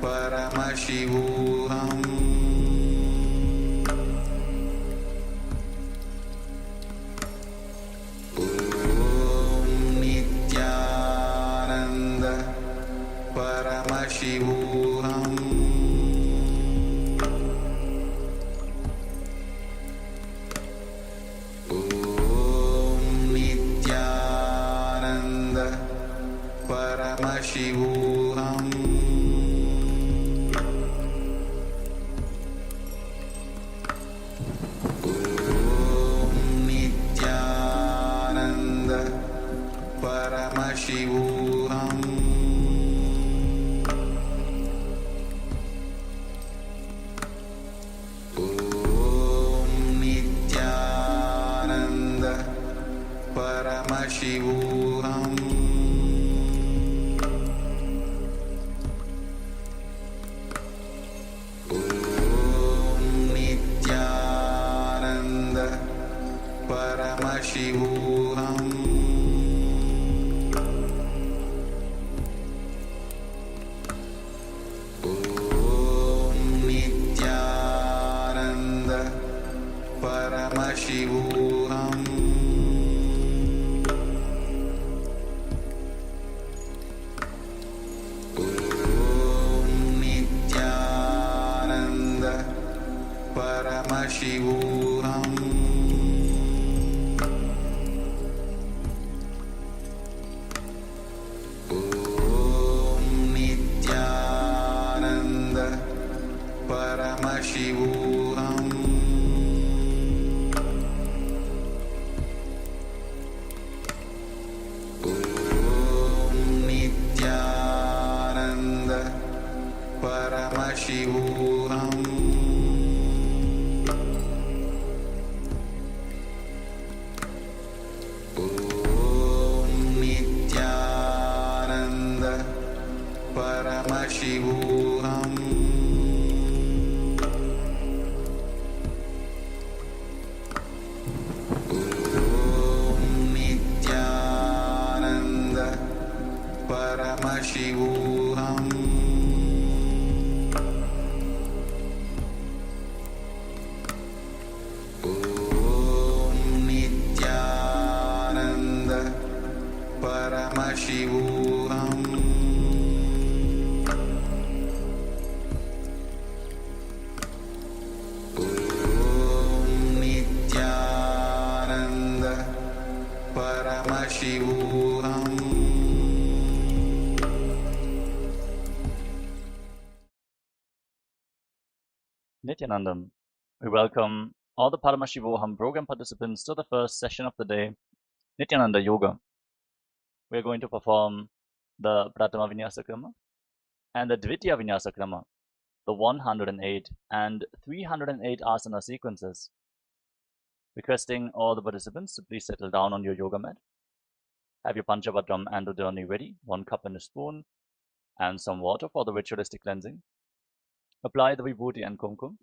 Paramashivoham Om Nithyananda Paramashivoham Om Nithyananda Paramashivoham Om Nithyananda Paramashivoham Om Nithyananda Paramashivoham Om Nithyananda Paramashivoham Om Nithyananda Paramashivoham Om Nithyananda Paramashivoham Om Nithyananda Paramashivoham Om Nithyananda Paramashivoham Om Nithyananda Paramashivoham Om Nithyananda Paramashivoham Om Nithyananda Paramashivoham Om Nithyananda Paramashivoham Nithyananda. We welcome all the Paramashivoham program participants to the first session of the day, Nithyananda Yoga. We are going to perform the Pratama Vinyasa Krama and the Dvitiya Vinyasa Krama, the 108 and 308 asana sequences. Requesting all the participants to please settle down on your yoga mat. Have your Panchabhatram and Udani ready, 1 cup and a spoon, and some water for the ritualistic cleansing. Apply the Vibhuti and Kumkum.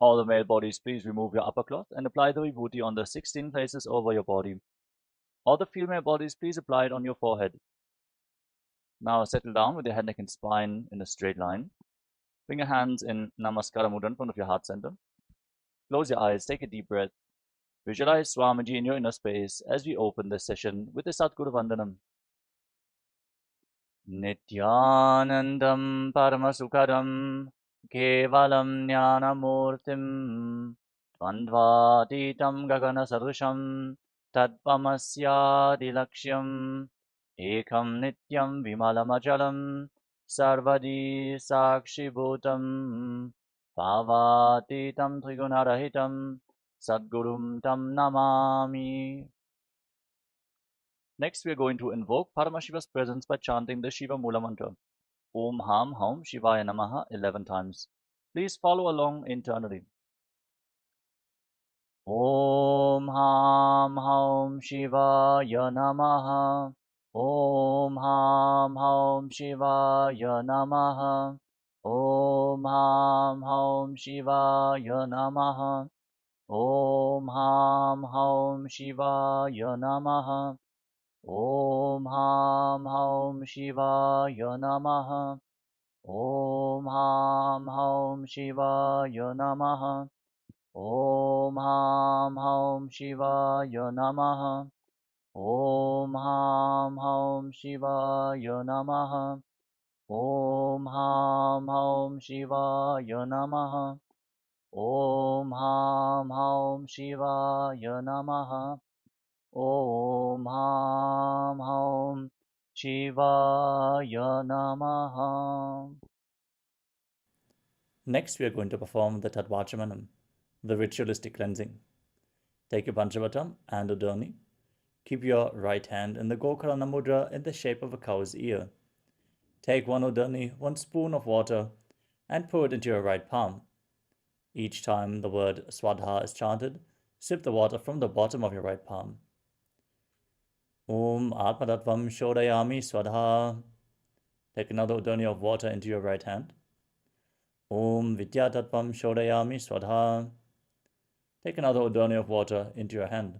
All the male bodies, please remove your upper cloth and apply the Vibhuti on the 16 places over your body. All the female bodies, please apply it on your forehead. Now settle down with your head, neck and spine in a straight line. Bring your hands in Namaskara Mudra in front of your heart center. Close your eyes, take a deep breath. Visualize Swamiji in your inner space as we open this session with the Satguru Vandanam. Nithyanandam Paramasukharam Kevalam Jnanamurtim Dvandvatitam Gagana Sarusham Tadpamasyadilaksham Ekam Nityam Vimalamajalam Sarvadi Sakshibhutam Bhavatitam Trigunarahitam Sadgurum Tam Namami. Next, we are going to invoke Paramashiva's presence by chanting the Shiva Mula mantra, Om Ham Haum Shivaya Namaha 11 times. Please follow along internally. Om Ham Haum Shivaya Namaha. Om Ham Haum Shivaya Namaha. Om Ham Haum Shivaya Namaha. Om Ham Haum Shivaya Namaha. Om Ham Haum Shivaya Namaha. Ham Hum Shivaya Namaha. Om Ham Hum Shivaya Namaha. Om Ham Hum Shivaya Namaha. Om Ham Hum Shivaya Namaha. Om Ham Hum Shivaya Namaha. Om Ham Hum Shivaya Namaha. Next, we are going to perform the Tatvachamanam, the ritualistic cleansing. Take your Panchavatam and Udani. Keep your right hand in the Gokarana Mudra in the shape of a cow's ear. Take one Udani, 1 spoon of water, and pour it into your right palm. Each time the word Swadha is chanted, sip the water from the bottom of your right palm. Om Atmatattvam Shodayami Swadha. Take another Udani of water into your right hand. Om Vidyatattvam Shodayami Swadha. Take another Udani of water into your hand.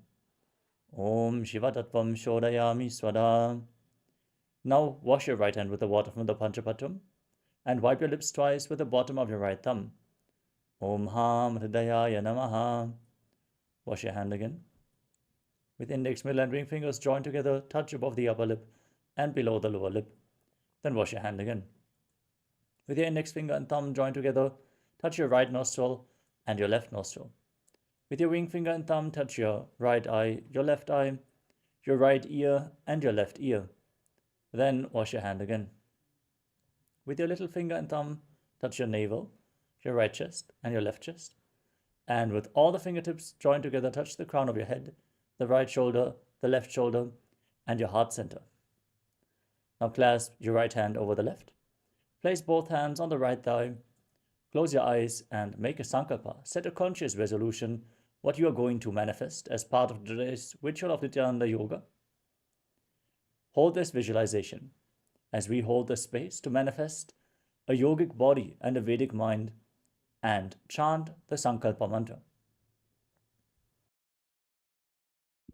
Om Shivatattvam Shodayami Swadha. Now wash your right hand with the water from the Panchapatam and wipe your lips twice with the bottom of your right thumb. Om Ham Hridayaya Namaha. Wash your hand again. With index, middle and ring fingers joined together, touch above the upper lip and below the lower lip. Then wash your hand again. With your index finger and thumb joined together, touch your right nostril and your left nostril. With your ring finger and thumb, touch your right eye, your left eye, your right ear and your left ear. Then wash your hand again. With your little finger and thumb, touch your navel, your right chest and your left chest. And with all the fingertips joined together, touch the crown of your head, the right shoulder, the left shoulder, and your heart center. Now clasp your right hand over the left. Place both hands on the right thigh. Close your eyes and make a Sankalpa. Set a conscious resolution what you are going to manifest as part of today's ritual of Nithyananda Yoga. Hold this visualization as we hold the space to manifest a yogic body and a Vedic mind and chant the Sankalpa mantra.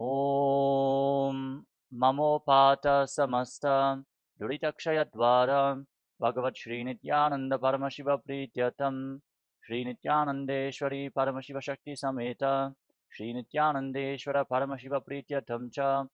Om Mamopata Samasta Duritakshayadvara Bhagavat Shri Nithyananda Paramashiva Prityatam Shri Nithyanandeshwari Paramashiva Shakti Sameta Shri Nithyanandeshwara Paramashiva Prityatam Cha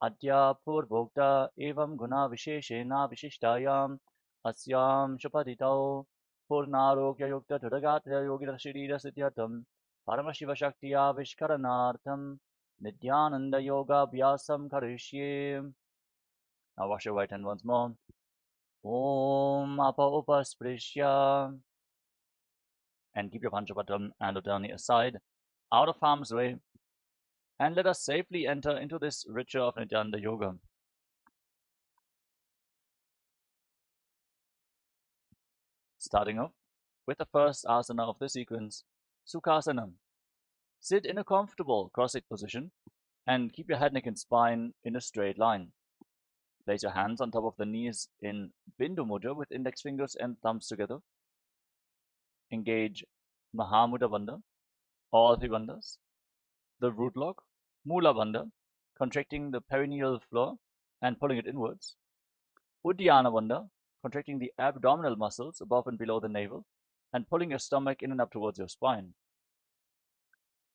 Adya Purvokta Evam Guna Visheshena Vishishtayam Asyam Shupatitau Purnarokya Yukta Tadagatya Yogita Shirira Sityatam Paramashiva Shakti Avishkaranartham Nithyananda Yoga Abhyasam Karishye. Now wash your right hand once more. Om Apa Upasprishya. And keep your Panchapatam and Udani aside, out of harm's way. And let us safely enter into this ritual of Nithyananda Yoga. Starting off with the first asana of the sequence, Sukhasana. Sit in a comfortable cross-legged position and keep your head, neck and spine in a straight line. Place your hands on top of the knees in Bindu Mudra with index fingers and thumbs together. Engage Mahamudra Bandha, all 3 bandhas. The root lock, Mula Bandha, contracting the perineal floor and pulling it inwards. Uddiyana Bandha, contracting the abdominal muscles above and below the navel and pulling your stomach in and up towards your spine.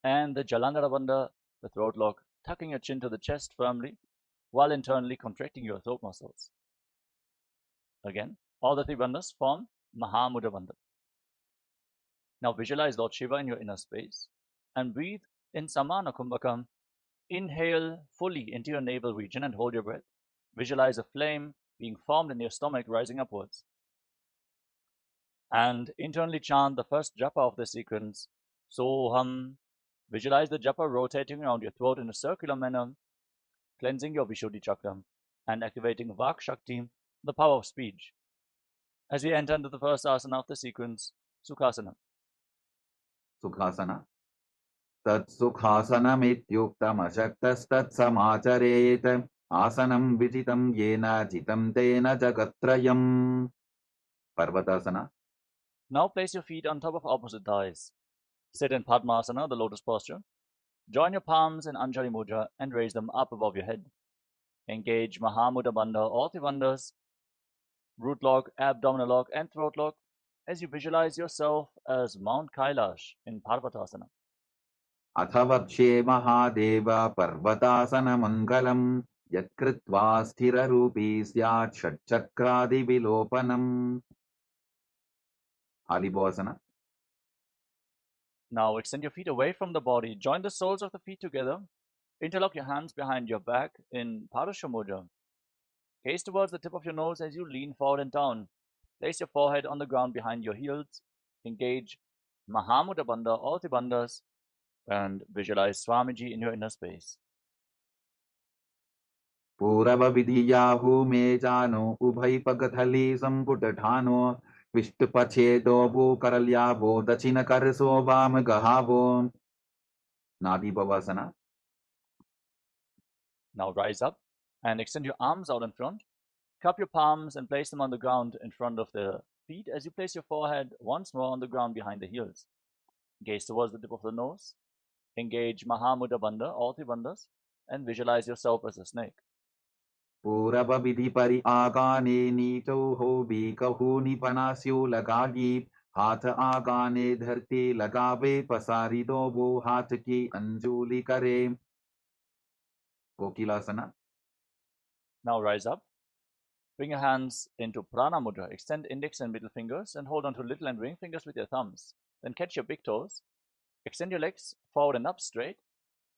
And the Jalandhara Bandha, the throat lock, tucking your chin to the chest firmly while internally contracting your throat muscles. Again, all the 3 bandhas form Mahamudra Bandha. Now visualize Lord Shiva in your inner space and breathe in Samana Kumbhakam. Inhale fully into your navel region and hold your breath. Visualize a flame being formed in your stomach rising upwards. And internally chant the first japa of the sequence, Soham. Visualize the japa rotating around your throat in a circular manner, cleansing your Vishuddhi chakra and activating Vak Shakti, the power of speech. As we enter into the first asana of the sequence, Sukhasana. Sukhasana. Tat Sukhasanamityuktam Ashaktastat Asanam Vijitam Yena Jitam Tena Jagatrayam. Parvatasana. Now place your feet on top of opposite thighs. Sit in Padmasana, the lotus posture. Join your palms in Anjali Mudra and raise them up above your head. Engage Mahamudra Bandha, all 3 bandhas, root lock, abdominal lock, and throat lock. as you visualize yourself as Mount Kailash in Parvatasana. अथ वक्ष्ये महादेव पर्वतासनमङ्गलम् यत्कृत्वा स्थिररूपी स्यात् षट्चक्रादिविलोपनम् Halibhasana. Now extend your feet away from the body. Join the soles of the feet together. Interlock your hands behind your back in Parasha Mudra. Gaze towards the tip of your nose as you lean forward and down. Place your forehead on the ground behind your heels. Engage Mahamudra Bandha, all the bandhas, and visualize Swamiji in your inner space. पूरवविधियाहु मे जानो उभयपगथली सम्पुटठानो विष्टुपछेदो भूकरल्याभो दक्षिणकरसो वामगहावो Nadibhavasana. Now rise up and extend your arms out in front. Cup your palms and place them on the ground in front of the feet as you place your forehead once more on the ground behind the heels. Gaze towards the tip of the nose. Engage Mahamudra Bandha, all three bandhas, and visualize yourself as a snake. पूरवविधि परि आगाने नीचौ हो बीकहु निपनास्यु लगागी हाथ आगाने धरती लगावे पसारी दो वो हाथ की अंजुली करे कोकिलासना. Now rise up. Bring your hands into Prana Mudra. Extend index and middle fingers and hold on to little and ring fingers with your thumbs. Then catch your big toes. Extend your legs forward and up straight.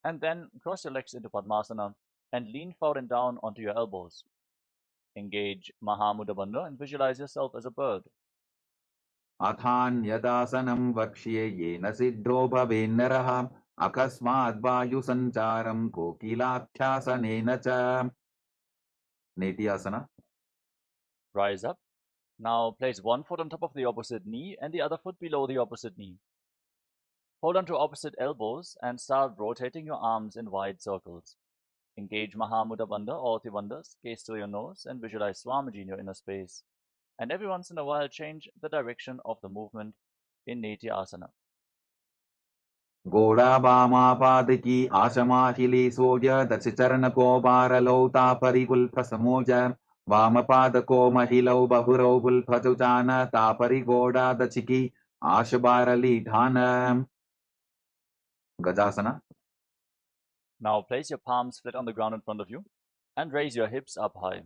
And then cross your legs into Padmasana and lean forward and down onto your elbows. Engage Mahamudra Bandha and visualize yourself as a bird. अथान्यदासनं वक्ष्ये येन सिद्धो भवेन्नरः अकस्माद् वायुसञ्चारं कोकिलाभ्यासनेन च. Nithyananda. Rise up. Now place one foot on top of the opposite knee and the other foot below the opposite knee. Hold on to opposite elbows and start rotating your arms in wide circles. Engage Mahamudra Bandha, all the bandhas, gaze to your nose and visualize Swamiji in your inner space. And every once in a while change the direction of the movement in Nithyananda. घोड़ा वामापाद की आशमाहिली सोज दश चरण को बारलौता परिगुल्फ समोज वामपाद को महिलौ बहुरौ गुल्फजुचान तापरि घोड़ा दचिकी आश बारली ढान. Gajasana. Now place your palms flat on the ground in front of you and raise your hips up high.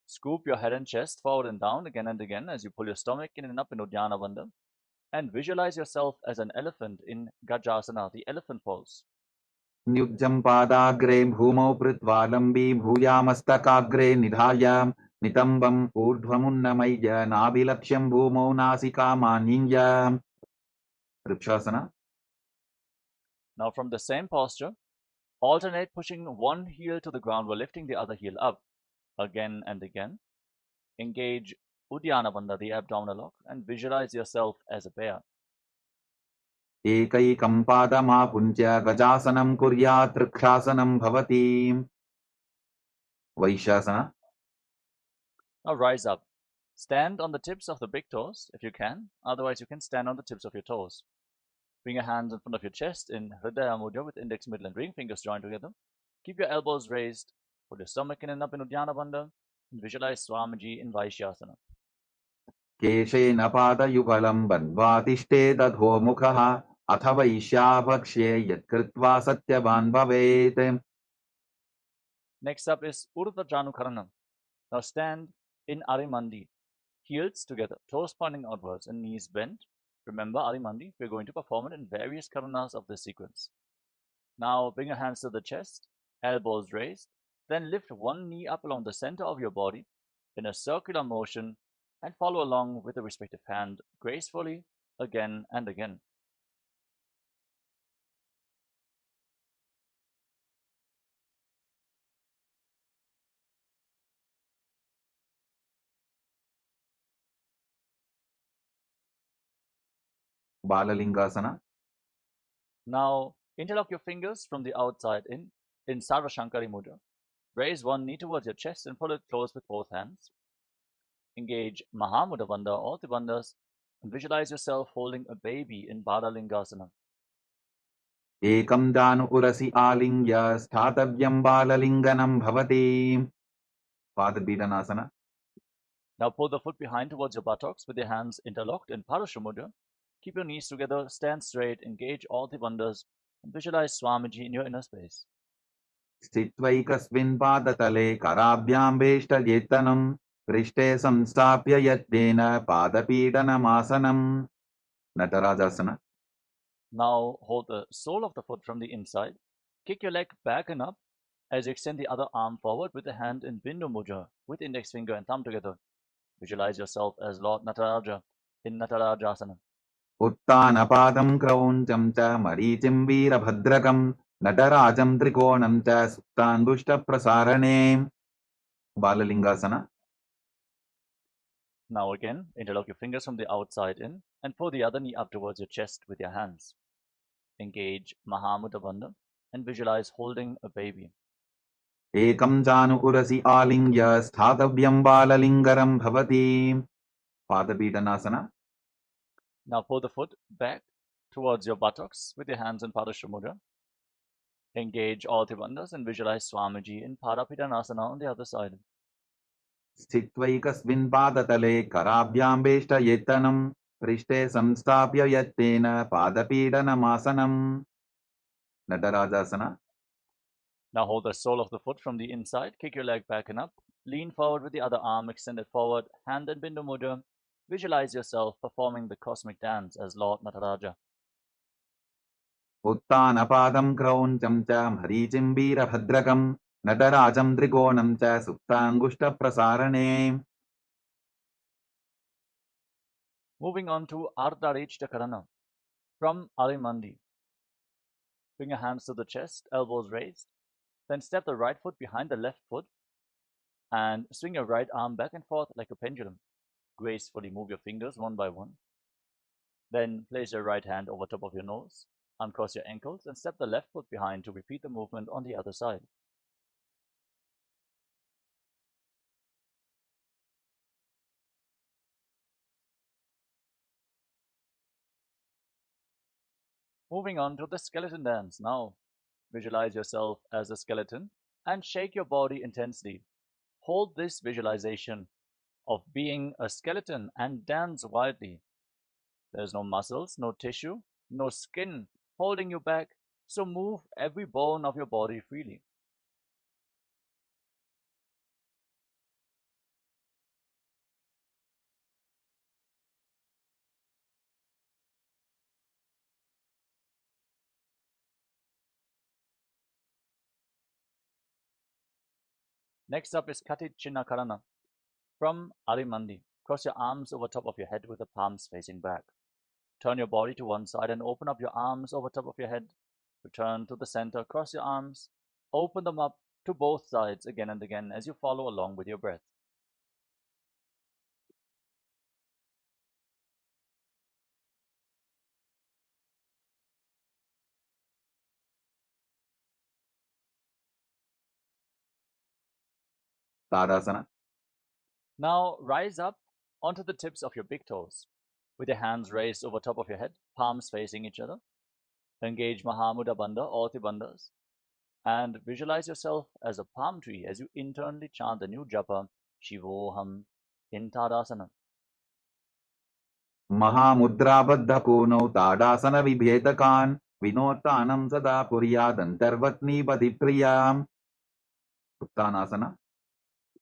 Scoop your head and chest forward and down again and again as you pull your stomach in and up in Uddiyana Bandha. And visualize yourself as an elephant in Gajasana, the elephant pose. Nyujjam padagre bhumau prithva lambi bhuyamastakaagre nidhaya nitambam urdhvamunnamaya nabilaksham bhumau nasika maninya. Vrikshasana. Now from the same posture, alternate pushing one heel to the ground while lifting the other heel up again and again. Engage Uddiyana Bandha, the abdominal lock, and visualize yourself as a bear. एकैकं पादमापुञ्ज्य गजासनं कुर्यात् वृक्षासनं भवति. Vaishasana. Now rise up. Stand on the tips of the big toes if you can. Otherwise, you can stand on the tips of your toes. Bring your hands in front of your chest in Hridaya Mudra with index, middle, and ring fingers joined together. Keep your elbows raised. Put your stomach in and up in Uddiyana Bandha. And visualize Swamiji in Vaishyasana. केशेन पादयुगलं बन्ध्वातिष्ठे दधोमुखः अथ वैश्याभक्ष्ये यत्कृत्वा सत्यवान् भवेत्. Next up is Urdhva Janukarana. Now stand in Arimandi. Heels together, toes pointing outwards and knees bent. Remember Arimandi, we're going to perform it in various karanas of this sequence. Now bring your hands to the chest, elbows raised. Then lift one knee up along the center of your body in a circular motion and follow along with the respective hand gracefully again and again. Balalingasana. Now interlock your fingers from the outside in Sarva Shankari Mudra. Raise one knee towards your chest and pull it close with both hands. Engage Mahamudra Bandha, all the bandhas, and visualize yourself holding a baby in Balalingasana. एकं दानु उरसि आलिङ्ग्य स्थातव्यं बाललिङ्गनं भवति. Padabidhanasana. Now pull the foot behind towards your buttocks with your hands interlocked in Paramashivoham. Keep your knees together, stand straight, engage all the bandhas, and visualize Swamiji in your inner space. स्थित्वैकस्मिन् पादतले कराभ्याम्बेष्टजेत्तनम् पृष्ठे संस्थाप्य यत्नेन पादपीडनमासनम् Natarajasana. Now hold the sole of the foot from the inside. Kick your leg back and up as you extend the other arm forward with the hand in Bindu Mudra with index finger and thumb together. Visualize yourself as Lord Nataraja in Natarajasana. उत्तानपादं क्रौञ्चं च मरीचिं वीरभद्रकं नटराजं त्रिकोणं च सुप्ताङ्गुष्ठप्रसारणे Balalingasana. Now again, interlock your fingers from the outside in and pull the other knee up towards your chest with your hands. Engage Mahamudra Bandha and visualize holding a baby. एकं चानुपुरसि आलिङ्ग्य स्थातव्यं बाललिङ्गरं भवति Padapidhanasana. Now pull the foot back towards your buttocks with your hands in Padashamudra. Engage all the bandhas and visualize Swamiji in Padapidhanasana on the other side. स्थित्वैकस्मिन् पादतले कराभ्याम्बेष्टयेत्तनं पृष्ठे संस्थाप्य यत्तेन पादपीडनमासनम् Natarajasana. Now hold the sole of the foot from the inside, kick your leg back and up, lean forward with the other arm extended forward, hand in Bindu Mudra. Visualize yourself performing the cosmic dance as Lord Nataraja. उत्तानपादं क्रौञ्चं च मरीचिं वीरभद्रकं नटराजं त्रिकोणं च सुप्ताङ्गुष्ठप्रसारणे Moving on to Ardharishta Karana from Arimandi. Bring your hands to the chest, elbows raised. Then step the right foot behind the left foot and swing your right arm back and forth like a pendulum. Gracefully move your fingers one by one. Then place your right hand over top of your nose, uncross your ankles, and step the left foot behind to repeat the movement on the other side. Moving on to the skeleton dance. Now, visualize yourself as a skeleton and shake your body intensely. Hold this visualization of being a skeleton and dance wildly. There's no muscles, no tissue, no skin holding you back, so move every bone of your body freely. Next up is Kati Chinna Karana from Arimandi. Cross your arms over top of your head with the palms facing back. Turn your body to one side and open up your arms over top of your head. Return to the center, cross your arms, open them up to both sides again and again as you follow along with your breath. Tadasana. Now rise up onto the tips of your big toes with your hands raised over top of your head, palms facing each other. Engage Mahamudra Bandha, all the bandhas, and visualize yourself as a palm tree as you internally chant the new japa, Shivoham, in Tadasana. महामुद्राबद्धपूनौ ताडासनविभेदकान् विनोत्तानं सदा पुर्यादन्तर्वत्नीपतिप्रियाम् Uttanasana.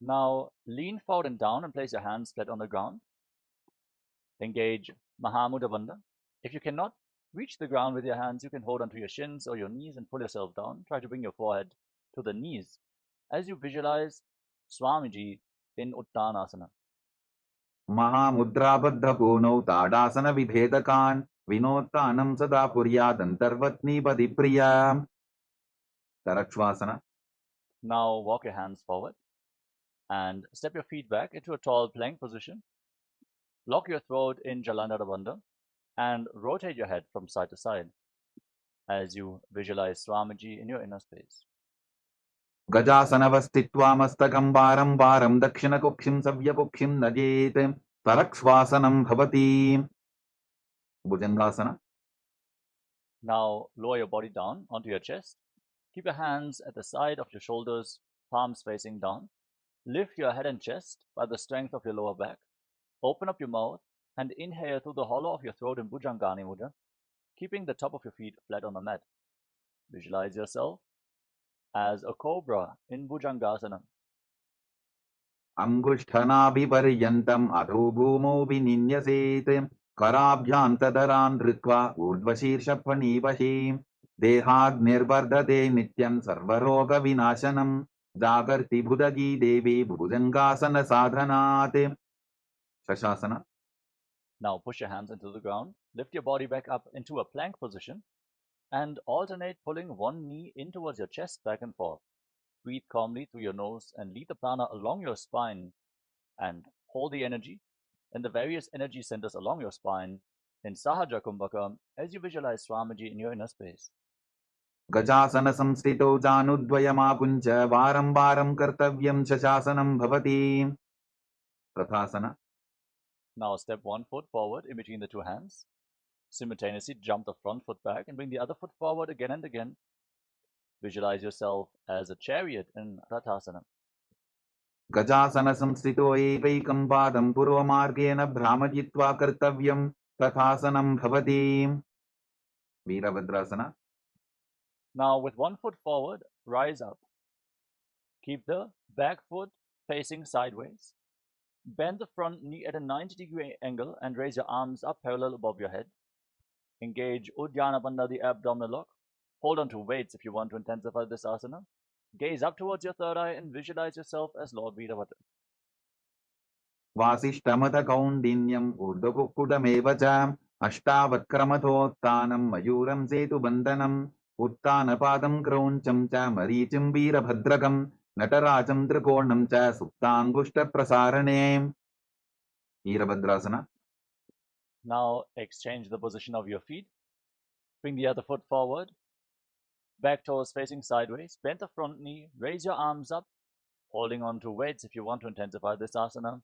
Now lean forward and down and place your hands flat on the ground. Engage Mahamudra Bandha. If you cannot reach the ground with your hands, you can hold onto your shins or your knees and pull yourself down. Try to bring your forehead to the knees as you visualize Swamiji in Uttanasana. महामुद्राबद्धपूनौ ताडासनविभेदकान् विनोत्तानं सदा पुर्यादन्तर्वत्नीपतिप्रियाम् Tarakshvasana. Now walk your hands forward and step your feet back into a tall plank position. Lock your throat in Jalandhara Bandha and rotate your head from side to side as you visualize Swamiji in your inner space. गजासनवस्थित्वा मस्तकं वारं वारं दक्षिणकुक्षिं सव्यकुक्षिं नजेत् तरक्ष्वासनं भवति Bhujangasana. Now lower your body down onto your chest. Keep your hands at the side of your shoulders, palms facing down. Lift your head and chest by the strength of your lower back. Open up your mouth and inhale through the hollow of your throat in Bhujangani Mudra, keeping the top of your feet flat on the mat. Visualize yourself as a cobra in Bhujangasana. अंगुष्ठनाभिपर्यन्तम् अधो भूमौ विनिन्यसेत् कराभ्यान्तदरान् धृत्वा ऊर्ध्वशीर्षफणीवशी देहाग्निर्वर्धते नित्यम् सर्वरोगविनाशनम् जागर्ति भुदगी देवी भुजङ्गासन साधनात् शशासना. Now push your hands into the ground, lift your body back up into a plank position, and alternate pulling one knee in towards your chest back and forth. Breathe calmly through your nose and lead the prana along your spine, and hold the energy in the various energy centers along your spine in Sahaja Kumbhaka as you visualize Swamiji in your inner space. गजासन संस्थितौ जानुद्वयमापुञ्च वारं वारं कर्तव्यं शशासनं भवति प्रथासना. Now step one foot forward in between the two hands. Simultaneously jump the front foot back and bring the other foot forward again and again. Visualize yourself as a chariot in Rathasana. गजासन संस्थितो एकैकं पादं पूर्वमार्गेण भ्रामयित्वा कर्तव्यं तथासनं भवति Virabhadrasana. Now with one foot forward, rise up. Keep the back foot facing sideways. Bend the front knee at a 90-degree angle and raise your arms up parallel above your head. Engage Uddiyana Bandha, the abdominal lock. Hold on to weights if you want to intensify this asana. Gaze up towards your third eye and visualize yourself as Lord Veerabhadra. वासिष्ठमथ कौण्डिन्यम् ऊर्ध्वकुक्कुटमेव च अष्टावक्क्रमथोत्थानं मयूरं सेतुबन्धनम् उत्थानपादं क्रौञ्चं च मरीचिं वीरभद्रकं नटराजं त्रिकोणं च सुप्ताङ्गुष्ठप्रसारणे Virabhadrasana. Now exchange the position of your feet. Bring the other foot forward. Back toes facing sideways. Bend the front knee. Raise your arms up, holding on to weights if you want to intensify this asana.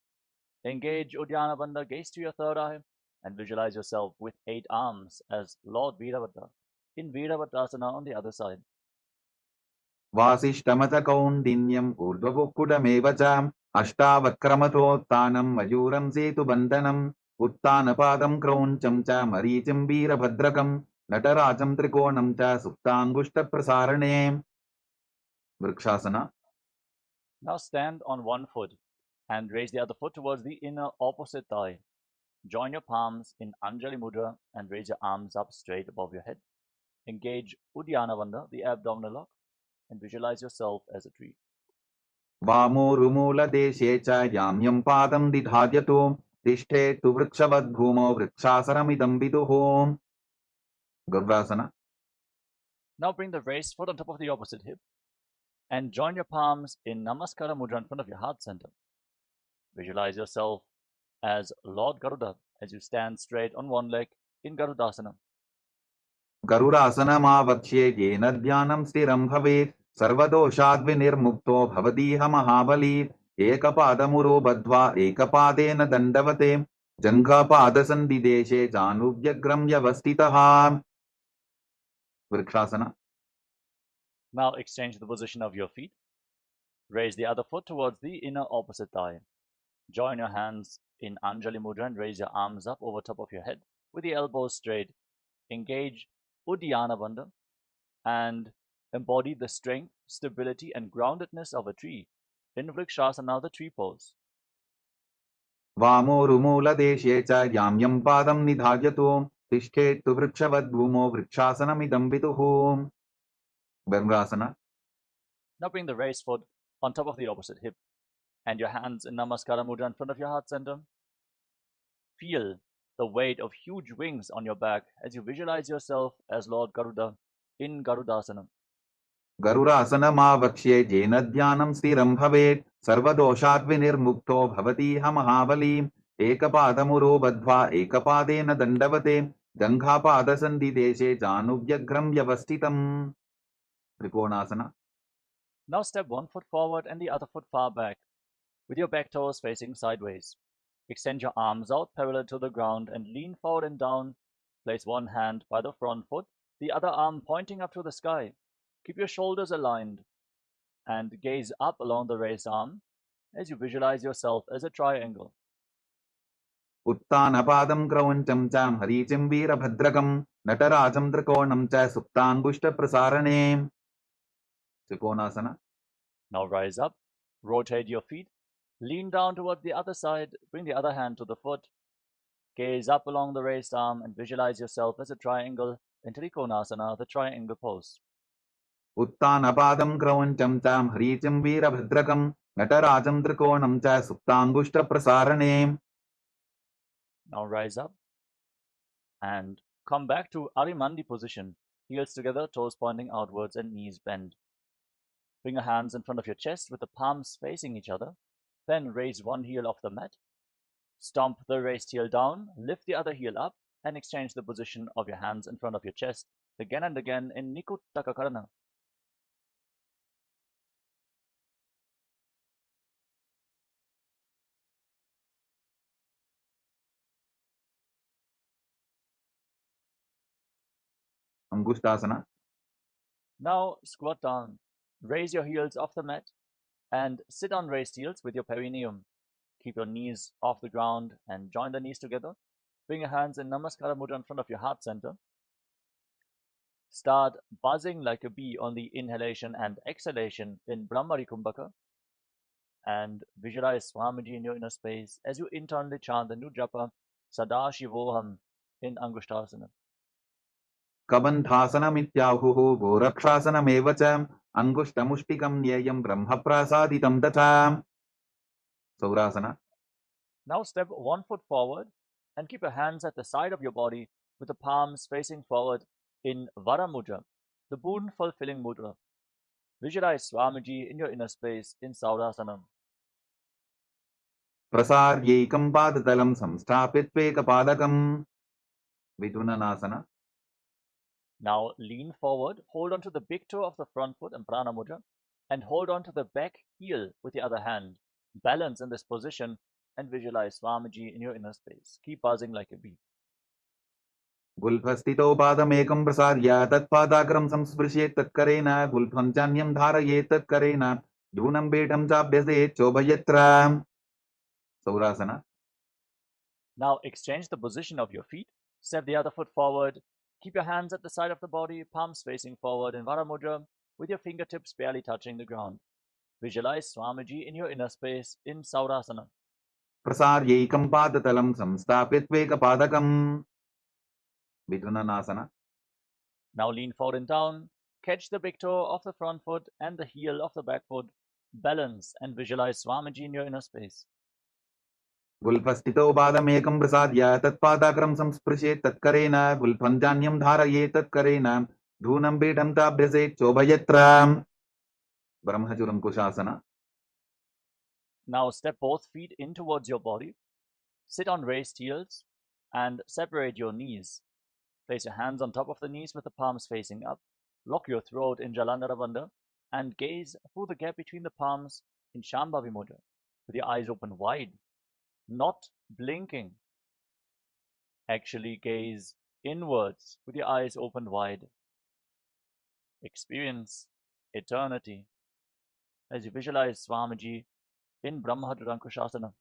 Engage Uddiyana Bandha, gaze to your third eye, and visualize yourself with 8 arms as Lord Veerabhadra in Veerabhadrasana on the other side. वासिष्ठमथ कौण्डिन्यम् ऊर्ध्वकुक्कुटमेव च अष्टावक्क्रमथोत्थानं मयूरं सेतुबन्धनम् उत्थानपादं क्रौञ्चं च मरीचिं वीरभद्रकं नटराजं त्रिकोणं च सुप्ताङ्गुष्ठप्रसारणे vrikshasana. Now stand on one foot and raise the other foot towards the inner opposite thigh. Join your palms in Anjali Mudra and raise your arms up straight above your head. Engage Uddiyana Bandha, the abdominal lock, and visualize yourself as a tree. वामोरुमूलदेशे च याम्यं पादं दिधार्यतो तिष्ठेत्तु वृक्षवद्भूमौ वृक्षासनमिदं विदुः गरुडासना. Now bring the raised foot on top of the opposite hip and join your palms in Namaskara Mudra in front of your heart center. Visualize yourself as Lord Garuda as you stand straight on one leg in Garudasana. गरुडासनमावक्ष्ये येन ध्यानं स्थिरं भवेत् सर्वदोषाद्विनिर्मुक्तो भवतीह महाबली एकपादमुरो बद्ध्वा एकपादेन दण्डवते जङ्घापादसन्धिदेशे जानुभ्यग्रं व्यवस्थितः vrikshasana. Now exchange the position of your feet. Raise the other foot towards the inner opposite thigh. Join your hands in Anjali Mudra and raise your arms up over top of your head with the elbows straight. Engage Uddiyana Bandha and embody the strength, stability, and groundedness of a tree in Vrikshasana, the tree pose. वामोरुमूलदेशे च याम्यं पादं निधार्यतो तिष्ठेत्तु वृक्षवद्भूमौ वृक्षासनमिदं विदुः ब्रह्मासना. Now bring the raised foot on top of the opposite hip and your hands in Namaskara Mudra in front of your heart center. Feel the weight of huge wings on your back as you visualize yourself as Lord Garuda in Garudasana. गरुडासनमावक्ष्ये येन ध्यानं स्थिरं भवेत् सर्वदोषाद्विनिर्मुक्तो भवतीह महाबली एकपादमुरो बद्ध्वा एकपादेन दण्डवते जङ्घापादसन्धिदेशे जानुभ्यग्रं व्यवस्थितम् त्रिकोणासना. Now step one foot forward and the other foot far back with your back toes facing sideways. Extend your arms out parallel to the ground and lean forward and down. Place one hand by the front foot, the other arm pointing up to the sky. Keep your shoulders aligned and gaze up along the raised arm as you visualize yourself as a triangle. उत्तानपादं क्रौञ्चं च हरीचिं वीरभद्रकं नटराजं त्रिकोणं च सुप्ताङ्गुष्ठप्रसारणे Trikonasana. Now rise up, rotate your feet, lean down toward the other side, bring the other hand to the foot, gaze up along the raised arm and visualize yourself as a triangle in Trikonasana, the triangle pose. उत्तानपादं क्रौञ्चं च हरीचिं वीरभद्रकं नटराजं त्रिकोणं च सुप्ताङ्गुष्ठप्रसारणे Now rise up and come back to Arimandi position, heels together, toes pointing outwards and knees bent. Bring your hands in front of your chest with the palms facing each other. Then raise one heel off the mat. Stomp the raised heel down, lift the other heel up, and exchange the position of your hands in front of your chest again and again in Nikuttakakarana. Angushtasana. Now squat down. Raise your heels off the mat and sit on raised heels with your perineum. Keep your knees off the ground and join the knees together. Bring your hands in Namaskara Mudra in front of your heart center. Start buzzing like a bee on the inhalation and exhalation in Brahmari Kumbhaka. And visualize Swamiji in your inner space as you internally chant the new japa Sadashivoham in Angushtasana. कबन्धासनमित्याहुः गोरक्षासनमेव च अङ्गुष्टमुष्टिकं न्येयं ब्रह्मप्रसादितं तथा Saurasana. Now step 1 foot forward and keep your hands at the side of your body with the palms facing forward in Vara Mudra, the boon-fulfilling mudra. Visualize Swamiji in your inner space in Saurasana. प्रसार्यैकं पादतलं संस्थाप्यत्वेकपादकं Vidunanasana. Now lean forward, hold on to the big toe of the front foot in Prana Mudra, and hold on to the back heel with the other hand. Balance in this position and visualize Swamiji in your inner space. Keep buzzing like a bee. गुल्फस्थितौ पादमेकं प्रसार्य तत्पादाग्रं संस्पृशेत् तत्करेण गुल्फं चान्यं धारयेत् तत्करेण धूनं पीठं चाभ्यसेत् चोभयत्र Saurasana. Now exchange the position of your feet. Step the other foot forward. Keep your hands at the side of the body, palms facing forward in Vara Mudra, with your fingertips barely touching the ground. Visualize Swamiji in your inner space in Saurasana. प्रसार्यैकं पादतलं संस्थाप्यत्वेकपादकं Vidunanasana. Now lean forward and down. Catch the big toe of the front foot and the heel of the back foot. Balance and visualize Swamiji in your inner space. गुल्फस्थितौ पादमेकं प्रसाद्य तत्पादाग्रं संस्पृशेत् तत्करेण गुल्फं चान्यं धारयेत् तत्करेण धूनं पीठं चाभ्यसेत् चोभयत्र Brahmajuramkushasana. Now step both feet in towards your body. Sit on raised heels and separate your knees. Place your hands on top of the knees with the palms facing up. Lock your throat in Jalandhara Bandha and gaze through the gap between the palms in Shambhavi Mudra with your eyes open wide, not blinking. Actually gaze inwards with your eyes open wide. Experience eternity as you visualize Swamiji in Brahmajuramkushasana.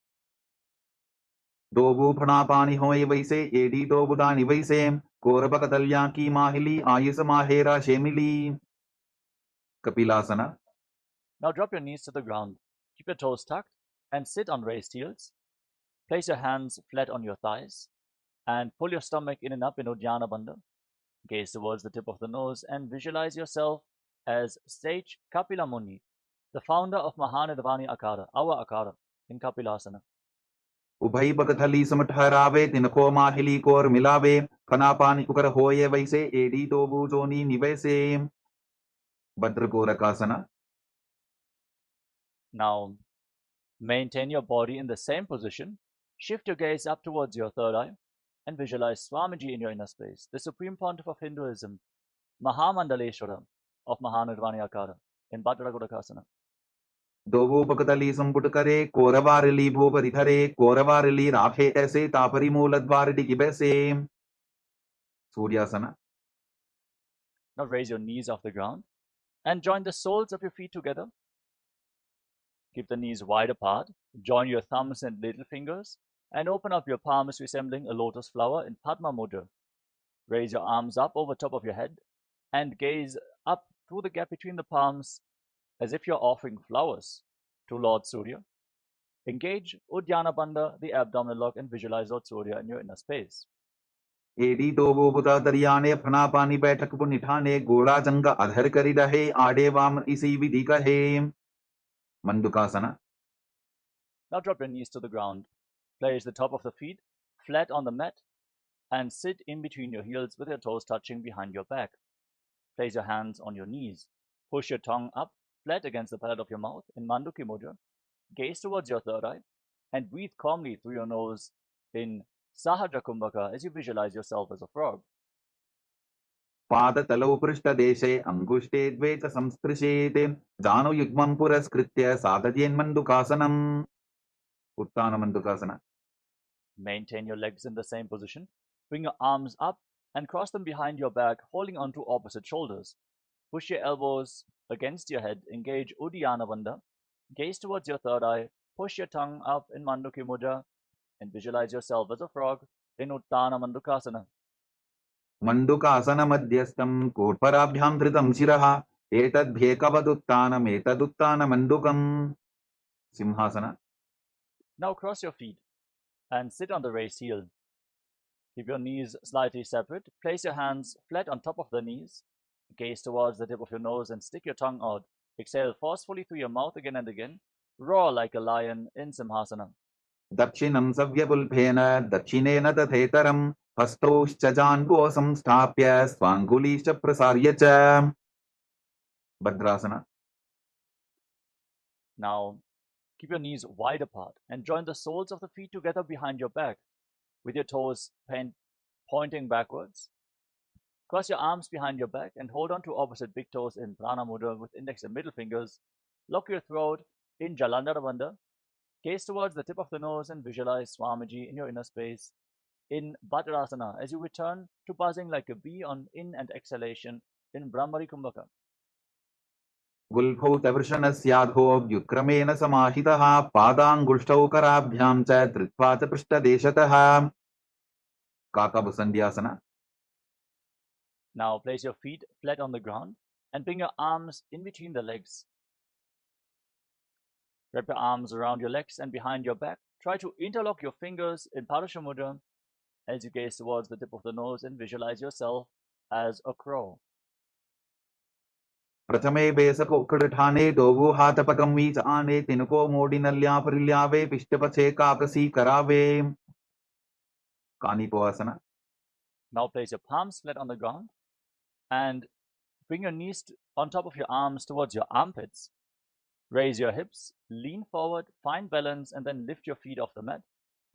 दोबू फणापानी होए वैसे AD दो बुदानी वैसे कोरबकतल्या की माहिली Ayush माहेरा शेमिली Kapilasana. Now drop your knees to the ground. Keep your toes tucked and sit on raised heels. Place your hands flat on your thighs and pull your stomach in and up in Uddiyana Bandha. Gaze towards the tip of the nose and visualize yourself as sage Kapila Muni, the founder of Mahanidvani Akara, our Akara, in Kapilasana. उभई बकथली समट हरावे तिनको माहिली core मिलावे फनापानी cooker होए वैसे AD दोबू Johnny निवैसे Bhadrakorakasana. Now, maintain your body in the same position. Shift your gaze up towards your third eye and visualize Swamiji in your inner space, the Supreme Pontiff of Hinduism, Mahamandaleshwara of Mahanirvani Akara in Bhadrakorakasana. दोबू बकथली संपुट करे कोरवारिली भूपरि धरे कोरवारिली राखे ऐसे तापरी मूल द्वार डिगी बैसे Suryasana. Now raise your knees off the ground and join the soles of your feet together. Keep the knees wide apart, join your thumbs and little fingers, and open up your palms resembling a lotus flower in Padma Mudra. Raise your arms up over top of your head and gaze up through the gap between the palms as if you're offering flowers to Lord Surya. Engage Uddiyana Bandha, the abdominal lock, and visualize Lord Surya in your inner space. एडी तो वो बुता दरियाने फना पानी बैठक पुन निठाने गोड़ा जंगा अधर करी रहे आडे वाम इसी विधि कहे मंदुकासना. Now drop your knees to the ground. Place the top of the feet flat on the mat and sit in between your heels with your toes touching behind your back. Place your hands on your knees. Push your tongue up flat against the palate of your mouth in Manduki Mudra. Gaze towards your third eye and breathe calmly through your nose in Sahadra Kumbhaka as you visualize yourself as a frog. पादतलौ पृष्ठदेशे अंगुष्ठे द्वे च संस्पृशेत् जानुयुग्मं पुरस्कृत्य साधयेन्मन्दुकासनम्. उत्तानमन्दुकासना. Maintain your legs in the same position. Bring your arms up and cross them behind your back, holding onto opposite shoulders. Push your elbows against your head. Engage Uddiyana Bandha. Gaze towards your third eye. Push your tongue up in Manduki Mudra and visualize yourself as a frog in Uttana Mandukasana. मण्डुकासन मध्यस्थं कोर्पराभ्यां धृतं शिरः एतद्भ्येकवदुत्तानम् एतदुत्तानमण्डुकम्. सिंहासना. Now cross your feet and sit on the raised heel. Keep your knees slightly separate. Place your hands flat on top of the knees. Gaze towards the tip of your nose and stick your tongue out. Exhale forcefully through your mouth again and again. Roar like a lion in Simhasana. दक्षिणं सव्यपुल्भेन दक्षिणेन तथेतरं हस्तौश्चजान्वो संस्थाप्य स्वाङ्गुलीश्च प्रसार्य च. भद्रासना. Now, keep your knees wide apart and join the soles of the feet together behind your back with your toes pointing backwards. Cross your arms behind your back and hold on to opposite big toes in Prana Mudra with index and middle fingers. Lock your throat in Jalandhara Bandha. Gaze towards the tip of the nose and visualize Swamiji in your inner space in Bhadrasana as you return to buzzing like a bee on in and exhalation in Brahmari Kumbhaka. गुल्फौ तवृषणस्याधो व्युत्क्रमेण समाहितः पादाङ्गुष्ठौ कराभ्यां च धृत्वा च पृष्ठदेशतः. काकाबुसन्ध्यासना. Now place your feet flat on the ground and bring your arms in between the legs. Wrap your arms around your legs and behind your back. Try to interlock your fingers in Parasha Mudra as you gaze towards the tip of the nose and visualize yourself as a crow. प्रथमे बेसकोक्कड़ठाने Dogu हाथपकं वीच आने तिनको मोडिनल्या परिल्यावे पिष्टपछे काकसी करावे. कानिपोआसना. Now place your palms flat on the ground and bring your knees on top of your arms towards your armpits. Raise your hips, lean forward, find balance, and then lift your feet off the mat.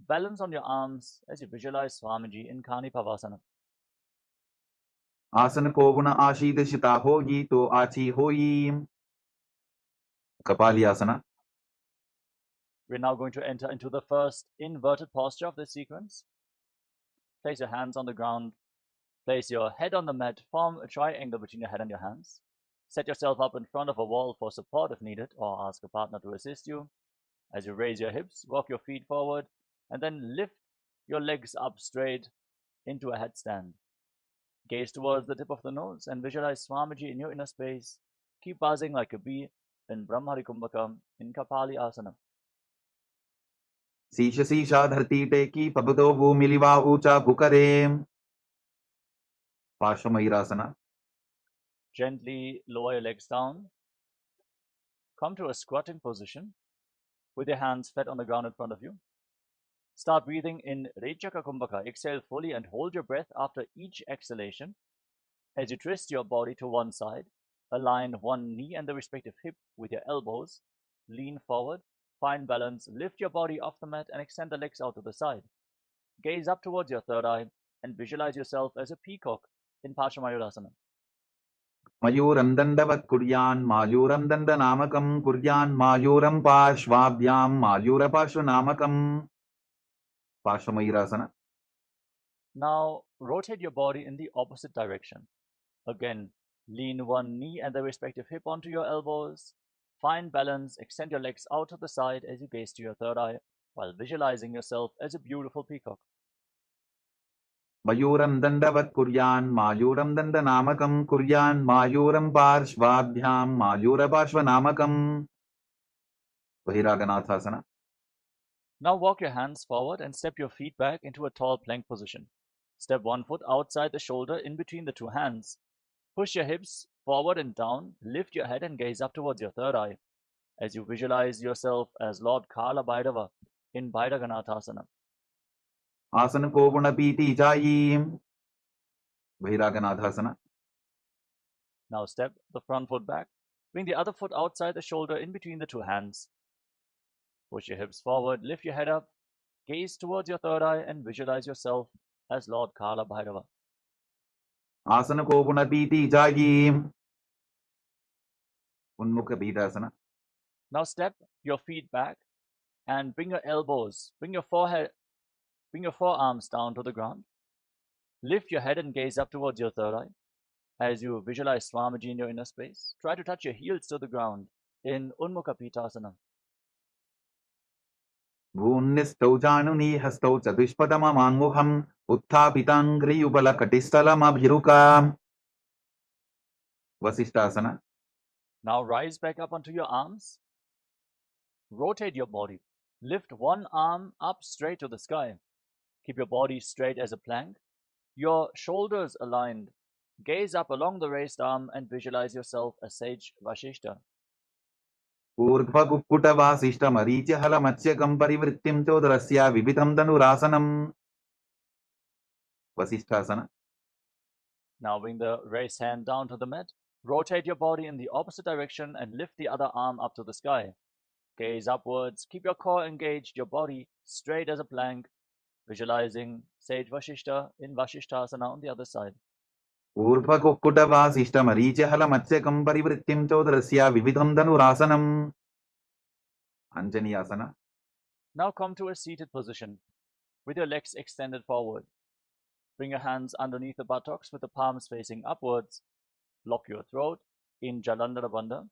Balance on your arms as you visualize Swamiji in Kanipavasana. आसन को गुण आशीर्षिता होगी तो आची होई. कपालियासना. We're now going to enter into the first inverted posture of this sequence. Place your hands on the ground. Place your head on the mat. Form a triangle between your head and your hands. Set yourself up in front of a wall for support if needed, or ask a partner to assist you. As you raise your hips, walk your feet forward, and then lift your legs up straight into a headstand. Gaze towards the tip of the nose and visualize Swamiji in your inner space. Keep buzzing like a bee in Brahmari Kumbhaka in Kapali Asana. शीश शीशा धरती टेकी पबतो भूमिलिवा ऊंचा भुकरे. पार्श्वमयूरासना. Gently lower your legs down. Come to a squatting position with your hands flat on the ground in front of you. Start breathing in Rechaka Kumbhaka. Exhale fully and hold your breath after each exhalation. As you twist your body to one side, align one knee and the respective hip with your elbows. Lean forward, find balance, lift your body off the mat and extend the legs out to the side. Gaze up towards your third eye and visualize yourself as a peacock in Parshamayurasana. मयूरं दण्डवत् कुर्यान् मायूरं दण्डनामकं कुर्यान् मायूरं पार्श्वाभ्यां मायूरपार्श्वनामकम्. पार्श्वमयूरासना. Now rotate your body in the opposite direction. Again, lean one knee and the respective hip onto your elbows. Find balance, extend your legs out to the side as you gaze to your third eye, while visualizing yourself as a beautiful peacock. मयूरं दण्डवत् कुर्यान् मायूरं दण्डनामकं कुर्यान् मायूरं पार्श्वाभ्यां मायूरपार्श्वनामकम्. Bahiraganathasana. Now walk your hands forward and step your feet back into a tall plank position. Step one foot outside the shoulder in between the two hands. Push your hips forward and down, lift your head and gaze up towards your third eye as you visualize yourself as Lord Kala Bhairava in Bhairaganathasana. Asana ko gunapiti jayim. Bahiraganathasana. Now step the front foot back. Bring the other foot outside the shoulder in between the two hands. Push your hips forward, lift your head up, gaze towards your third eye and visualize yourself as Lord Kala Bhairava. Asana ko gunapiti jayim. Unmukha Bidasana. Now step your feet back and bring your elbows, bring your forearms down to the ground. Lift your head and gaze up towards your third eye. As you visualize Swamiji in your inner space, try to touch your heels to the ground in Unmukha Pitasana. Bhunnistau januni hastau chatushpadamamanguham utthapitangriyubalakatistalamabhiruka. Vasishtasana. Now rise back up onto your arms. Rotate your body. Lift one arm up straight to the sky. Keep your body straight as a plank. Your shoulders aligned. Gaze up along the raised arm and visualize yourself as Sage Vashishta. ऊर्ध्वकुक्कुटवासिष्ठमरीचिहलमत्स्यकं परिवृत्तिं चोदरस्य विविधं धनुरासनम्. Vasishtasana. Now bring the raised hand down to the mat. Rotate your body in the opposite direction and lift the other arm up to the sky. Gaze upwards. Keep your core engaged, your body straight as a plank. Visualizing Sage Vashishta in Vashishtasana on the other side. ऊर्ध्वकुक्कुटवासिष्ठमरीचिहलमत्स्यकं परिवृत्तिं चोदरस्य विविधं धनुरासनम्. Anjaniyasana. Now come to a seated position with your legs extended forward. Bring your hands underneath the buttocks with the palms facing upwards. Lock your throat in Jalandhara Bandha.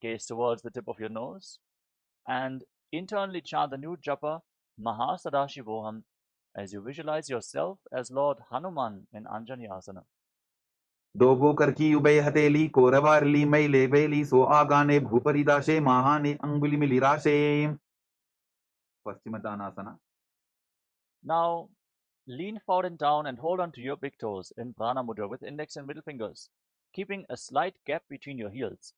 Gaze towards the tip of your nose and internally chant the new japa Mahasadashivoham as you visualize yourself as Lord Hanuman in Anjaniyasana. दोगो करकी उबय हथेली कोरवारली मैले बेली सो आगाने भूपरिदाशे महाने अंगुली मिलिराशे. Paschimottanasana. Now lean forward and down and hold on to your big toes in Prana Mudra with index and middle fingers, keeping a slight gap between your heels.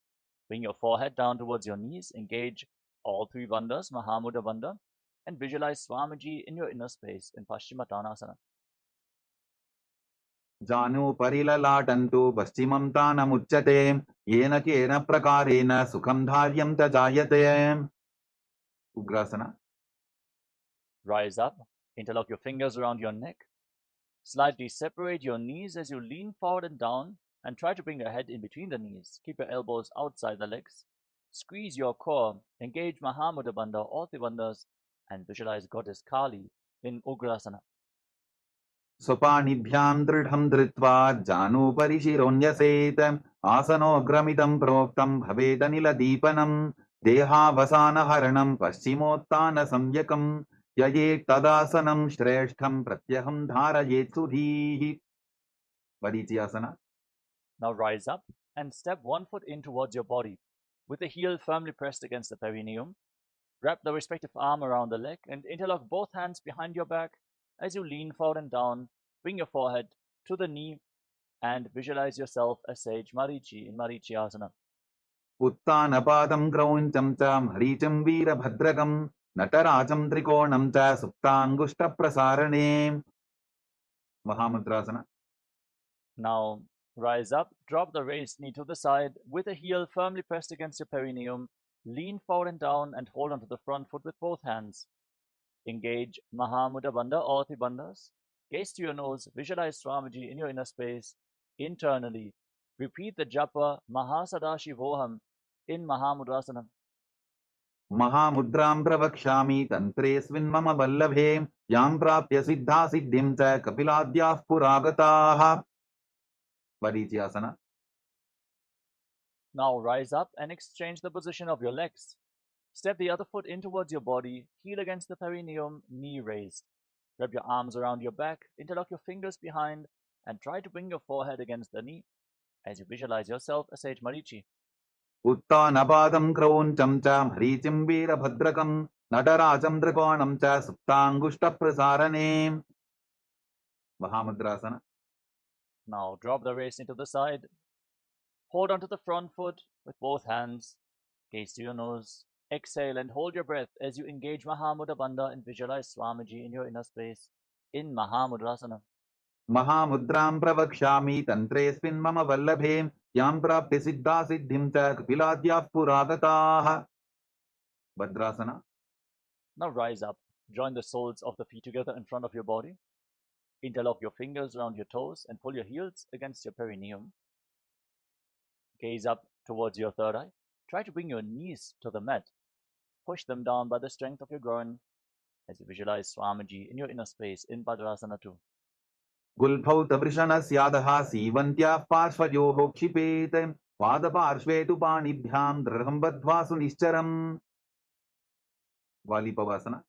Bring your forehead down towards your knees, engage all three bandhas, Mahamudra Bandha, and visualize Swamiji in your inner space in Paschimottanasana. जानु परिललाटन्तु पश्चिमं तानमुच्यते येन केन प्रकारेण सुखं धार्यं च जायते. Ugrasana. Rise up, interlock your fingers around your neck. Slightly separate your knees as you lean forward and down and try to bring your head in between the knees. Keep your elbows outside the legs. Squeeze your core, engage Mahamudra Bandha, all three bandhas, and visualize Goddess Kali in Ugrasana. स्वपाणिभ्यां दृढं धृत्वा जानुपरि शिरोन्यसेत् आसनोग्रमिदं प्रोक्तं भवेदनिलदीपनं देहावसानहरणं पश्चिमोत्तानसंज्ञकं ययेत् तदासनं श्रेष्ठं प्रत्यहं धारयेत् सुधीः. Varichiyasana. Now rise up and step one foot in towards your body with the heel firmly pressed against the perineum. Wrap the respective arm around the leg and interlock both hands behind your back. As you lean forward and down, bring your forehead to the knee and visualize yourself as Sage Marichi in Marichiyasana. उत्तानपादं क्रौञ्चं च मरीचं वीरभद्रकं नटराजं त्रिकोणं च सुप्ताङ्गुष्ठप्रसारणे. Mahamudrasana. Now rise up, drop the raised knee to the side with the heel firmly pressed against your perineum. Lean forward and down and hold onto the front foot with both hands. Engage Mahamudra Bandha, all three bandhas. Gaze to your nose, visualize Swamiji in your inner space. Internally, repeat the japa Mahasadashivoham in Mahamudrasana. महामुद्रां प्रवक्ष्यामि तन्त्रेऽस्मिन् मम वल्लभे यां प्राप्य सिद्धा सिद्धिं च कपिलाद्याः पुरागताः. Varichiyasana. Now rise up and exchange the position of your legs. Step the other foot in towards your body, heel against the perineum, knee raised. Wrap your arms around your back, interlock your fingers behind, and try to bring your forehead against the knee as you visualize yourself as Sage Marichi. उत्तानपादं क्रौञ्चं च मरीचिं वीरभद्रकं नटराजं त्रिकोणं च सुप्ताङ्गुष्ठप्रसारणे Mahamudrasana. Now drop the waist into the side. Hold onto the front foot with both hands. Gaze to your nose. Exhale and hold your breath as you engage Mahamudra Bandha and visualize Swamiji in your inner space in Mahamudrasana. महामुद्रां प्रवक्ष्यामि तन्त्रेऽस्मिन् मम वल्लभे यां प्राप्य सिद्धा सिद्धिं च कपिलाद्याः पुरागताः Bhadrasana. Now rise up. Join the soles of the feet together in front of your body. Interlock your fingers around your toes and pull your heels against your perineum. Gaze up towards your third eye. Try to bring your knees to the mat. Push them down by the strength of your groin as you visualize Swamiji in your inner space in Bhadrasana 2. गुल्फौ तवृषणस्यादः सीवन्त्याः पार्श्वयोः क्षिपेत् पादपार्श्वे तु पाणिभ्यां दृढं बद्ध्वा सुनिश्चरम् Valipavasana.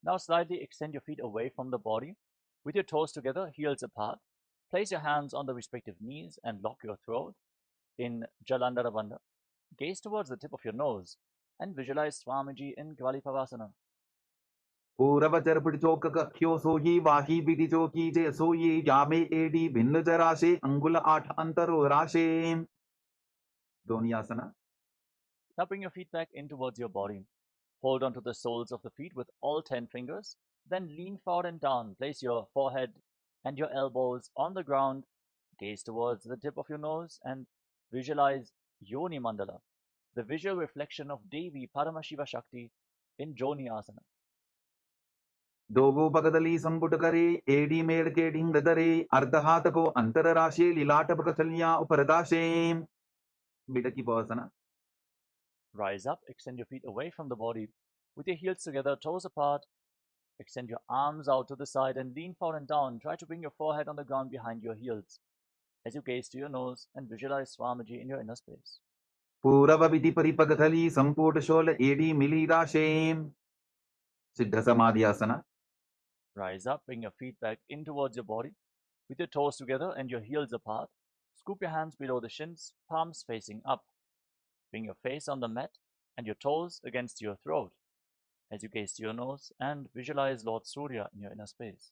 Now slightly extend your feet away from the body. With your toes together, heels apart. Place your hands on the respective knees and lock your throat in Jalandhara Bandha. Gaze towards the tip of your nose and visualize Swamiji in Valipavasana. पूरवचर पिടിचोक कख्यो सोही वाही बिडिचो कीजे सोई यामे AD भिन्न जराशे अंगुल 8 अंतरो राशे Donyasana. Now bring your feet back in towards your body. Hold onto the soles of the feet with all 10 fingers. Then lean forward and down. Place your forehead and your elbows on the ground. Gaze towards the tip of your nose and visualize Yoni Mandala, the visual reflection of Devi Paramashiva Shakti in Joni Asana. दोगो पगदली संपुट करे AD मेड़ के ढिंग दरे अर्धहात को अंतर राशे लीलाट पकचलिया उपरदाशे बिडकी पवसना. Rise up, extend your feet away from the body. With your heels together, toes apart. Extend your arms out to the side and lean forward and down. Try to bring your forehead on the ground behind your heels as you gaze to your nose and visualize Swamiji in your inner space. पूरव विधि परिपगथली संपुट शोल एडी मिली राशे सिद्ध समाधि आसना. Rise up, bring your feet back in towards your body. With your toes together and your heels apart, scoop your hands below the shins, palms facing up. Bring your face on the mat and your toes against your throat as you gaze to your nose and visualize Lord Surya in your inner space.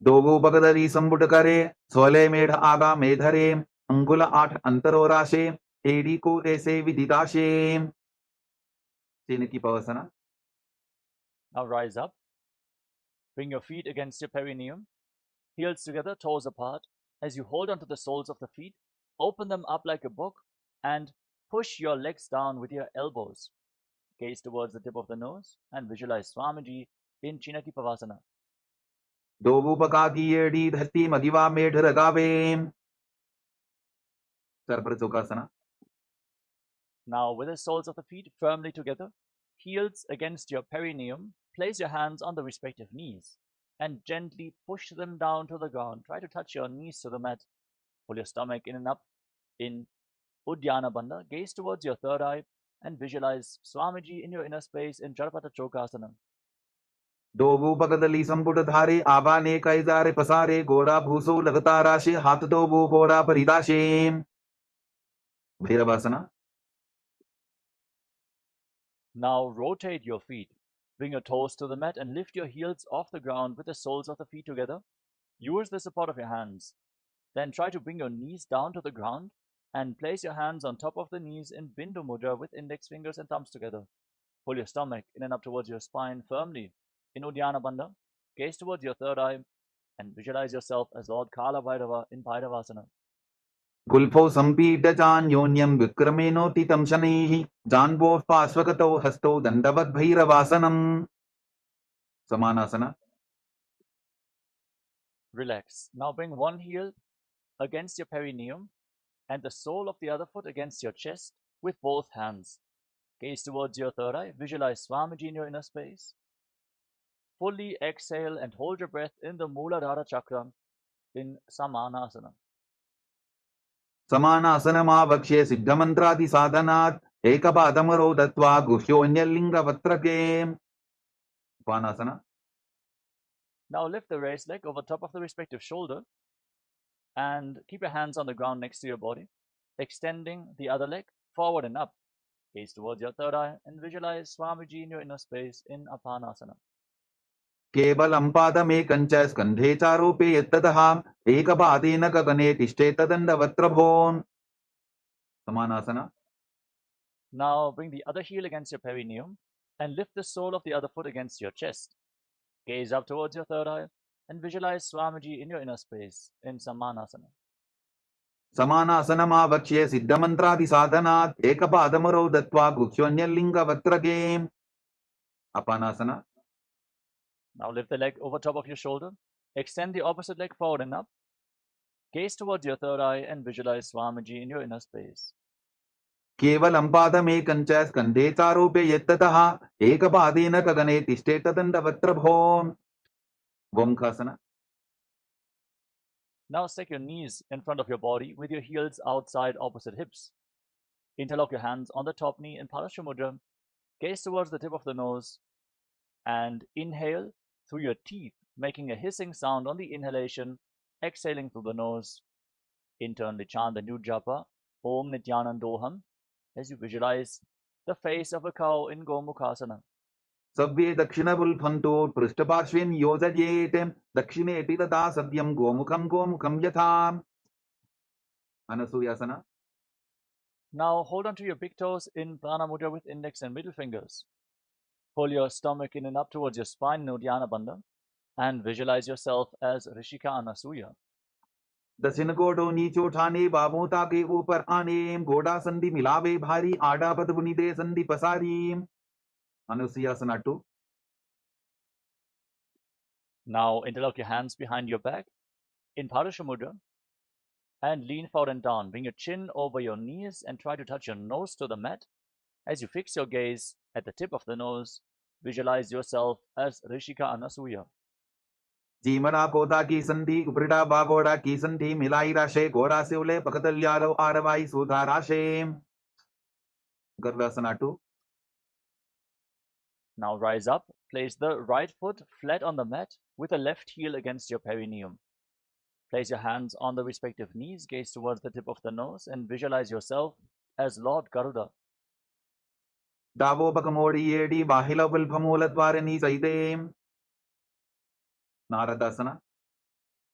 दोगो पगदली संपुट करे सोले मेढ़ आगा मेधरे अंगुल 8 अंतरो राशे AD को ऐसे विदिताशे की पवसना. Now rise up. Bring your feet against your perineum, heels together, toes apart. As you hold onto the soles of the feet, open them up like a book and push your legs down with your elbows. Gaze towards the tip of the nose and visualize Swamiji in Chinaki Pavasana. दोगुपका की AD धरती मदिवा मेढ़ रगावे सर्पर चौकासना. Now with the soles of the feet firmly together, heels against your perineum, place your hands on the respective knees and gently push them down to the ground. Try to touch your knees to the mat. Pull your stomach in and up in Uddiyana Bandha. Gaze towards your third eye and visualize Swamiji in your inner space in Jarapata Chokasana. Dogu पगदली संपुट धारे आवाने कैजारे पसारे गोरा भूसो लगता राशे हाथ Dogu गोरा परिदाशे भैरवासना. Now rotate your feet. Bring your toes to the mat and lift your heels off the ground with the soles of the feet together. Use the support of your hands. Then try to bring your knees down to the ground and place your hands on top of the knees in Bindu Mudra with index fingers and thumbs together. Pull your stomach in and up towards your spine firmly in Uddiyana Bandha. Gaze towards your third eye and visualize yourself as Lord Kala Bhairava in Bhairavasana. गुल्फौ संपीड्य चान्योन्यं विक्रमेणोत्थितं शनैः जान्वोः पार्श्वगतौ हस्तौ दण्डवद् भैरवासनम् समानासना. Relax. Now bring one heel against your perineum and the sole of the other foot against your chest with both hands. Gaze towards your third eye. Visualize Swamiji in your inner space. Fully exhale and hold your breath in the Mooladhara Chakra in Samanasana. समानासनमावक्ष्ये सिद्धमन्त्रादिसाधनात् एकपादमरो दत्त्वा गुह्योऽन्यलिङ्गवत्रके. Upanasana. Now lift the raised leg over top of the respective shoulder and keep your hands on the ground next to your body, extending the other leg forward and up. Gaze towards your third eye and visualize Swamiji in your inner space in Apanasana. केवलं पादमेकं च स्कन्धे चारोपे यत्ततः एकपादेन गगने तिष्ठेतदण्डवत्रभो. Samanasana. Now bring the other heel against your perineum and lift the sole of the other foot against your chest. Gaze up towards your third eye and visualize Swamiji in your inner space in Samanasana. समानासनमावक्ष्ये सिद्धमन्त्रादिसाधनात् एकपादमरो दत्त्वा गुह्योऽन्यलिङ्गवत्रके. Apanasana. Now lift the leg over top of your shoulder, extend the opposite leg forward and up. Gaze towards your third eye and visualize Swamiji in your inner space. केवलं पादमेकं च स्कन्धे चारोपे यत्ततः एकपादेन गगने तिष्ठेतदण्डवत्रभो. Vomkhasana. Now stack your knees in front of your body with your heels outside opposite hips. Interlock your hands on the top knee in Paramashivoham. Gaze towards the tip of the nose and inhale through your teeth, making a hissing sound on the inhalation, exhaling through the nose. Internally chant the new japa, Om Nithyanandoham, as you visualize the face of a cow in Gomukhasana. सव्ये दक्षिणवुल्फन्तो पृष्ठपार्श्वेन योजयेत् दक्षिणेऽपि तथा सव्यं गोमुखं गोमुखं यथा. Anasuyasana. Now hold on to your big toes in Prana Mudra with index and middle fingers. Pull your stomach in and up towards your spine in Uddiyana Bandha and visualize yourself as Rishika Anasuya. दक्षिण कोटो नीचो ठाने बाबों ताके ऊपर आने घोड़ा संधि मिलावे भारी आड़ा पद बुनिदे संधि पसारी. Anusuyasana 2. Now interlock your hands behind your back in Parasha Mudra and lean forward and down. Bring your chin over your knees and try to touch your nose to the mat. As you fix your gaze at the tip of the nose, visualize yourself as Rishika Anasuya. जीमना कोदा की संधि उपरिटा बागोड़ा की संधि मिलाई राशे घोड़ा से उले पकतल्यारो आरवाई सुधा राशे. Garvasana 2. Now rise up, place the right foot flat on the mat with the left heel against your perineum. Place your hands on the respective knees, gaze towards the tip of the nose and visualize yourself as Lord Garuda. दावो बकमोड़ी येडी बाहिलो बिल्फमूलद्वारिणी सैदे. Naradasana.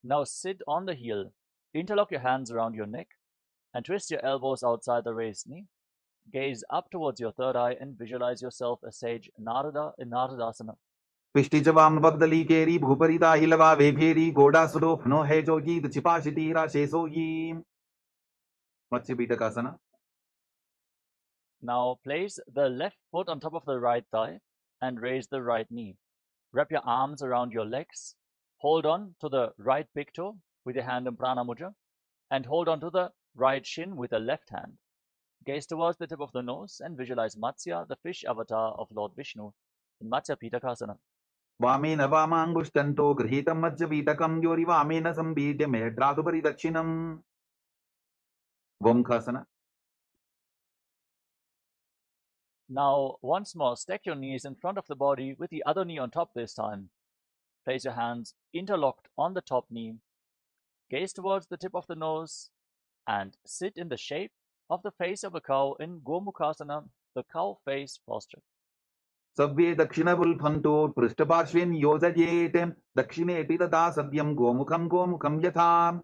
Now sit on the heel, interlock your hands around your neck and twist your elbows outside the raised knee. Gaze up towards your third eye and visualize yourself as sage Narada in Naradasana. पिष्टिजवाम बगदली केरी भूपरिता हिलवा वेभेरी गोड़ा सुरो फनो है जोगी छिपाशिती राशेसोगी. Matsyapitakasana. Now place the left foot on top of the right thigh and raise the right knee. Wrap your arms around your legs. Hold on to the right big toe with your hand in Prana Mudra and hold on to the right shin with the left hand. Gaze towards the tip of the nose and visualize Matsya, the fish avatar of Lord Vishnu, in Matsyapitakasana. वामेन वामाङ्गुष्टन्तो गृहीतं मज्जपीठकं योरि वामेन संबीड्य मेढ्रातुपरि दक्षिणम्. Vomkhasana. Now, once more, stack your knees in front of the body with the other knee on top this time. Place your hands interlocked on the top knee. Gaze towards the tip of the nose and sit in the shape of the face of a cow in Gomukhasana, the cow face posture. सव्ये दक्षिणवुल्फन्तो पृष्ठपार्श्वेन योजयेत् दक्षिणेऽपि तथा सव्यं गोमुखं गोमुखं यथा.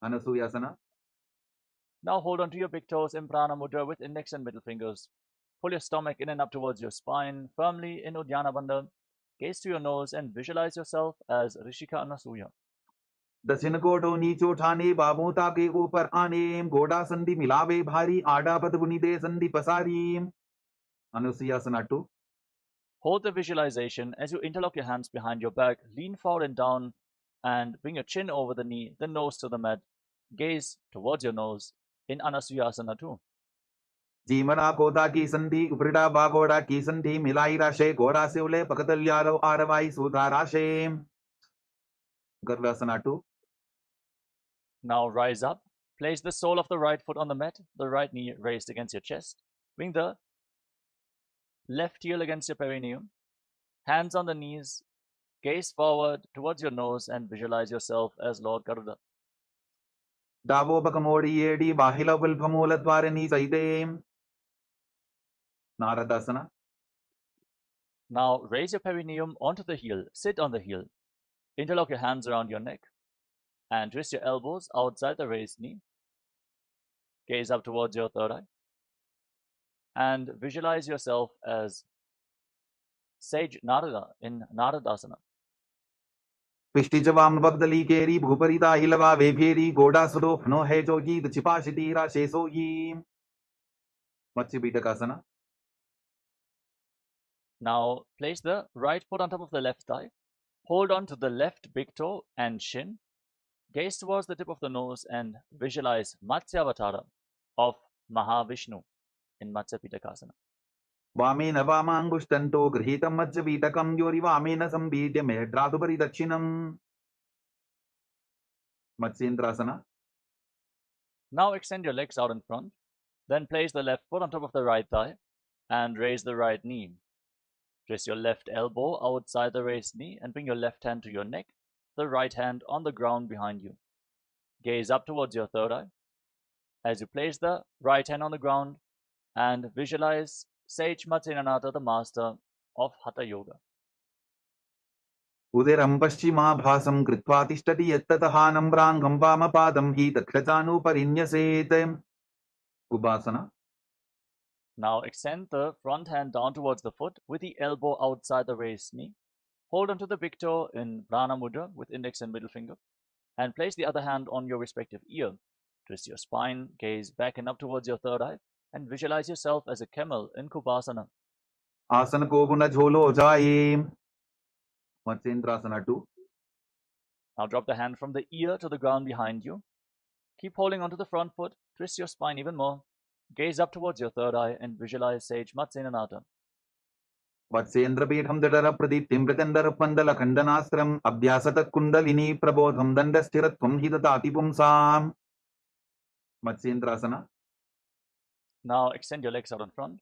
Anasuyasana. Now hold on to your big toes in Prana Mudra with index and middle fingers. Pull your stomach in and up towards your spine, firmly in Uddiyana Bandha. Gaze to your nose and visualize yourself as Rishika Anasuya. दक्षिण कोटो नीचो ठाने बाबों ताके ऊपर आने घोड़ा संधि मिलावे भारी आड़ा पद बुनिदे संधि पसारी. Anusuyasana 2. Hold the visualization as you interlock your hands behind your back, lean forward and down, and bring your chin over the knee, the nose to the mat. Gaze towards your nose in Anasuyasana 2. जीमना कोदा की संधि उपरिटा बागोड़ा की संधि मिलाई राशे घोड़ा से उले पकतल्यारो आरवाई सुधा राशे. Garvasana 2. Now rise up, Place the sole of the right foot on the mat, the right knee raised against your chest. Bring the left heel against your perineum. Hands on the knees. Gaze forward towards your nose and visualize yourself as Lord Garuda. Davobakamodigedi Bahilavulpamoolatvarani Saide. Naradasana. Now raise your perineum onto the heel. Sit on the heel. Interlock your hands around your neck and twist your elbows outside the raised knee. Gaze up towards your third eye and visualize yourself as Sage Narada in Naradasana. Pishtijavam Bhuparita Hilava Veperi Godasuro no Hejogi the Chipashitira Shesoyi. Matsibhitakasana. Now place the right foot on top of the left thigh. Hold on to the left big toe and shin. Gaze towards the tip of the nose and visualize Matsyavatara of Mahavishnu in Matsyapitakasana. Vamena Vamangushtanto Grihitam Matsabhitakam Yori Vamena Sambhidya Mehdrathupari Dakshinam. Matsyendrasana. Now extend your legs out in front. Then place the left foot on top of the right thigh and raise the right knee. Twist your left elbow outside the raised knee and bring your left hand to your neck, the right hand on the ground behind you. Gaze up towards your third eye. As you place the right hand on the ground and visualize Sage Nithyananda, the master of Hatha Yoga. Uderam Paschima Bhasam Kritva Tishtati Yattatahanam Brangam Vamapadam Hi Takshachanu Parinyaset. Ubhasana. Now extend the front hand down towards the foot with the elbow outside the raised knee. Hold onto the big toe in Prana Mudra with index and middle finger and place the other hand on your respective ear. Twist your spine, gaze back and up towards your third eye and visualize yourself as a camel in Kubhasana. Asana Koguna Jholo Jaye. Matsyendrasana 2. Now drop the hand from the ear to the ground behind you. Keep holding onto the front foot, twist your spine even more. Gaze up towards your third eye and visualize Sage Matsyendrasana. Vatsendrapitham Dadara Pradiptim Pratandara Pandala Khandanastram Abhyasata Kundalini Prabodham Dandastiratvam Hidatati Pumsam. Matsyendrasana. Now extend your legs out in front.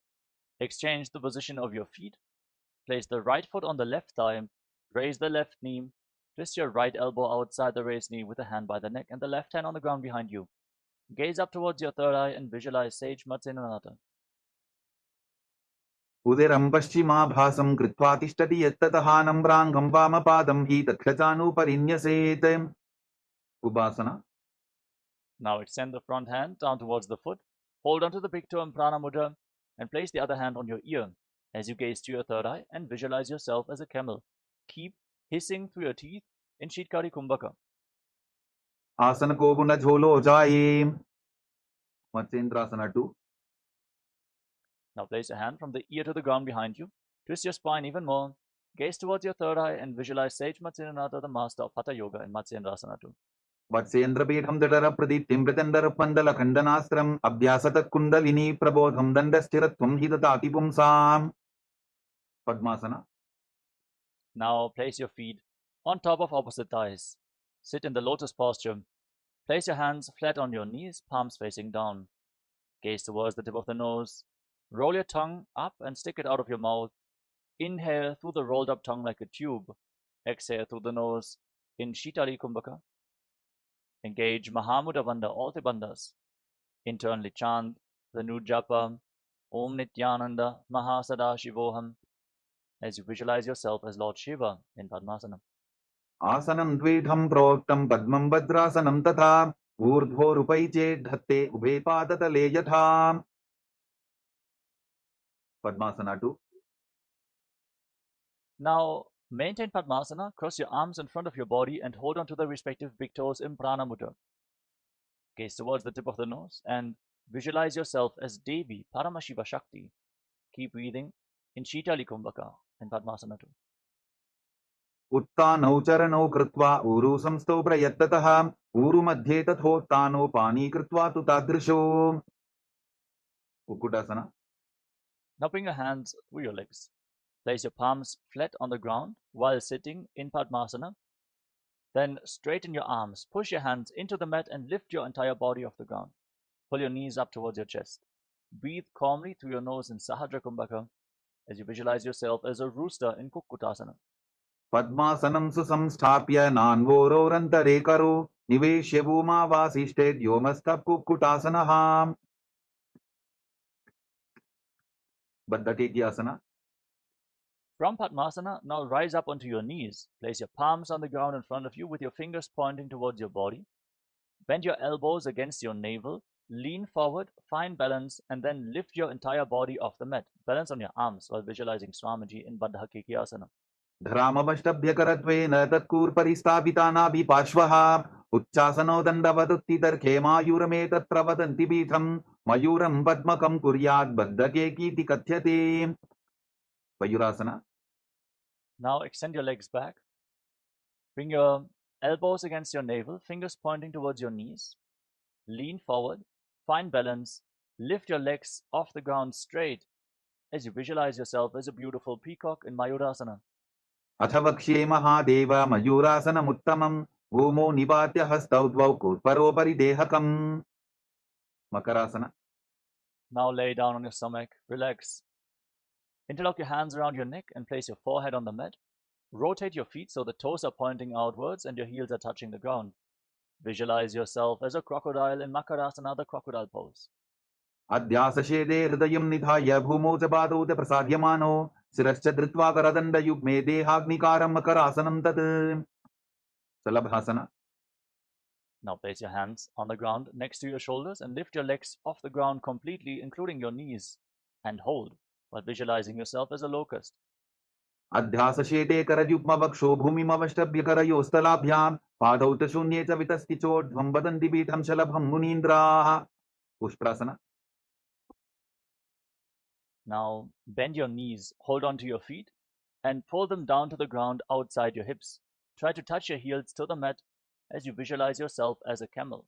Exchange the position of your feet. Place the right foot on the left thigh. Raise the left knee. Twist your right elbow outside the raised knee with a hand by the neck and the left hand on the ground behind you. Gaze up towards your third eye and visualize Sage Matsyendrasana. Uderam Paschima Bhasam Kritva Tishtati Yattatahanam Brangam Vamapadam Hi Takshachanu Parinyaset. Ubhasana. Now extend the front hand down towards the foot. Hold onto the big toe in Prana Mudra and place the other hand on your ear as you gaze to your third eye and visualize yourself as a camel. Keep hissing through your teeth in Shitkari Kumbhaka. Asana Koguna Jholo Jaye. Matsyendrasana 2. Now place your hand from the ear to the ground behind you. Twist your spine even more. Gaze towards your third eye and visualize Sage Matsyendrasana, the master of Hatha Yoga in Matsyendrasana 2. Vatsendrapitham Dadara Pradiptim Pratandara Pandala Khandanastram Abhyasata Kundalini Prabodham Dandastiratvam Hidatati Pumsam. Padmasana. Now place your feet on top of opposite thighs. Sit in the lotus posture. Place your hands flat on your knees, palms facing down. Gaze towards the tip of the nose. Roll your tongue up and stick it out of your mouth. Inhale through the rolled up tongue like a tube. Exhale through the nose in Shitali Kumbhaka. Engage Mahamudra Bandha, all the bandhas. Internally chant the new japa, Om Nithyananda Mahasadashivoham, as you visualize yourself as Lord Shiva in Padmasana. Asanam Dvidham Proktam Padmam Bhadrasanam Tatha Urdhvo Rupaiche Dhatte Ubhe Padatale Yatha. Padmasana 2. Now maintain Padmasana, cross your arms in front of your body and hold on to the respective big toes in Prana Mudra. Gaze towards the tip of the nose and visualize yourself as Devi, Paramashiva Shakti. Keep breathing in Shitali Kumbhaka in Padmasana 2. Uttanau charanau kritva uru samstau prayattatah uru madhye tathottano pani kritva tu tadrisho. Ukkutasana. Now bring your hands through your legs. Place your palms flat on the ground while sitting in Padmasana. Then straighten your arms, push your hands into the mat and lift your entire body off the ground. Pull your knees up towards your chest. Breathe calmly through your nose in Sahadra Kumbhaka as you visualize yourself as a rooster in Kukkutasana. Padmasanam susamsthapya nanvororantere karo niveshya bhuma vasishted yomastap kukkutasanaha. Baddhatetyasana. From Padmasana, now rise up onto your knees. Place your palms on the ground in front of you with your fingers pointing towards your body. Bend your elbows against your navel. Lean forward, find balance, and then lift your entire body off the mat. Balance on your arms while visualizing Swamiji in Baddha Kikyasana. धरामवष्टभ्यकरत्वेन तत्कूर्परिस्थापितानाभिपार्श्वः उच्चासनो दण्डवदुत्थितर्खे मायूरमेतत्र वदन्ति पीठम् मयूरम् पद्मकम् कुर्यात् बद्धकेकीति कथ्यते. Mayurasana. Now extend your legs back. Bring your elbows against your navel, fingers pointing towards your knees. Lean forward, find balance, lift your legs off the ground straight as you visualize yourself as a beautiful peacock in Mayurasana. अथ वक्ष्ये महादेव मयूरासनमुत्तमम् भूमौ निपात्य हस्तौ द्वौ कूर्परोपरि देहकम्. Makarasana. Now lay down on your stomach, relax. Interlock your hands around your neck and place your forehead on the mat. Rotate your feet so the toes are pointing outwards and your heels are touching the ground. Visualize yourself as a crocodile in Makarasana, the crocodile pose. अध्यासशेदे हृदयम् निधाय भूमौ च पादौ च प्रसाद्यमानो शिरश्च धृत्वा करदण्डयुग्मे देहाग्निकारम् मकरासनम् तत्. Salabhasana. Now place your hands on the ground next to your shoulders and lift your legs off the ground completely, including your knees, and hold while visualizing yourself as a locust. अध्यासशेटे करयुग्मवक्षो भूमिमवष्टभ्यकरयोस्तलाभ्याम् पादौ च शून्ये च वितस्ति चोर्ध्वम् वदन्ति पीठम् शलभम् मुनीन्द्राः. Pushprasana. Now bend your knees, hold on to your feet, and pull them down to the ground outside your hips. Try to touch your heels to the mat as you visualize yourself as a camel.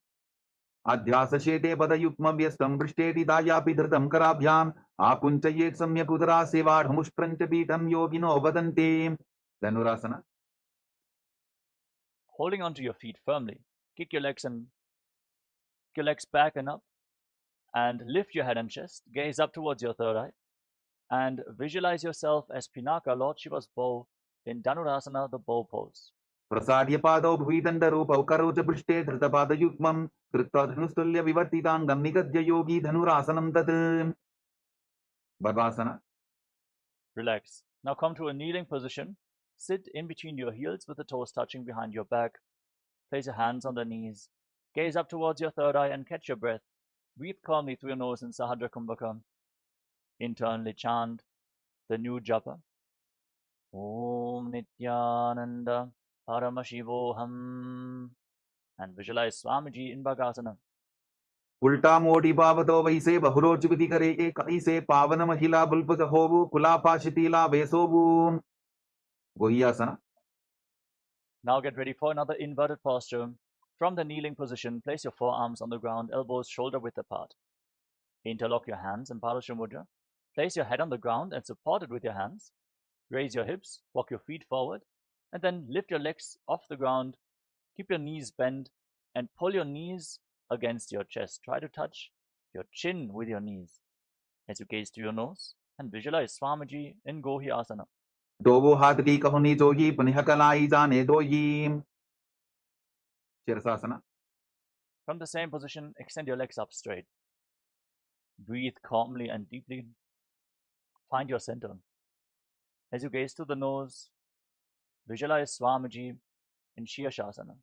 अध्यासशेटे पदयुग्मव्यस्तम् पृष्ठेति दायापि धृतम् कराभ्याम् आकुञ्चयेत् सम्यक् उदरासेवाढमुष्प्रञ्च पीठम् योगिनो वदन्ति. Dhanurasana. Holding onto your feet firmly, kick your legs back and up, and lift your head and chest. Gaze up towards your third eye, and visualize yourself as Pinaka, Lord Shiva's bow, in Dhanurasana, the bow pose. प्रसाद्य पादौ भुविदण्डरूपौ करौ च पृष्ठे धृतपादयुग्मम् कृत्वा धनुस्तुल्य विवर्तिताङ्गम् निगद्य योगी धनुरासनम् तत्. Bhavasana. Relax. Now come to a kneeling position. Sit in between your heels with the toes touching behind your back. Place your hands on the knees. Gaze up towards your third eye and catch your breath. Breathe calmly through your nose in Sahadra Kumbhaka. Internally chant the new japa. Om Nithyananda Paramashivoham. And visualize Swamiji in Bhagasana. उल्टा मोटी पावतो वैसे बहुरोचुविति करे कैसे पावन महिला बुल्पस होवु कुलापाशितीला वेसोवु. Gohyasana. Now get ready for another inverted posture. From the kneeling position, place your forearms on the ground, elbows shoulder width apart. Interlock your hands in Parasha Mudra. Place your head on the ground and support it with your hands. Raise your hips, walk your feet forward, and then lift your legs off the ground. Keep your knees bent and pull your knees against your chest. Try to touch your chin with your knees as you gaze to your nose and visualize Swamiji in Gohyasana. दोवो हाथ की कहुनी जोगी पुनः कलाई जाने दोयी. Shirasasana. From the same position, extend your legs up straight. Breathe calmly and deeply. Find your center. As you gaze to the nose, visualize Swamiji in Shirshasana.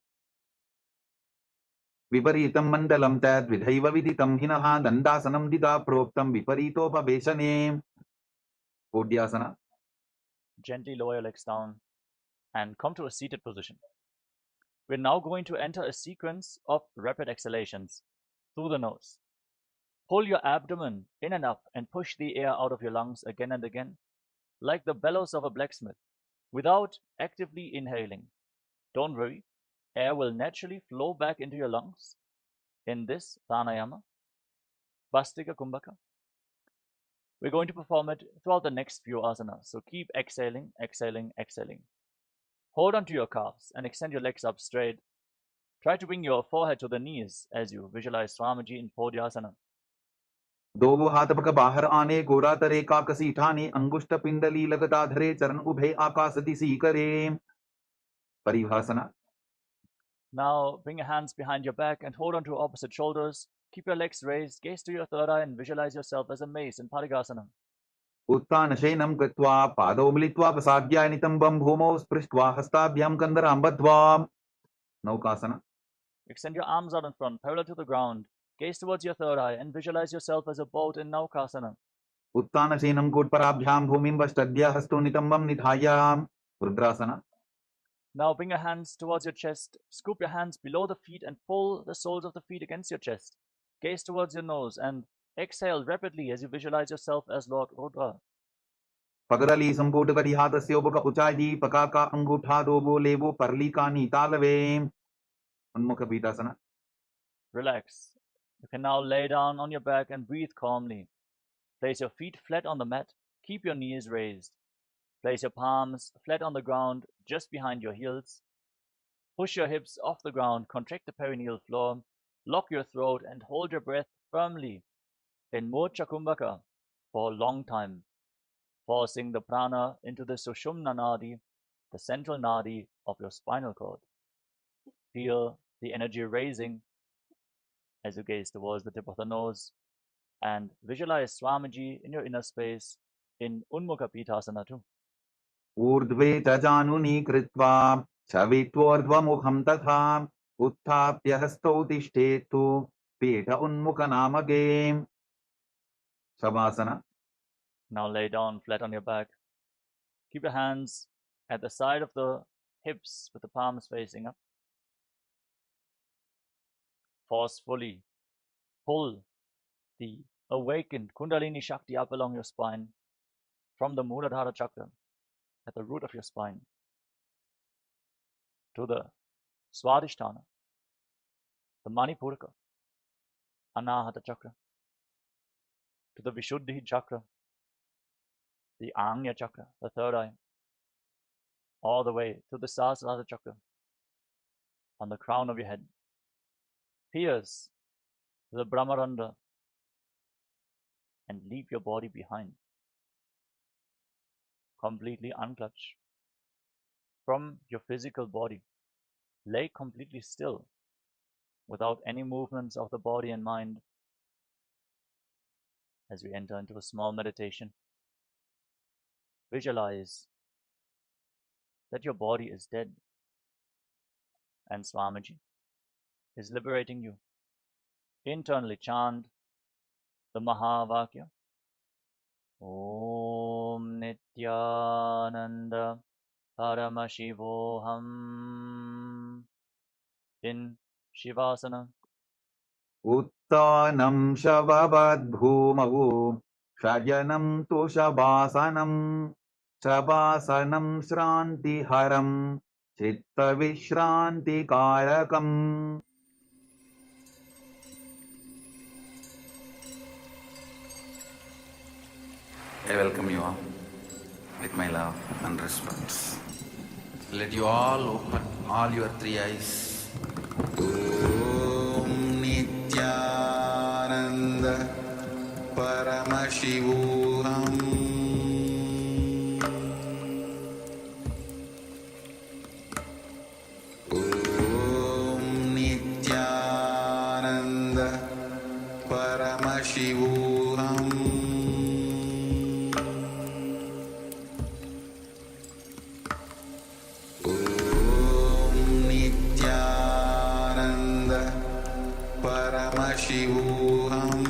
विपरीतं मण्डलं तद्विधैव विदितं हिनः दण्डासनं दिदा प्रोक्तं विपरीतोपवेशने. Podhyasana. Gently lower your legs down and come to a seated position. We're now going to enter a sequence of rapid exhalations through the nose. Pull your abdomen in and up and push the air out of your lungs again and again, like the bellows of a blacksmith, without actively inhaling. Don't worry, air will naturally flow back into your lungs in this pranayama, Bhastika Kumbhaka. We're going to perform it throughout the next few asanas, so keep exhaling, exhaling, exhaling. Hold onto your calves and extend your legs up straight. Try to bring your forehead to the knees as you visualize Swamiji in Podhyasana. दो हाथ पक बाहर आने, गोरा तरे काकसी ठाने, अंगुष्ठ पिंडली लगता धरे, चरण उभे आकाश दिशी करे. Paribhasana. Now bring your hands behind your back and hold on to your opposite shoulders. Keep your legs raised, gaze to your third eye and visualize yourself as a mace in Parigasana. उत्तानशयनं कृत्वा पादौ मिलित्वा प्रसाद्याय नितम्बं भूमौ स्पृष्ट्वा हस्ताभ्यां कन्दरां बद्ध्वा. Naukasana. Extend your arms out in front, parallel to the ground. Gaze towards your third eye and visualize yourself as a boat in Naukasana. उत्तानशयनं कोट्पराभ्यां भूमिं वष्टद्य हस्तो नितम्बं निधाय. Rudrasana. Now bring your hands towards your chest. Scoop your hands below the feet and pull the soles of the feet against your chest. Gaze towards your nose and exhale rapidly as you visualize yourself as Lord Rudra. पगरली संपूट करी हाथस्य उपक उचाई पकाका अंगूठा दोबो लेबो परलिका नीतालवे. उन्मुख पीठासना. Relax. You can now lay down on your back and breathe calmly. Place your feet flat on the mat. Keep your knees raised. Place your palms flat on the ground just behind your heels. Push your hips off the ground, contract the perineal floor, lock your throat and hold your breath firmly in Mocha Kumbhaka for a long time, forcing the prana into the Sushumna Nadi, the central nadi of your spinal cord. Feel the energy raising as you gaze towards the tip of the nose and visualize Swamiji in your inner space in Unmukha Pithasana too. ऊर्ध्वे तजानुनी कृत्वा छवित्वोर्ध्वमुखं तथा उत्थाप्य हस्तौ तिष्ठेतु पीठ उन्मुखनामके. Shavasana. Now lay down flat on your back. Keep your hands at the side of the hips with the palms facing up. Forcefully pull the awakened Kundalini Shakti up along your spine from the Muladhara chakra at the root of your spine to the Swadhisthana, the Manipuraka, Anahata chakra, to the Vishuddhi chakra, the Anya chakra, the third eye, all the way to the Sahasrara chakra on the crown of your head. Pierce the Brahmarandha and leave your body behind. Completely unclutch from your physical body. Lay completely still without any movements of the body and mind as we enter into a small meditation. Visualize that your body is dead and Swamiji is liberating you. Internally chant the Mahavakya. Om Nithyananda Paramashivoham in Shivasana. उत्तानं शववद्भूमौ शयनं तु शवासनं. शवासनं श्रान्तिहरं चित्तविश्रान्तिकारकम्. I welcome you all with my love and respect. Let you all open all your three eyes. Om Nithyananda Paramashivoham. Om Nithyananda Paramashivoham. Paramashivoham.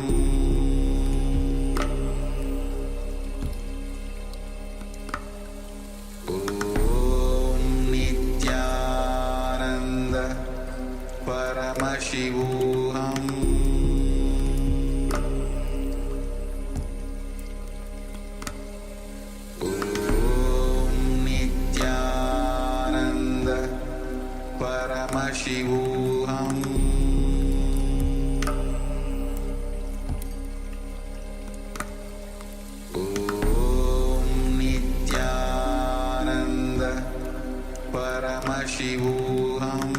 Om Nithyananda Paramashivoham. Om Nithyananda Paramashivoham. Paramashivoham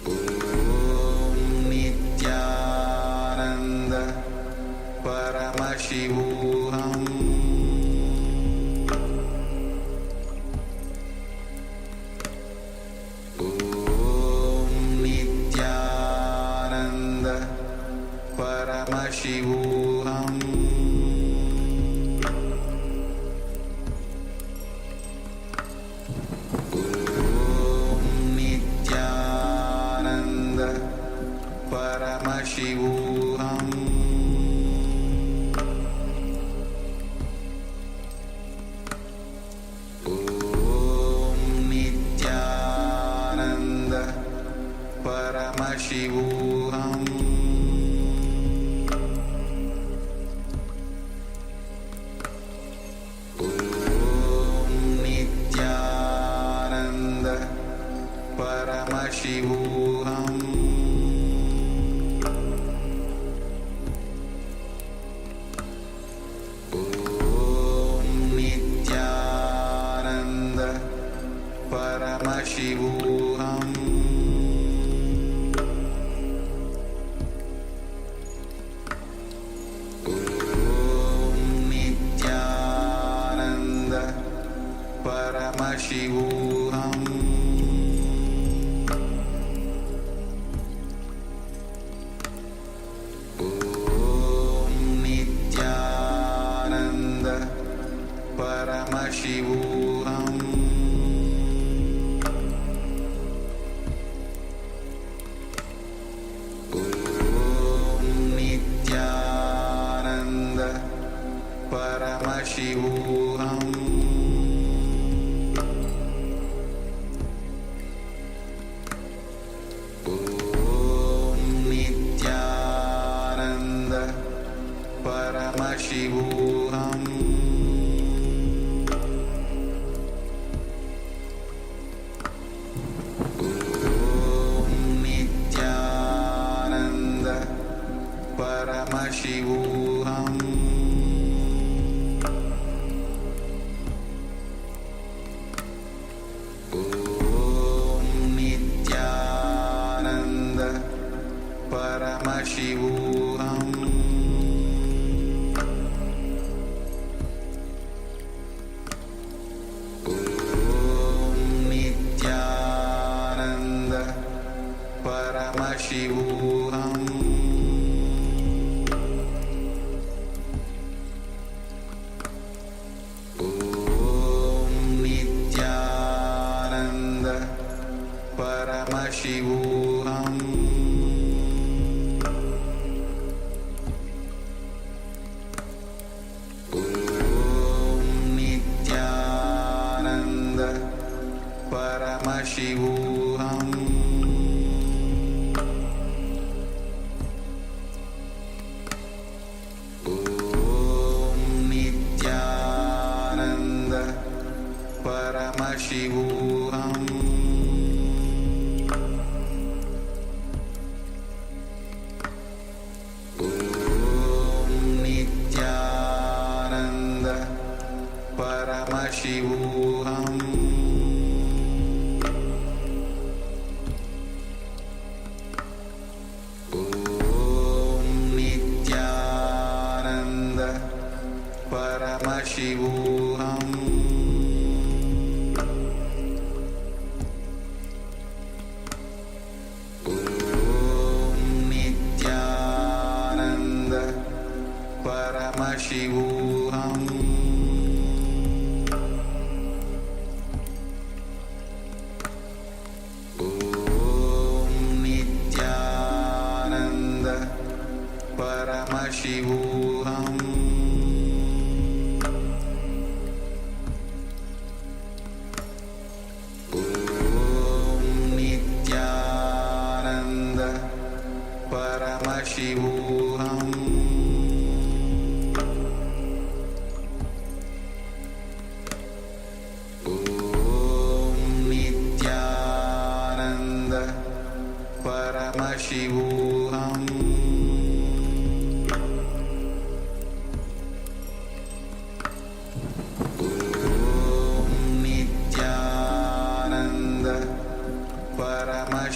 Om Nithyananda Paramashivoham Om Nithyananda Paramashivoham Paramashivoham Om Nithyananda Paramashivoham Om Nithyananda Paramashivoham Paramashivoham Om Nithyananda Paramashivoham Om Nithyananda Paramashivoham Paramashivoham Om Nithyananda Paramashivoham Om Nithyananda Paramashivoham Paramashivoham Om Nithyananda Paramashivoham Om Nithyananda Paramashivoham Paramashivoham Om Nithyananda Paramashivoham Om Nithyananda Paramashivoham Paramashivoham Om Nithyananda Paramashivoham Om Nithyananda Paramashivoham Paramashivoham Om Nithyananda Paramashivoham Om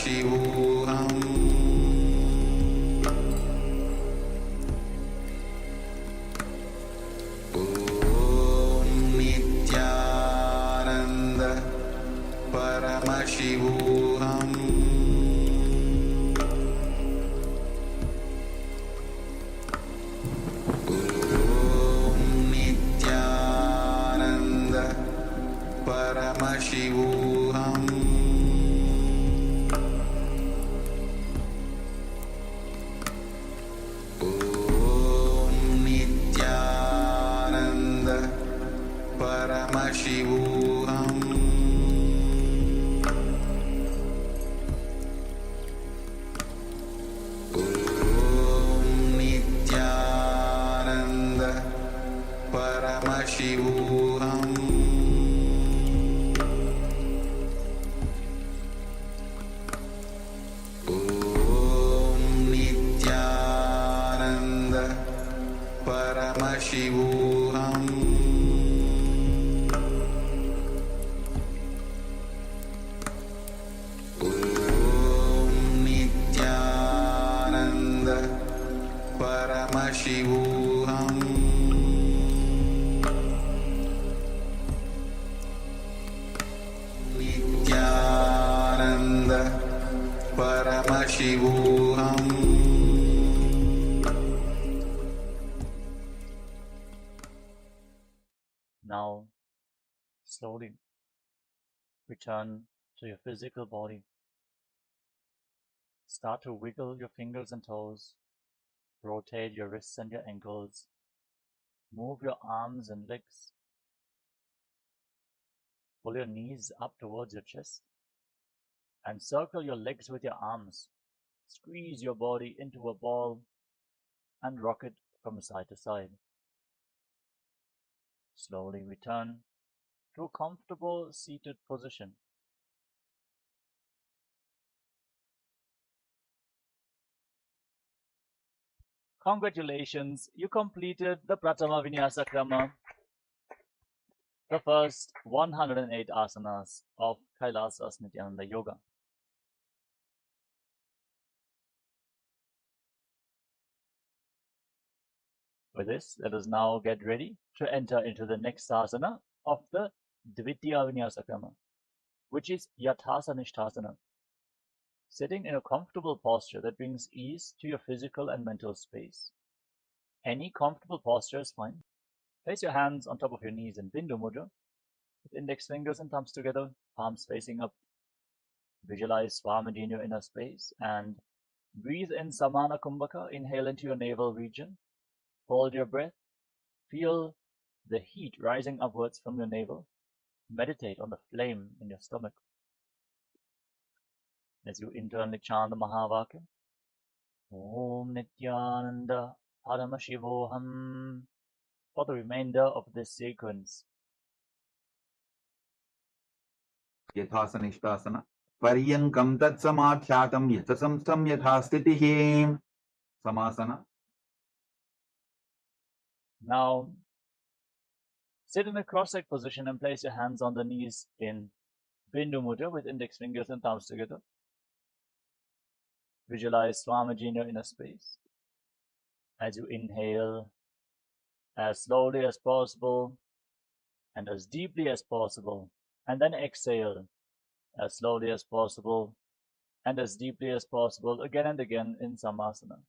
Paramashivoham Om Nithyananda Paramashivoham Om Nithyananda Paramashivoham Om Nithyananda Paramashivoham Om Nithyananda Paramashivoham Om Nithyananda Paramashivoham Om Nithyananda Paramashivoham Nithyananda Paramashivoham Now, slowly return to your physical body. Start to wiggle your fingers and toes. Rotate your wrists and your ankles. Move your arms and legs. Pull your knees up towards your chest. And circle your legs with your arms. Squeeze your body into a ball and rock it from side to side. Slowly return to a comfortable seated position. Congratulations, you completed the Pratama Vinyasa Krama, the first 108 asanas of Kailasa's Nithyananda Yoga. With this, let us now get ready to enter into the next asana of the Dvitiya Vinyasa Krama, which is Yathasa-Nishthasana, sitting in a comfortable posture that brings ease to your physical and mental space. Any comfortable posture is fine. Place your hands on top of your knees in Bindu Mudra, with index fingers and thumbs together, palms facing up. Visualize Swamiji in your inner space and breathe in Samana Kumbhaka. Inhale into your navel region. Hold your breath. Feel the heat rising upwards from your navel. Meditate on the flame in your stomach. As you internally chant the Mahavakya, Om Nithyananda Paramashivoham, for the remainder of this sequence. Yathasa-Nishthasana Paryankam Tat-Samadhyatam Yathasam Yathastitihi Samasana. Now, sit in a cross-legged position and place your hands on the knees in Bindu Mudra with index fingers and thumbs together. Visualize Swamiji in your inner space. As you inhale, as slowly as possible and as deeply as possible, and then exhale as slowly as possible and as deeply as possible, again and again in Samasana.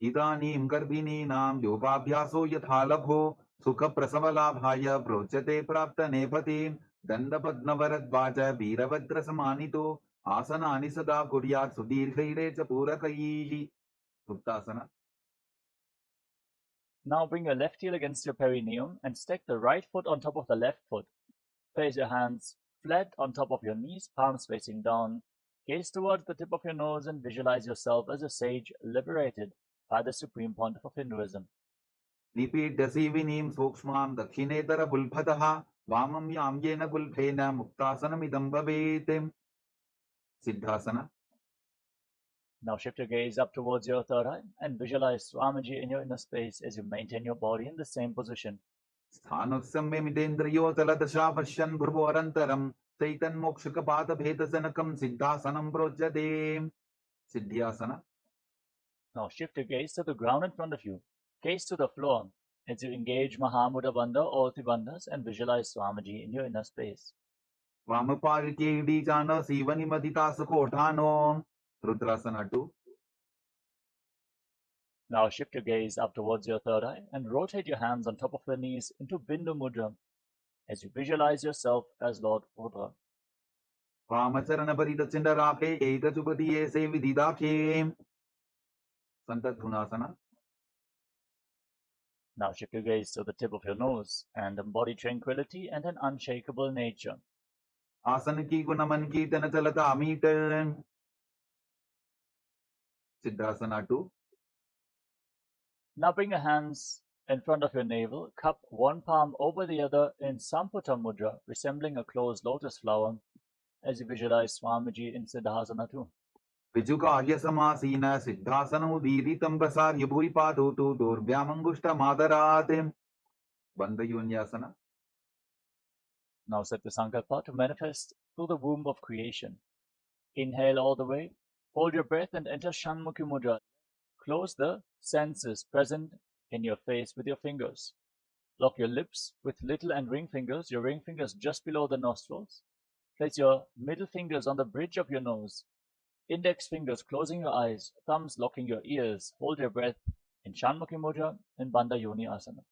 Idanim Garbhinam Yogabhyaso Yathalabho Sukha Prasavalabhaya Prochate Prapta Nepati Dandapadnavaradvaja Veerabhadra Samanito Asanani Sada Kuryat Sudirghaire Chapurakaihi Suptasana. Now bring your left heel against your perineum and stack the right foot on top of the left foot. Place your hands flat on top of your knees, palms facing down. Gaze towards the tip of your nose and visualize yourself as a sage liberated by the Supreme Pontiff of Hinduism. Repeat Dasivinim Sokshmam Dakshinetara Bulbhataha Vamam Yamyena Bulbhena Muktasanam Idam Bhavetem Siddhasana. Now shift your gaze up towards your third eye and visualize Swamiji in your inner space as you maintain your body in the same position. Sthanusamyamidendriyo taladasha pasyan bhurvarantaram Saitanmokshakapada-bhetasanakam siddhasanam projyate. Siddhyasana. Now shift your gaze to the ground in front of you. Gaze to the floor as you engage Mahamudra Bandha or Tribandhas and visualize Swamiji in your inner space. Vamaparikevdijana Sivanimaditasakothano. Rudrasana 2. Now shift your gaze up towards your third eye and rotate your hands on top of the knees into Bindu Mudra as you visualize yourself as Lord Rudra. Vamacharanaparitachindaraphe etachupatiye sevididakhe. Santadhunasana. Now shift your gaze to the tip of your nose and embody tranquility and an unshakable nature. Asana ki gunaman ki tanachalata amita. Siddhasana 2. Now bring your hands in front of your navel, cup one palm over the other in Samputa Mudra, resembling a closed lotus flower, as you visualize Swamiji in Siddhasana 2. Vijukarya-samasina siddhasanamudiritam vasarya bhuripatotu durvyamangushtamadaratim. Bandha-yunyasana. Now set the Sankalpa to manifest through the womb of creation. Inhale all the way, hold your breath and enter Shanmukhi Mudra. Close the senses present in your face with your fingers. Lock your lips with little and ring fingers, your ring fingers just below the nostrils. Place your middle fingers on the bridge of your nose. Index fingers closing your eyes, thumbs locking your ears. Hold your breath in Shanmukhi Mudra in Bandha Yoni Asana.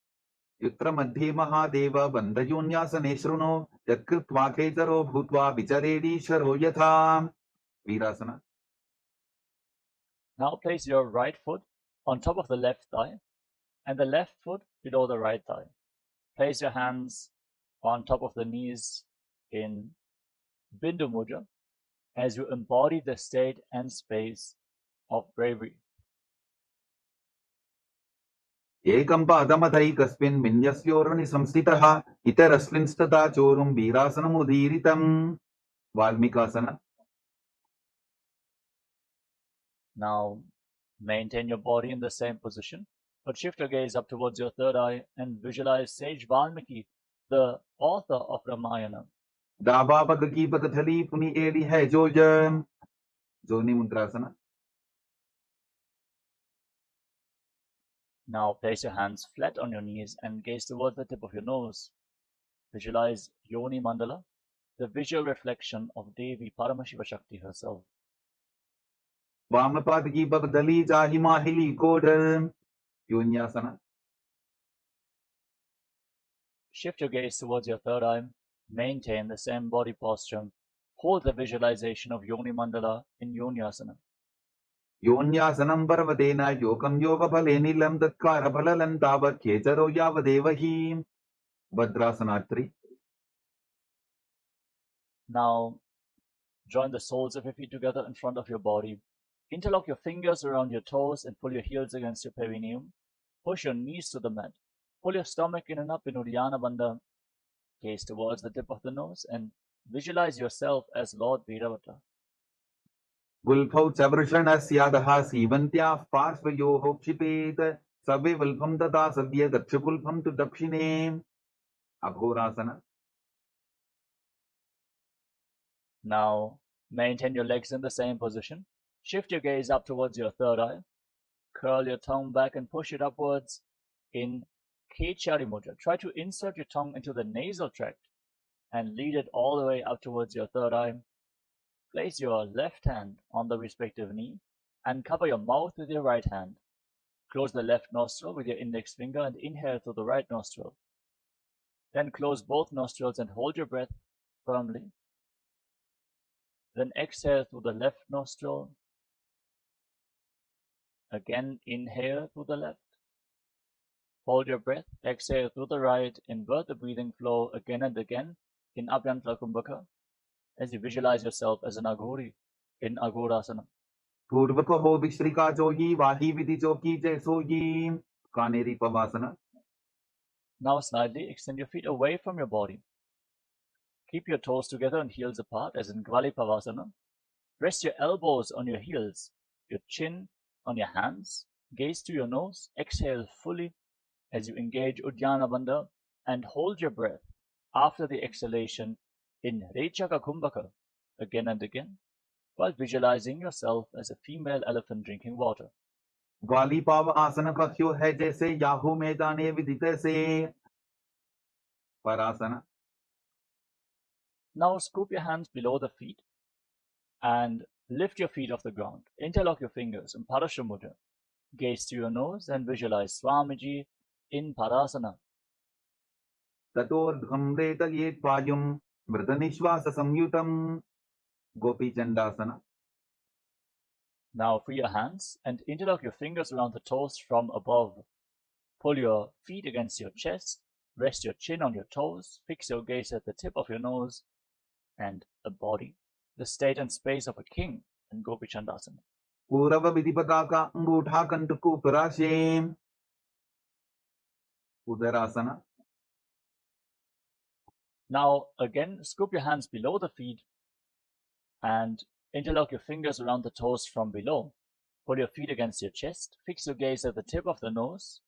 Yutra madhye mahadeva bandha-yunyasane shruno yatkritva khetaro bhutva vicharedi-sharo yatha. Virasana. Now place your right foot on top of the left thigh and the left foot below the right thigh. Place your hands on top of the knees in Bindu Mudra as you embody the state and space of bravery. Ekam padamathai-kasmin vinyasyorvani samstitaha itarasminstata chorum virasanamudiritam. Valmikasana. Now maintain your body in the same position, but shift your gaze up towards your third eye and visualize Sage Valmiki, the author of Ramayana. Daba pagaki pagathali puni edi hai jojam. Joni Mundrasana. Now place your hands flat on your knees and gaze towards the tip of your nose. Visualize Yoni Mandala, the visual reflection of Devi Paramashiva Shakti herself. Vamapadaki pagadali jahi mahili kodam. Yunyasana. Shift your gaze towards your third eye. Maintain the same body posture. Hold the visualization of Yoni Mandala in Yonyasana. Yonyasanam parvatena yokam yoga phalenilam datkara phalalan tavat khecharo yavadevahi. Bhadrasana 3. Now join the soles of your feet together in front of your body. Interlock your fingers around your toes and pull your heels against your perineum. Push your knees to the mat. Pull your stomach in and up in Uddiyana Bandha. Gaze towards the tip of the nose and visualize yourself as Lord Viravata. Gulphau chavrushanasyadah sivantyah parsvayoho kshipet. Sabe vulpham tata sadhya dakshagulpham tu dakshine. Aghorasana. Now maintain your legs in the same position. Shift your gaze up towards your third eye. Curl your tongue back and push it upwards in Kechari Mudra. Try to insert your tongue into the nasal tract and lead it all the way up towards your third eye. Place your left hand on the respective knee and cover your mouth with your right hand. Close the left nostril with your index finger and inhale through the right nostril. Then close both nostrils and hold your breath firmly. Then exhale through the left nostril. Again, inhale through the left. Hold your breath, exhale through the right, invert the breathing flow again and again in Abhyantara Kumbhaka as you visualize yourself as an Aghori in Aghorasana. Purvakaho vishrika jogi vahi vidhi jogi jaisogi. Kaneri pavasana. Now slightly extend your feet away from your body. Keep your toes together and heels apart as in Gvali Pavasana. Rest your elbows on your heels, your chin on your hands. Gaze to your nose. Exhale fully as you engage Uddiyana Bandha and hold your breath. After the exhalation, in Rechaka Kumbhaka again and again, while visualizing yourself as a female elephant drinking water. वाली पाव आसन कक्ष्यो है जैसे Yahoo में जाने विदित से परआसना. Now scoop your hands below the feet and lift your feet off the ground. Interlock your fingers in Parashamudra. Gaze to your nose and visualize Swamiji in Parasana. ततोर्ध्वं रेतयेत् वायुं मृतनिश्वास संयुतं Gopi चंडासना. Now free your hands and interlock your fingers around the toes from above. Pull your feet against your chest, rest your chin on your toes, fix your gaze at the tip of your nose and embody the state and space of a king in Gopi Chandasana. पूरव विधिपता का अंगूठा कंटकू पराशे उदरासना. Now again, scoop your hands below the feet and interlock your fingers around the toes from below. Pull your feet against your chest, fix your gaze at the tip of the nose,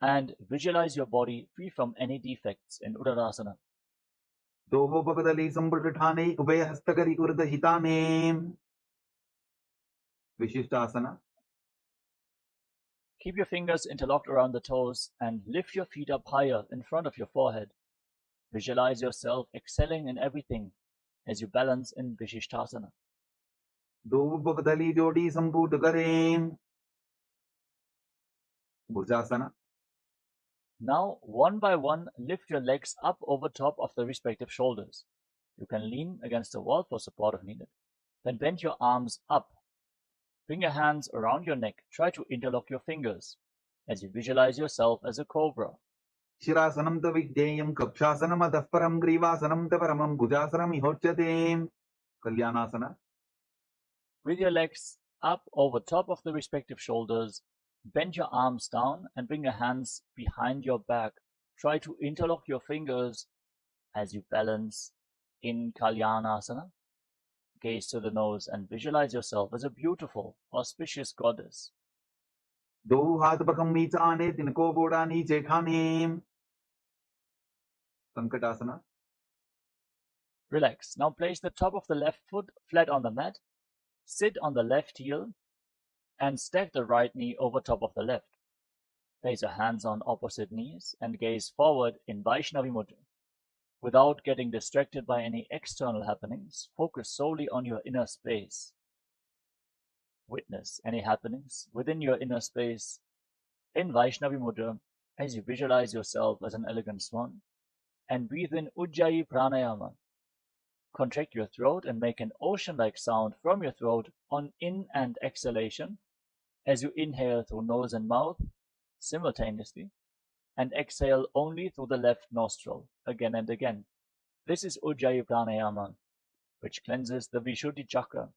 and visualize your body free from any defects in Uddarasana. दोभोपकदली संपुटाने उभय हस्तकरी Kurud हिताने विशिष्टासना. Keep your fingers interlocked around the toes and lift your feet up higher in front of your forehead. Visualize yourself excelling in everything as you balance in Vishishtasana. दोभोपकदली जोड़ी संपुट करें भुजासना. Now, one by one, lift your legs up over top of the respective shoulders. You can lean against the wall for support if needed. Then bend your arms up. Bring your hands around your neck. Try to interlock your fingers as you visualize yourself as a cobra. शिरासनं त विज्ञेयं कक्षासनम् अतः परं ग्रीवासनं त परमं भुजासनम् इहोच्यते कल्याणासना. With your legs up over top of the respective shoulders, bend your arms down and bring your hands behind your back. Try to interlock your fingers as you balance in Kalyanasana. Gaze to the nose and visualize yourself as a beautiful, auspicious goddess. दो हाथ पकम नीचे आने तिनको बोड़ा नीचे खाने संकटासना. Relax. Now place the top of the left foot flat on the mat. Sit on the left heel and stack the right knee over top of the left. Place your hands on opposite knees and gaze forward in Vaishnavi Mudra. Without getting distracted by any external happenings, focus solely on your inner space. Witness any happenings within your inner space in Vaishnavi Mudra as you visualize yourself as an elegant swan and breathe in Ujjayi Pranayama. Contract your throat and make an ocean-like sound from your throat on in and exhalation as you inhale through nose and mouth simultaneously and exhale only through the left nostril again and again. This is Ujjayi Pranayama, which cleanses the Vishuddhi chakra.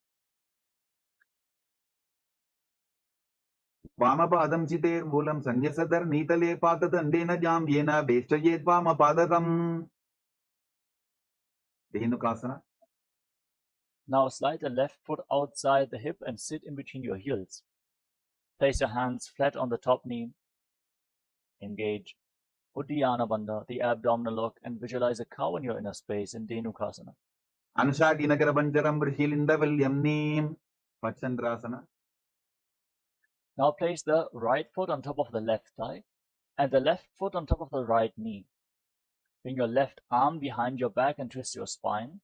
वामपादं चितेर्मूलं संन्यसदर् नीतले पातदण्डेन जाम्येन वेष्टयेत् वामपादकम् धेनुकासना. Now slide the left foot outside the hip and sit in between your heels. Place your hands flat on the top knee. Engage Uddiyana Bandha, the abdominal lock, and visualize a cow in your inner space in Dhenukasana. अनुशाकिनकरपञ्जरं वृषिलिन्दवल्यं नीं पच्चन्द्रासना. Now place the right foot on top of the left thigh and the left foot on top of the right knee. Bring your left arm behind your back and twist your spine.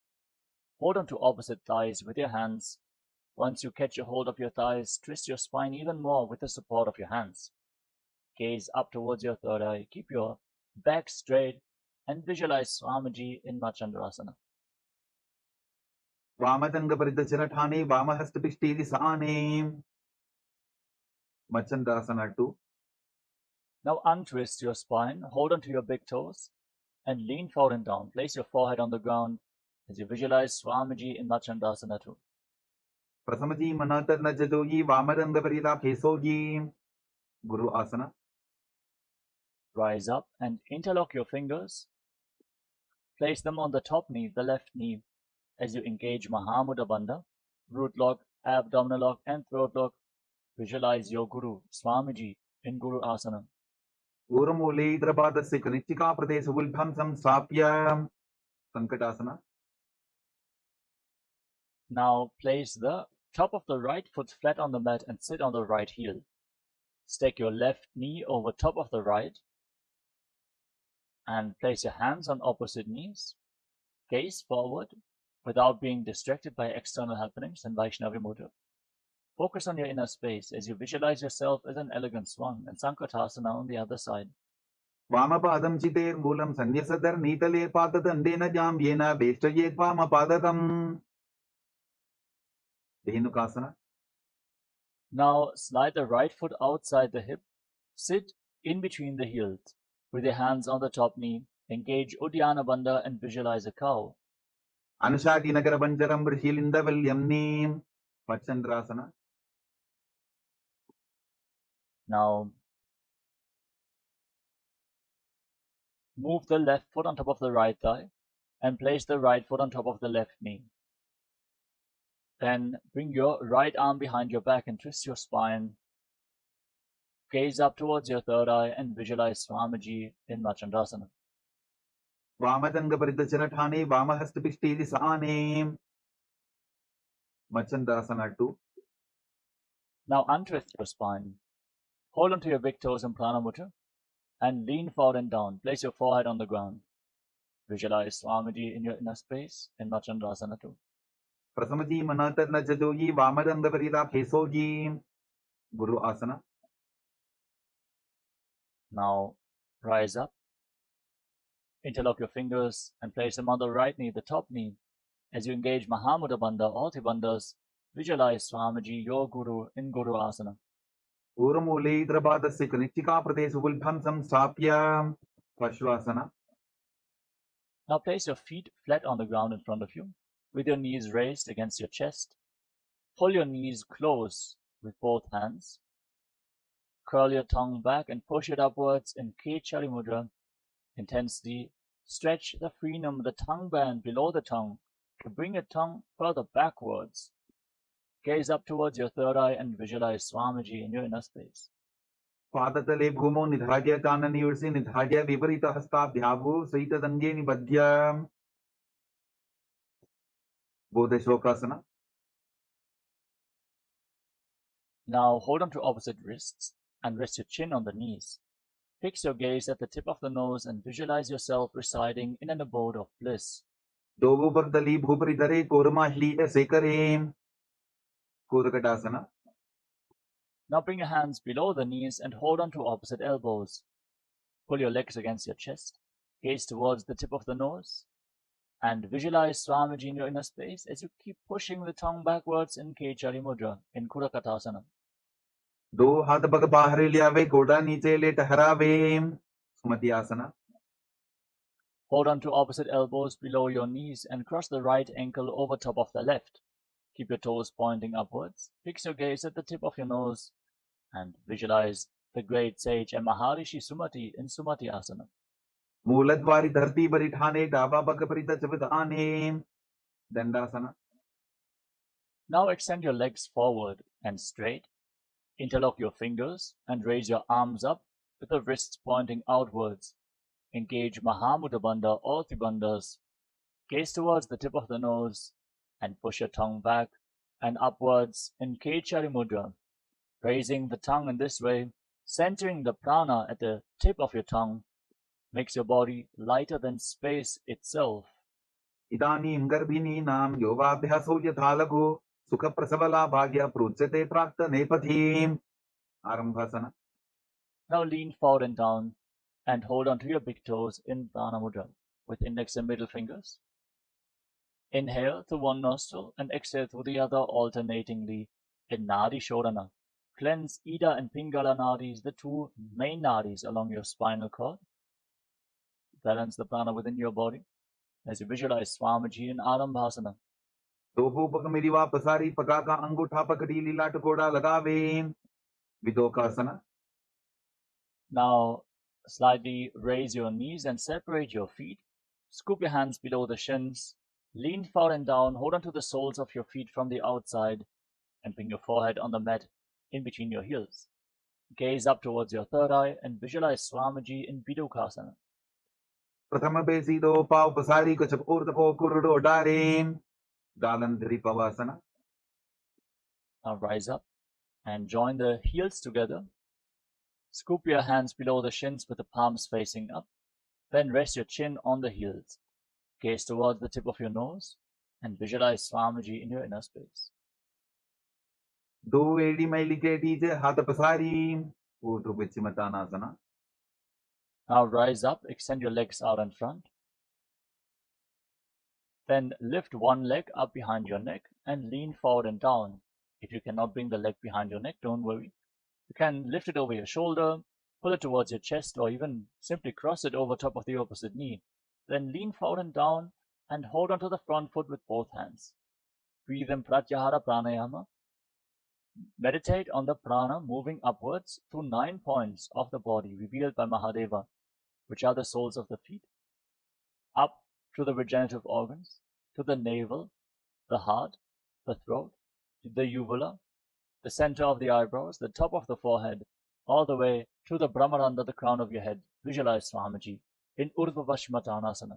Hold on to opposite thighs with your hands. Once you catch a hold of your thighs, twist your spine even more with the support of your hands. Gaze up towards your third eye. Keep your back straight and visualize Swamiji in Machandrasana. वामतङ्गपरितशिरठाने वामहस्तपिष्ठेदिसाने Machandrasana 2. Now untwist your spine, hold onto your big toes, and lean forward and down. Place your forehead on the ground as you visualize Swamiji in Machandrasana 2. प्रसमजी मनातर्नजदोयी वामरङ्गपरितापेसोयी Guru Asana. Rise up and interlock your fingers. Place them on the top knee, the left knee, as you engage Mahamudra Bandha, root lock, abdominal lock, and throat lock. Visualize your Guru, Swamiji, in Guru Asana. ऊर्मूले द्रपादस्य कनिष्ठिका प्रदेशगुल्भं संस्थाप्य संकटासना. Now place the top of the right foot flat on the mat and sit on the right heel. Stack your left knee over top of the right and place your hands on opposite knees. Gaze forward without being distracted by external happenings and Vaishnavi mudra. Focus on your inner space as you visualize yourself as an elegant swan and Sankatasana on the other side. वामपादं चितेर्मूलं सन्न्यसतर्नीतले पातदण्डेन जाम्येन वेष्टयेत् वामपादकम् धेनुकासना. Now slide the right foot outside the hip. Sit in between the heels with your hands on the top knee. Engage Uddiyana Bandha and visualize a cow. अनुशाटी नगरपञ्जरं ऋषिलिन्दवल्यम्नीं मत्स्यन्द्रासना. Now move the left foot on top of the right thigh and place the right foot on top of the left knee. Then bring your right arm behind your back and twist your spine. Gaze up towards your third eye and visualize Swamiji in Machandasana. वामजङ्गपरितचरठाने वामहस्तपिष्टेति Sane मत्स्यन्द्रासना 2. Now untwist your spine. Hold onto your big toes in Prana Mudra and lean forward and down. Place your forehead on the ground. Visualize Swamiji in your inner space in Machandasana 2. प्रथमजी मनतर्न जजोजी वामजङ्गपरिता फेसोजी Guru Asna. Now rise up. Interlock your fingers and place them on the right knee, the top knee. As you engage Mahamudra Bandha, all three bandhas, visualize Swamiji, your Guru, in Guru Asana. ऊर्मूले इतरपादस्य कनिष्ठिकाप्रदेशे उल्भं संस्थाप्य पश्वासना. Now place your feet flat on the ground in front of you, with your knees raised against your chest. Pull your knees close with both hands. Curl your tongue back and push it upwards in Kechari Mudra. Intensely stretch the frenum, the tongue band below the tongue, to bring your tongue further backwards. Gaze up towards your third eye and visualize Swamiji in your inner space. पादतले भूमौ निधार्य काननयूर्षि निधार्य विपरीतहस्ताभ्याभू सहितदङ्गे निबध्य बोधशोकासना. Now hold on to opposite wrists and rest your chin on the knees. Fix your gaze at the tip of the nose and visualize yourself residing in an abode of bliss. दोगुपरदली भूपरिधरे कोरमाह्लीय सेकरे कोदकटासना. Now bring your hands below the knees and hold on to opposite elbows. Pull your legs against your chest. Gaze towards the tip of the nose and visualize Swamiji in your inner space as you keep pushing the tongue backwards in Kechari Mudra in Kudakatasana. दो हाथ पग बाहर लियावे गोड़ा नीचे ले टहरावे सुमति आसना. Hold on to opposite elbows below your knees and cross the right ankle over top of the left. Keep your toes pointing upwards. Fix your gaze at the tip of your nose and visualize the great sage and Maharishi Sumati in Sumati Asana. मूलद्वारी धरती परिठाने डाबा पग परित चबदाने दंडासना. Now extend your legs forward and straight. Interlock your fingers and raise your arms up with the wrists pointing outwards. Engage Mahamudra Bandha, all three bandhas. Gaze towards the tip of the nose and push your tongue back and upwards in Kechari Mudra. Raising the tongue in this way, centering the prana at the tip of your tongue, makes your body lighter than space itself. इदानीं गर्भिणीनां योगाभ्यासो यथा लघु सुखप्रसवला भाग्य प्रोच्यते प्राक्त नेपथीम् आरम्भासना. Now lean forward and down and hold on to your big toes in Prana Mudra with index and middle fingers. Inhale through one nostril and exhale through the other alternatingly in Nadi Shodhana. Cleanse Ida and Pingala Nadis, the two main nadis along your spinal cord. Balance the prana within your body as you visualize Swamiji in Arambhasana. दोहो पग मिरिवा पसारी पगा का अंगूठा पकड़ी लीला टकोड़ा लगावे विदोकासना. Now slightly raise your knees and separate your feet. Scoop your hands below the shins. Lean forward and down. Hold on to the soles of your feet from the outside and bring your forehead on the mat in between your heels. Gaze up towards your third eye and visualize Swamiji in Bidukasana. प्रथम पे सीधो पाव पसारी को चपोर तपो कुरुडो डारे Dalandhari Pavasana. Now rise up and join the heels together. Scoop your hands below the shins with the palms facing up. Then rest your chin on the heels. Gaze towards the tip of your nose and visualize Swamiji in your inner space. Do edi maili cheti je hatha pasari. Uttu Pachimatanasana. Now rise up, extend your legs out in front. Then lift one leg up behind your neck and lean forward and down. If you cannot bring the leg behind your neck, don't worry. You can lift it over your shoulder, pull it towards your chest, or even simply cross it over top of the opposite knee. Then lean forward and down and hold onto the front foot with both hands. Breathe in Pratyahara Pranayama. Meditate on the prana moving upwards through 9 points of the body revealed by Mahadeva, which are the soles of the feet, up to the regenerative organs, to the navel, the heart, the throat, the uvula, the center of the eyebrows, the top of the forehead, all the way to the Brahmaranda, the crown of your head. Visualize Swamiji in Urdhva Vashmatanasana.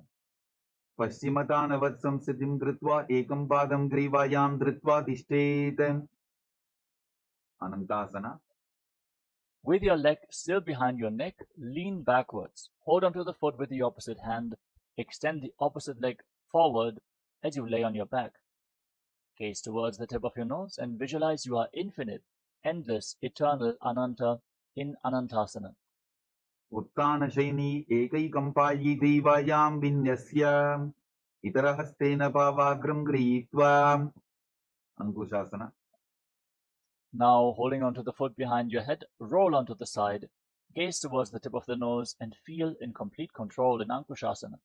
Paschimataanavat samsiddhim kritva ekam padam grivayam dhritva tishtet. Anantasana. With your leg still behind your neck, lean backwards. Hold onto the foot with the opposite hand. Extend the opposite leg forward as you lay on your back. Gaze towards the tip of your nose and visualize you are infinite, endless, eternal, Ananta in Anantasana. Uttana shaini ekaikam payi grivayam vinyasya. Itarahastena pavagram grihitva. Ankushasana. Now, holding onto the foot behind your head, roll onto the side. Gaze towards the tip of the nose and feel in complete control in Ankushasana.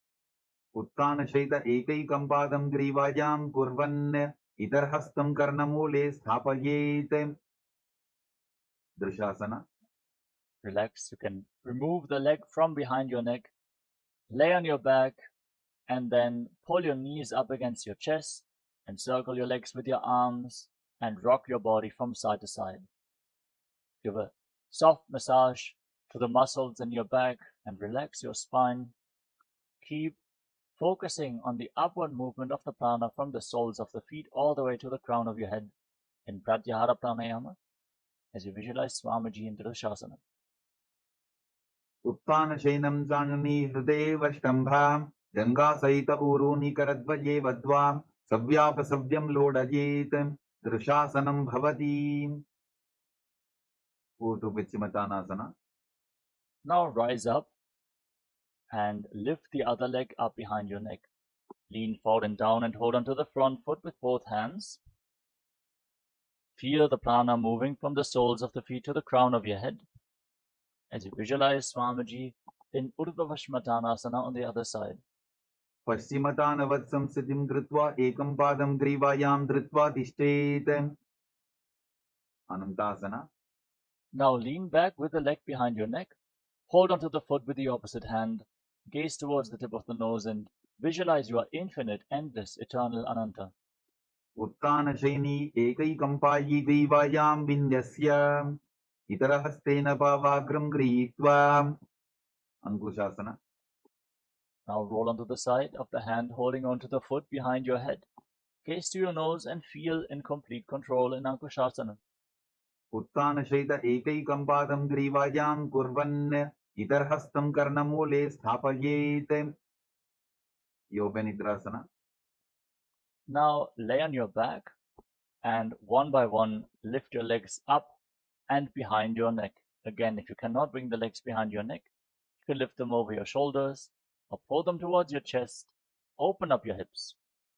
Uttana shaita ekaikam padam grivayam kurvan. Itarhastam karnamule sthapayet. Drishasana. Relax. You can remove the leg from behind your neck, lay on your back, and then pull your knees up against your chest and circle your legs with your arms and rock your body from side to side. Give a soft massage to the muscles in your back and relax your spine. Keep focusing on the upward movement of the prana from the soles of the feet all the way to the crown of your head in Pratyahara Pranayama as you visualize Swamiji in Drishasana. Uttana shainam janani hridevashtambha. Ganga saita uruni karadvaye vadvam. Savyapa lodayet. Drishasanam bhavati. Uttu Pachimatanasana. Now rise up and lift the other leg up behind your neck. Lean forward and down and hold onto the front foot with both hands. Feel the prana moving from the soles of the feet to the crown of your head as you visualize Swamiji in Urdhva Vashmatanasana on the other side. Paschimataanavat samsiddhim kritva ekam padam grivayam dhritva tishtet. Anantasana. Now lean back with the leg behind your neck. Hold onto the foot with the opposite hand. Gaze towards the tip of the nose and visualize you are infinite, endless, eternal, Ananta. Uttana shaini ekaikam payi grivayam vinyasya. Itarahastena pavagram grihitva. Ankushasana. Now roll onto the side of the hand, holding onto the foot behind your head. Gaze to your nose and feel in complete control in Ankushasana. Uttana shaita ekaikam padam grivayam kurvan. Itarhastam karnamule sthapayet. Yoganidrasana. Now lay on your back and one by one lift your legs up and behind your neck. Again, if you cannot bring the legs behind your neck, you can lift them over your shoulders or pull them towards your chest. Open up your hips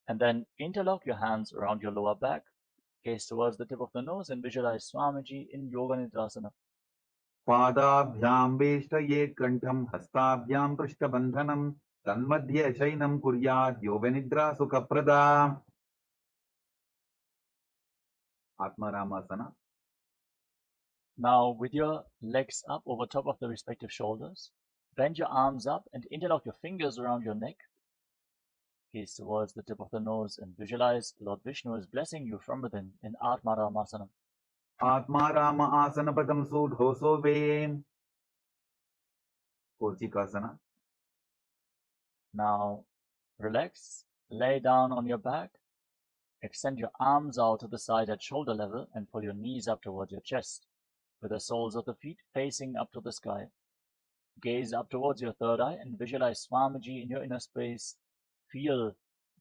and then interlock your hands around your lower back. Gaze towards the tip of the nose and visualize Swamiji in Yoga Nidrasana. पादाभ्यां वेष्टयेत् कण्ठं हस्ताभ्यां पृष्ठबन्धनं तन्मध्ये शयनं कुर्यात् योगनिद्रा सुखप्रदा. Atmaramasana. Now, with your legs up over top of the respective shoulders, bend your arms up and interlock your fingers around your neck. Gaze towards the tip of the nose and visualize Lord Vishnu is blessing you from within in Atmaramasana. Atmarama asana padam sudhoso ve. Kochikasana. Now, relax, lay down on your back Extend your arms out to the side at shoulder level and pull your knees up towards your chest, with the soles of the feet facing up to the sky. Gaze up towards your third eye and visualize Swamiji in your inner space. Feel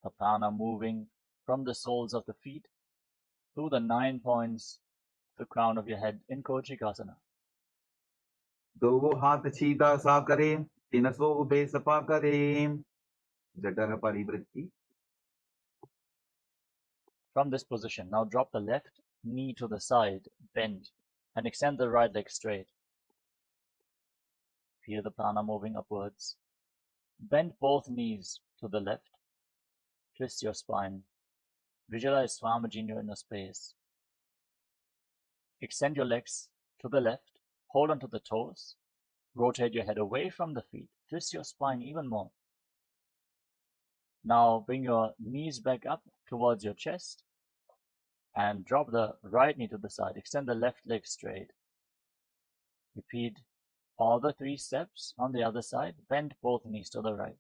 the prana moving from the soles of the feet through the 9 points, the crown of your head in Kochikasana. दो हाथ सीधा सा करें, तिनसो उभे सपा करें, जठर परिवृत्ति. From this position, now drop the left knee to the side, bend, and extend the right leg straight. Feel the prana moving upwards. Bend both knees to the left. Twist your spine. Visualize Swamiji in your inner space. Extend your legs to the left. Hold onto the toes. Rotate your head away from the feet. Twist your spine even more. Now bring your knees back up towards your chest and drop the right knee to the side. Extend the left leg straight. Repeat all the 3 steps on the other side. Bend both knees to the right.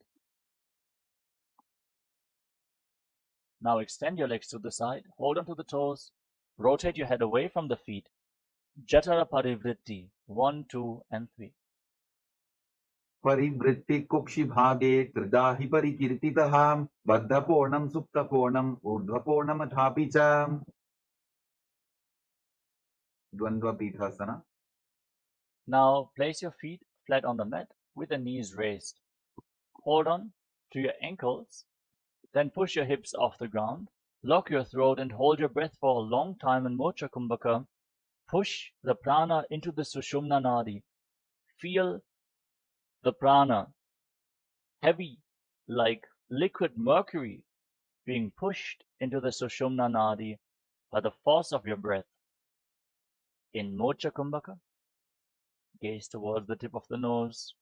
Now extend your legs to the side. Hold onto the toes. Rotate your head away from the feet. Jatara Parivritti 1, 2, and 3. परिवृत्ति कुक्षि भागे त्रिदाहि परिकीर्तितः बद्धपूर्णं सुप्तपूर्णं ऊर्ध्वपूर्णमथापि च. द्वन्द्व पीठासना. Now place your feet flat on the mat with the knees raised. Hold on to your ankles, then push your hips off the ground. Lock your throat and hold your breath for a long time in Mocha Kumbhaka. Push the prana into the Sushumna Nadi. Feel the prana heavy like liquid mercury being pushed into the Sushumna Nadi by the force of your breath. In Mocha Kumbhaka, gaze towards the tip of the nose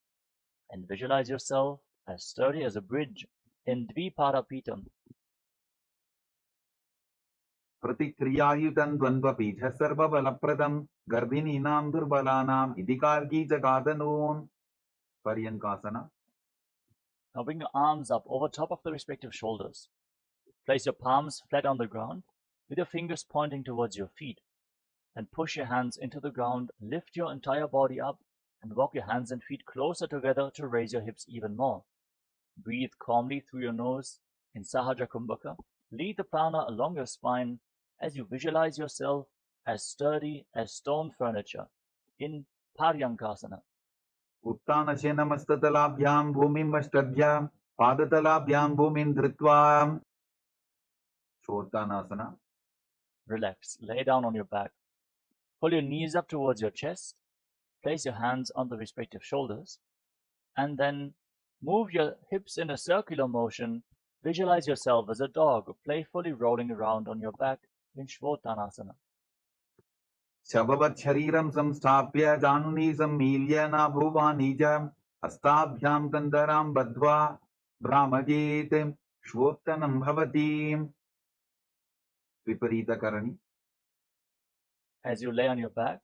and visualize yourself as sturdy as a bridge in Dviparapitam. प्रतिक्रियायुतं द्वन्द्वपीठ सर्वबलप्रदं गर्भिणीनां दुर्बलानां इदिकार्की जगादनून्. पर्यङ्कासना. Now bring your arms up over top of the respective shoulders. Place your palms flat on the ground with your fingers pointing towards your feet. And push your hands into the ground, lift your entire body up, and walk your hands and feet closer together to raise your hips even more. Breathe calmly through your nose in Sahaja Kumbhaka. Lead the prana along your spine as you visualize yourself as sturdy as stone furniture in Paryankasana. उत्तानशयनमस्ततलाभ्यां भूमिं अष्टभ्यां पादतलाभ्यां भूमिं धृत्वा. शोत्तानासना. Relax. Lay down on your back. Pull your knees up towards your chest. Place your hands on the respective shoulders. And then move your hips in a circular motion. Visualize yourself as a dog, playfully rolling around on your back in Shvottanasana. शववत् शरीरं संस्थाप्य जानुनी सम्मील्य नाभुवानि च हस्ताभ्यां कन्दरां बद्ध्वा भ्रामयेत् श्वोत्तनं भवति. विपरीतकरणी. As you lay on your back,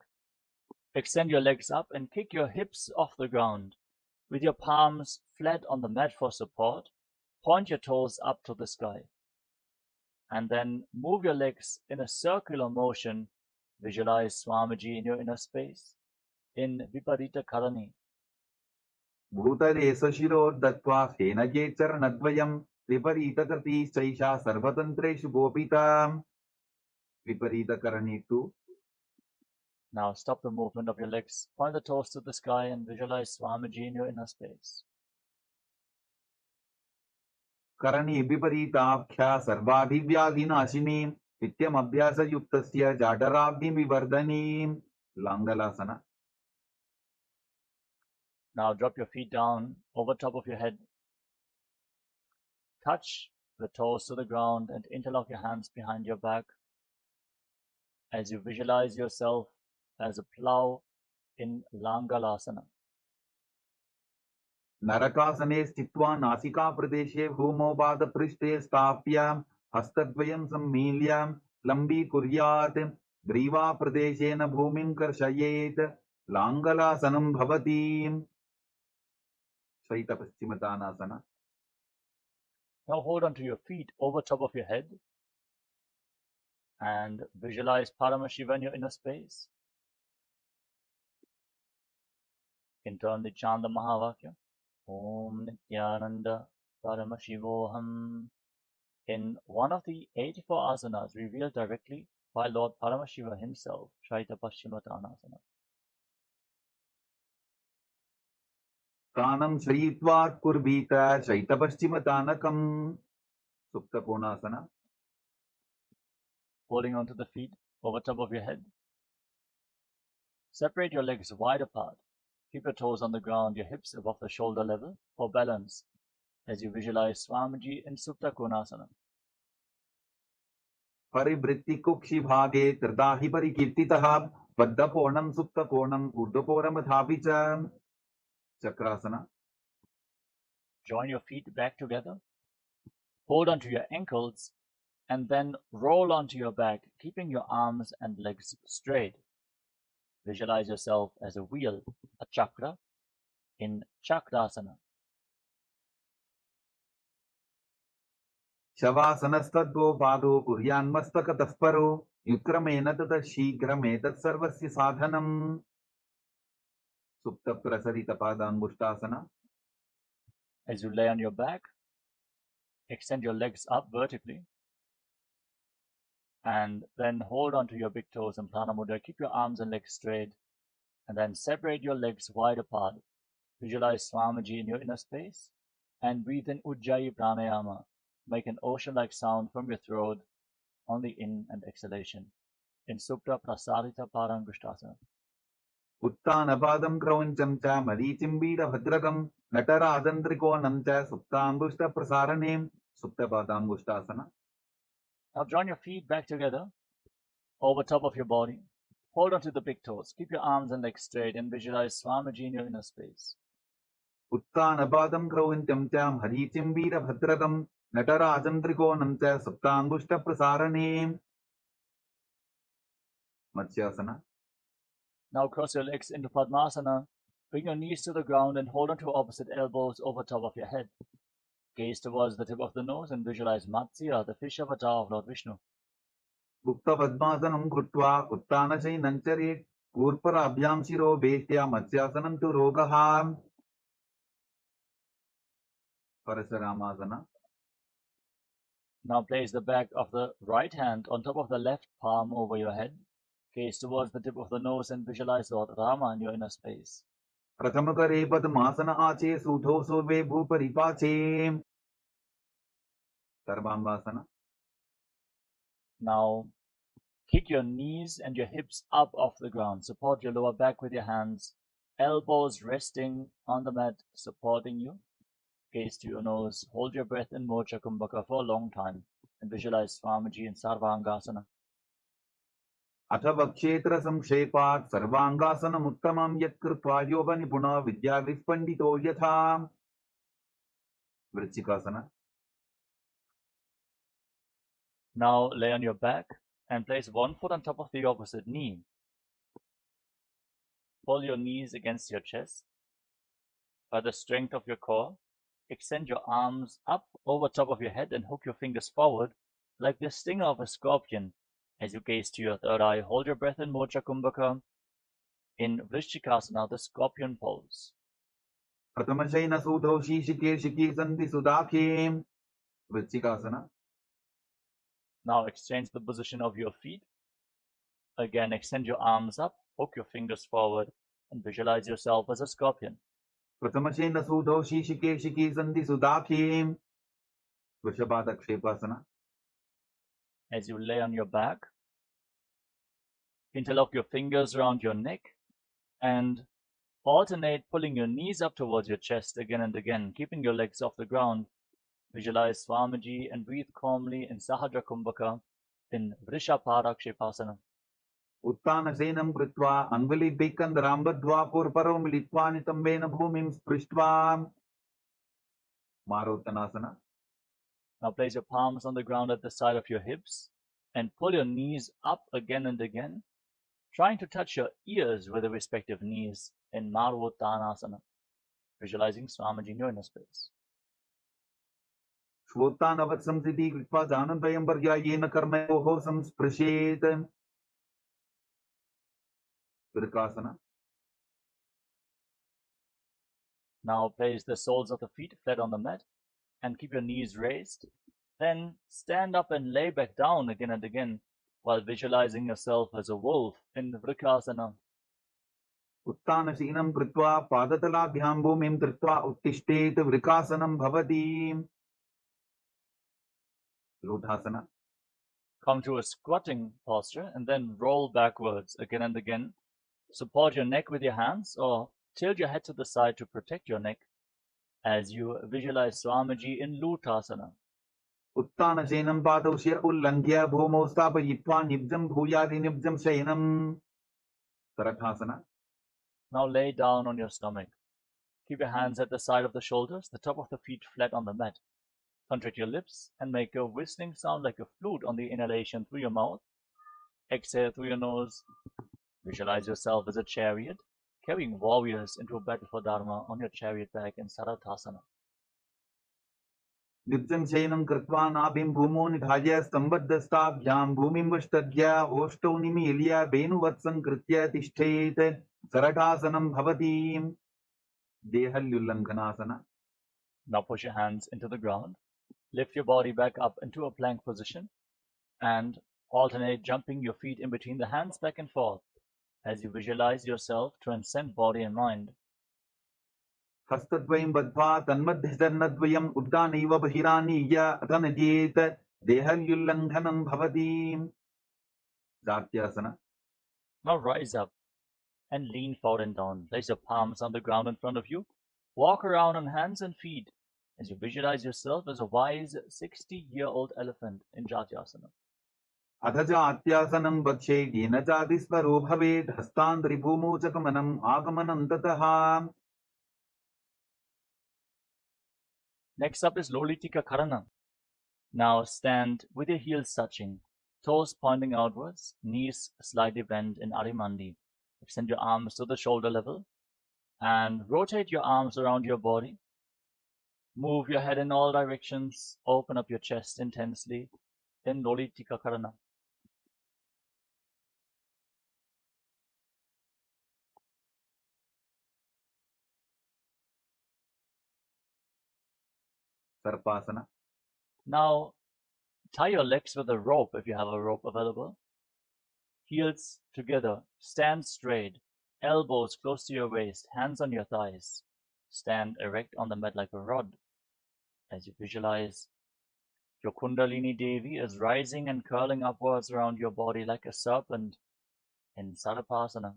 extend your legs up and kick your hips off the ground. With your palms flat on the mat for support, point your toes up to the sky. And then move your legs in a circular motion. Visualize Swamiji in your inner space in Viparita Karani. भूतले सशिरोद्धत्वा फेनके चरणद्वयं विपरीतकृती चैषा सर्वतन्त्रेषु गोपिता. विपरीतकरणी तु. Now stop the movement of your legs, point the toes to the sky and visualize Swamiji in your inner space. Karni विपरीताख्या सर्वाभिव्याधिनाशिनी नित्यमभ्यासयुक्तस्य जाठराब्धिविवर्धनी. लाङ्गलासना. Now drop your feet down over top of your head. Touch the toes to the ground and interlock your hands behind your back as you visualize yourself as a plow in Langalasana. नरकासने स्थित्वा नासिकाप्रदेशे भूमौ पादपृष्ठे स्थाप्य हस्तद्वयं सम्मील्य लम्बीकुर्यात् ग्रीवाप्रदेशेन भूमिं कर्षयेत्. लाङ्गलासनं भवति. शयितपश्चिमतानासना. Now hold on to your feet over top of your head. And visualize Paramashiva in your inner space. Internally chant the Mahavakya. Om Nithyananda Paramashivoham. In one of the 84 asanas revealed directly by Lord Paramashiva himself, Shaita Paschimottanasana. Pranam Shayitvat Kurbita Shaita Paschimottanakam. Supta Konasana. Holding onto the feet over top of your head. Separate your legs wide apart. Keep your toes on the ground, your hips above the shoulder level for balance as you visualize Swamiji in Supta Konasana. Parivritti Kukshi Bhage Tridahi Parikirtitaha Paddaponam Supta Konam Urdhaporamadhapicha. Chakrasana. Join your feet back together. Hold onto your ankles and then roll onto your back, keeping your arms and legs straight. Visualize yourself as a wheel, a chakra, in Chakrasana. Shavasanastaddho Pado Kuryanmastaka Tasparo Yukramena Tata Shigrametat Sarvasya Sadhanam. Supta Prasarita Padangushtasana. As you lay on your back, extend your legs up vertically and then hold onto your big toes in Prana Mudra. Keep your arms and legs straight and then separate your legs wide apart. Visualize Swamiji in your inner space and breathe in Ujjayi Pranayama. Make an ocean-like sound from your throat on the in and exhalation in Supta Prasarita Padangushtasana. Uttanapadam Krauncham Cha Marichimbira Bhadrakam Nataradandrikonam Cha Suptangushta Prasaranem Supta Padangushtasana. Now join your feet back together over top of your body. Hold onto the big toes. Keep your arms and legs straight and visualize Swamiji in your inner space. Uttanapadam Krauncham Cha Marichimbira Bhadrakam Nataradandrikonam Cha Suptangushta Prasaranem. Matsyasana. Now cross your legs into Padmasana. Bring your knees to the ground and hold onto opposite elbows over top of your head. Gaze towards the tip of the nose and visualize Matsya, the fish avatar of Lord Vishnu. Gupta Padmasanam Krutva Uttana Chainanchare Kurpara Abhyam Shiro Beshtya Matsyasanam Tu Rogaha. Parasaramasana. Now place the back of the right hand on top of the left palm over your head. Gaze towards the tip of the nose and visualize Lord Rama in your inner space. Prathamakare Padmasana Ache Sudho Sove Bhuparipache. Sarvambasana. Now kick your knees and your hips up off the ground. Support your lower back with your hands. Elbows resting on the mat, supporting you. Gaze to your nose. Hold your breath in Mocha Kumbhaka for a long time and visualize Swamiji in Sarvangasana. Atavakshetra Samkshepat Sarvangasanam Uttamam Yat Krutva Yoga Nipuna Vidyagris Pandito Yatha. Vrichikasana. Now lay on your back and place one foot on top of the opposite knee. Pull your knees against your chest. By the strength of your core, extend your arms up over top of your head and hook your fingers forward like the stinger of a scorpion. As you gaze to your third eye, hold your breath in Mocha Kumbhaka. In Vrishchikasana, the scorpion pose. Prathamashaina Sudho Shishike Shiki Sandhi Sudakhe. Vrichikasana. Now exchange the position of your feet. Again, extend your arms up, hook your fingers forward, and visualize yourself as a scorpion. Prathamashaina Sudho Shishike Shiki Sandhi Sudakhe. Vrishabhadakshepasana. As you lay on your back, interlock your fingers around your neck and alternate pulling your knees up towards your chest again and again, keeping your legs off the ground. Visualize Swamiji and breathe calmly in Sahadra Kumbhaka in Vrishabhadakshepasana. Uttana Senam Kritva Angvali Bikandarambadva Purparo Militva Nitambena Bhumim Sprishtva. Marottanasana. Now place your palms on the ground at the side of your hips and pull your knees up again and again, trying to touch your ears with the respective knees in Marottanasana, visualizing Swamiji in your inner space. श्वोत्तानवत्संसिति कृत्वा जानद्वयं पर्यायेन कर्मयोः संस्पृशेत् Vrikasana. Now place the soles of the feet flat on the mat and keep your knees raised. Then stand up and lay back down again and again while visualizing yourself as a wolf in Vrikasana. उत्तानशीनं कृत्वा पादतलाभ्यां भूमिं धृत्वा उत्तिष्ठेत् वृकासनं भवति लोटासना. Come to a squatting posture and then roll backwards again and again. Support your neck with your hands or tilt your head to the side to protect your neck as you visualize Swamiji in Lutasana. उत्तानशयनं पादौ शिर उल्लङ्घ्य भूमौ स्थापयित्वा निब्जं भूयादिनिब्जं शयनं कराथासना. Now lay down on your stomach. Keep your hands at the side of the shoulders, the top of the feet flat on the mat. Contract your lips and make a whistling sound like a flute on the inhalation through your mouth. Exhale through your nose. Visualize yourself as a chariot, carrying warriors into a battle for Dharma on your chariot back in Sarathasana. निब्जं शयनं कृत्वा नाभिं भूमौ निधाय स्तम्भद्धस्ताभ्यां भूमिं वष्टद्य ओष्ठौ निमील्य वेणुवत्सं कृत्य तिष्ठेत् सरठासनं भवति देहल्युल्लङ्घनासना. Now push your hands into the ground. Lift your body back up into a plank position and alternate jumping your feet in between the hands back and forth as you visualize yourself transcend body and mind. हस्तद्वयं बद्ध्वा तन्मध्यचरणद्वयम् उड्डानैव बहिरानीय अतनजेत् देहल्युल्लङ्घनं भवति जात्यासना. Now rise up and lean forward and down. Place your palms on the ground in front of you. Walk around on hands and feet as you visualize yourself as a wise 60-year-old elephant in Jatyasana. अथ जात्यासनं वक्षे येन चादिस्वरो भवेत् हस्तान्त्रिभूमौ च गमनम् आगमनं ततः. Next up is Lolitika Karana. Now stand with your heels touching, toes pointing outwards, knees slightly bent in Arimandi. Extend your arms to the shoulder level and rotate your arms around your body. Move your head in all directions. Open up your chest intensely in Lolitika Karana. सर्पासना. Now tie your legs with a rope if you have a rope available. Heels together, stand straight, elbows close to your waist, hands on your thighs. Stand erect on the mat like a rod as you visualize your Kundalini Devi is rising and curling upwards around your body like a serpent in Sarapasana.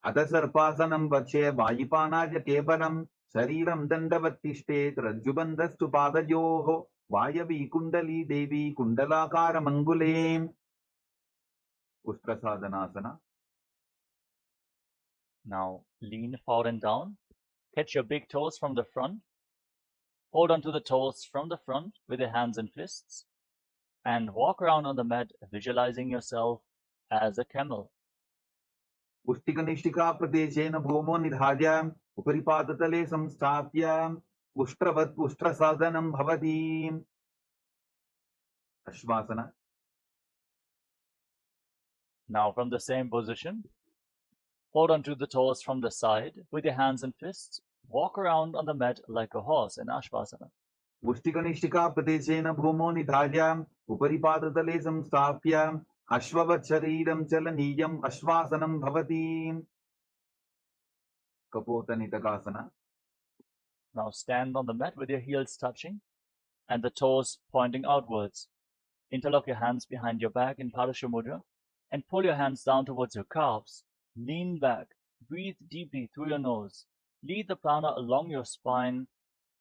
अथ सर्पासनं वक्षे वायुपानाय केवलं शरीरं दण्डवत् तिष्ठेत् रज्जुबन्धस्तु पादयोः वायवी कुण्डली देवी कुण्डलाकारमङ्गुले उष्ट्रसाधनासना. Now lean forward and down. Catch your big toes from the front. Hold onto the toes from the front with your hands and fists. And walk around on the mat visualizing yourself as a camel. उष्टिकनिष्ठिका प्रदेशेन भूमो निधाय उपरिपादतले संस्थाप्य उष्ट्रवत् उष्ट्रसाधनं भवति अश्वासना. Now from the same position, hold onto the toes from the side with your hands and fists. Walk around on the mat like a horse in Ashvasana. उष्टिकनिष्ठिका प्रदेशेन भूमो निधाय उपरिपादतले संस्थाप्य अश्ववत् शरीरं चलनीयम् अश्वासनं भवति कपोतनितकासना. Now stand on the mat with your heels touching and the toes pointing outwards. Interlock your hands behind your back in Padasha Mudra and pull your hands down towards your calves. Lean back. Breathe deeply through your nose. Lead the prana along your spine.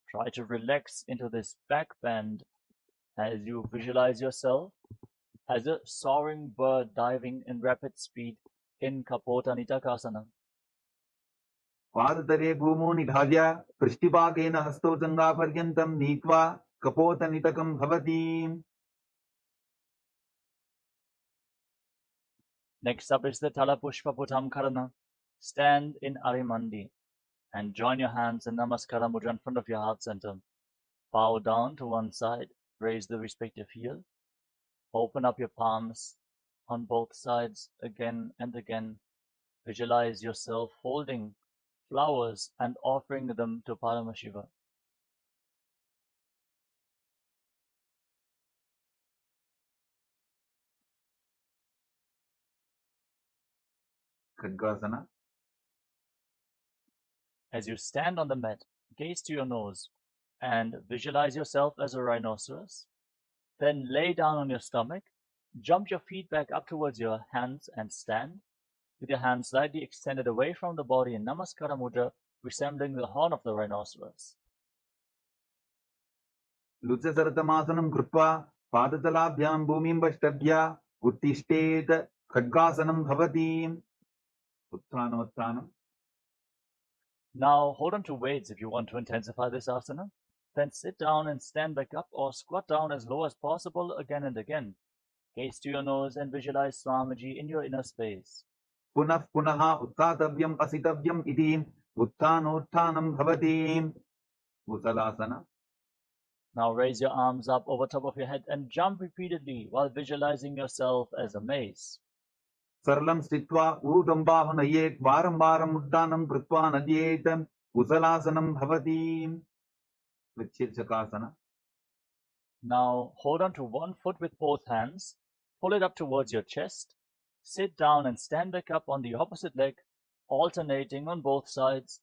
Try to relax into this back bend as you visualize yourself as a soaring bird diving in rapid speed in Kapota Nitakasana. पादतले भूमो निधाय पृष्ठिपाकेन हस्तौ जङ्घापर्यन्तं नीत्वा कपोतनितकं भवति. Next up is the Talapushpaputam Karana. Stand in Arimandi and join your hands in Namaskara Mudra in front of your heart center. Bow down to one side, raise the respective heel, open up your palms on both sides again and again. Visualize yourself holding flowers and offering them to Paramashiva. Khadgasana. As you stand on the mat, gaze to your nose and visualize yourself as a rhinoceros. Then lay down on your stomach, jump your feet back up towards your hands and stand, with your hands slightly extended away from the body in Namaskara Mudra, resembling the horn of the rhinoceros. Luchasartamasanam krutva padatalabhyam bhumim vashtavya uttishthet khadgasanam bhavati. Uttanam. Now hold on to weights if you want to intensify this asana. Then sit down and stand back up or squat down as low as possible again and again. Gaze to your nose and visualize Swamiji in your inner space. Punah punaha uttatavyam asitavyam iti uttanottanam bhavati. Usalasana. Now raise your arms up over top of your head and jump repeatedly while visualizing yourself as a mace. Saralam stitva udambahunayet varam varam uddanam krutva nadyet usalasanam bhavati. Vichirchakasana. Now hold on to one foot with both hands, pull it up towards your chest, sit down and stand back up on the opposite leg, alternating on both sides.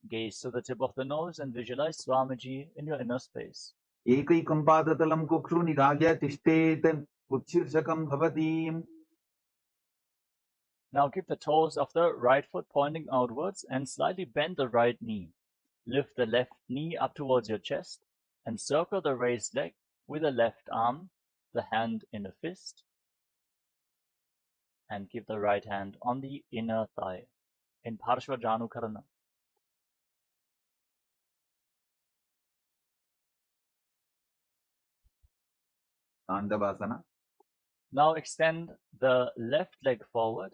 Gaze to the tip of the nose and visualize Swamiji in your inner space. Ekaikam padatalam kukshu nidagya tishthet uchirshakam bhavati. Now keep the toes of the right foot pointing outwards and slightly bend the right knee. Lift the left knee up towards your chest and circle the raised leg with the left arm, the hand in a fist, and keep the right hand on the inner thigh in Parshva Janukarana. Tandavasana. Now extend the left leg forward.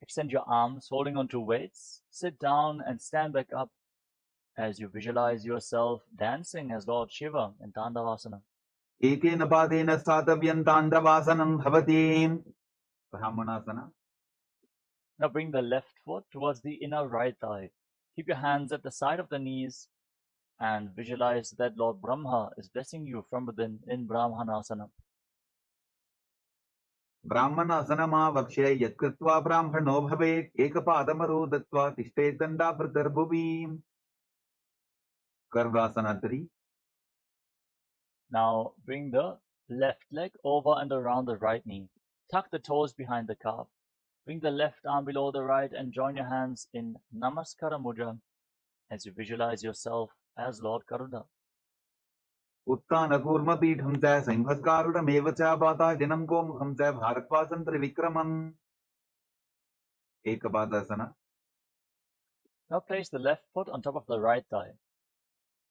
Extend your arms, holding onto weights. Sit down and stand back up as you visualize yourself dancing as Lord Shiva in Tandavasana. Ekena padena statavyam tandavasanam bhavati. Brahmanasana. Now bring the left foot towards the inner right thigh. Keep your hands at the side of the knees and visualize that Lord Brahma is blessing you from within in Brahmanasana. Brahmanasana vakshe yat kritva brahmano bhavet ekapadamaru dattva tishthet dandavritarbuvi. Karvasana 3. Now bring the left leg over and around the right knee. Tuck the toes behind the calf. Bring the left arm below the right and join your hands in Namaskara Mudra as you visualize yourself as Lord Karuna. Uttana kurma pitham cha saimhaskaruda mevacha bata janam komham cha bharatvasan trivikramam. Ekapadasana. Now place the left foot on top of the right thigh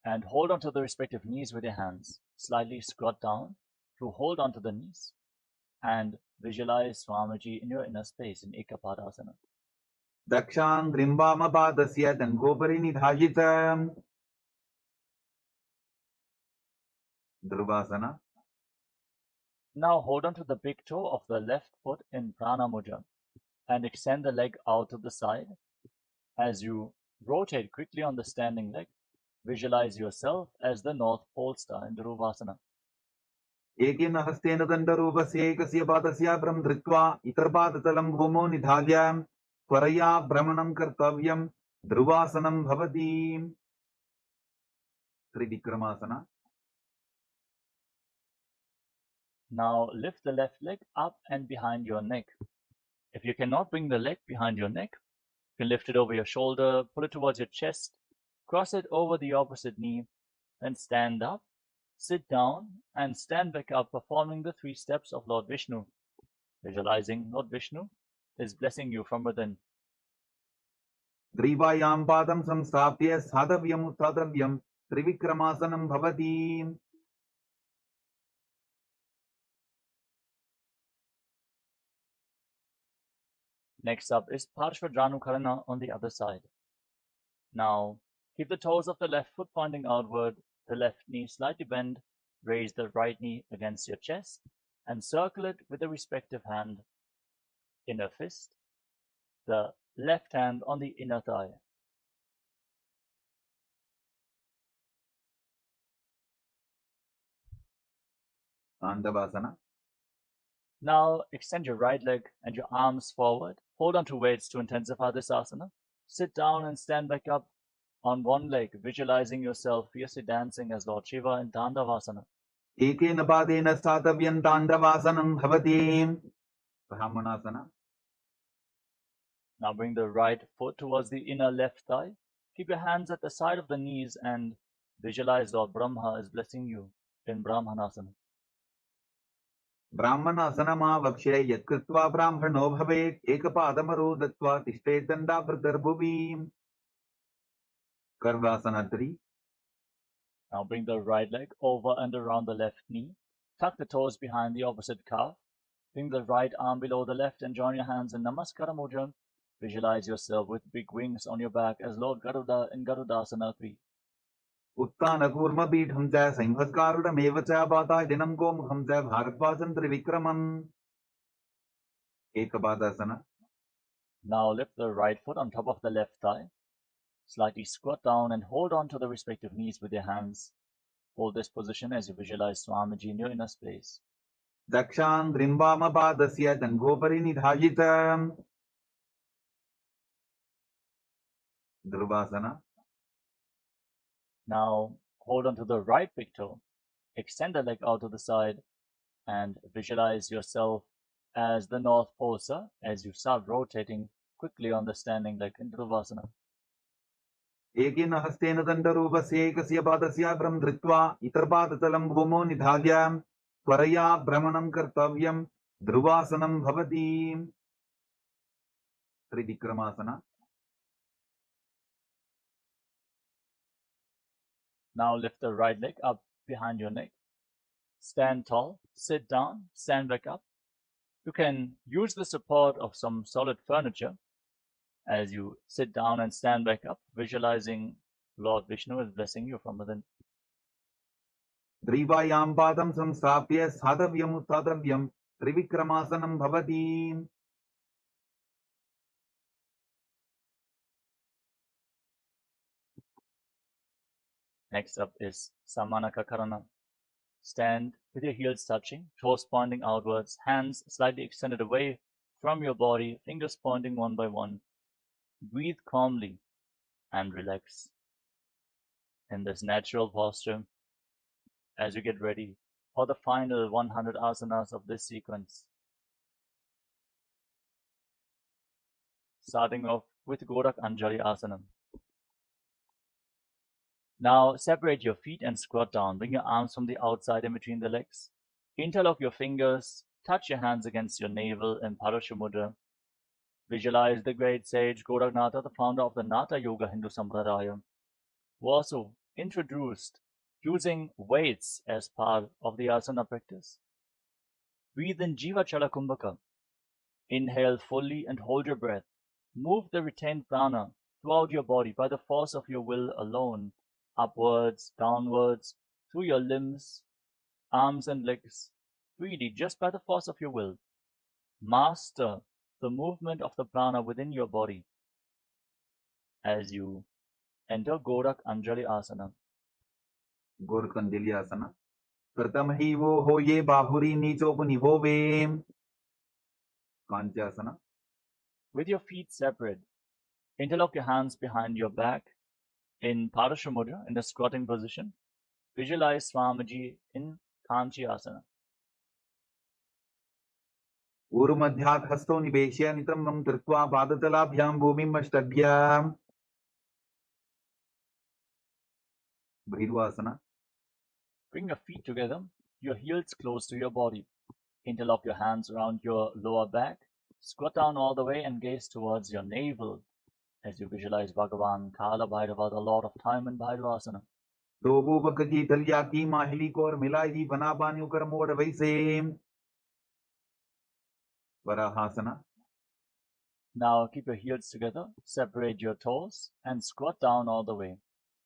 and hold onto the respective knees with your hands. Slightly squat down to hold onto the knees and visualize Swamiji in your inner space in Ekapadasana. Dakshan drimbama padasya dangopari nidhayita. Dhruvasana. Now hold on to the big toe of the left foot in Prana Mudra and extend the leg out to the side. As you rotate quickly on the standing leg, visualize yourself as the North Pole Star in Dhruvasana. Ekena hastena dandarupasya ekasya padasya brahm dhritva itarpadatalam bhumo nidhagya tvaraya brahmanam kartavyam dhruvasanam bhavati. Trivikramasana. Now lift the left leg up and behind your neck. If you cannot bring the leg behind your neck, you can lift it over your shoulder, pull it towards your chest, cross it over the opposite knee, then stand up, sit down, and stand back up, performing the 3 steps of Lord Vishnu. Visualizing Lord Vishnu is blessing you from within. Drivayam padam samstapya sadhavyam uttadavyam trivikramasanam bhavati. Next up is Parshva Janukarana on the other side. Now, keep the toes of the left foot pointing outward, the left knee slightly bend, raise the right knee against your chest, and circle it with the respective hand, inner fist, the left hand on the inner thigh. Dandavasana. Now extend your right leg and your arms forward. Hold on to weights to intensify this asana. Sit down and stand back up on one leg, visualizing yourself fiercely dancing as Lord Shiva in Dandavasana. Ekena padena sthatavyan Dandavasanam bhavati. Brahmanasana. Now bring the right foot towards the inner left thigh. Keep your hands at the side of the knees and visualize Lord Brahma is blessing you in Brahmanasana. Brahmanasana yatkritva brahmano bhavet ekapadamaro dattva tishtetandavritarbuvi. Karvasana 3. Now bring the right leg over and around the left knee. Tuck the toes behind the opposite calf. Bring the right arm below the left and join your hands in Namaskara Mudra. Visualize yourself with big wings on your back as Lord Garuda in Garudasana 3. Uttana kurma pitham cha saimhaskarudamev cha bata dinam gomukham cha bharatvasan trivikramam. Ekapadasana. Now lift the right foot on top of the left thigh. Slightly squat down and hold on to the respective knees with your hands. Hold this position as you visualize Swamiji in your inner space. Dakshan drimbama padasya tangopari nidhajitam. Dhruvasana. Now hold on to the right big toe. Extend the leg out to the side and visualize yourself as the North Posa as you start rotating quickly on the standing leg in Dhruvasana. Ekena hastena dandarupasya ekasya padasya bram dhritva itarpadatalam bhumo nidhadyam tvaraya brahmanam kartavyam dhruvasanam bhavati. Trivikramasana. Now lift the right leg up behind your neck. Stand tall, sit down, stand back up. You can use the support of some solid furniture as you sit down and stand back up, visualizing Lord Vishnu is blessing you from within. Drivayam padam samstapya sadhavyam uttadavyam trivikramasanam bhavati. Next up is Samanakakarana. Stand with your heels touching, toes pointing outwards, hands slightly extended away from your body, fingers pointing one by one. Breathe calmly and relax in this natural posture as you get ready for the final 100 asanas of this sequence. Starting off with Gorak Anjali Asana. Now separate your feet and squat down. Bring your arms from the outside in between the legs. Interlock your fingers. Touch your hands against your navel in Parashu Mudra. Visualize the great sage Goraknatha, the founder of the Natha Yoga Hindu Sampradaya, who also introduced using weights as part of the asana practice. Breathe in Jiva Chala Kumbhaka. Inhale fully and hold your breath. Move the retained prana throughout your body by the force of your will alone, upwards, downwards, through your limbs, arms and legs, freely just by the force of your will. Master the movement of the prana within your body as you enter Gorak Anjali Asana. Gorakanjali asana. Pratham hi wo hoye bahuri nichopani hove. Kanchasana. With your feet separate, interlock your hands behind your back in Parashu Mudra in the squatting position. Visualize Swamiji in Kanchi Asana. Urumadhyat hasto niveshya nitamam dhritva padatalabhyam bhumim ashtadhyam. Bhirvasana. Bring your feet together, your heels close to your body. Interlock your hands around your lower back. Squat down all the way and gaze towards your navel as you visualize Bhagavan Kala Bhairava, the Lord of Time in Bhairvasana. Dobu bakaji talya ki mahili ko aur milai bana banu kar mod vaise. Varahasana. Now keep your heels together, separate your toes, and squat down all the way.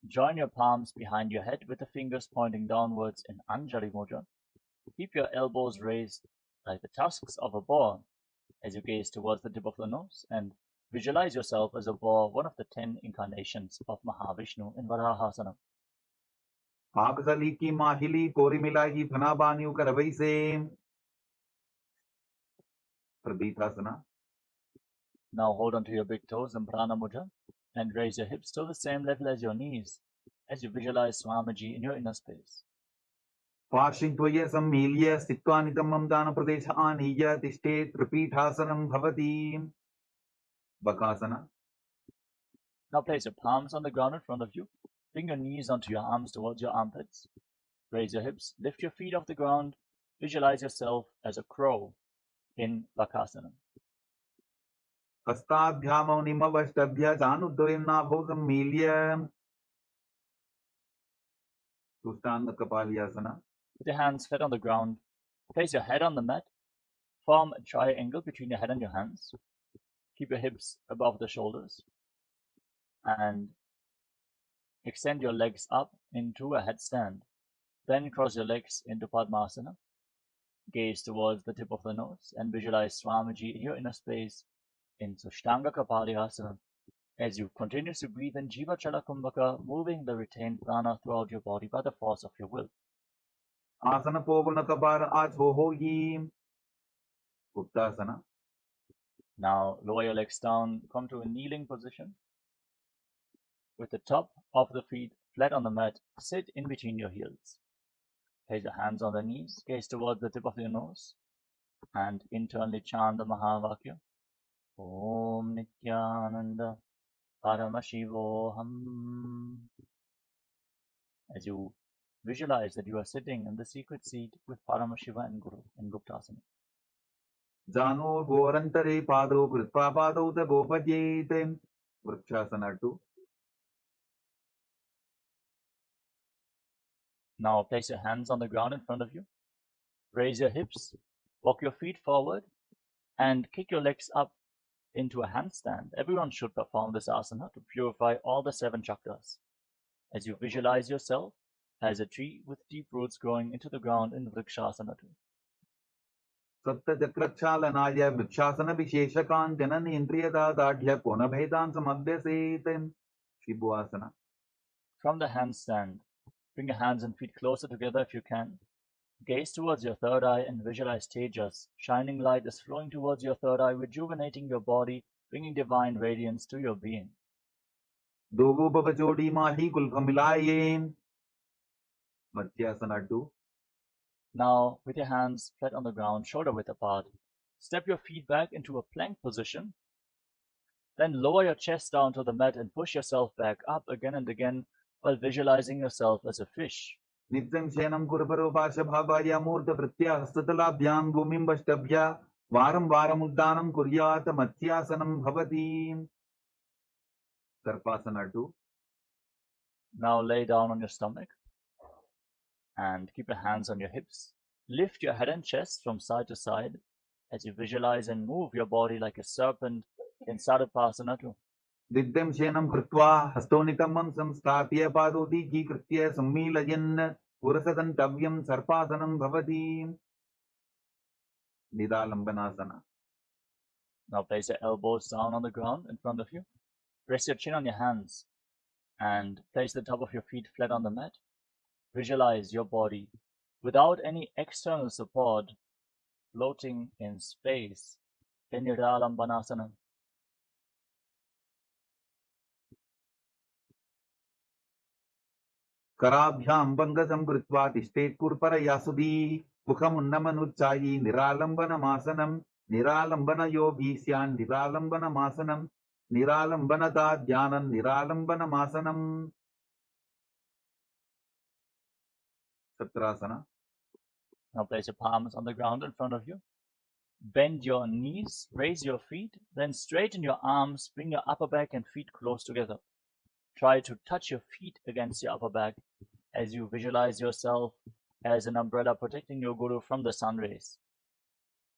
Join your palms behind your head with the fingers pointing downwards in Anjali Mudra. Keep your elbows raised like the tusks of a boar as you gaze towards the tip of the nose and visualize yourself as a boar, one of the 10 incarnations of Mahavishnu in Varahasana. Akasali ki mahili kori milagi phana baniu karavai se. Pradithasana. Now hold on to your big toes in Prana Mudra and raise your hips to the same level as your knees as you visualize Swamiji in your inner space. Parshing tvaya sammilya stitva nitamam dana pradesha aniya tishte tripithasanam bhavati. Bakasana. Now place your palms on the ground in front of you. Bring your knees onto your arms towards your armpits. Raise your hips, lift your feet off the ground. Visualize yourself as a crow in Bakasana. Hastadhyamo nimavashtabhya januddoyannabho sammilya. Sushtanga Kapalyasana. With your hands flat on the ground, place your head on the mat. Form a triangle between your head and your hands. Keep your hips above the shoulders. And extend your legs up into a headstand. Then cross your legs into Padmasana. Gaze towards the tip of the nose and visualize Swamiji in your inner space in Sushtanga Kapalyasana as you continuously breathe in Jiva Chala Kumbhaka, moving the retained prana throughout your body by the force of your will. Asana povana kapara achohoyi. Uttasana. Now lower your legs down, come to a kneeling position. With the top of the feet flat on the mat, sit in between your heels. Place your hands on the knees, gaze towards the tip of your nose, and internally chant the Mahavakya. Om Nithyananda Paramashivoham. As you visualize that you are sitting in the secret seat with Paramashiva and Guru in Guptasana. Jano gorantare pado kritva pado ta gopajete. Vrikshasana 2. Now place your hands on the ground in front of you. Raise your hips, walk your feet forward, and kick your legs up into a handstand. Everyone should perform this asana to purify all the 7 chakras. As you visualize yourself as a tree with deep roots growing into the ground in Vrikshasana 2. Satta chakrakshalanaya vrikshasana visheshakan janani indriyadadadhya punabhedan samadhyasete. Shibhuasana. From the handstand, bring your hands and feet closer together if you can. Gaze towards your third eye and visualize Tejas. Shining light is flowing towards your third eye, rejuvenating your body, bringing divine radiance to your being. Dogo babajodi mahi kulphamilaye. Madhyasana 2. Now, with your hands flat on the ground, shoulder width apart, step your feet back into a plank position. Then lower your chest down to the mat and push yourself back up again and again while visualizing yourself as a fish. Nityam shenam kurparo pashabhavaya murta vritya hastatalabhyam bhumim vastabhya varam varam uddanam kuryata mathyasanam bhavati. Sarpasana 2. Now lay down on your stomach and keep your hands on your hips. Lift your head and chest from side to side as you visualize and move your body like a serpent in Sarpasana 2. Didyam shenam krutva hastonitamam samstapya padoti ki kritya sammilayan purasadantavyam sarpasanam bhavati. Nidalambanasana. Now place your elbows down on the ground in front of you. Rest your chin on your hands and place the top of your feet flat on the mat. Visualize your body without any external support floating in space in Nidalambanasana. Karabhyam bangasam kritva tishtet kurpara yasudi mukham unnamanuchayi niralambana masanam niralambana yogisyan niralambana masanam niralambana dhyanam niralambana masanam. Satrasana. Now place your palms on the ground in front of you. Bend your knees, raise your feet, then straighten your arms, bring your upper back and feet close together. Try to touch your feet against your upper back as you visualize yourself as an umbrella protecting your Guru from the sun rays.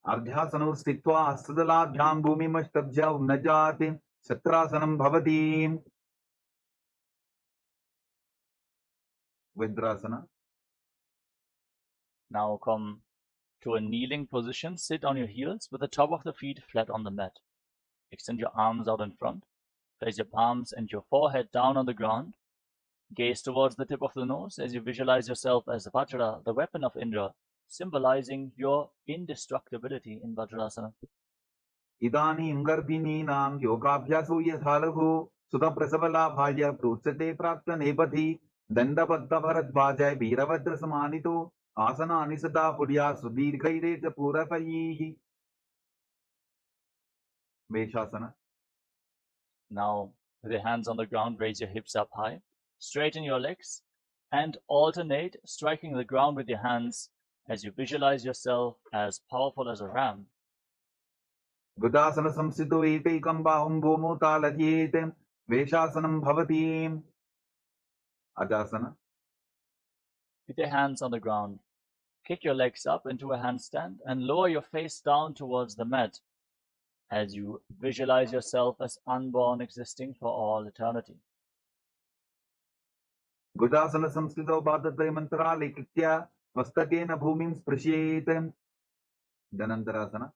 Ardhyasanur stitva astadalabhyam bhumimashtabhya unnajati satrasanam bhavati. Vidrasana. Now come to a kneeling position. Sit on your heels with the top of the feet flat on the mat. Extend your arms out in front. Place your palms and your forehead down on the ground. Gaze towards the tip of the nose as you visualize yourself as Vajra, the weapon of Indra, symbolizing your indestructibility in Vajrasana. Idanim garbhininam yogabhyaso yathalahu sudaprasavalaphaya prutsate praktanepati dandapaddavaradvajay veeravadrasamanito asanani sada pudya sudirghaire cha purapayihi. Veshasana. Now, with your hands on the ground, raise your hips up high, straighten your legs, and alternate striking the ground with your hands as you visualize yourself as powerful as a ram. Gudasana samsito ekam bahum bhomo taladyetem veshasanam bhavatim. Ajasana. With your hands on the ground, kick your legs up into a handstand and lower your face down towards the mat as you visualize yourself as unborn, existing for all eternity. Gudasana samsito bhadatre mantrale kritya vastakena bhumim sprashetem. Dhanantarasana.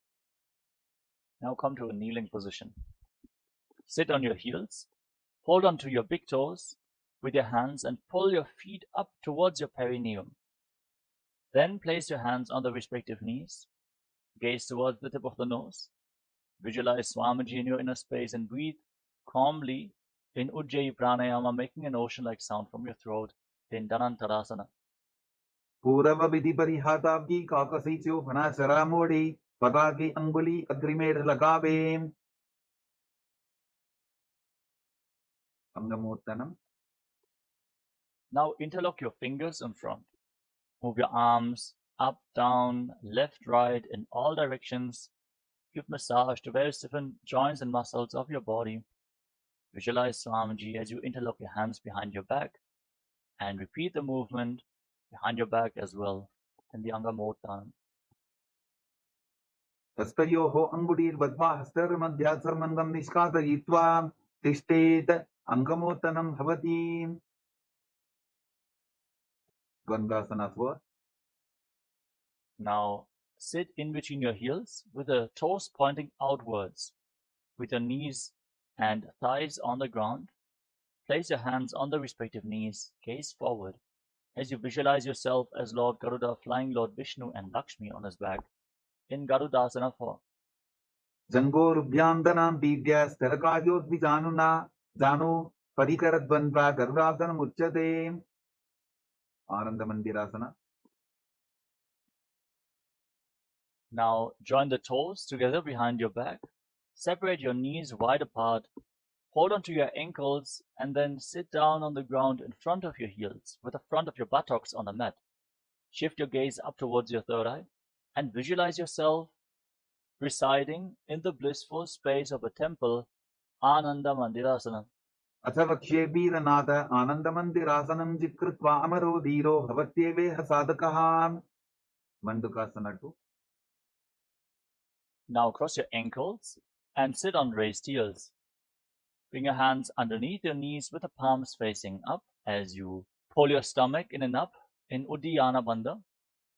Now come to a kneeling position. Sit on your heels, hold on to your big toes with your hands and pull your feet up towards your perineum. Then place your hands on the respective knees, gaze towards the tip of the nose, visualize Swamiji in your inner space and breathe calmly in Ujjayi Pranayama, making an ocean-like sound from your throat in Dhanantarasana. Purava vidhi parihatabhi kakasicho vanachara modi pataki anguli agrimed lagave. Angamottanam. Now interlock your fingers in front. Move your arms up, down, left, right, in all directions. Give massage to various different joints and muscles of your body. Visualize Swamiji as you interlock your hands behind your back and repeat the movement behind your back as well in the Angamottanam. Hastayoho angudir vadva hastar madhya sarmangam nishkatayitva tishtet angamottanam bhavati. Dvandasana. Now sit in between your heels with the toes pointing outwards, with your knees and thighs on the ground. Place your hands on the respective knees, gaze forward as you visualize yourself as Lord Garuda flying Lord Vishnu and Lakshmi on his back in Garudasana 4. Jangorubhyandanam vidya starakajot vijanuna janu parikaradvandva garudasanam uchyate. Anandamandirasana. Now join the toes together behind your back. Separate your knees wide apart. Hold on to your ankles and then sit down on the ground in front of your heels with the front of your buttocks on the mat. Shift your gaze up towards your third eye and visualize yourself residing in the blissful space of a temple, Ananda Mandirasana. Athavakshe veeranatha anandamandirasanam jitkritva amaro dhiro bhavatyeveha sadakaha. Mandukasana 2. Now cross your ankles and sit on raised heels. Bring your hands underneath your knees with the palms facing up as you pull your stomach in and up in Uddiyana Bandha.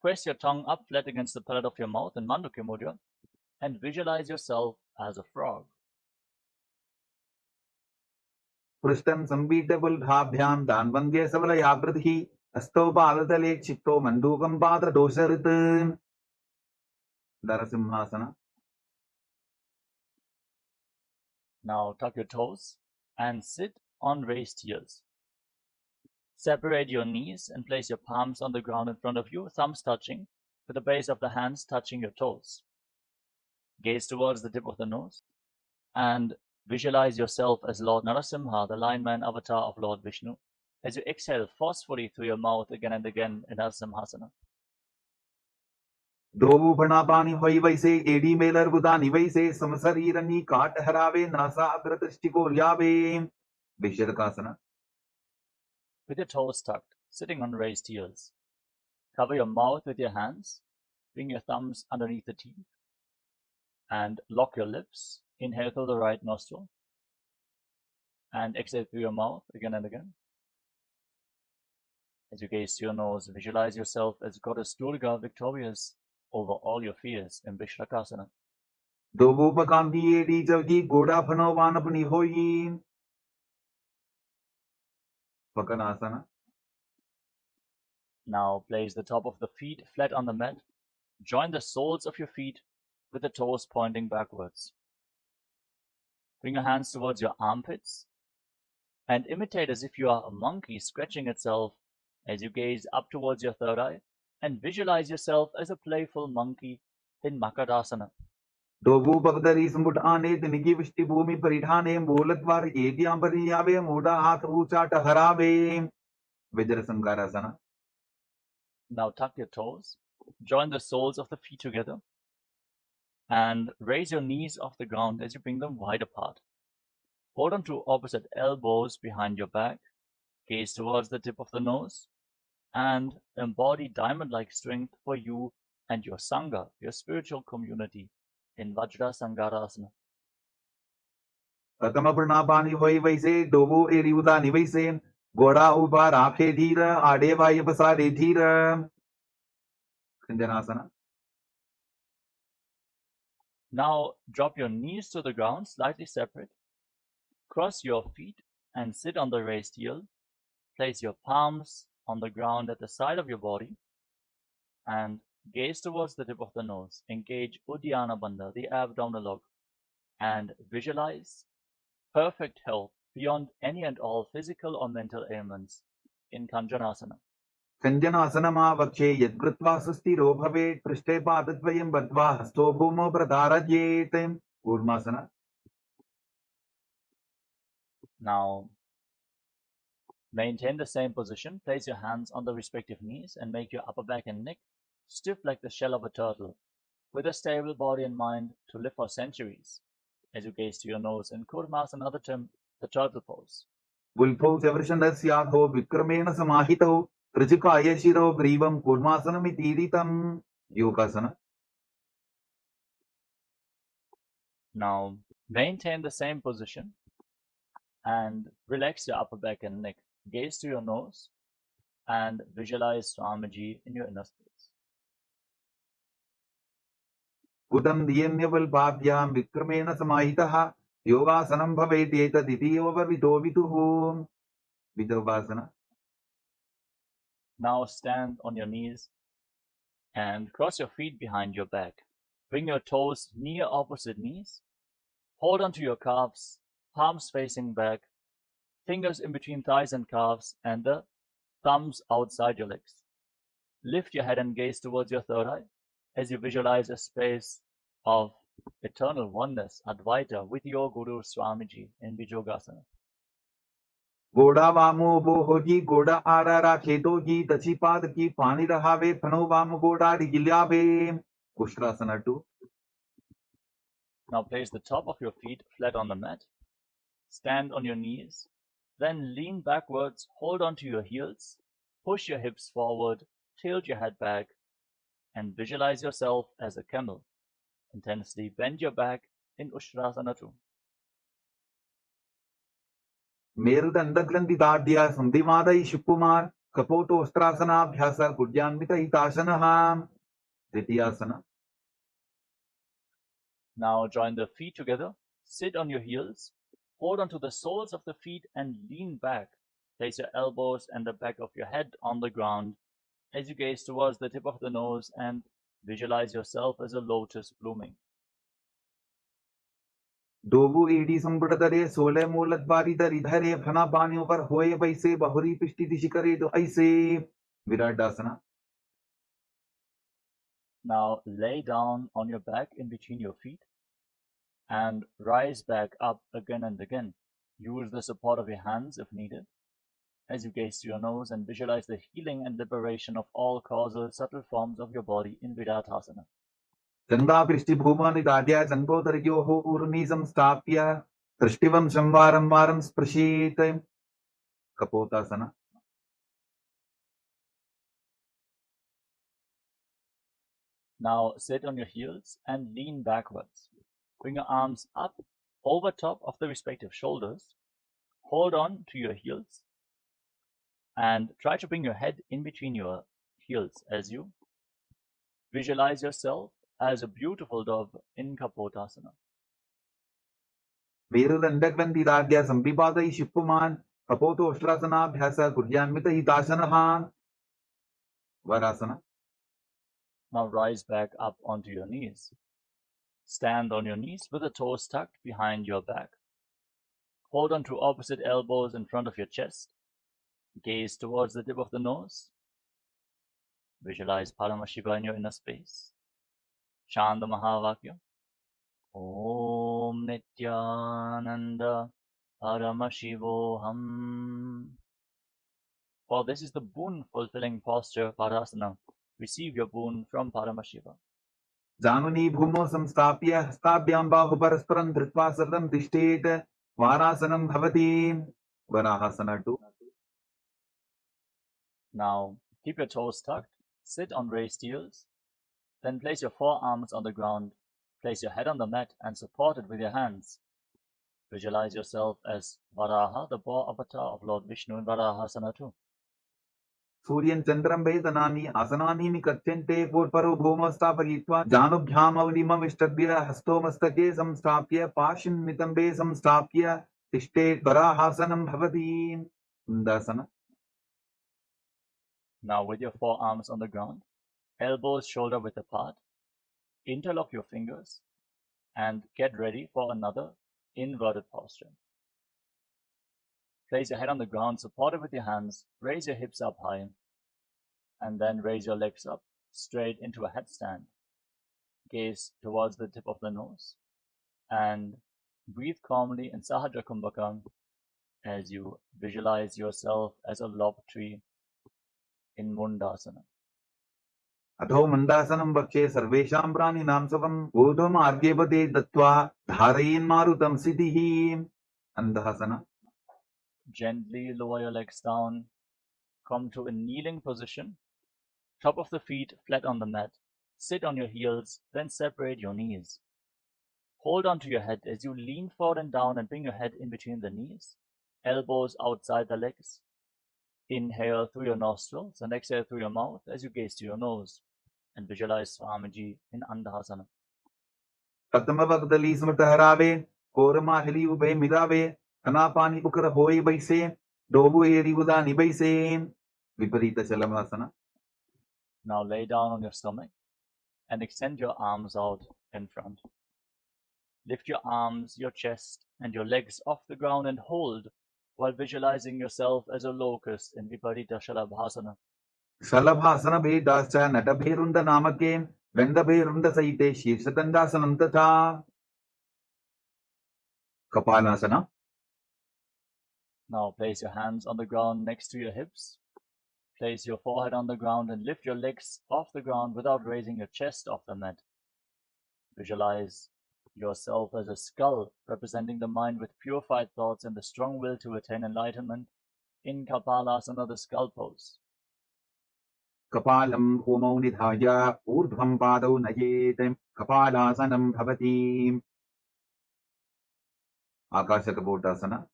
Press your tongue up flat against the palate of your mouth in Mandukya Mudra and visualize yourself as a frog. Prishtam sambitavul bhabhyam danvangye savalayabrati asto padatale chitto mandukam patra dosharit. Narasimhasana. Now tuck your toes and sit on raised heels. Separate your knees and place your palms on the ground in front of you, thumbs touching, with the base of the hands touching your toes. Gaze towards the tip of the nose and visualize yourself as Lord Narasimha, the Lion Man avatar of Lord Vishnu, as you exhale forcefully through your mouth again and again in Narasimhasana. Dovu Panapani Vaise, Edi Mailer Budani Vaise, Samasarirani, Kat Harave, Nasa Abratastiko Yave, Vishadakasana. With your toes tucked, sitting on raised heels. Cover your mouth with your hands, bring your thumbs underneath the teeth, and lock your lips. Inhale through the right nostril, and exhale through your mouth again and again. As you gaze to your nose, visualize yourself as Goddess Durga victorious over all your fears in Vishrakasana. Dobu pakamdi edi javji goda phano vanapani hoyi. Pakanasana. Now place the top of the feet flat on the mat. Join the soles of your feet with the toes pointing backwards. Bring your hands towards your armpits and imitate as if you are a monkey scratching itself as you gaze up towards your third eye and visualize yourself as a playful monkey in Makarasana. Dobu pagdari sambut ane tiniki vishti bhumi paridhane molatvar edyam pariyave moda hath ucha taharave. Vajrasankarasana. Now tuck your toes, join the soles of the feet together, and raise your knees off the ground as you bring them wide apart. Hold on to opposite elbows behind your back, gaze towards the tip of the nose, and embody diamond-like strength for you and your Sangha, your spiritual community, in Vajrasankarasana. Pratama pranapani hoy vaise dobu eri udani vaise goda upa raphe dhira ade vaya pasade dhira. Khanjanasana. Now drop your knees to the ground, slightly separate. Cross your feet and sit on the raised heel. Place your palms on the ground at the side of your body and gaze towards the tip of the nose. Engage Uddiyana Bandha, the abdominal log, and visualize perfect health beyond any and all physical or mental ailments in Khanjanasana. Khanjanasana vakshe yad kritva sustiro bhavet prishte padatvayam badva hasto bhumo pradharadyet. Kurmasana. Now, maintain the same position. Place your hands on the respective knees and make your upper back and neck stiff like the shell of a turtle, with a stable body and mind to live for centuries. As you gaze to your nose in Kurmasana, the turtle pose. Vulpo sevarshandasyadho vikramena samahito trajikaya shiro grivam kurmasanamiti Yogasana. Now, maintain the same position and relax your upper back and neck. Gaze to your nose and visualize Swamiji in your inner space. Kudam diyamyaval bhavyam vikramena samahitaha yogasanam bhaveteta ditiyova vidovituhu. Vidovasana. Now stand on your knees and cross your feet behind your back. Bring your toes near opposite knees. Hold onto your calves, palms facing back, fingers in between thighs and calves, and the thumbs outside your legs. Lift your head and gaze towards your third eye as you visualize a space of eternal oneness, Advaita, with your Guru Swamiji in Vijogasana. Goda vamo bohoji goda arara chetoji tachipad ki pani rahave phano vam goda digilyave. Kushtrasana 2. Now place the top of your feet flat on the mat. Stand on your knees. Then lean backwards, hold onto your heels, push your hips forward, tilt your head back, and visualize yourself as a camel. Intensely bend your back in Ushtrasana 2. Merudandaglanti dadya sandhimadai shupumar kapoto ostrasana bhyasa kudyanmita hitasana. Ditiyasana. Now join the feet together, sit on your heels, hold onto the soles of the feet and lean back. Place your elbows and the back of your head on the ground as you gaze towards the tip of the nose and visualize yourself as a lotus blooming. Dobu edi sambratare sole molatvari dharidhare phana pani upar hoye paise bahuri pishti dishikare do aise. Viradasana. Now lay down on your back in between your feet and rise back up again and again. Use the support of your hands if needed as you gaze to your nose and visualize the healing and liberation of all causal subtle forms of your body in Viratasana. Chanda prishti bhumani dadya changotaryoho urni samstapya trishtivam samvaram varam sprashite. Kapotasana. Now sit on your heels and lean backwards. Bring your arms up over top of the respective shoulders. Hold on to your heels And try to bring your head in between your heels as you visualize yourself as a beautiful dove in Kapotasana. Virudandagvandiradya sampipada ishipuman kapoto ashtrasana bhyasa kuryanmita hitasanahan. Varasana. Now rise back up onto your knees. Stand on your knees with the toes tucked behind your back. Hold on to opposite elbows in front of your chest. Gaze towards the tip of the nose. Visualize Paramashiva in your inner space. Chant the Mahavakya. Om Nithyananda Paramashivoham. For this is the boon-fulfilling posture of Parasana. Receive your boon from Paramashiva. Januni bhumo samstapya hastabhyam bahu parasparam dhritva sardam tishtet varasanam bhavati. Varahasana 2. Now, keep your toes tucked, sit on raised heels, then place your forearms on the ground, place your head on the mat and support it with your hands. Visualize yourself as Varaha, the boar avatar of Lord Vishnu in Varahasana 2. Suryan Chandram Vedanani Asanani Nikachente Purparo Bhomastapayitva Janubhyam Avlimam Ishtadhya Hastomastake Samstapya Pashin Mitambe Samstapya Tishte Varahasanam Bhavati. Indasana. Now with your forearms on the ground, elbows shoulder width apart, interlock your fingers and get ready for another inverted posture. Place your head on the ground, support it with your hands, raise your hips up high, and then raise your legs up straight into a headstand. Gaze towards the tip of the nose and breathe calmly in Sahaja Kumbhaka as you visualize yourself as a lob tree in Mundasana. Atho Mandasanam Bakshe Sarvesham Praninam Savam Udham Argyapate Dattva Dharayin Marutam Siddhihi. Andhasana. Gently lower your legs down, come to a kneeling position, top of the feet flat on the mat, sit on your heels, then separate your knees. Hold on to your head as you lean forward and down and bring your head in between the knees, elbows outside the legs. Inhale through your nostrils and exhale through your mouth as you gaze to your nose and visualize Swamiji in Andhasana. Tatmavagdali Smartaharave Koramahili Ube Mirave Kanapani Ukara Hoi Baise Dobu Eri Udani Baise. Viparita Chalamasana. Now lay down on your stomach and extend your arms out in front. Lift your arms, your chest, and your legs off the ground and hold while visualizing yourself as a locust in Viparita Shalabhasana. Shalabhasana Vedascha Natabherunda Namake Vendabherunda Saite Shirshatandasanam Tata. Kapalasana. Now place your hands on the ground next to your hips. Place your forehead on the ground and lift your legs off the ground without raising your chest off the mat. Visualize yourself as a skull representing the mind with purified thoughts and the strong will to attain enlightenment in Kapalasana, the skull pose. Kapalam Homau Nidhaya Urdhvam Padau Nayetem Kapalasanam Bhavati. Akashakapotasana.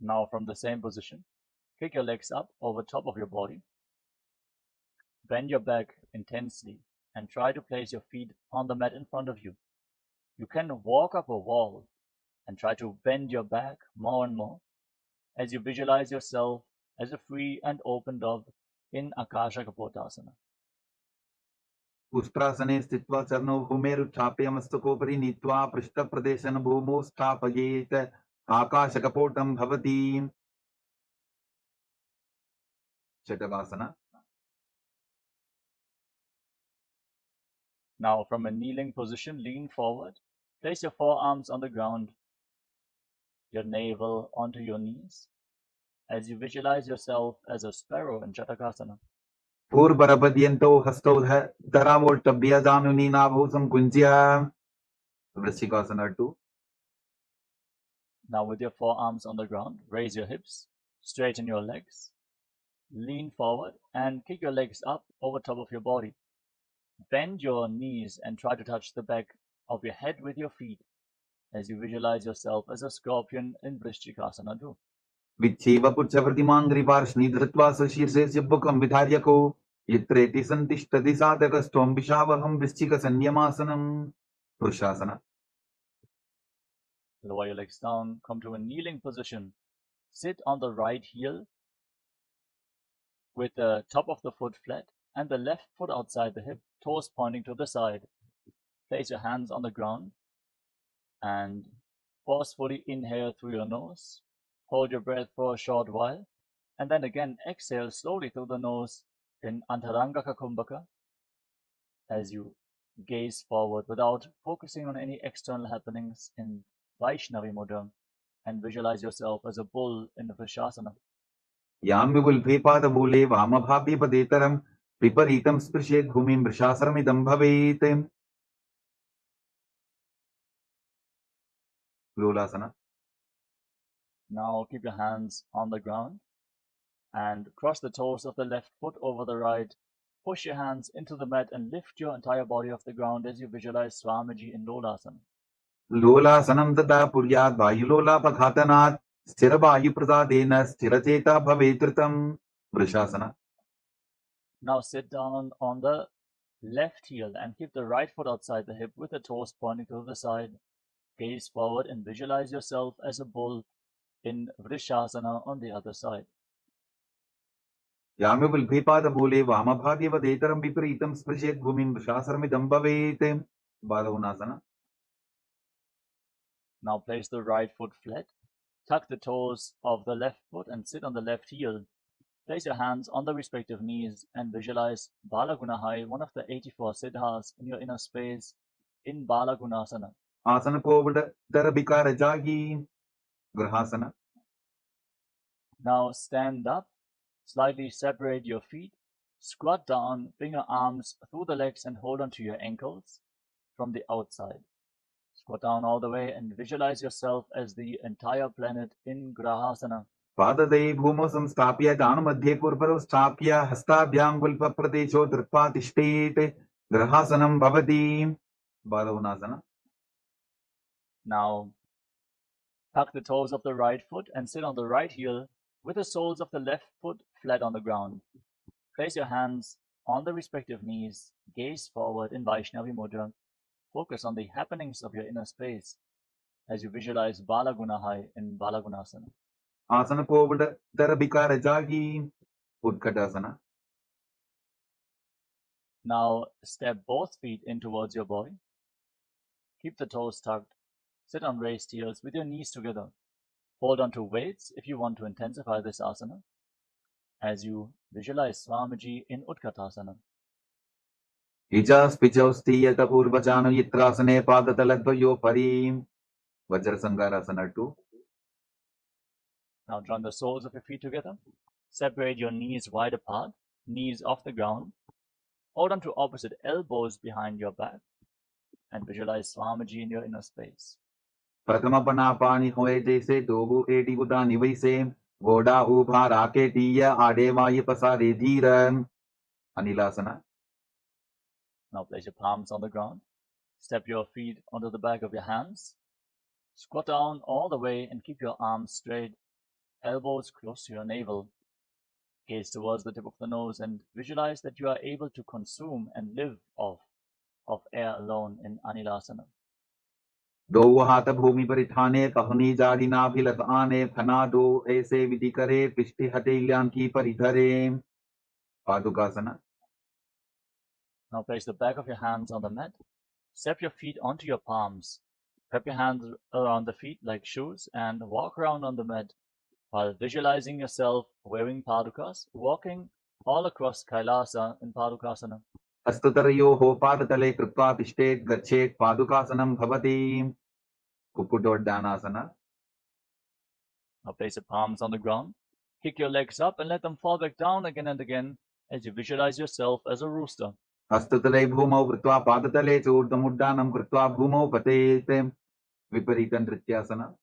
Now from the same position, kick your legs up over top of your body. Bend your back intensely and try to place your feet on the mat in front of you. You can walk up a wall and try to bend your back more and more as you visualize yourself as a free and open dove in Akashakapotasana. Usprasane Stitva Charno Humeru Chapyamastokopari Nitva Prishta Pradeshana Bhumo Stapayet Akashakapotam Bhavati. Shatavasana. Now from a kneeling position, lean forward, place your forearms on the ground, your navel onto your knees, as you visualize yourself as a sparrow in Chatakasana. Purbarabadyanto Hastodha Dharamoltabhya Januni Nabhusam Kunjya. Vrishikasana 2. Now with your forearms on the ground, raise your hips, straighten your legs, lean forward and kick your legs up over top of your body. Bend your knees and try to touch the back of your head with your feet as you visualize yourself as a scorpion in Vrishchikasana too. विच्छेव पुच्छप्रतिमाङ्घ्रिपार्ष्णि धृत्वा स्वशीर्षे मुखं विधार्यको यत्रेति सन्तिष्ठति साधकस्त्वं विशावहं वृश्चिकसंयमासनम् पुरुषासना. Lower your legs down, come to a kneeling position. Sit on the right heel with the top of the foot flat and the left foot outside the hip, toes pointing to the side. Place your hands on the ground and forcefully inhale through your nose. Hold your breath for a short while and then again exhale slowly through the nose in Antarangaka Kumbhaka as you gaze forward without focusing on any external happenings in Vaishnavi Mudra and visualize yourself as a bull in the Vrishasana. याम्बिवुल्फे पादमूले वामभागे पदेतरं विपरीतं स्पृशेत् भूमिं वृषासनमिदं भवेत्. लोलासना. Now keep your hands on the ground and cross the toes of the left foot over the right. Push your hands into the mat and lift your entire body off the ground as you visualize Swamiji in Lolasana. लोलासनं तदा पुर्यात् वायुलोलापघातनात् स्थिरवायुप्रसादेन स्थिरचेता भवेत्. वृषासना. Now sit down on the left heel and keep the right foot outside the hip with the toes pointing to the side. Gaze forward and visualize yourself as a bull in Vrishasana on the other side. याम्बिवुल्फे पादमूले वामभागे पदेतरं विपरीतं स्पृशेत् भूमिं वृषासनमिदं भवेत्. बालवनासना. Now place the right foot flat, tuck the toes of the left foot and sit on the left heel. Place your hands on the respective knees and visualize Balagunahai, one of the 84 siddhas in your inner space in Balagunasana. आसन covid दर बिकार जागी. ग्रहासना. Now stand up, slightly separate your feet, squat down, bring your arms through the legs and hold onto your ankles from the outside. Squat down all the way and visualize yourself as the entire planet in Grahasana. पाददये भूमौ संस्थाप्य दानमध्ये पूर्वरौ स्थाप्य हस्ताभ्याङ्गुल्पप्रदेशो धृत्वा तिष्ठेत्. ग्रहासनं भवति. बालवनासना. Now tuck the toes of the right foot and sit on the right heel with the soles of the left foot flat on the ground. Place your hands on the respective knees, gaze forward in Vaishnavi Mudra. Focus on the happenings of your inner space as you visualize Balagunahai in Balagunasana. आसन covid दर बिकार जागी. उत्कटासना. Now step both feet in towards your body. Keep the toes tucked. Sit on raised heels with your knees together. Hold on to weights if you want to intensify this asana as you visualize Swamiji in Utkatasana. इजास्पिचौ स्थीयत पूर्वजानु यत्रासने पादतलद्वयोपरि. वज्रसंगारासना 2. Now join the soles of your feet together. Separate your knees wide apart, knees off the ground. Hold on to opposite elbows behind your back and visualize Swamiji in your inner space. प्रथमपनापानि होए जैसे Dogu AD उदानि वैसे गोडा उभा राकेटीय आडे वायु पसारे धीर. अनिलासना. Now place your palms on the ground. Step your feet onto the back of your hands. Squat down all the way and keep your arms straight, elbows close to your navel. Gaze towards the tip of the nose and visualize that you are able to consume and live off air alone in Anilasana. दो हाथ भूमि परिठाने पहुनी जाड़ी नाभिलत आने फना दो ऐसे विधि करे पिष्टि हथेलियां की परिधरे. पादुकासना. Now place the back of your hands on the mat. Step your feet onto your palms. Wrap your hands around the feet like shoes and walk around on the mat while visualizing yourself wearing padukas, walking all across Kailasa in Padukasana. हस्ततरयोः पादतले कृत्वा तिष्ठेत् गच्छेत्. पादुकासनं भवति. कुक्कुटोड्डानासना. Now place your palms on the ground. Kick your legs up and let them fall back down again and again as you visualize yourself as a rooster. हस्ततले भूमौ कृत्वा पादतले च ऊर्ध्वमुड्डानं कृत्वा भूमौ पतेत्. विपरीतनृत्यासना.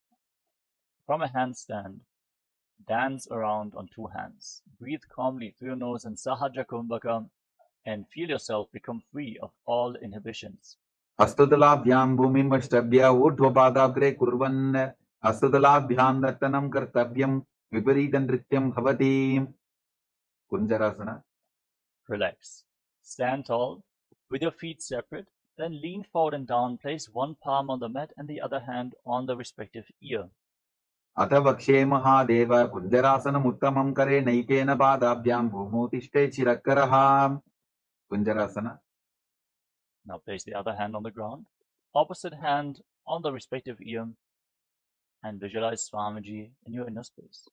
From a handstand, dance around on two hands. Breathe calmly through your nose in Sahaja Kumbhaka and feel yourself become free of all inhibitions. हस्तदलाभ्यां भूमिमष्टभ्य ऊर्ध्वपादाग्रे कुर्वन् हस्तदलाभ्यां नर्तनं कर्तव्यं विपरीतनृत्यं भवति कुञ्जरासना. Relax. Stand tall, with your feet separate, then lean forward and down. Place one palm on the mat and the other hand on the respective ear. अथ वक्षे महादेव कुञ्जरासनमुत्तमं करे नैकेन पादाभ्यां भूमौ तिष्ठे चिरकरः कुञ्जरासना. Now place the other hand on the ground, opposite hand on the respective ear, and visualize Swamiji in your inner space.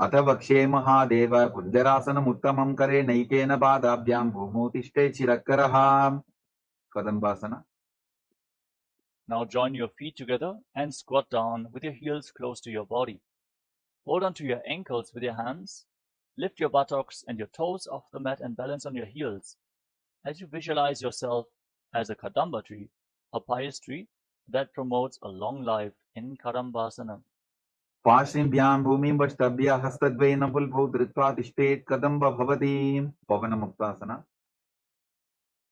अथ वक्षे महादेव कुञ्जरासनमुत्तमं करे नैकेन पादाभ्यां भूमौ तिष्ठे चिरकरः कदम्बासना. Now join your feet together and squat down with your heels close to your body. Hold on to your ankles with your hands. Lift your buttocks and your toes off the mat and balance on your heels as you visualize yourself as a Kadamba tree, a pious tree that promotes a long life in Kadambasana. पार्श्विभ्यां भूमिं वष्टभ्य हस्तद्वयेन पुल्भौ धृत्वा तिष्ठेत् कदम्ब भवति पवनमुक्तासना.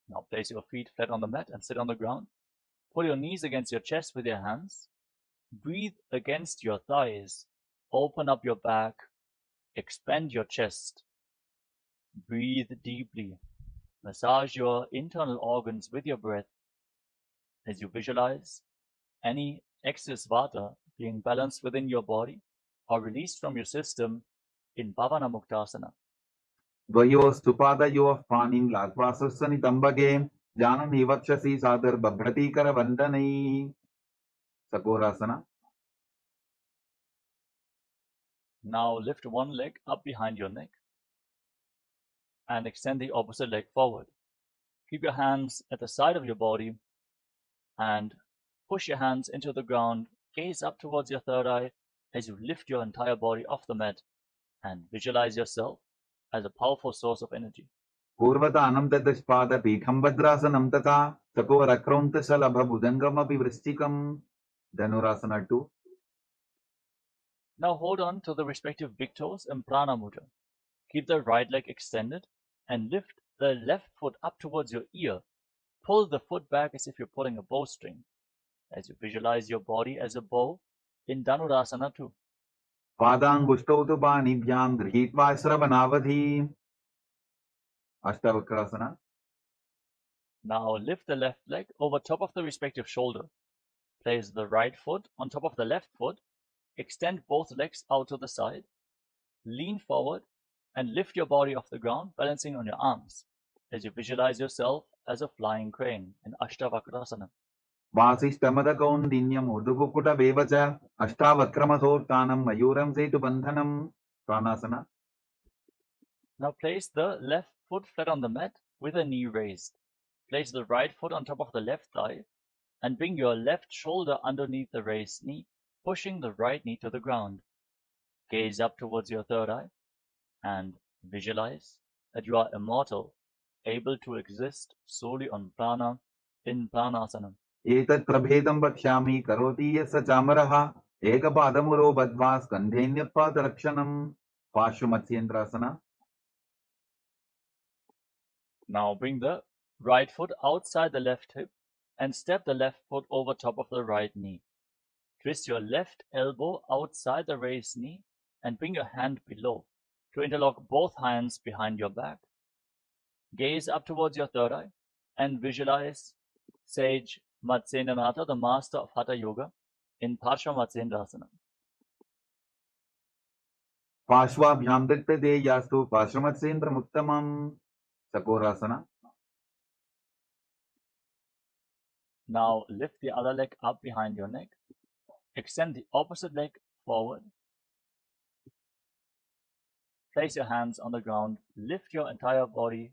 Now place your feet flat on the mat and sit on the ground. Pull your knees against your chest with your hands. Breathe against your thighs. Open up your back. Expand your chest. Breathe deeply. Massage your internal organs with your breath as you visualize any excess vata being balanced within your body or released from your system in Pavana Muktasana. द्वयोस्तु पादयोः पाणिं लात्वा सुस्वनितम्बके जानन् वक्षसि सादरभ्रतीकरवन्दनैः सकोरासना. Now lift one leg up behind your neck and extend the opposite leg forward. Keep your hands at the side of your body and push your hands into the ground. Gaze up towards your third eye as you lift your entire body off the mat and visualize yourself as a powerful source of energy. पूर्वतानं तदस्पादपीठं भद्रासनं तथा चकोरक्रौन्तशलभभुजङ्गमपि वृश्चिकं Dhanurasana 2. Now hold on to the respective big toes in Prana Mudra. Keep the right leg extended and lift the left foot up towards your ear. Pull the foot back as if you're pulling a bowstring as you visualize your body as a bow in Dhanurasana 2. पादाङ्गुष्ठौ तु पाणिभ्यां गृहीत्वा श्रवणावधि अष्टावक्रासना. Now lift the left leg over top of the respective shoulder. Place the right foot on top of the left foot. Extend both legs out to the side. Lean forward and lift your body off the ground, balancing on your arms as you visualize yourself as a flying crane in Ashtavakrasana. वासिष्ठमदकौन्दिन्यम् ऊर्ध्वकुकुटमेव च अष्टावक्रमसोत्थानं मयूरं सेतुबन्धनं प्राणासना. Now place the left foot flat on the mat with a knee raised. Place the right foot on top of the left thigh and bring your left shoulder underneath the raised knee, pushing the right knee to the ground. Gaze up towards your third eye and visualize that you are immortal, able to exist solely on prana in pranasana. एतत् प्रभेदं वक्ष्यामि करोति यः स चामरः एकपादमुरो बद्ध्वा स्कन्धेऽन्यपादरक्षणं पार्श्वमत्स्येन्द्रासना. Now bring the right foot outside the left hip and step the left foot over top of the right knee. Twist your left elbow outside the raised knee and bring your hand below to interlock both hands behind your back. Gaze up towards your third eye and visualize Sage Matsyendranath, the master of Hatha Yoga, in Parshva Matsyendrasana. पार्श्वाभ्यां दृक्तदेयास्तु पार्श्वमत्स्येन्द्रमुत्तमं सकोरासना. Now lift the other leg up behind your neck. Extend the opposite leg forward. Place your hands on the ground. Lift your entire body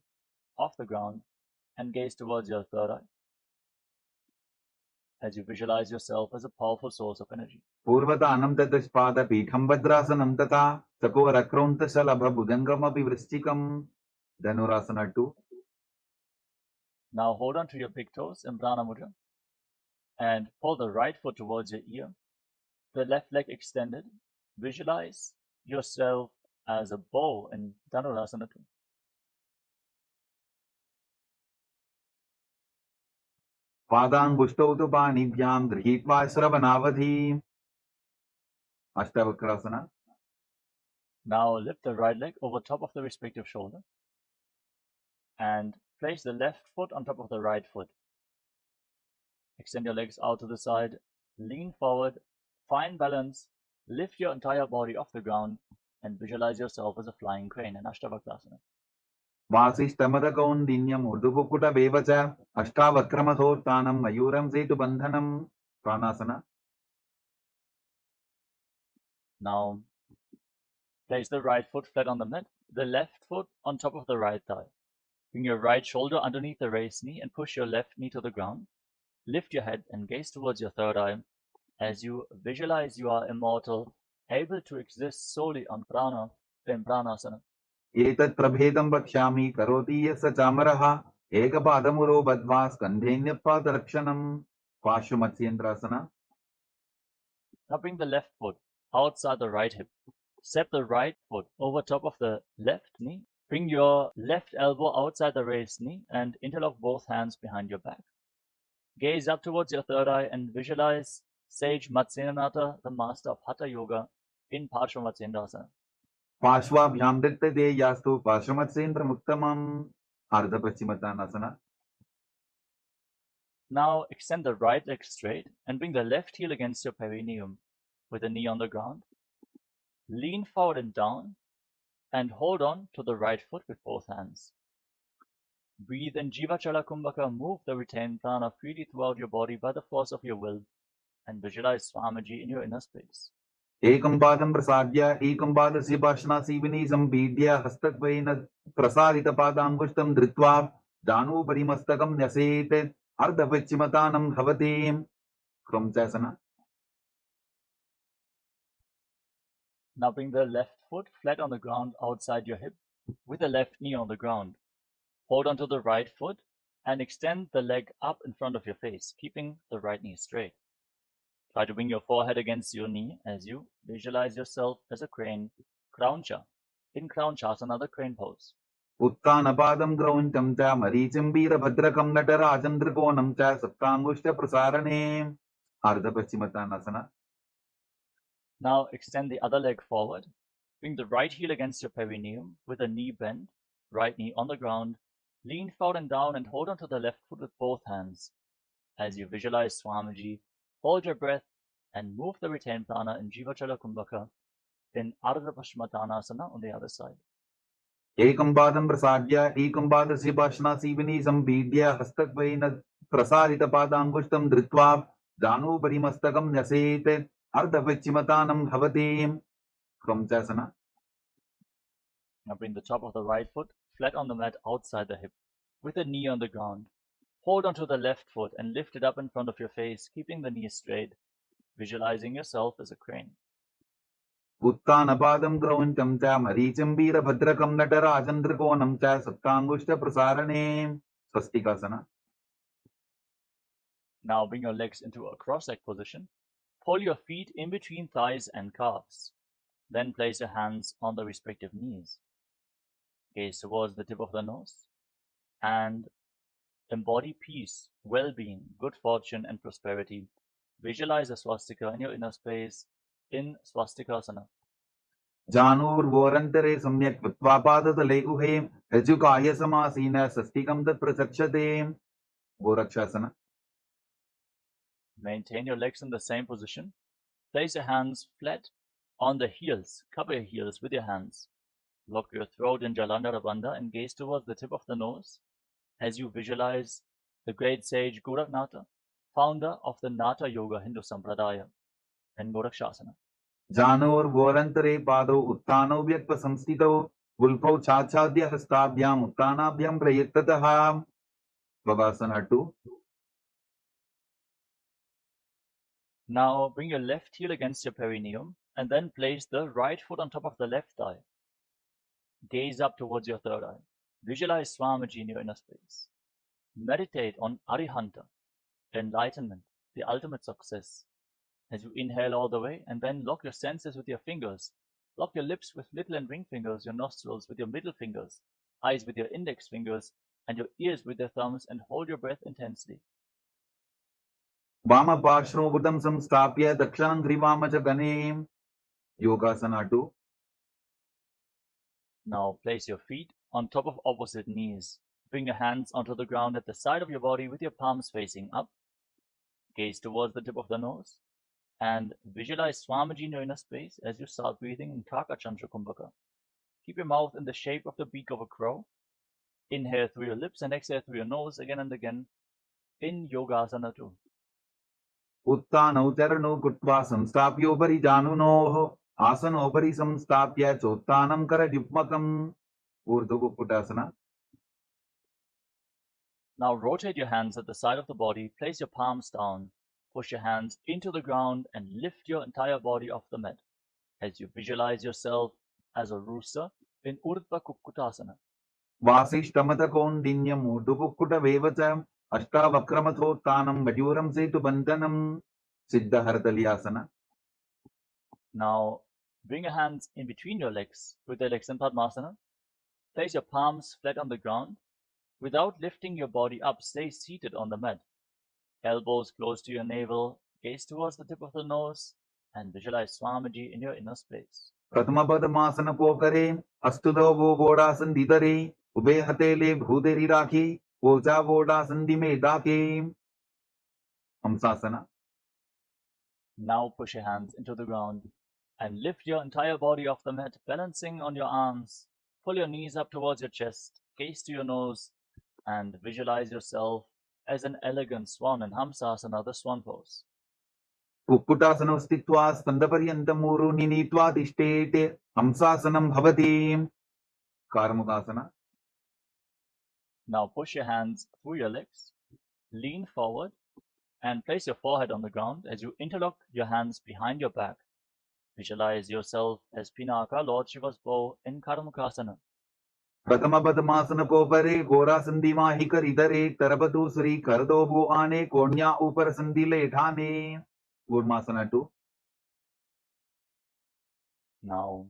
off the ground and gaze towards your third eye as you visualize yourself as a powerful source of energy. पूर्वतानं तदस्पादपीठं भद्रासनं तथा चकोरक्रौन्तशलभभुजङ्गमपि वृश्चिकं Dhanurasana 2. Now hold on to your big toes in Prana Mudra and pull the right foot towards your ear, the left leg extended. Visualize yourself as a bow in Dhanurasana 2. पादाङ्गुष्टौ तु पाणिभ्यां गृहीत्वा श्रवणावधि. Ashtavakrasana. Now lift the right leg over top of the respective shoulder and place the left foot on top of the right foot. Extend your legs out to the side, lean forward, find balance, lift your entire body off the ground and visualize yourself as a flying crane in Ashtavakrasana. वासिष्ठमदकौन्दिन्यम् ऊर्ध्वकुकुटमेव च अष्टावक्रमसोत्थानम् मयूरं सेतुबन्धनम्. Pranasana. Now place the right foot flat on the mat, the left foot on top of the right thigh. Bring your right shoulder underneath the raised knee and push your left knee to the ground. Lift your head and gaze towards your third eye as you visualize you are immortal, able to exist solely on prana in pranasana. एतत् प्रभेदं वक्ष्यामि करोति यस्य चामरः एकपादमुरो बद्ध्वा स्कन्धेऽन्यपादरक्षणम्. पार्श्वमत्स्येन्द्रासना. Now bring the left foot outside the right hip. Step the right foot over top of the left knee. Bring your left elbow outside the raised knee and interlock both hands behind your back. Gaze up towards your third eye and visualize sage Matsyendranath, the master of Hatha Yoga, in Parshvamatyendrasana. पार्श्वाभ्यां दत्तते यास्तु पार्श्वमत्स्येन्द्रमुत्तमम्. अर्धपश्चिमतानासना. Now extend the right leg straight and bring the left heel against your perineum with the knee on the ground. Lean forward and down and hold on to the right foot with both hands. Breathe in Jivachala Kumbhaka, move the retained prana freely throughout your body by the force of your will and visualize Swamiji in your inner space. एकं पादं प्रसाद्य एकं पादस्य पार्श्वनासीविनी सम्पीड्य हस्तद्वयेन प्रसारितपादाङ्गुष्ठं धृत्वा जानुभरि मस्तकं न्यसेत् अर्धपश्चिमतानं भवति. क्रमचासना. Now bring the left foot flat on the ground outside your hip with the left knee on the ground. Hold onto the right foot and extend the leg up in front of your face, keeping the right knee straight. Try to bring your forehead against your knee as you visualize yourself as a crane, Krauncha, in Kraunchasana, the crane pose. उत्तानपादं क्रौञ्चं च मरीचिं वीरभद्रकं नटराजं त्रिकोणं च सप्ताङ्गुष्ठप्रसारणे. अर्धपश्चिमतानासना. Now extend the other leg forward. Bring the right heel against your perineum with the knee bent, right knee on the ground. Lean forward and down and hold onto the left foot with both hands. As you visualize Swamiji, hold your breath and move the retained prana in Jivachala Kumbhaka in Ardha Pashmatanasana on the other side. एकं पादं प्रसाद्य एकं पादस्य पार्श्वनासीविनी सम्पीड्य हस्तद्वयेन प्रसारितपादाङ्गुष्ठं धृत्वा जानुभरि मस्तकं न्यसेत् अर्धपश्चिमतानं भवति. क्रमचासना. Now bring the top of the right foot flat on the mat outside the hip with the knee on the ground. Hold onto the left foot and lift it up in front of your face, keeping the knee straight, visualizing yourself as a crane. उत्तानपादं क्रौञ्चं च मरीचिं वीरभद्रकं नटराजं त्रिकोणं च सप्ताङ्गुष्ठप्रसारणे. स्वस्तिकासना. Now bring your legs into a cross-leg position. Pull your feet in between thighs and calves. Then place your hands on the respective knees. Gaze towards the tip of the nose and embody peace, well-being, good fortune and prosperity. Visualize a swastika in your inner space in swastikasana. जानुर्वोरन्तरे सम्यक् कृत्वा पादतले गुहे यजुकाय समासीन स्वस्तिकं तत् प्रचक्षते. गोरक्षासना. Maintain your legs in the same position. Place your hands flat on the heels. Cover your heels with your hands. Lock your throat in Jalandhara Bandha and gaze towards the tip of the nose as you visualize the great sage Goraknatha, founder of the Natha Yoga Hindu Sampradaya, and Gorakshasana. जानुर्वोरन्तरे पादौ उत्थानौ व्यक्तसंस्थितौ गुल्फौ छाछाद्य हस्ताभ्याम् उत्थानाभ्यां प्रयत्ततः. Vavasana 2. Now bring your left heel against your perineum and then place the right foot on top of the left thigh. Gaze up towards your third eye. Visualize Swamiji in your inner space. Meditate on Arihanta, enlightenment, the ultimate success. As you inhale all the way and then lock your senses with your fingers. Lock your lips with little and ring fingers, your nostrils with your middle fingers, eyes with your index fingers, and your ears with your thumbs, and hold your breath intensely. Vamapashro Buddham Samstapya Dakshanam Grivamacha Ganem. Yogasana 2. Now place your feet on top of opposite knees. Bring your hands onto the ground at the side of your body with your palms facing up. Gaze towards the tip of the nose. And visualize Swamiji in your inner space as you start breathing in Kaka Chandra Kumbhaka. Keep your mouth in the shape of the beak of a crow. Inhale through your lips and exhale through your nose again and again in Yogasana 2. Uttanau Charano Kutva Samstapyopari Janunoho Asanopari Samstapya Chottanam Karadipmakam Urdhu Kukkutasana. Now rotate your hands at the side of the body, place your palms down, push your hands into the ground and lift your entire body off the mat as you visualize yourself as a rooster in Urdhva Kukkutasana. Vasishtamata Kondinyam Urdhu Kukkuta Vevacham Ashtavakramatotanam Majuram Setu Bandhanam Siddhahartalyasana. Now bring your hands in between your legs with your legs in Padmasana. Place your palms flat on the ground. Without lifting your body up, stay seated on the mat. Elbows close to your navel, gaze towards the tip of the nose, and visualize Swamiji in your inner space. Pratamapadmasana Pokare Astudovo Vodasan Didare Ube Hatele Bhuderi Rakhi Oja Vodasan Dime Dake Hamsasana. Now push your hands into the ground and lift your entire body off the mat, balancing on your arms. Pull your knees up towards your chest, gaze to your nose, and visualize yourself as an elegant swan in Hamsasana, the swan pose. Kukkutasana Stitva Standaparyantamuru Ninitva Tishtete Hamsasanam Bhavati Karmukasana. Now push your hands through your legs, lean forward, and place your forehead on the ground as you interlock your hands behind your back. Visualize yourself as Pinaka, Lord Shiva's bow, in Karmukasana. Pratamapadmasana Kopare Gora Sandima Hikar Idare Tarabatu Sri Kardobu Ane Konya Upar Sandile Thane Gurmasana 2. Now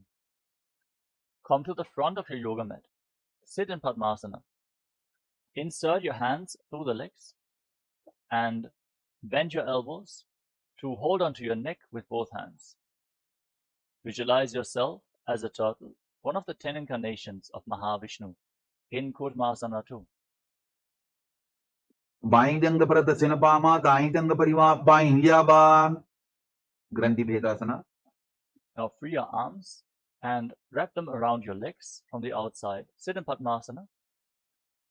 come to the front of your yoga mat. Sit in Padmasana. Insert your hands through the legs and bend your elbows to hold onto your neck with both hands. Visualize yourself as a turtle, one of the 10 incarnations of Mahavishnu, in Kurmasana 2. Baindanga Pratasinapama Daindanga Pariva Baindyaba Granthi Bhedasana. Now free your arms and wrap them around your legs from the outside. Sit in Padmasana.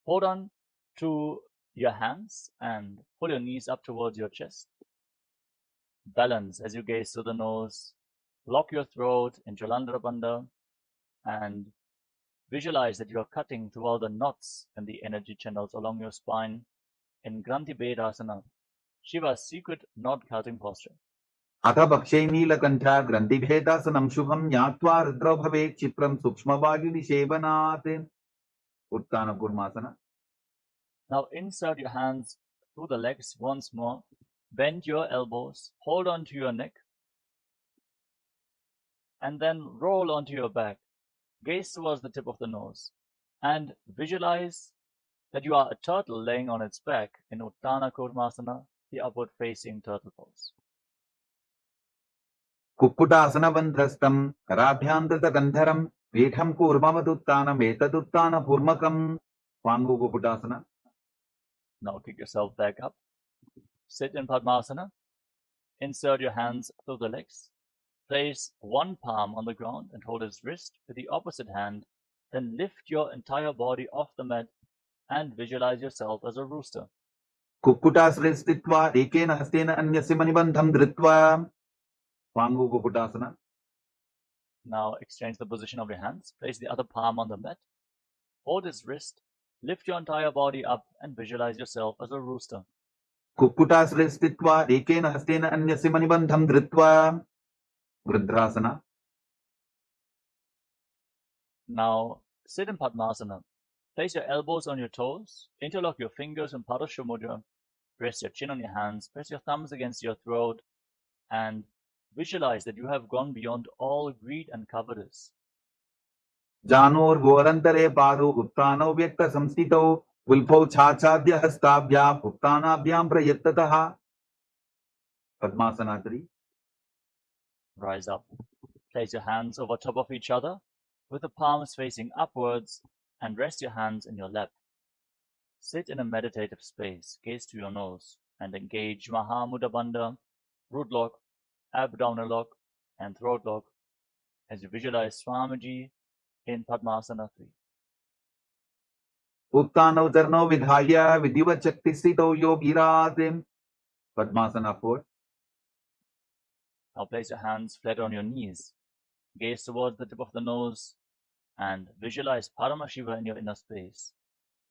Hold on to your hands and pull your knees up towards your chest. Balance as you gaze to the nose. Lock your throat in Jalandhara Bandha and visualize that you are cutting through all the knots and the energy channels along your spine in Granthi Bhedasana, Shiva's secret knot cutting posture. Atha Bhakshe Neelakantha Granthi Bhedasanam Shubham Nyatva Rudra Bhave Chipram Sukshmavaju Nishevanate Uttana Kurmasana. Now insert your hands through the legs once more. Bend your elbows, hold on to your neck, and then roll onto your back. Gaze towards the tip of the nose and visualize that you are a turtle laying on its back in Uttana Kurmasana, the upward facing turtle pose. Kukkutasana Vandrastam Karabhyandata Gandharam Vetham Kurmavatuttana Metatuttana Purmakam Pangu Kukkutasana. Now kick yourself back up. Sit in Padmasana. Insert your hands through the legs. Place one palm on the ground and hold its wrist with the opposite hand. Then lift your entire body off the mat and visualize yourself as a rooster. Kukkutasre Stitva Ekena Hastena Anyasya Manibandham Dritva Pangu Kukkutasana. Now exchange the position of your hands. Place the other palm on the mat. Hold its wrist. Lift your entire body up and visualize yourself as a rooster. Kukkutasre Stitva Ekena Hastena Anyasya Manibandham Dritva Vridrasana. Now sit in Padmasana. Place your elbows on your toes. Interlock your fingers in Padasha Mudra. Rest your chin on your hands. Press your thumbs against your throat. And visualize that you have gone beyond all greed and covetous. Janor Gorantare Paru Uttano Vyakta Samstito Ulpo Chachadya Hastabhya Uttanabhyam Prayattataha Padmasana 3. Rise up. Place your hands over top of each other with the palms facing upwards and rest your hands in your lap. Sit in a meditative space, gaze to your nose, and engage Mahamudra Bandha, root lock, abdominal lock, and throat lock as you visualize Swamiji in Padmasana 3. Uttanau Charnau Vidhaya Vidivat Shakti Sthito Yogiratim. Padmasana 4. Now place your hands flat on your knees. Gaze towards the tip of the nose and visualize Paramashiva in your inner space.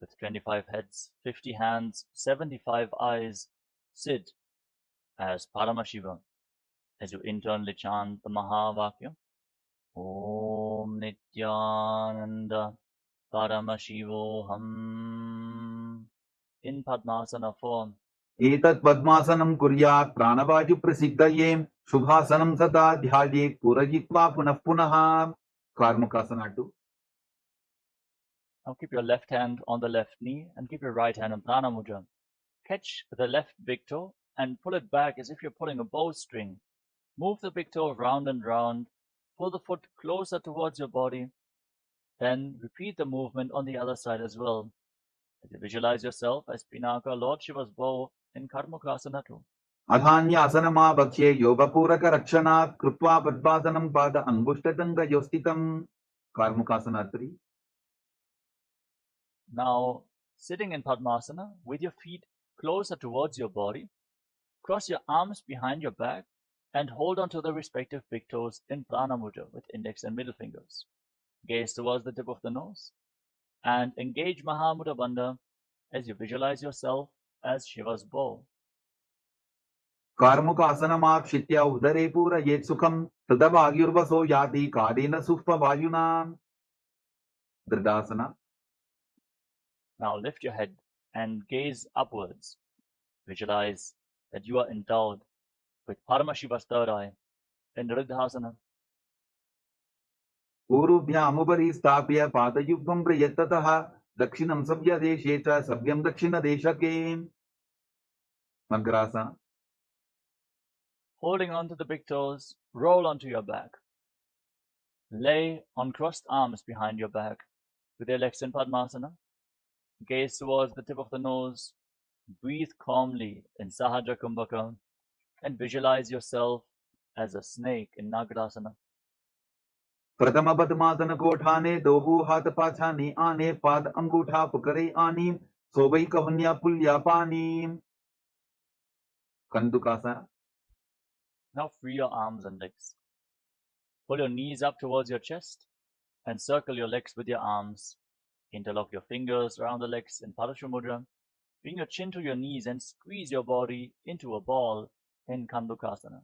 With 25 heads, 50 hands, 75 eyes, sit as Paramashiva as you internally chant the Mahavakya. Om Nithyananda Paramashivoham in Padmasana form. Etat Padmasanam Kuryat Pranavaju Prasiddhaye Shubhasanam Sada Dhyaye Purajitva Punah Punaha. Karmukasana 2. Now keep your left hand on the left knee and keep your right hand on Prana Mudra. Catch the left big toe and pull it back as if you're pulling a bowstring. Move the big toe round and round. Pull the foot closer towards your body. Then repeat the movement on the other side as well. As you visualize yourself as Pinaka, Lord Shiva's bow in Karmukasana 2. Adhanyasana Bhakshe Yogapuraka Rakshana Krutva Padmasanam Pada Angushtatanga Yostitam. Karmukasana 3. Now, sitting in Padmasana with your feet closer towards your body, cross your arms behind your back and hold on to the respective big toes in Prana Mudra with index and middle fingers. Gaze towards the tip of the nose and engage Mahamudra Bandha as you visualize yourself as Shiva's bow. Karmukasana Shitya Udare Yet Sukham Tadavagyurvaso Yati Kadena Sufpa Vayunam. Dridasana. Now lift your head and gaze upwards. Visualize that you are endowed with Paramashiva's third eye in Dridasana. Urubhyamubari Stapya Padayukvam Prayatataha Dakshinam Sabya Desheta Sabyam Dakshina Deshake. Magrasana. Holding on to the big toes, roll onto your back. Lay on crossed arms behind your back with your legs in Padmasana. Gaze towards the tip of the nose. Breathe calmly in Sahaja Kumbhaka and visualize yourself as a snake in Nagarasana. Pratama Padmasana Kothane Dohu Hatha Pachani Ane Pad Angutha Pukare Ani Sobai Kahanya Pulya Pani. Kandukasana. Now free your arms and legs. Pull your knees up towards your chest and circle your legs with your arms. Interlock your fingers around the legs in Parashva Mudra. Bring your chin to your knees and squeeze your body into a ball in Kandukasana.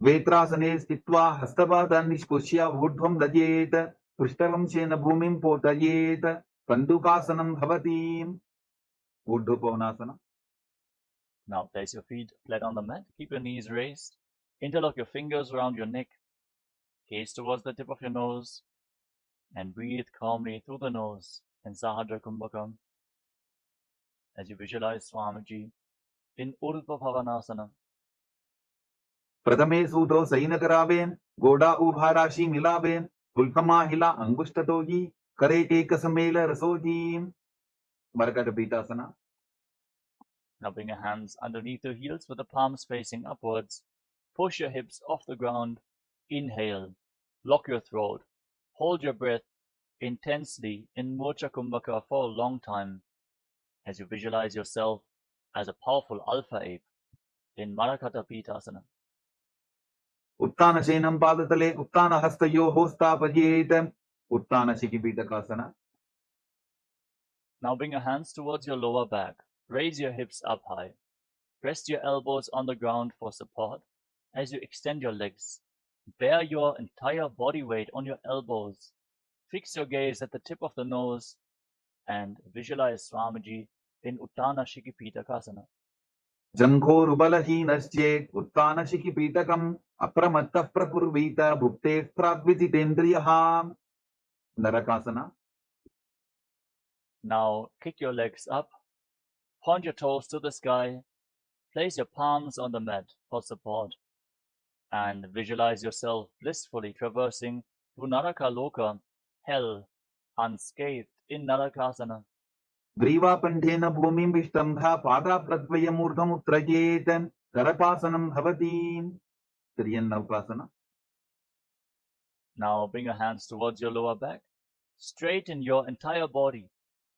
Vetrasane Stitva Hastavada Nishpushya Vudhvam Dajet Pushtavam Shena Bhumim Potayet Kandukasanam Bhavati. Urdhva. Now place your feet flat on the mat. Keep your knees raised. Interlock your fingers around your neck. Gaze towards the tip of your nose and breathe calmly through the nose in Sahadra Kumbhaka as you visualize Swamiji in Urdhva Bhavanasana. Pratame Sudho Sainakarave Goda Ubharashi Milave Pulkama Hila Angushtatodi Kare Kekasamela Rasoji. Marakatabhitasana. Now bring your hands underneath your heels with the palms facing upwards. Push your hips off the ground. Inhale. Lock your throat. Hold your breath intensely in Mocha Kumbhaka for a long time as you visualize yourself as a powerful alpha ape in Marakataphitasana. Uttana Shenam Padatale Uttana Hastayo Hostapajet Uttana Shikipitakasana. Now bring your hands towards your lower back. Raise your hips up high. Rest your elbows on the ground for support as you extend your legs. Bear your entire body weight on your elbows. Fix your gaze at the tip of the nose and visualize Swamiji in Uttana Shikipitakasana. Jankho Rubalahi Naschet Uttana Shikipitakam Apramatta Prakurvita Bhukte Pragvijitendriyaha. Narakasana. Now kick your legs up. Point your toes to the sky. Place your palms on the mat for support, and visualize yourself blissfully traversing through Naraka Loka, hell, unscathed in Narakasana. ग्रीवाकण्ठेन भूमिं विष्टम्भा पादाप्रद्वयमूर्धमुत्रयेत् करपासनं भवति तिर्यन्नौकासना. Now bring your hands towards your lower back. Straighten your entire body.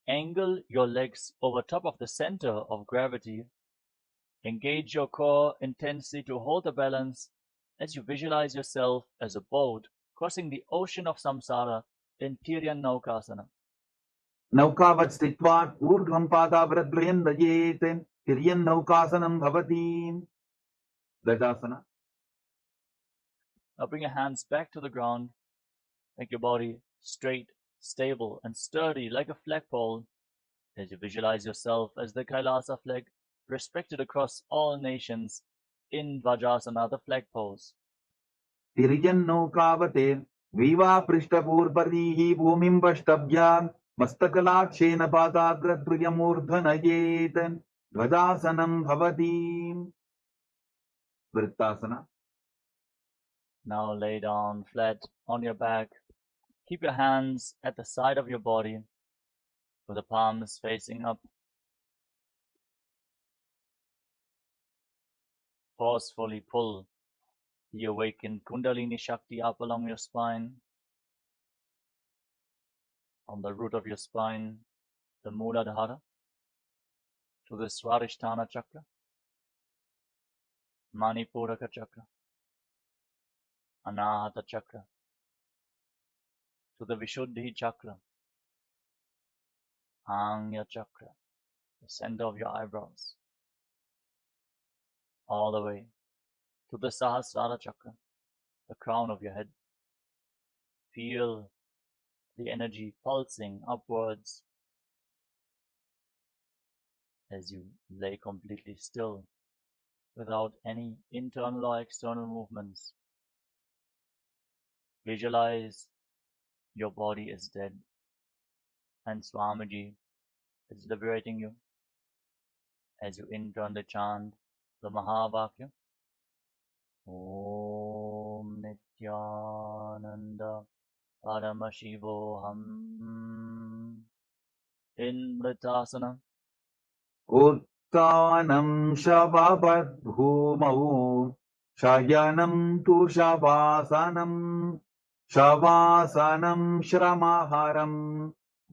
Angle your legs over top of the center of gravity. Engage your core intensely to hold the balance as you visualize yourself as a boat crossing the ocean of samsara in Tiryannaukasana. नौकावत् स्थित्वा ऊर्ध्वं पादावृद्वयन् नयेत् तिर्यन्नौकासनं भवति गजासना. Now bring your hands back to the ground. Make your body straight, stable, and sturdy like a flagpole as you visualize yourself as the Kailasa flag respected across all nations in Vajrasana, the flag pose. तिर्यन्नौकावते विवापृष्ठपूर्वरीः भूमिं पष्टभ्यां मस्तकलाक्षेन पादाग्रद्वयमूर्ध्वनयेत् ध्वजासनं भवति वृत्तासना. Now lay down flat on your back. Keep your hands at the side of your body with the palms facing up. Forcefully pull the awakened Kundalini Shakti up along your spine, from the root of your spine, the Muladhara, to the Swadhisthana Chakra, Manipuraka Chakra, Anahata Chakra, to the Vishuddhi Chakra, Anya Chakra, the center of your eyebrows, all the way to the Sahasrara Chakra, the crown of your head. Feel the energy pulsing upwards as you lay completely still without any internal or external movements. Visualize your body is dead and Swamiji is liberating you as you internally chant the Mahavakya. Om Nithyananda Paramashivoham Inversions. उत्थानं शववद्भूमौ शयनं तु शवासनं शवासनं श्रमहरं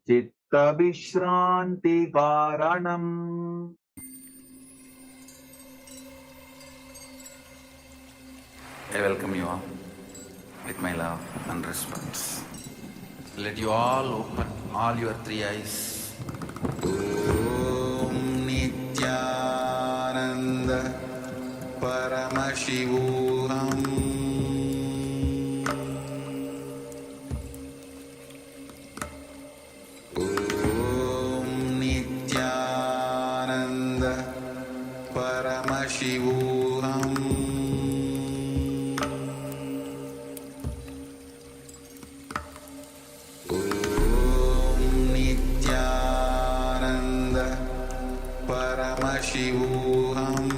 चित्तविश्रान्तिकारणम्. I welcome you all with my love and respect. Let you all open all your three eyes. Om Nithyananda Paramashivoham Om Nithyananda Paramashivoham Paramashivoham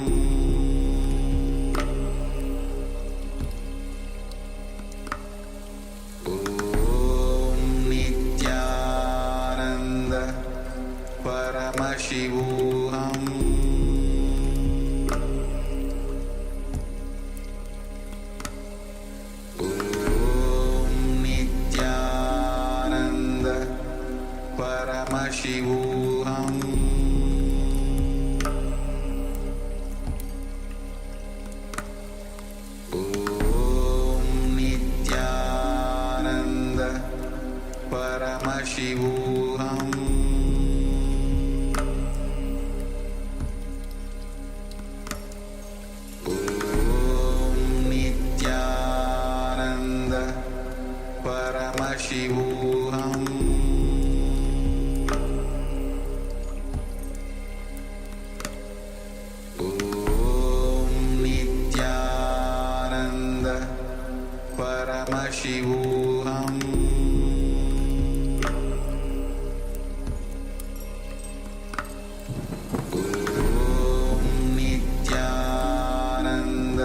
Om Nithyananda Paramashivoham Om Nithyananda Paramashivoham Paramashivoham Om Nithyananda Paramashivoham Om Nithyananda Paramashivoham Om Nithyananda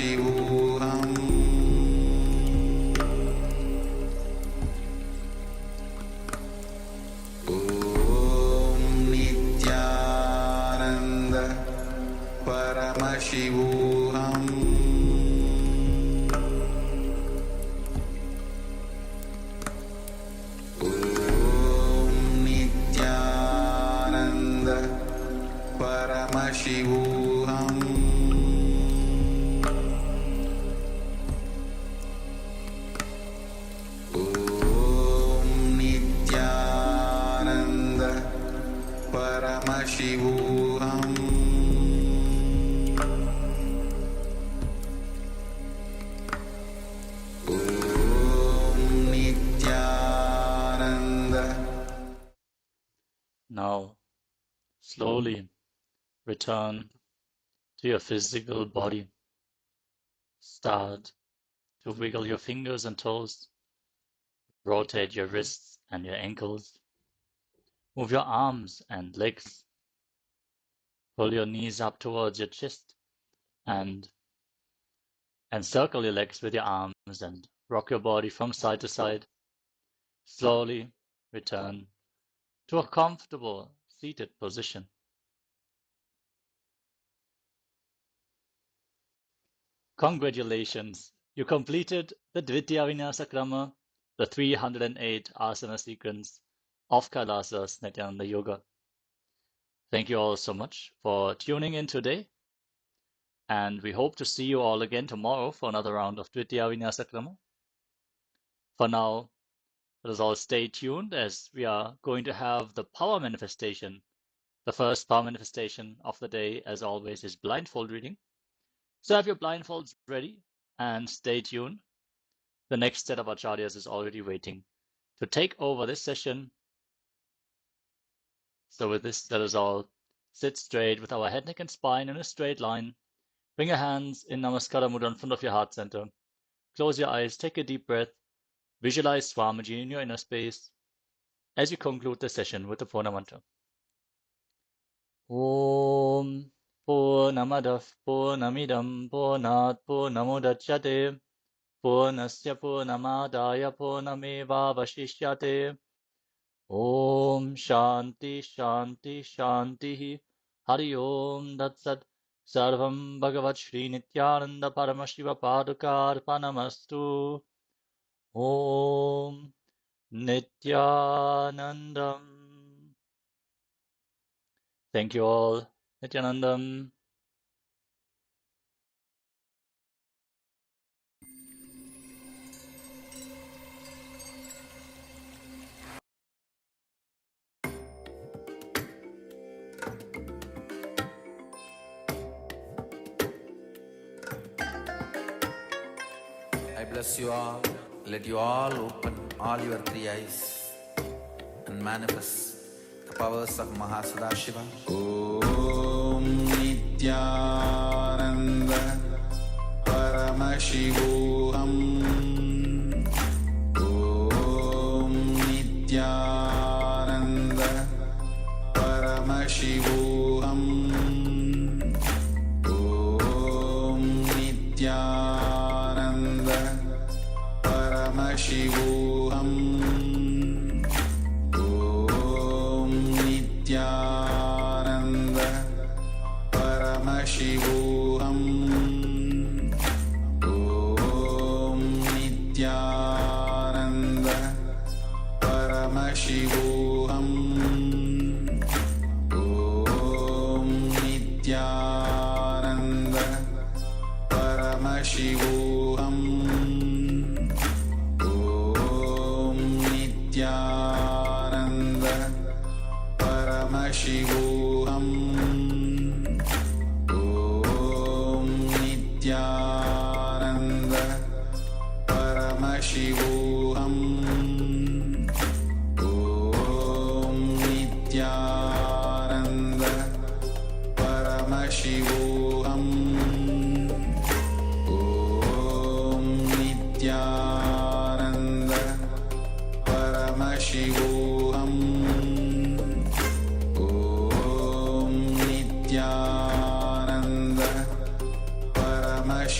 Paramashivoham Om Nithyananda Paramashivoham Om Nithyananda Paramashivoham Om Nithyananda Paramashivoham Om Nithyananda. Now, slowly return to your physical body. Start to wiggle your fingers and toes. Rotate your wrists and your ankles. Move your arms and legs. Pull your knees up towards your chest and circle your legs with your arms and rock your body from side to side. Slowly return to a comfortable seated position. Congratulations! You completed the Dvitiya Vinyasa Krama, the 308 asana sequence of Kailasa's Nithyananda Yoga. Thank you all so much for tuning in today, and we hope to see you all again tomorrow for another round of Dvitiya Vinyasa Krama. For now, let us all stay tuned as we are going to have the power manifestation. The first power manifestation of the day, as always, is blindfold reading. So have your blindfolds ready and stay tuned. The next set of acharyas is already waiting to take over this session. So with this, let us all sit straight with our head, neck, and spine in a straight line. Bring your hands in Namaskara Mudra in front of your heart center. Close your eyes, take a deep breath. Visualize Swamiji in your inner space as you conclude the session with the Purna mantra. Om Purnamadav Purnamidam Purnat Purnamudachyate Purnasya Purnamadaya Purnamevavashishyate. Om Shanti Shanti Shanti Hari Om Datsat Sarvam Bhagavat Shri Nithyananda Paramashiva Padukar Panamastu. Om Nithyanandam. Thank you all. Nithyanandam. I bless you all. Let you all open all your three eyes and manifest the powers of Mahasadashiva. Om Nithyananda Paramashivoham. Om Nithyananda Paramashivoham. Om Nithyananda Paramashivoham. Om Nithyananda Paramashivoham. Om Nithyananda Paramashivoham. Om Nithyananda Paramashivoham. Om Nithyananda Paramashivoham. Om Nithyananda Paramashivoham. Om Nithyananda Paramashivoham. Om Nithyananda Paramashivoham. Om Nithyananda Paramashivoham.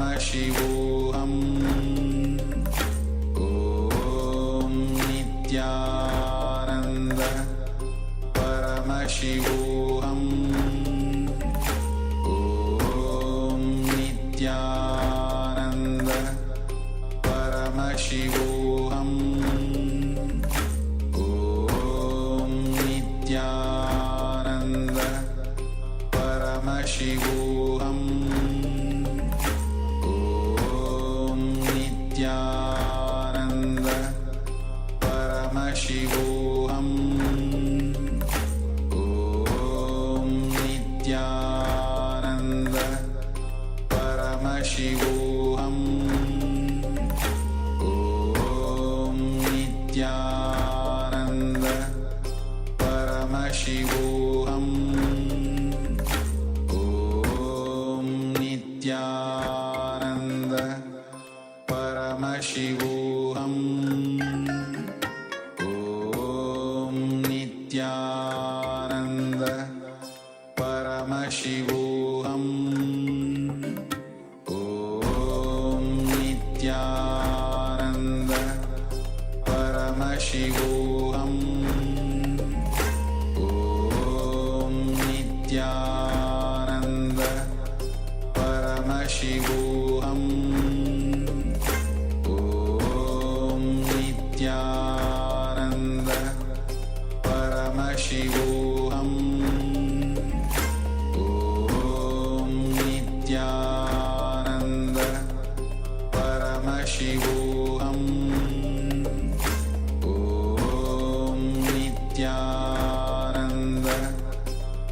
Paramashivoham Om Nithyananda Paramashivoham Om Nithyananda Paramashivoham Om Nithyananda Paramashivoham Om Nithyananda Paramashivoham Om Nithyananda Paramashivoham Om Nithyananda Paramashivoham Om Nithyananda Paramashivoham Om Nithyananda Paramashivoham Om Nithyananda Paramashivoham Om Nithyananda Paramashivoham Om Nithyananda Paramashivoham Om Nithyananda Paramashivoham Om Nithyananda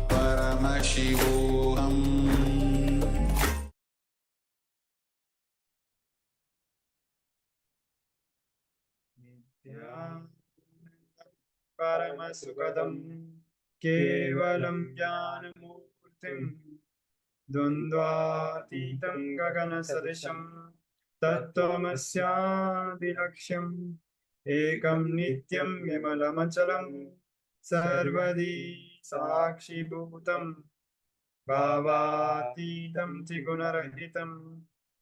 Paramashivoham Paramasukadam Kevalam Jnanamurtim Dvandvatitam Gagana Sadisham Tattvamasyadiraksham Ekam Nityam Vimalamachalam Sarvadi Sakshi Bhutam Bhavatitam Trigunarahitam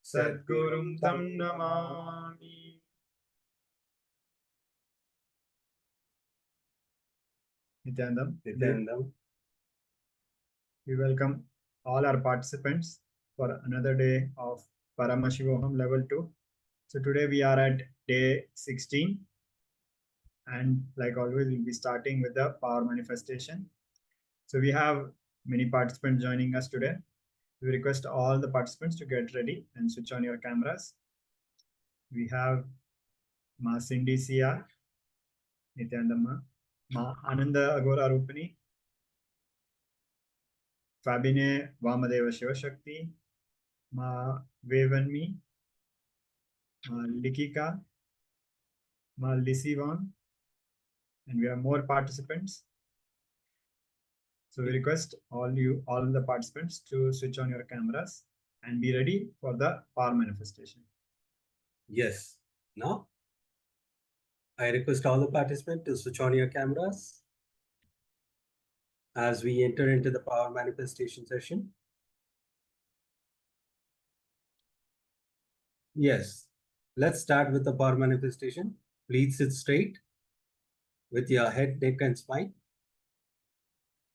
Sadgurum Tam Namami. Nithyanandam. We welcome all our participants for another day of Paramashivoham Level 2. So today we are at day 16, and like always we'll be starting with the power manifestation. So we have many participants joining us today. We request all the participants to get ready and switch on your cameras. We have Ma Cindy CR, Nithyanandamma, Ma Ananda Agora Rupani, Fabine Vamadeva Shivashakti, Ma Vevanmi, Ma Likika, Ma Lisivan, and we have more participants. So we request all the participants to switch on your cameras and be ready for the power manifestation. Yes. Now, I request all the participants to switch on your cameras as we enter into the power manifestation session. Yes. Let's start with the power manifestation. Please sit straight with your head, neck, and spine.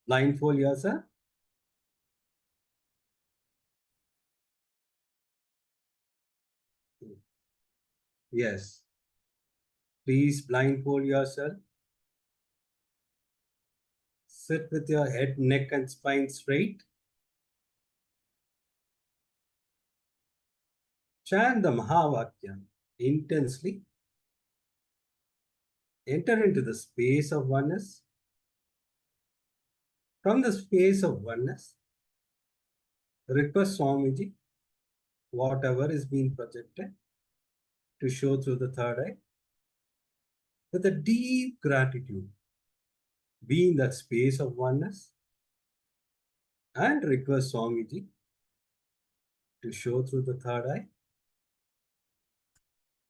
Blindfold yourself. Yes. Please blindfold yourself. Sit with your head, neck, and spine straight. Chant the Mahavakya intensely. Enter into the space of oneness. From the space of oneness, request Swamiji, whatever is being projected, to show through the third eye with a deep gratitude. Be in that space of oneness and request Swamiji to show through the third eye.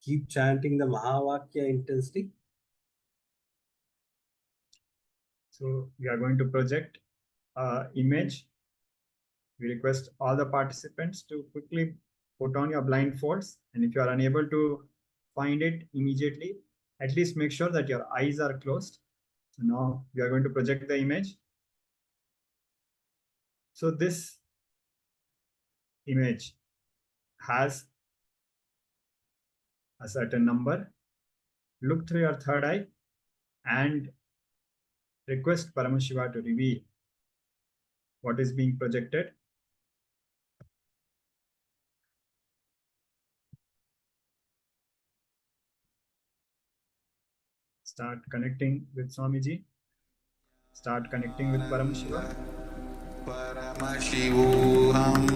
Keep chanting the Mahavakya intensely. So we are going to project image. We request all the participants to quickly put on your blindfolds, and if you are unable to find it immediately, at least make sure that your eyes are closed. So now we are going to project the image. So this image has a certain number. Look through your third eye and request Paramashiva to reveal what is being projected. Start connecting with Swamiji. Start connecting with Paramashiva. Paramashivoham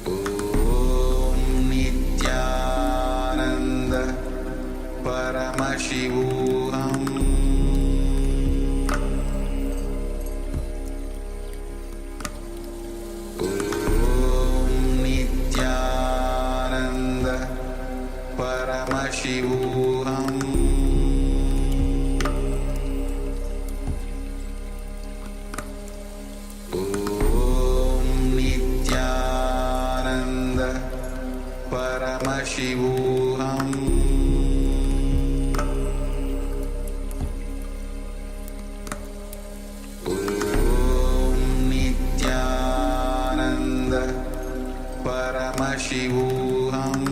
Om Nithyananda Paramashivoham Om Nithyananda Paramashivoham Paramashivoham Om Nithyananda Paramashivoham Om Nithyananda Paramashivoham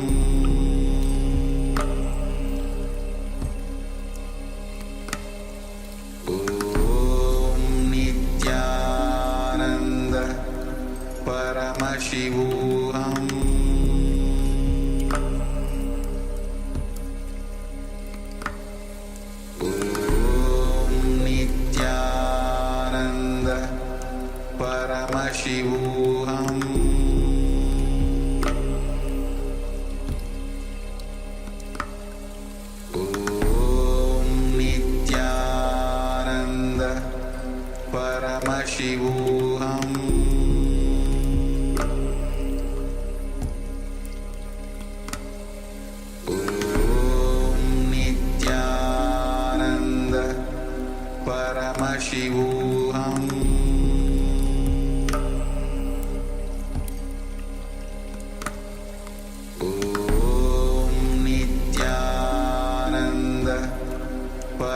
Paramashivoham Om Nithyananda Paramashivoham Om Nithyananda Paramashivoham Paramashivoham Om Nithyananda Paramashivoham Om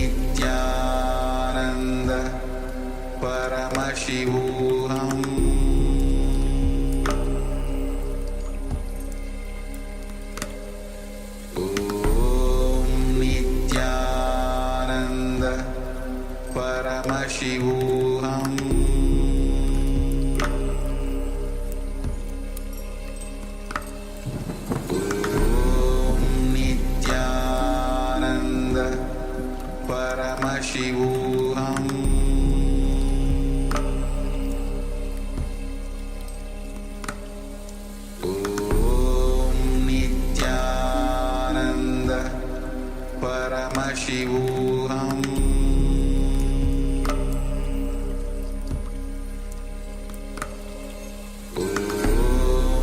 Nithyananda Paramashivoham Paramashivoham Om Nithyananda Paramashivoham Om Nithyananda Paramashivoham Paramashivoham Om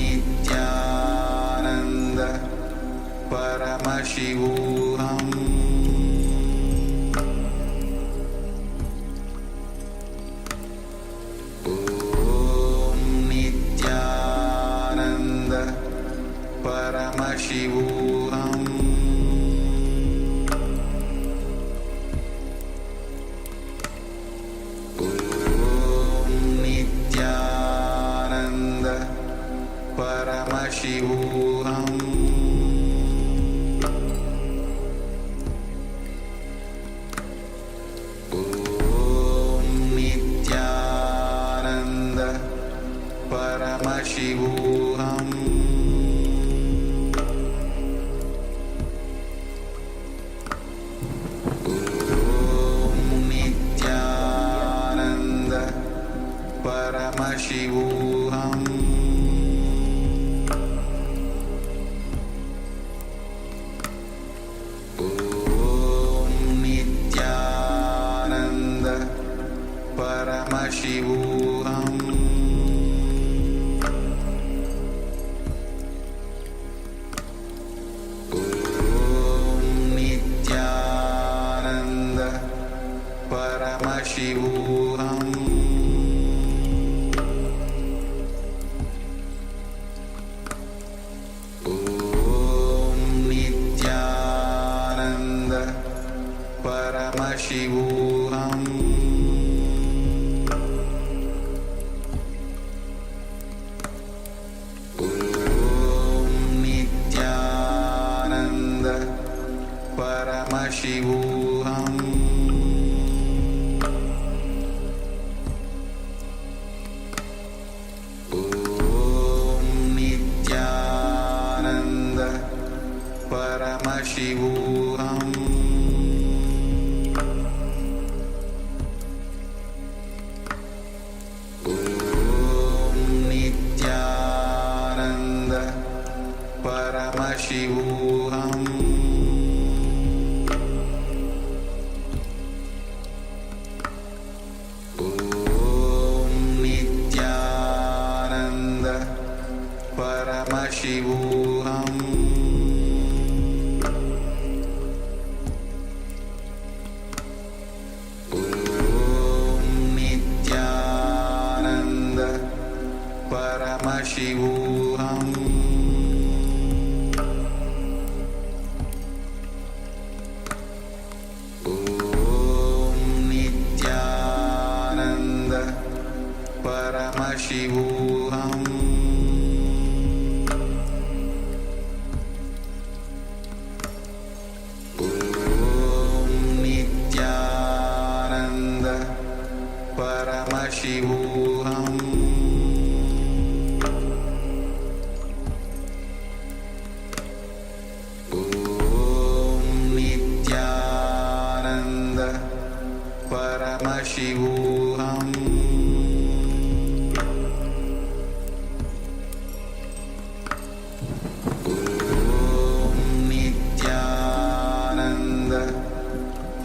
Nithyananda Paramashivoham Om Nithyananda Paramashivoham Paramashivoham Paramashivoham Om Nithyananda Paramashivoham Om Nithyananda Paramashivoham Om Nithyananda Paramashivoham Om Nithyananda Paramashivoham Om Nithyananda Paramashivoham Om Nithyananda Paramashivoham Om Nithyananda Paramashivoham Om Nithyananda Paramashivoham Om Nithyananda Paramashivoham Om Nithyananda Paramashivoham Om Nithyananda Paramashivoham Om Nithyananda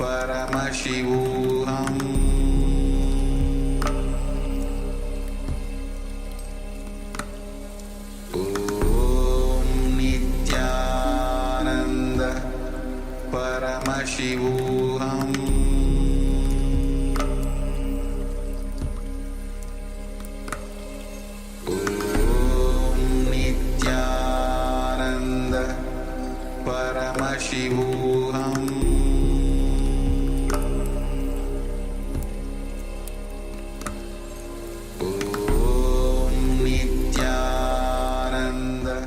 Paramashivoham Om Nithyananda Paramashivoham Om Nithyananda Paramashivoham Om Nithyananda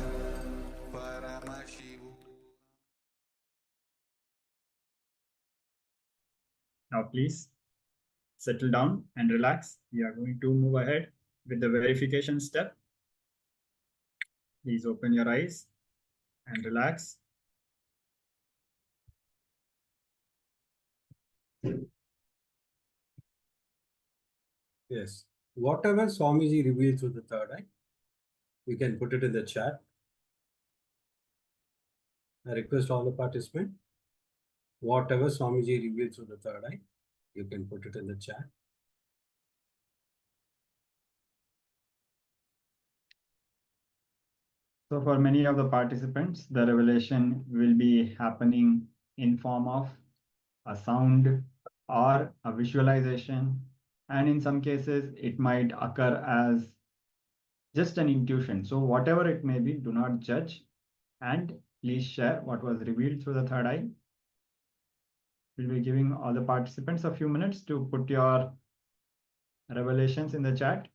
Paramashivoham. Now please settle down and relax. We are going to move ahead with the verification step. Please open your eyes and relax. Yes. Whatever Swamiji reveals through the third eye, you can put it in the chat. I request all the participants, whatever Swamiji reveals through the third eye, you can put it in the chat. So for many of the participants, the revelation will be happening in form of a sound or a visualization. And in some cases, it might occur as just an intuition. So whatever it may be, do not judge and please share what was revealed through the third eye. We'll be giving all the participants a few minutes to put your revelations in the chat.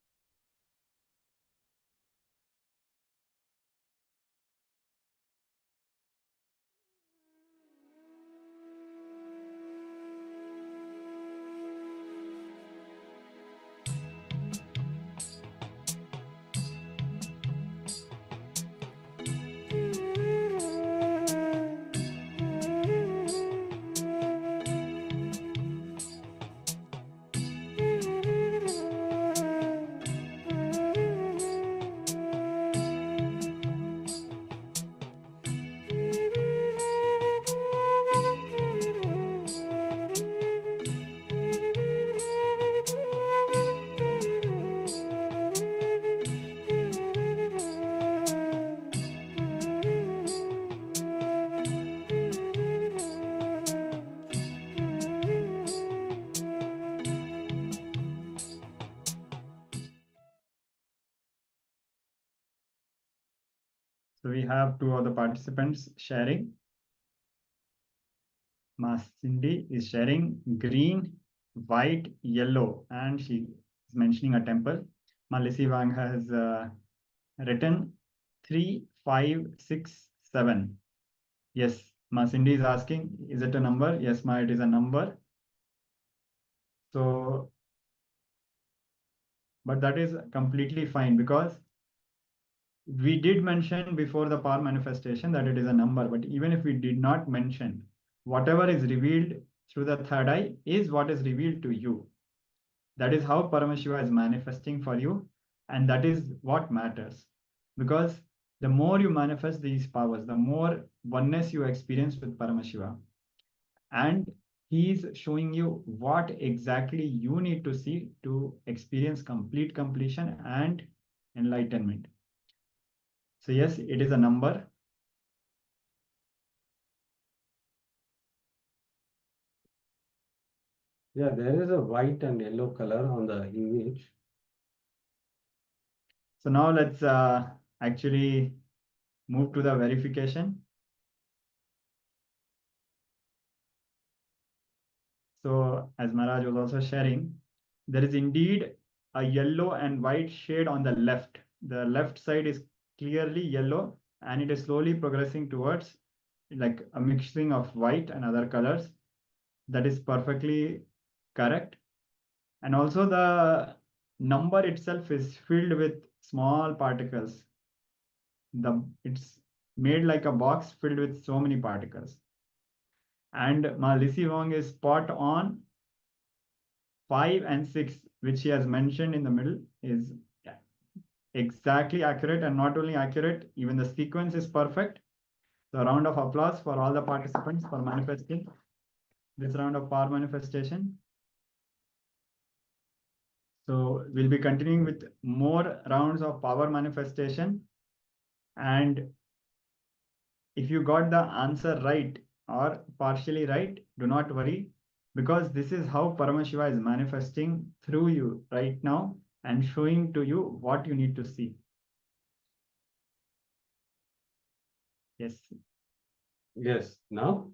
So we have two other participants sharing. Ma Cindy is sharing green, white, yellow, and she is mentioning a temple. Ma Lissy Wang has written 3, 5, 6, 7. Yes, Ma Cindy is asking, is it a number? Yes, Ma, it is a number. So, but that is completely fine because we did mention before the power manifestation that it is a number, but even if we did not mention, whatever is revealed through the third eye is what is revealed to you. That is how Paramashiva is manifesting for you, and that is what matters. Because the more you manifest these powers, the more oneness you experience with Paramashiva. And he is showing you what exactly you need to see to experience complete completion and enlightenment. So yes, it is a number. Yeah, there is a white and yellow color on the image. So now let's actually move to the verification. So as Maharaj was also sharing, there is indeed a yellow and white shade on the left. The left side is clearly yellow and it is slowly progressing towards like a mixing of white and other colors. That is perfectly correct. And also the number itself is filled with small particles. It's made like a box filled with so many particles. And Ma Lissy Wong is spot on. 5 and 6, which he has mentioned in the middle, is exactly accurate, and not only accurate, even the sequence is perfect. So a round of applause for all the participants for manifesting this round of power manifestation. So we'll be continuing with more rounds of power manifestation. And if you got the answer right or partially right, do not worry, because this is how Paramashiva is manifesting through you right now and showing to you what you need to see. Yes. Yes, now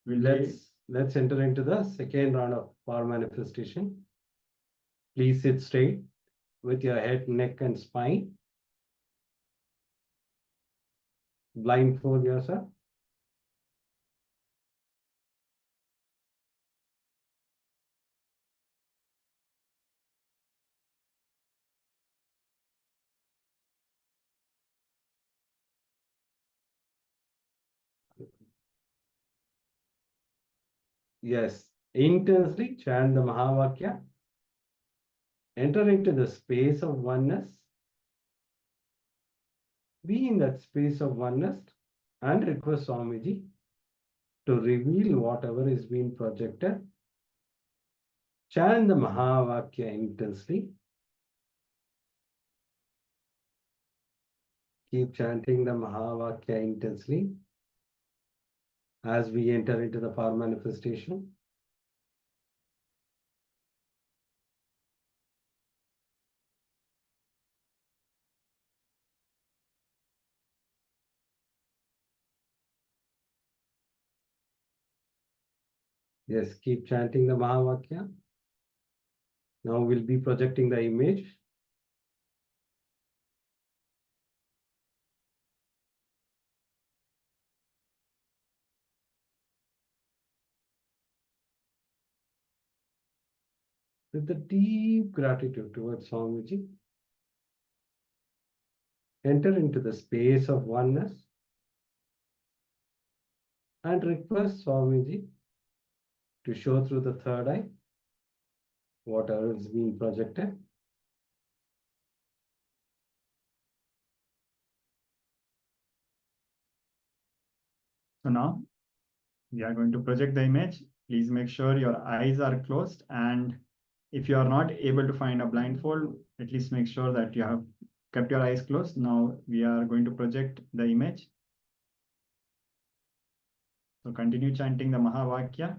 Will let's enter into the second round of power manifestation. Please sit straight with your head, neck, and spine. Blindfold yourself. Yes, intensely chant the Mahavakya. Enter into the space of oneness. Be in that space of oneness and request Swamiji to reveal whatever is being projected. Chant the Mahavakya intensely. Keep chanting the Mahavakya intensely as we enter into the power manifestation. Yes, keep chanting the Mahavakya. Now we'll be projecting the image. With the deep gratitude towards Swamiji, enter into the space of oneness and request Swamiji to show through the third eye whatever is being projected. So now we are going to project the image. Please make sure your eyes are closed, and if you are not able to find a blindfold, at least make sure that you have kept your eyes closed. Now we are going to project the image. So continue chanting the Mahavakya.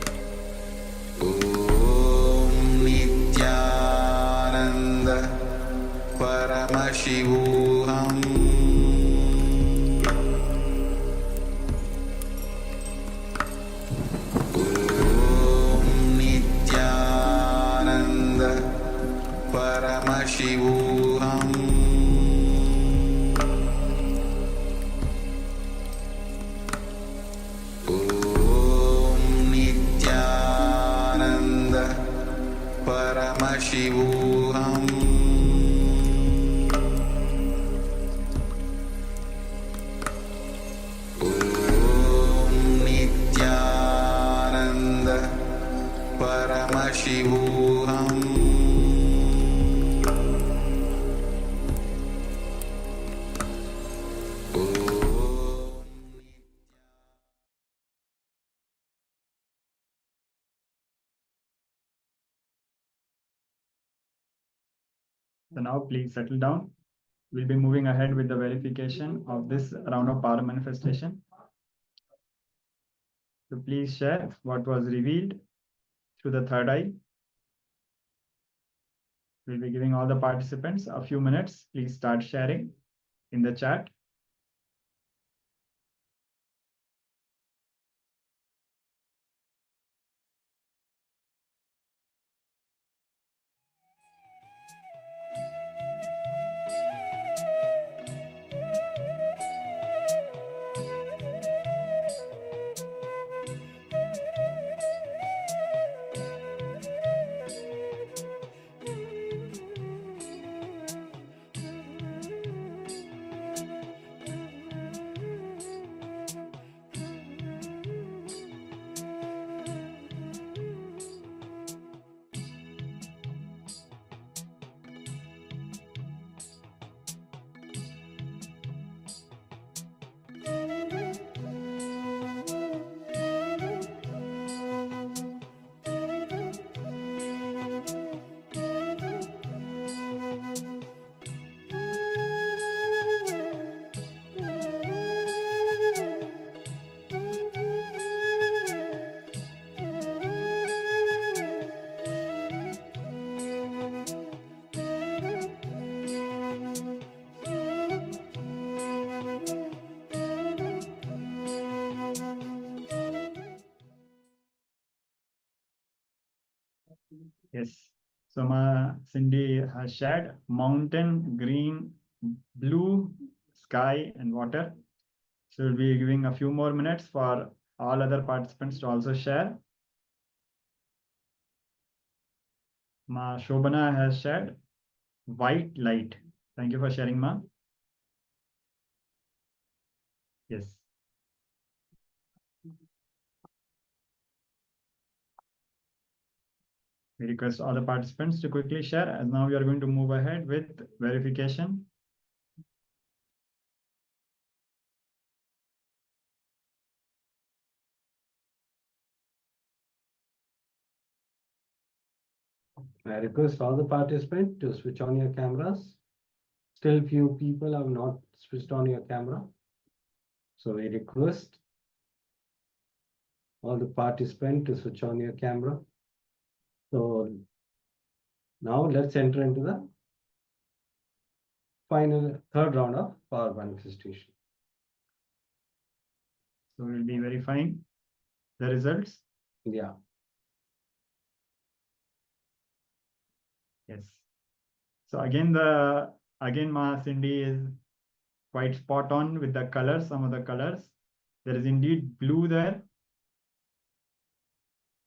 Paramashivoham Om Nithyananda Paramashivoham Om Nithyananda Paramashivoham So now please settle down. We'll be moving ahead with the verification of this round of power manifestation. So please share what was revealed through the third eye. We'll be giving all the participants a few minutes. Please start sharing in the chat. Yes. So Cindy has shared mountain, green, blue, sky, and water. So we'll be giving a few more minutes for all other participants to also share. Ma Shobana has shared white light. Thank you for sharing, Ma. Yes. We request all the participants to quickly share, as now we are going to move ahead with verification. I request all the participants to switch on your cameras. Still few people have not switched on your camera. So we request all the participants to switch on your camera. So now let's enter into the final third round of power manifestation. So we'll be verifying the results. Yeah. Yes. So again, Ma Cindy is quite spot on with the colors, some of the colors. There is indeed blue there.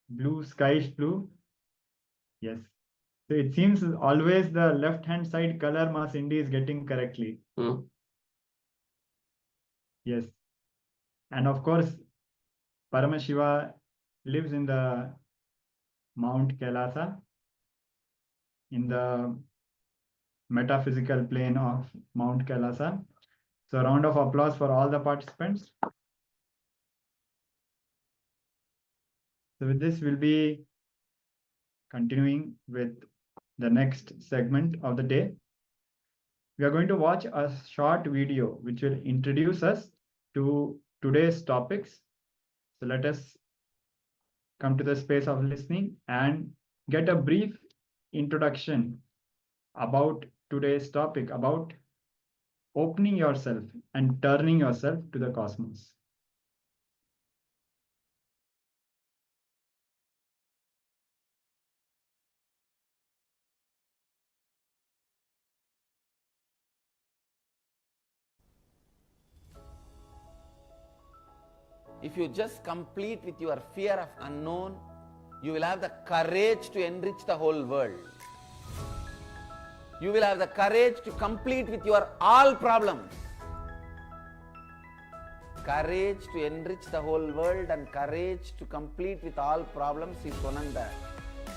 Blue, skyish blue. Yes. So it seems always the left-hand side color Ma Cindy is getting correctly. Yes. And of course, Paramashiva lives in the Mount Kailasa, in the metaphysical plane of Mount Kailasa. So a round of applause for all the participants. So with this, we'll be continuing with the next segment of the day. We are going to watch a short video which will introduce us to today's topics. So let us come to the space of listening and get a brief introduction about today's topic, about opening yourself and turning yourself to the cosmos. If you just complete with your fear of unknown, you will have the courage to enrich the whole world. You will have the courage to complete with your all problems. Courage to enrich the whole world and courage to complete with all problems is one and the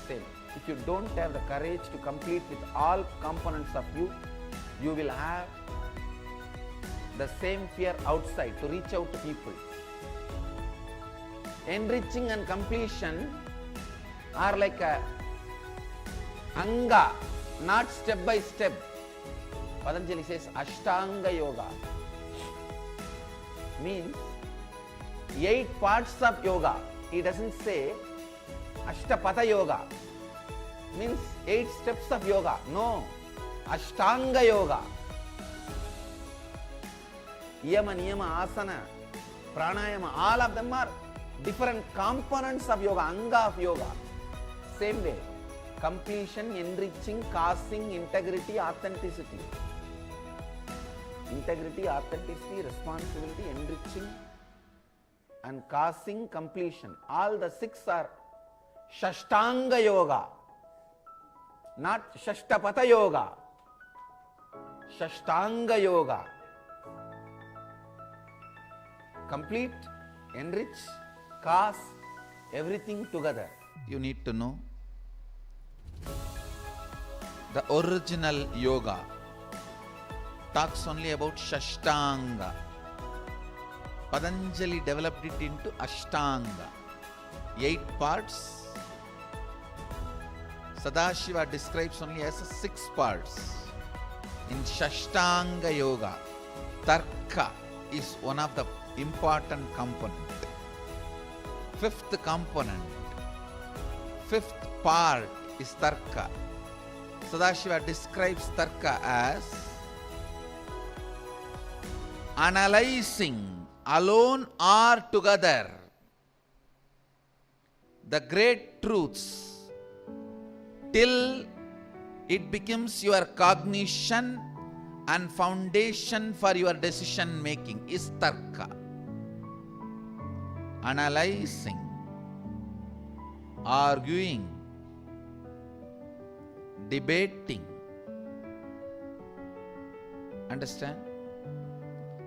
same. If you don't have the courage to complete with all components of you, you will have the same fear outside to reach out to people. Enriching and completion are like a anga, not step by step. Patanjali says Ashtanga Yoga means 8 parts of yoga. He doesn't say Ashtapatha Yoga means 8 steps of yoga. No, Ashtanga Yoga. Yama, Niyama, Asana, Pranayama, all of them are different components of yoga, anga of yoga. Same way, completion, enriching, causing, integrity, authenticity. Integrity, authenticity, responsibility, enriching and causing, completion. All the 6 are Shashtanga Yoga, not Shashtapatha Yoga. Shashtanga Yoga. Complete, enrich, cause, everything together. You need to know the original yoga talks only about Shashtanga. Patanjali developed it into Ashtanga. 8 parts. Sadashiva describes only as 6 parts. In Shashtanga Yoga, Tarka is one of the important component. 5th component, 5th part is Tarka. Sadashiva describes Tarka as analyzing alone or together the great truths till it becomes your cognition and foundation for your decision making is Tarka. Analyzing, arguing, debating. Understand?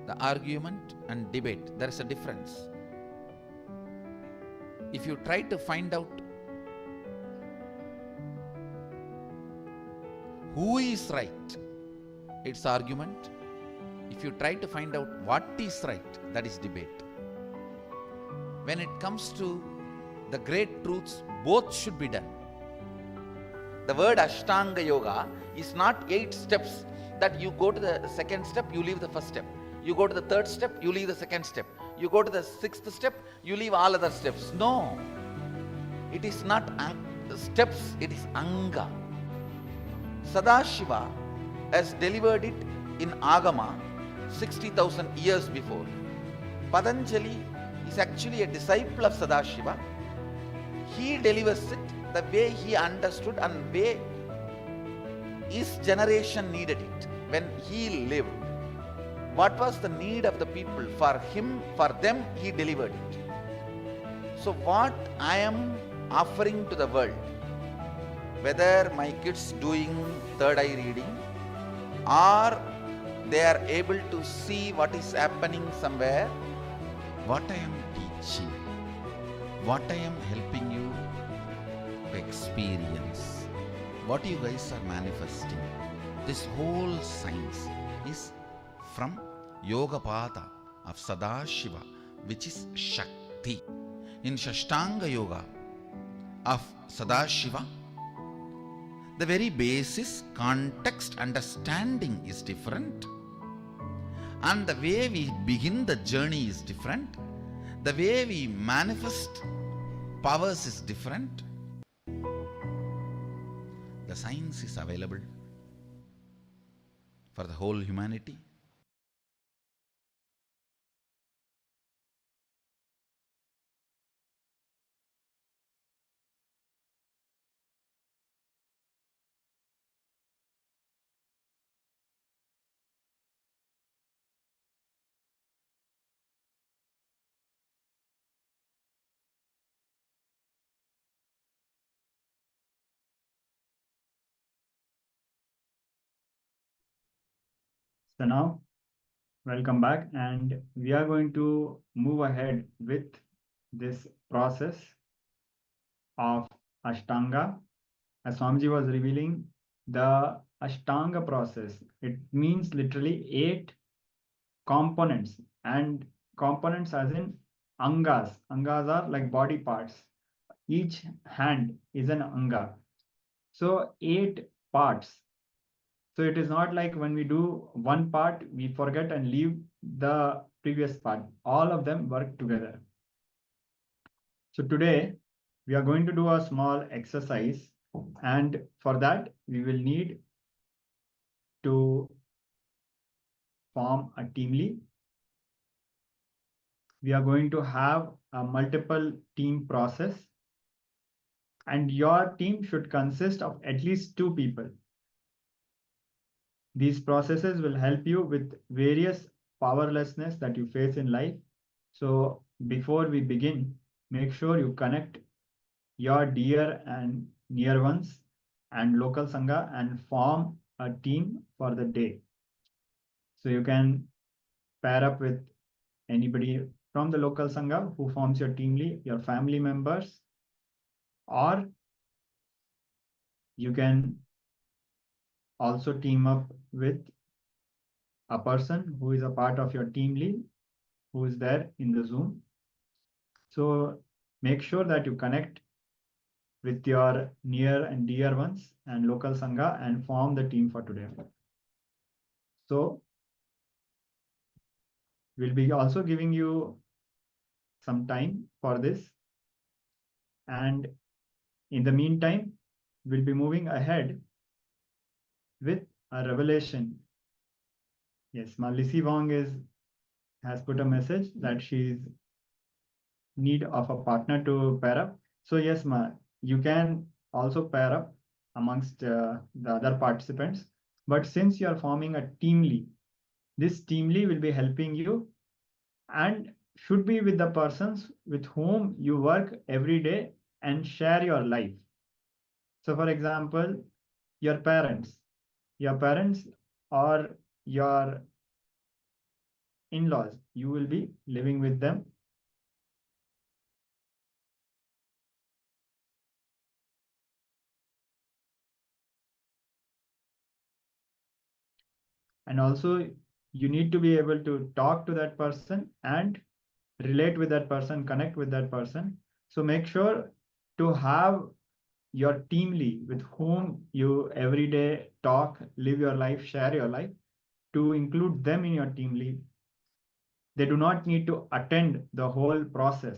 The argument and debate, there is a difference. If you try to find out who is right, it's argument. If you try to find out what is right, that is debate. When it comes to the great truths, both should be done. The word Ashtanga Yoga is not 8 steps that you go to the 2nd step, you leave the 1st step. You go to the 3rd step, you leave the 2nd step. You go to the 6th step, you leave all other steps. No, it is not steps, it is Anga. Sadashiva has delivered it in Agama 60,000 years before. Patanjali is actually a disciple of Sadashiva. He delivers it the way he understood and way his generation needed it when he lived. What was the need of the people? For him, for them, he delivered it. So what I am offering to the world, whether my kids doing third eye reading or they are able to see what is happening somewhere, what I am teaching, what I am helping you to experience, what you guys are manifesting, this whole science is from Yoga Pada of Sadashiva, which is Shakti. In Shashtanga Yoga of Sadashiva, the very basis, context, understanding is different. And the way we begin the journey is different. The way we manifest powers is different. The science is available for the whole humanity. So now, welcome back, and we are going to move ahead with this process of Ashtanga. As Swamiji was revealing, the Ashtanga process, it means literally 8 components, and components as in angas. Angas are like body parts. Each hand is an anga. So 8 parts. So it is not like when we do one part, we forget and leave the previous part. All of them work together. So today we are going to do a small exercise, and for that we will need to form a teamly. We are going to have a multiple team process, and your team should consist of at least 2 people. These processes will help you with various powerlessness that you face in life. So before we begin, make sure you connect your dear and near ones and local Sangha and form a team for the day. So you can pair up with anybody from the local Sangha who forms your teamly, your family members, or you can also team up with a person who is a part of your teamly, who is there in the Zoom. So make sure that you connect with your near and dear ones and local Sangha and form the team for today. So we'll be also giving you some time for this. And in the meantime, we'll be moving ahead with a revelation. Yes, Malisi Wong has put a message that she's need of a partner to pair up. So yes, you can also pair up amongst the other participants. But since you are forming a teamly, this teamly will be helping you and should be with the persons with whom you work every day and share your life. So for example, your parents or your in-laws, you will be living with them. And also you need to be able to talk to that person and relate with that person, connect with that person. So make sure to have your teamly with whom you every day talk, live your life, share your life, to include them in your teamly. They do not need to attend the whole process,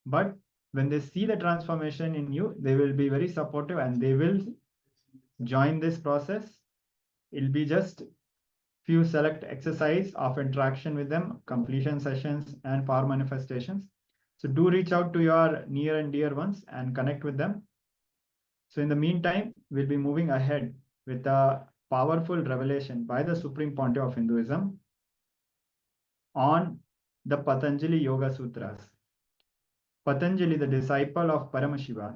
but when they see the transformation in you, they will be very supportive and they will join this process. It'll be just few select exercise of interaction with them, completion sessions and power manifestations. So do reach out to your near and dear ones and connect with them. So in the meantime, we'll be moving ahead with a powerful revelation by the Supreme Pontiff of Hinduism on the Patanjali Yoga Sutras. Patanjali, the disciple of Paramashiva,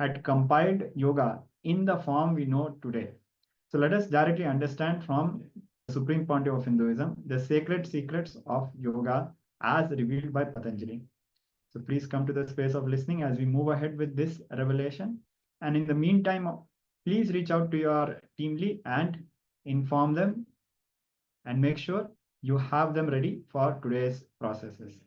had compiled yoga in the form we know today. So let us directly understand from the Supreme Pontiff of Hinduism the sacred secrets of yoga as revealed by Patanjali. So please come to the space of listening as we move ahead with this revelation. And in the meantime, please reach out to your teamly and inform them and make sure you have them ready for today's processes.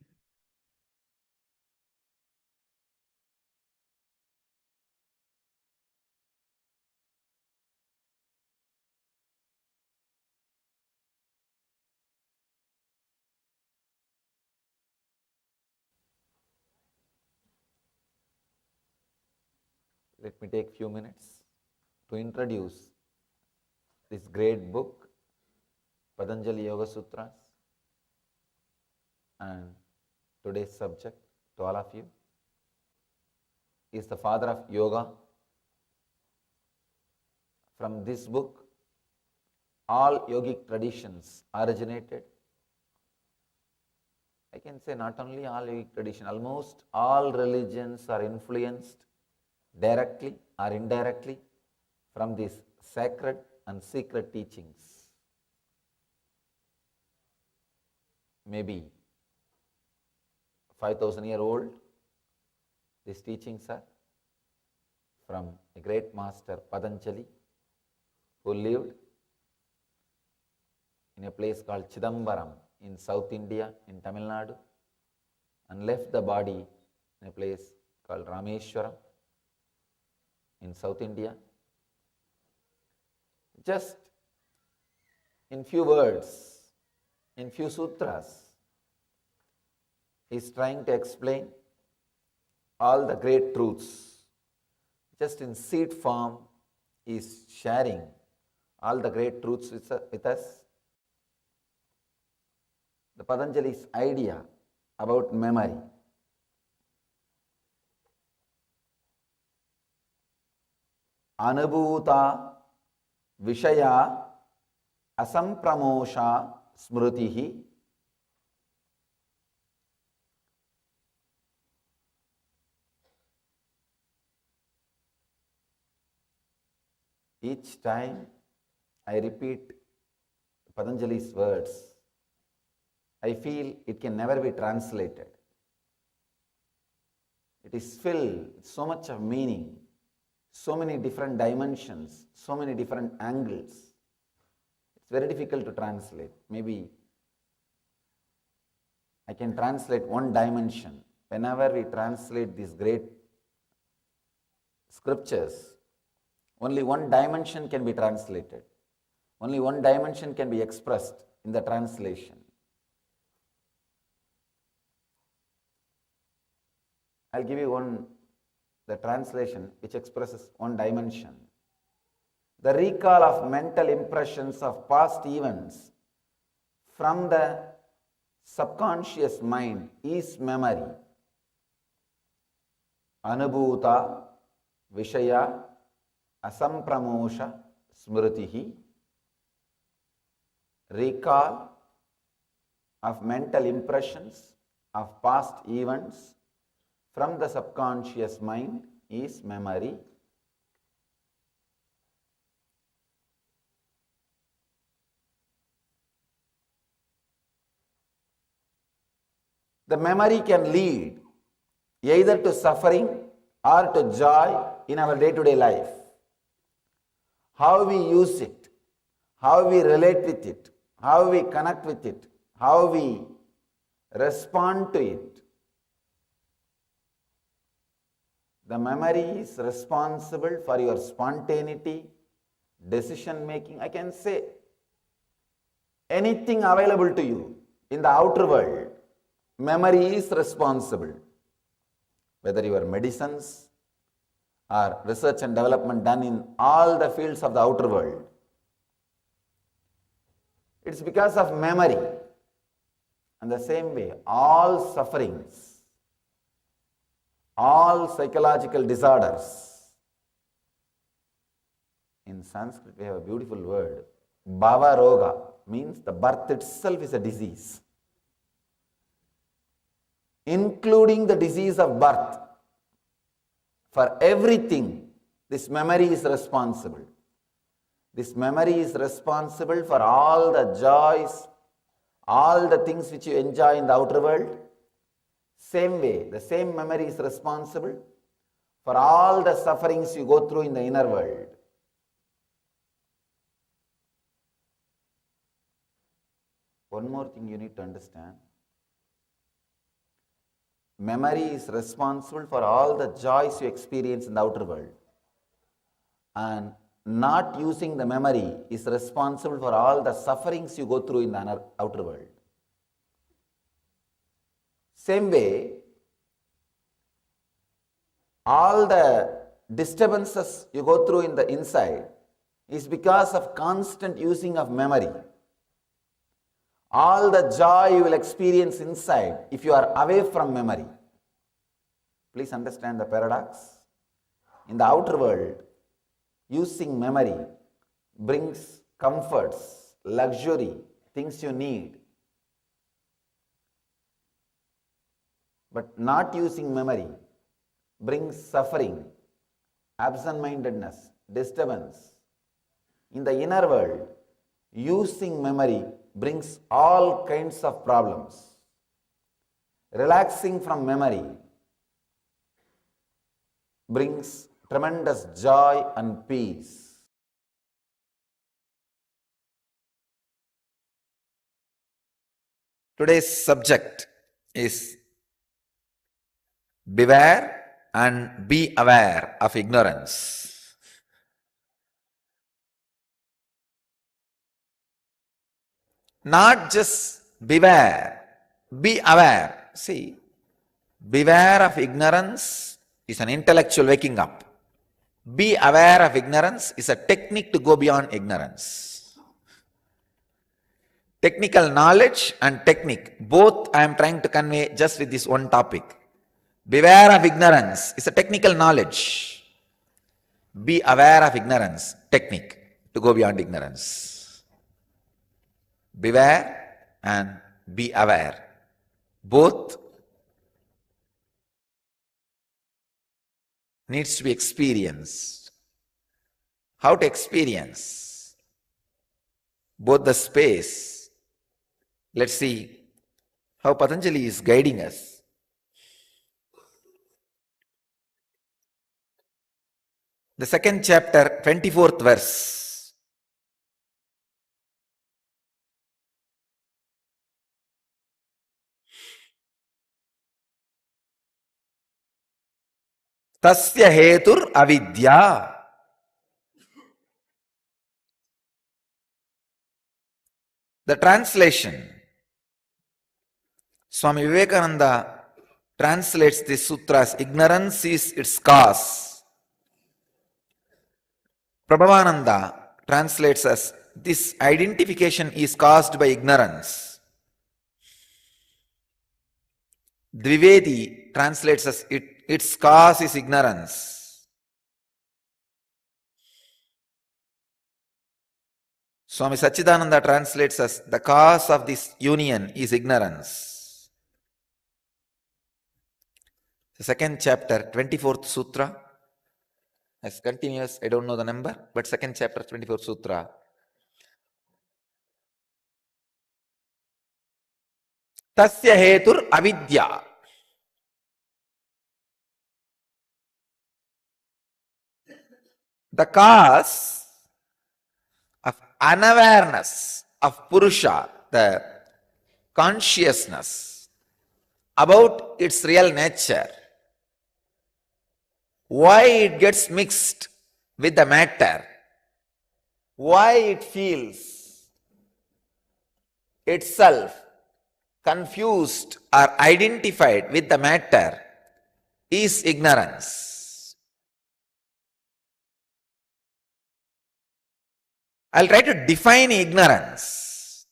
Let me take few minutes to introduce this great book, Patanjali Yoga Sutras, and today's subject to all of you is the father of yoga. From this book, all yogic traditions originated. I can say not only all yogic tradition, almost all religions are influenced directly or indirectly from these sacred and secret teachings. maybe 5,000-year-old. These teachings are from a great master Patanjali, who lived in a place called Chidambaram in South India, in Tamil Nadu, and left the body in a place called Rameshwaram in South India. Just in few words, in few sutras, he is trying to explain all the great truths. Just in seed form, he is sharing all the great truths with us. The Patanjali's idea about memory. Anubhuta Vishaya Asampramosha Smrutihi. Each time I repeat Patanjali's words, I feel it can never be translated. It is filled with so much of meaning, so many different dimensions, so many different angles. It's very difficult to translate. Maybe I can translate one dimension. Whenever we translate these great scriptures, only one dimension can be translated. Only one dimension can be expressed in the translation. I'll give you the translation which expresses one dimension. The recall of mental impressions of past events from the subconscious mind is memory. Anubhuta Vishaya Asampramosha Smrutihi. Recall of mental impressions of past events from the subconscious mind is memory. The memory can lead either to suffering or to joy in our day-to-day life. How we use it, how we relate with it, how we connect with it, how we respond to it. The memory is responsible for your spontaneity, decision making. I can say anything available to you in the outer world, memory is responsible. Whether your medicines or research and development done in all the fields of the outer world, it's because of memory. And the same way, all sufferings, all psychological disorders. In Sanskrit, we have a beautiful word. Bhava Roga means the birth itself is a disease, including the disease of birth. For everything, this memory is responsible. This memory is responsible for all the joys, all the things which you enjoy in the outer world. Same way, the same memory is responsible for all the sufferings you go through in the inner world. One more thing you need to understand. Memory is responsible for all the joys you experience in the outer world. And not using the memory is responsible for all the sufferings you go through in the outer world. Same way, all the disturbances you go through in the inside is because of constant using of memory. All the joy you will experience inside if you are away from memory. Please understand the paradox. In the outer world, using memory brings comforts, luxury, things you need. But not using memory brings suffering, absent-mindedness, disturbance. In the inner world, using memory brings all kinds of problems. Relaxing from memory brings tremendous joy and peace. Today's subject is beware and be aware of ignorance. Not just beware, be aware. See, beware of ignorance is an intellectual waking up. Be aware of ignorance is a technique to go beyond ignorance. Technical knowledge and technique, both I am trying to convey just with this one topic. Beware of ignorance is a technical knowledge. Be aware of ignorance, technique to go beyond ignorance. Beware and be aware, both needs to be experienced. How to experience both the space? Let's see how Patanjali is guiding us. The second chapter, 24th verse. Tasya hetur avidya. The translation. Swami Vivekananda translates this sutra as ignorance is its cause. Prabhavananda translates as this identification is caused by ignorance. Dvivedi translates as its cause is ignorance. Swami Sachidananda translates as the cause of this union is ignorance. The second chapter, 24th sutra, as continuous, I don't know the number, but second chapter, 24th sutra. Tasya hetur avidya. The cause of unawareness of Purusha, the consciousness about its real nature, why it gets mixed with the matter, why it feels itself confused or identified with the matter is ignorance. I'll try to define ignorance.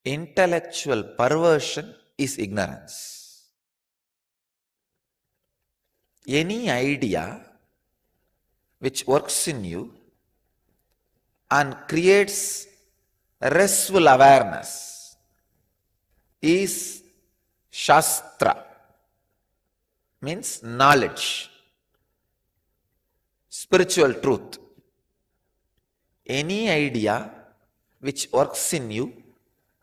Intellectual perversion is ignorance. Any idea which works in you and creates restful awareness is Shastra, means knowledge, spiritual truth. Any idea which works in you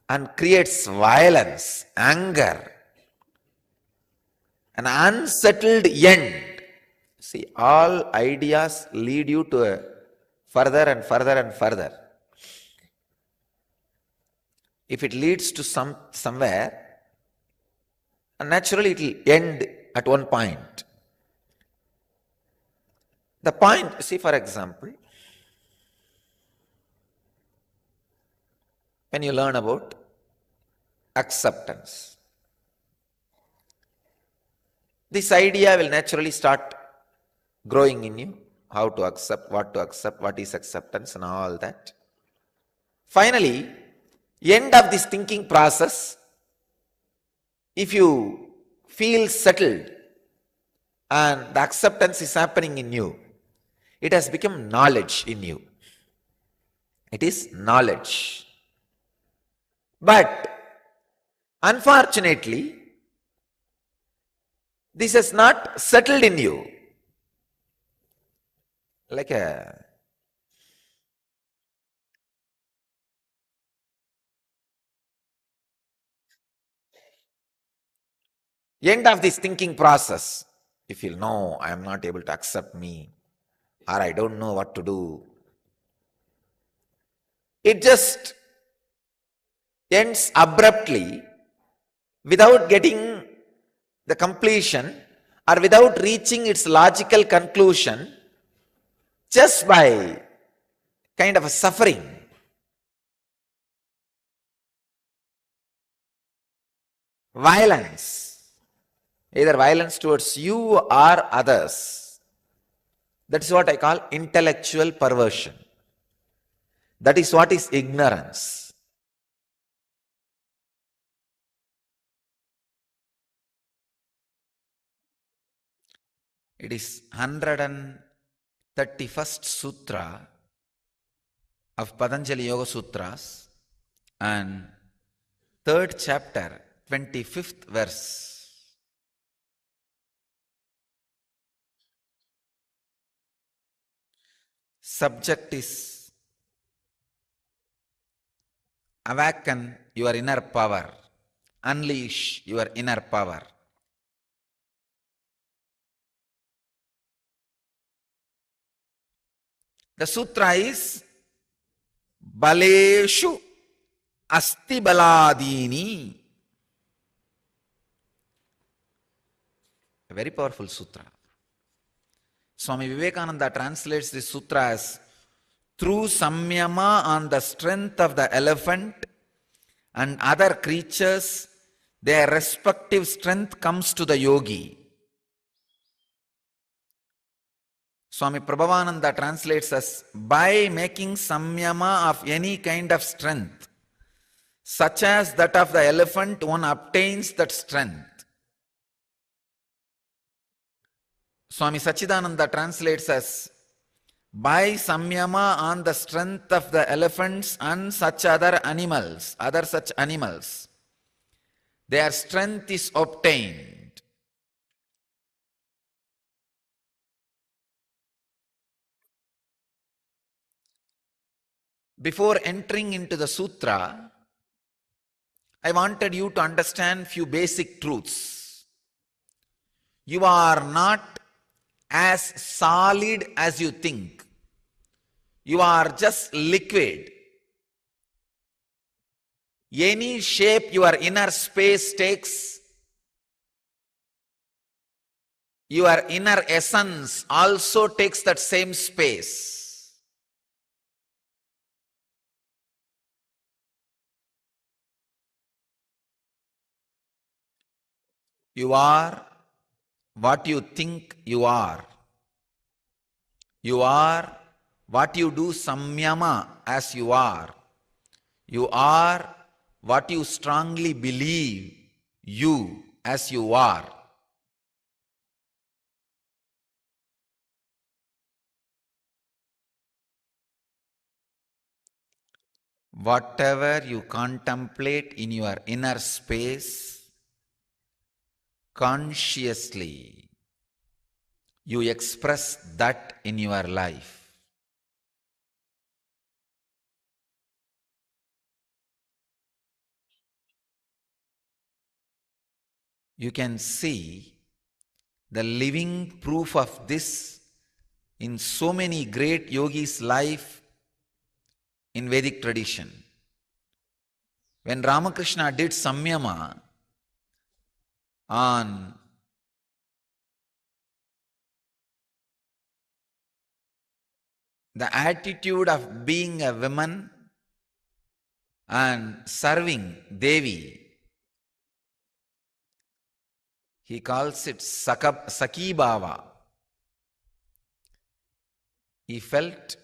and creates violence, anger, an unsettled end. See, all ideas lead you to a further and further and further. If it leads to somewhere, naturally it will end at one point. The point, see, for example, when you learn about acceptance, this idea will naturally start growing in you, how to accept, what is acceptance and all that. Finally, end of this thinking process, if you feel settled and the acceptance is happening in you, it has become knowledge in you. It is knowledge. But unfortunately, this has not settled in you. Like a End of this thinking process, you feel, no, I am not able to accept me, or I don't know what to do. It just ends abruptly without getting the completion or without reaching its logical conclusion, just by kind of a suffering. Violence, either violence towards you or others. That is what I call intellectual perversion. That is what is ignorance. It is 131st Sutra of Patanjali Yoga Sutras and 3rd chapter, 25th verse. Subject is awaken your inner power, unleash your inner power. The sutra is Baleshu Asti Baladini. A very powerful sutra. Swami Vivekananda translates this sutra as through samyama on the strength of the elephant and other creatures, their respective strength comes to the yogi. Swami Prabhavananda translates as by making samyama of any kind of strength, such as that of the elephant, one obtains that strength. Swami Sachidananda translates as by samyama on the strength of the elephants and such other such animals, their strength is obtained. Before entering into the sutra, I wanted you to understand few basic truths. You are not as solid as you think. You are just liquid. Any shape your inner space takes, your inner essence also takes that same space. You are what you think you are. You are what you do samyama as you are. You are what you strongly believe you as you are. Whatever you contemplate in your inner space, consciously, you express that in your life. You can see the living proof of this in so many great yogis' life in Vedic tradition. When Ramakrishna did samyama on the attitude of being a woman and serving Devi, he calls it Saki Bhava. He felt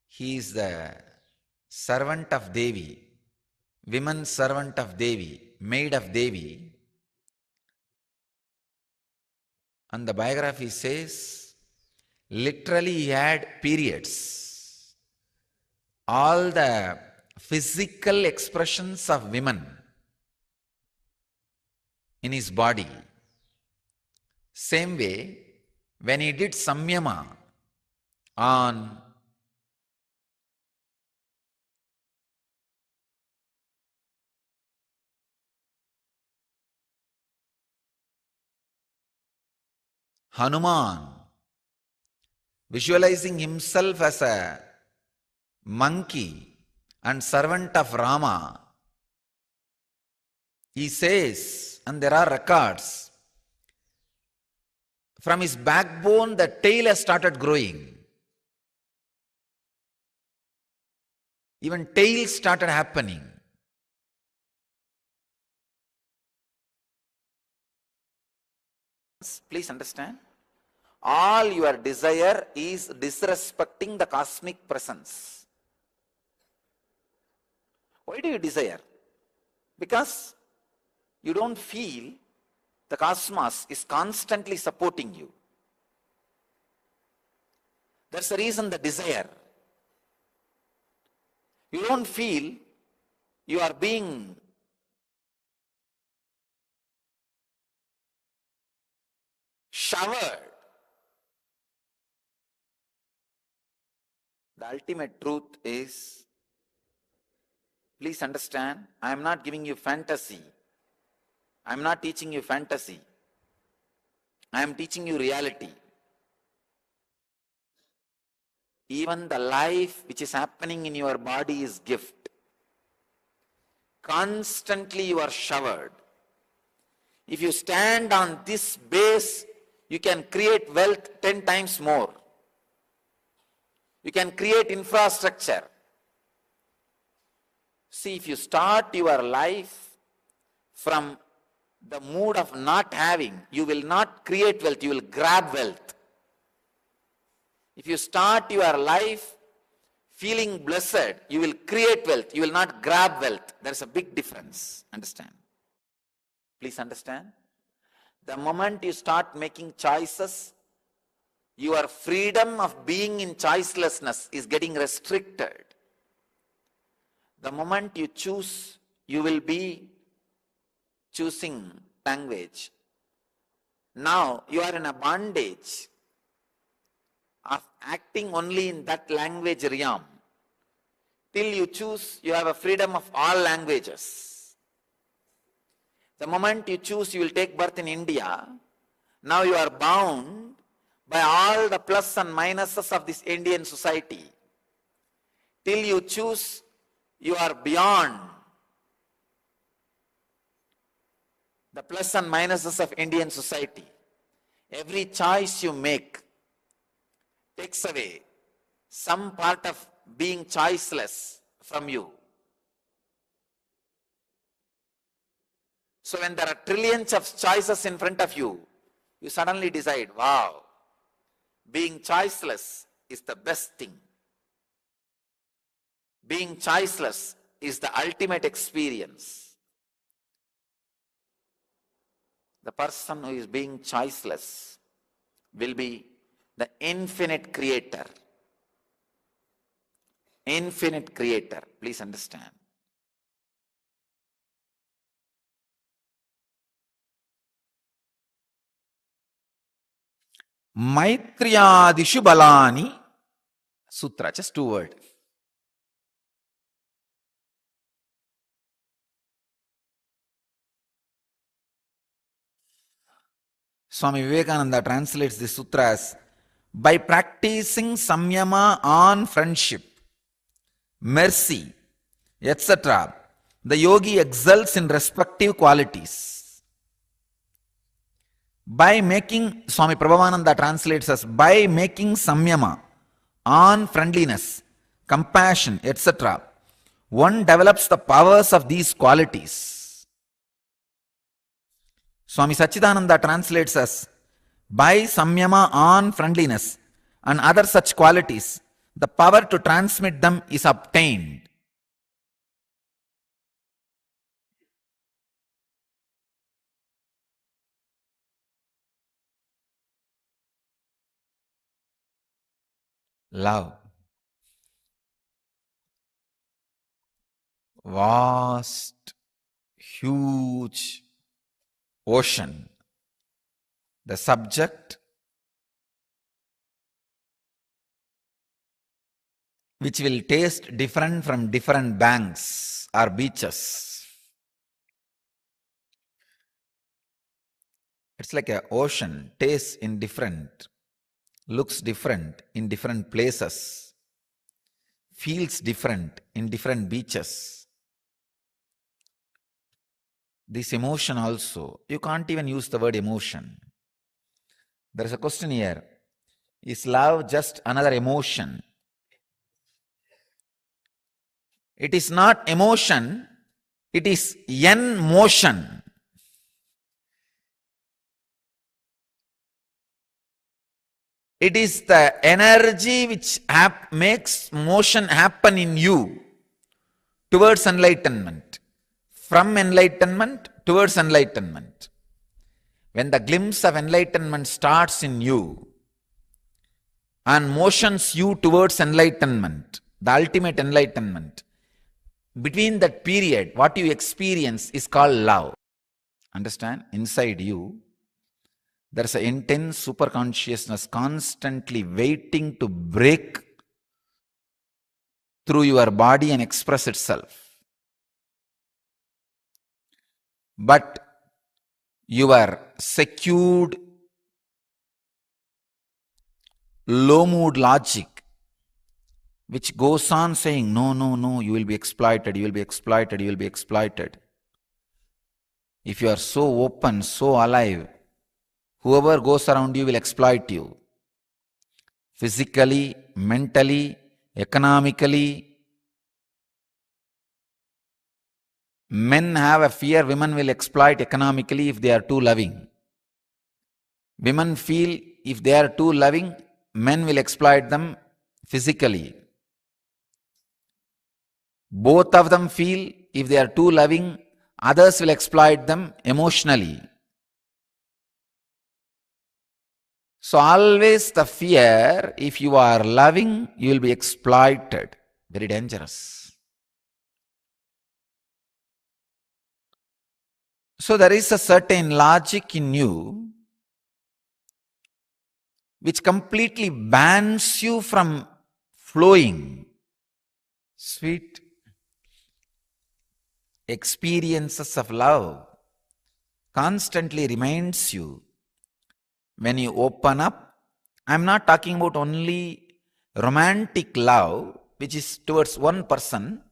he is the servant of Devi, woman servant of Devi, maid of Devi. And the biography says, literally he had periods. All the physical expressions of women in his body. Same way, when he did samyama on Hanuman, visualizing himself as a monkey and servant of Rama, he says, and there are records, from his backbone the tail has started growing. Even tails started happening. Please understand, all your desire is disrespecting the cosmic presence. Why do you desire? Because you don't feel the cosmos is constantly supporting you. That's the reason the desire. You don't feel you are being showered. The ultimate truth is, please understand, I am not giving you fantasy. I am not teaching you fantasy. I am teaching you reality. Even the life which is happening in your body is gift. Constantly you are showered. If you stand on this base, you can create wealth 10 times more. You can create infrastructure. See, if you start your life from the mood of not having, you will not create wealth, you will grab wealth. If you start your life feeling blessed, you will create wealth, you will not grab wealth. There is a big difference. Understand? Please understand. The moment you start making choices, your freedom of being in choicelessness is getting restricted. The moment you choose, you will be choosing language. Now you are in a bondage of acting only in that language realm. Till you choose, you have a freedom of all languages. The moment you choose, you will take birth in India. Now you are bound by all the plus and minuses of this Indian society. Till you choose, you are beyond the plus and minuses of Indian society. Every choice you make takes away some part of being choiceless from you. So when there are trillions of choices in front of you, you suddenly decide, wow, being choiceless is the best thing. Being choiceless is the ultimate experience. The person who is being choiceless will be the infinite creator. Infinite creator. Please understand. Maitriyadishu balani sutra, just 2 words. Swami Vivekananda translates this sutra as, by practicing samyama on friendship, mercy, etc., the yogi excels in respective qualities. By making, Swami Prabhavananda translates as, by making samyama on friendliness, compassion, etc., one develops the powers of these qualities. Swami Sachidananda translates as, by samyama on friendliness and other such qualities, the power to transmit them is obtained. Love. Vast, huge ocean. The subject, which will taste different from different banks or beaches. It's like an ocean, tastes in different, looks different in different places, feels different in different beaches. This emotion also, you can't even use the word emotion. There is a question here. Is love just another emotion? It is not emotion, it is en motion. It is the energy which makes motion happen in you towards enlightenment, from enlightenment towards enlightenment. When the glimpse of enlightenment starts in you and motions you towards enlightenment, the ultimate enlightenment, between that period, what you experience is called love. Understand? Inside you, there is an intense superconsciousness constantly waiting to break through your body and express itself. But your secured, low mood logic, which goes on saying, no, no, no, you will be exploited, you will be exploited, you will be exploited. If you are so open, so alive, whoever goes around you will exploit you. Physically, mentally, economically. Men have a fear women will exploit economically if they are too loving. Women feel if they are too loving, men will exploit them physically. Both of them feel if they are too loving, others will exploit them emotionally. So always the fear, if you are loving, you will be exploited. Very dangerous. So there is a certain logic in you which completely bans you from flowing sweet experiences of love. Constantly reminds you, when you open up, I'm not talking about only romantic love, which is towards one person.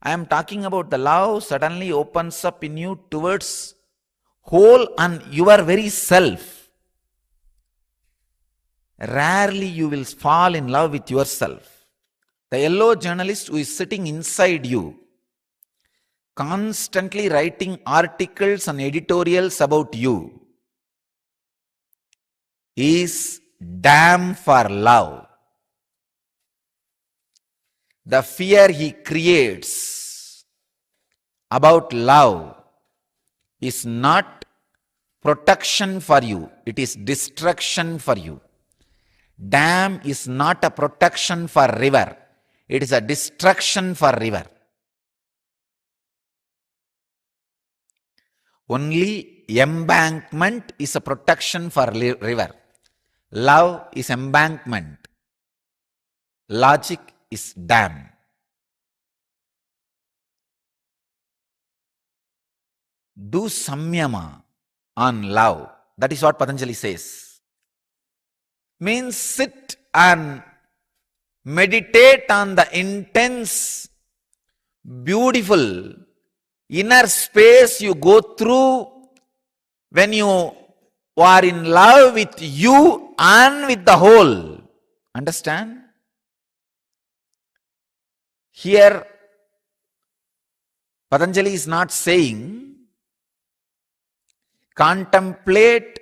I am talking about the love suddenly opens up in you towards whole and your very self. Rarely you will fall in love with yourself. The yellow journalist who is sitting inside you, constantly writing articles and editorials about you, is damn for love. The fear he creates about love is not protection for you, it is destruction for you. Dam is not a protection for river, it is a destruction for river. Only embankment is a protection for river. Love is embankment. Logic is dam. Do samyama on love. That is what Patanjali says. Means sit and meditate on the intense, beautiful inner space you go through when you are in love with you and with the whole. Understand? Here, Patanjali is not saying contemplate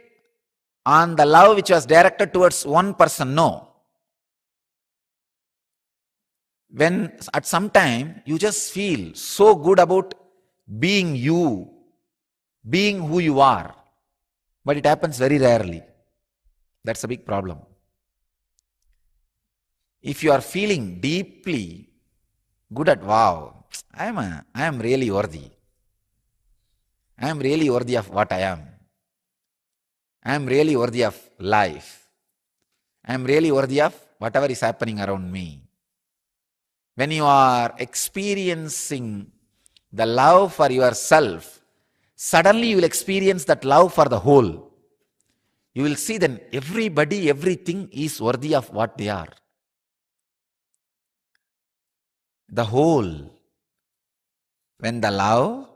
on the love which was directed towards one person. No. When at some time you just feel so good about being you, being who you are, but it happens very rarely. That's a big problem. If you are feeling deeply good at, wow, I am really worthy. I am really worthy of what I am. I am really worthy of life. I am really worthy of whatever is happening around me. When you are experiencing the love for yourself, suddenly you will experience that love for the whole. you will see that everybody, everything is worthy of what they are. The whole. When the love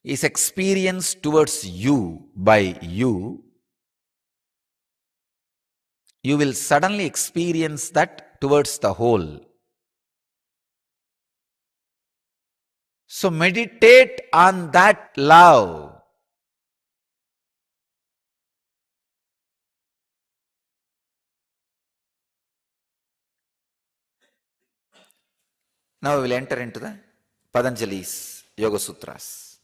is experienced towards you by you, you will suddenly experience that towards the whole. So meditate on that love. Now we will enter into the Patanjali's Yoga Sutras.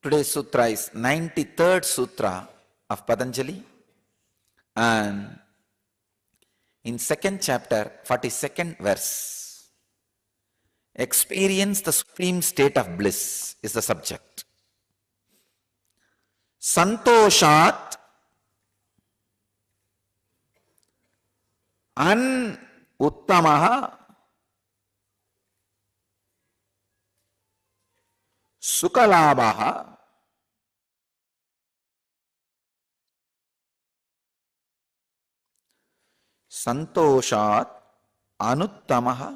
Today's sutra is 93rd sutra of Patanjali, and in second chapter, 42nd verse, experience the supreme state of bliss is the subject. Santoshat an uttamaha sukalabha santoshat anuttamaha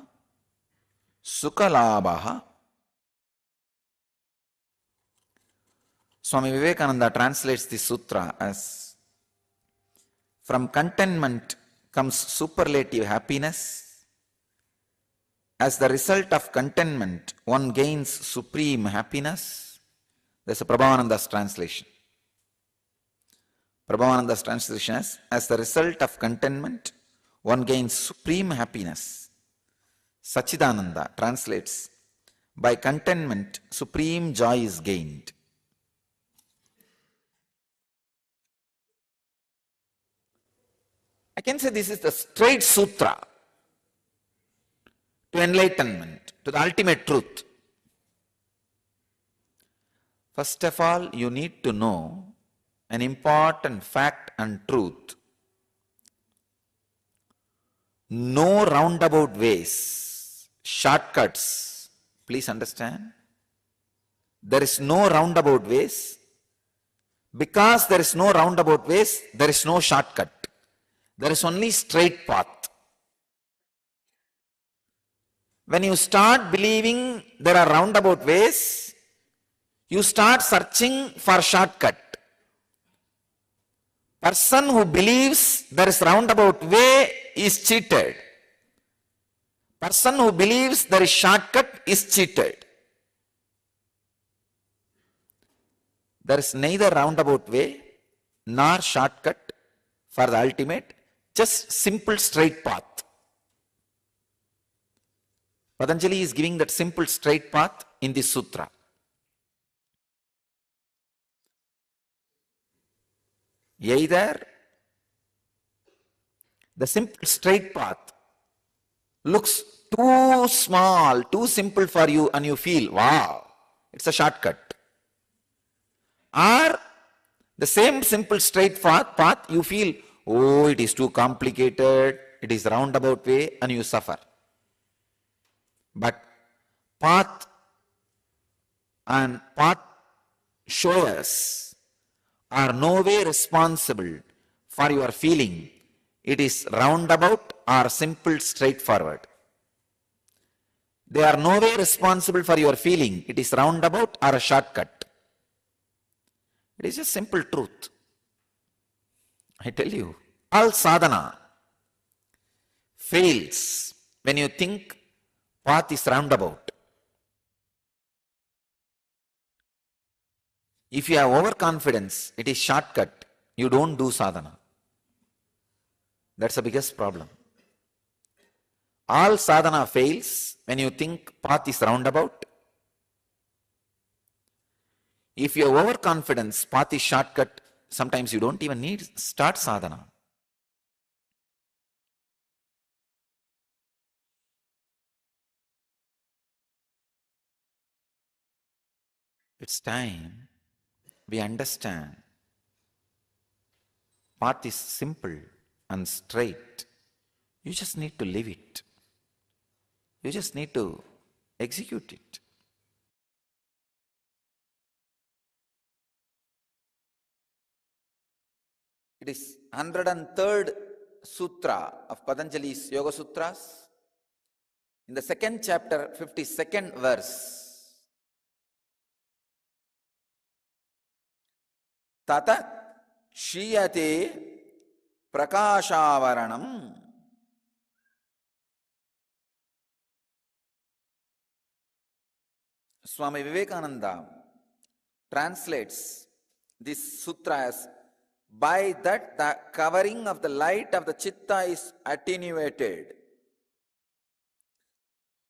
sukalabha. Swami Vivekananda translates this sutra as, from contentment comes superlative happiness. As the result of contentment, one gains supreme happiness. That's a Prabhavananda's translation. Prabhavananda's translation is, as the result of contentment, one gains supreme happiness. Sachidananda translates, by contentment, supreme joy is gained. I can say this is the straight sutra to enlightenment, to the ultimate truth. First of all, you need to know an important fact and truth. No roundabout ways, shortcuts. Please understand. There is no roundabout ways. Because there is no roundabout ways, there is no shortcut. There is only straight path. When you start believing there are roundabout ways, you start searching for shortcut. Person who believes there is roundabout way is cheated. Person who believes there is shortcut is cheated. There is neither roundabout way nor shortcut for the ultimate, just simple straight path. Patanjali is giving that simple straight path in this sutra. Either the simple straight path looks too small, too simple for you, and you feel, wow, it's a shortcut. Or the same simple straight path, you feel, oh, it is too complicated, it is roundabout way, and you suffer. But path and path showers are no way responsible for your feeling it is roundabout or simple straightforward. They are no way responsible for your feeling it is roundabout or a shortcut. It is a simple truth. I tell you, all sadhana fails when you think path is roundabout. If you have overconfidence, it is shortcut, you don't do sadhana. That's the biggest problem. All sadhana fails when you think path is roundabout. If you have overconfidence, path is shortcut, sometimes you don't even need start sadhana. It's time we understand path is simple and straight. You just need to live it. You just need to execute it. It is 103rd Sutra of Patanjali's Yoga Sutras. In the second chapter, 52nd verse. Tata Shiyate Prakashavaranam. Swami Vivekananda translates this sutra as, by that the covering of the light of the chitta is attenuated.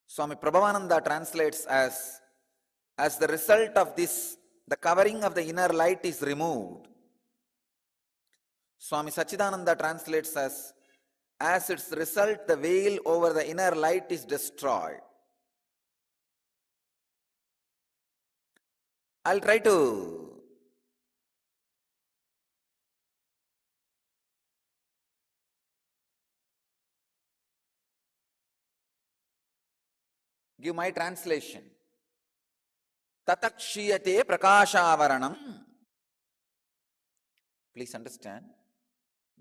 Swami Prabhavananda translates as the result of this, the covering of the inner light is removed. Swami Sachidananda translates as its result, the veil over the inner light is destroyed. I'll try to give my translation. Tatakshiyate prakashavaranam. Please understand,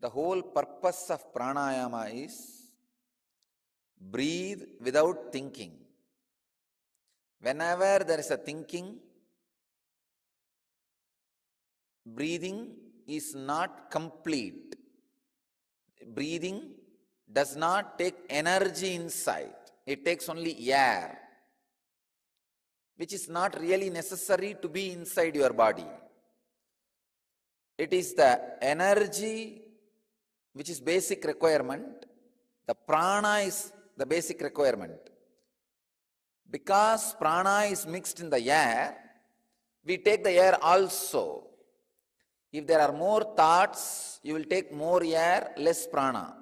the whole purpose of pranayama is breathe without thinking. Whenever there is a thinking, breathing is not complete. Breathing does not take energy inside. It takes only air, which is not really necessary to be inside your body. It is the energy which is basic requirement. The prana is the basic requirement. Because prana is mixed in the air, we take the air also. If there are more thoughts, you will take more air, less prana.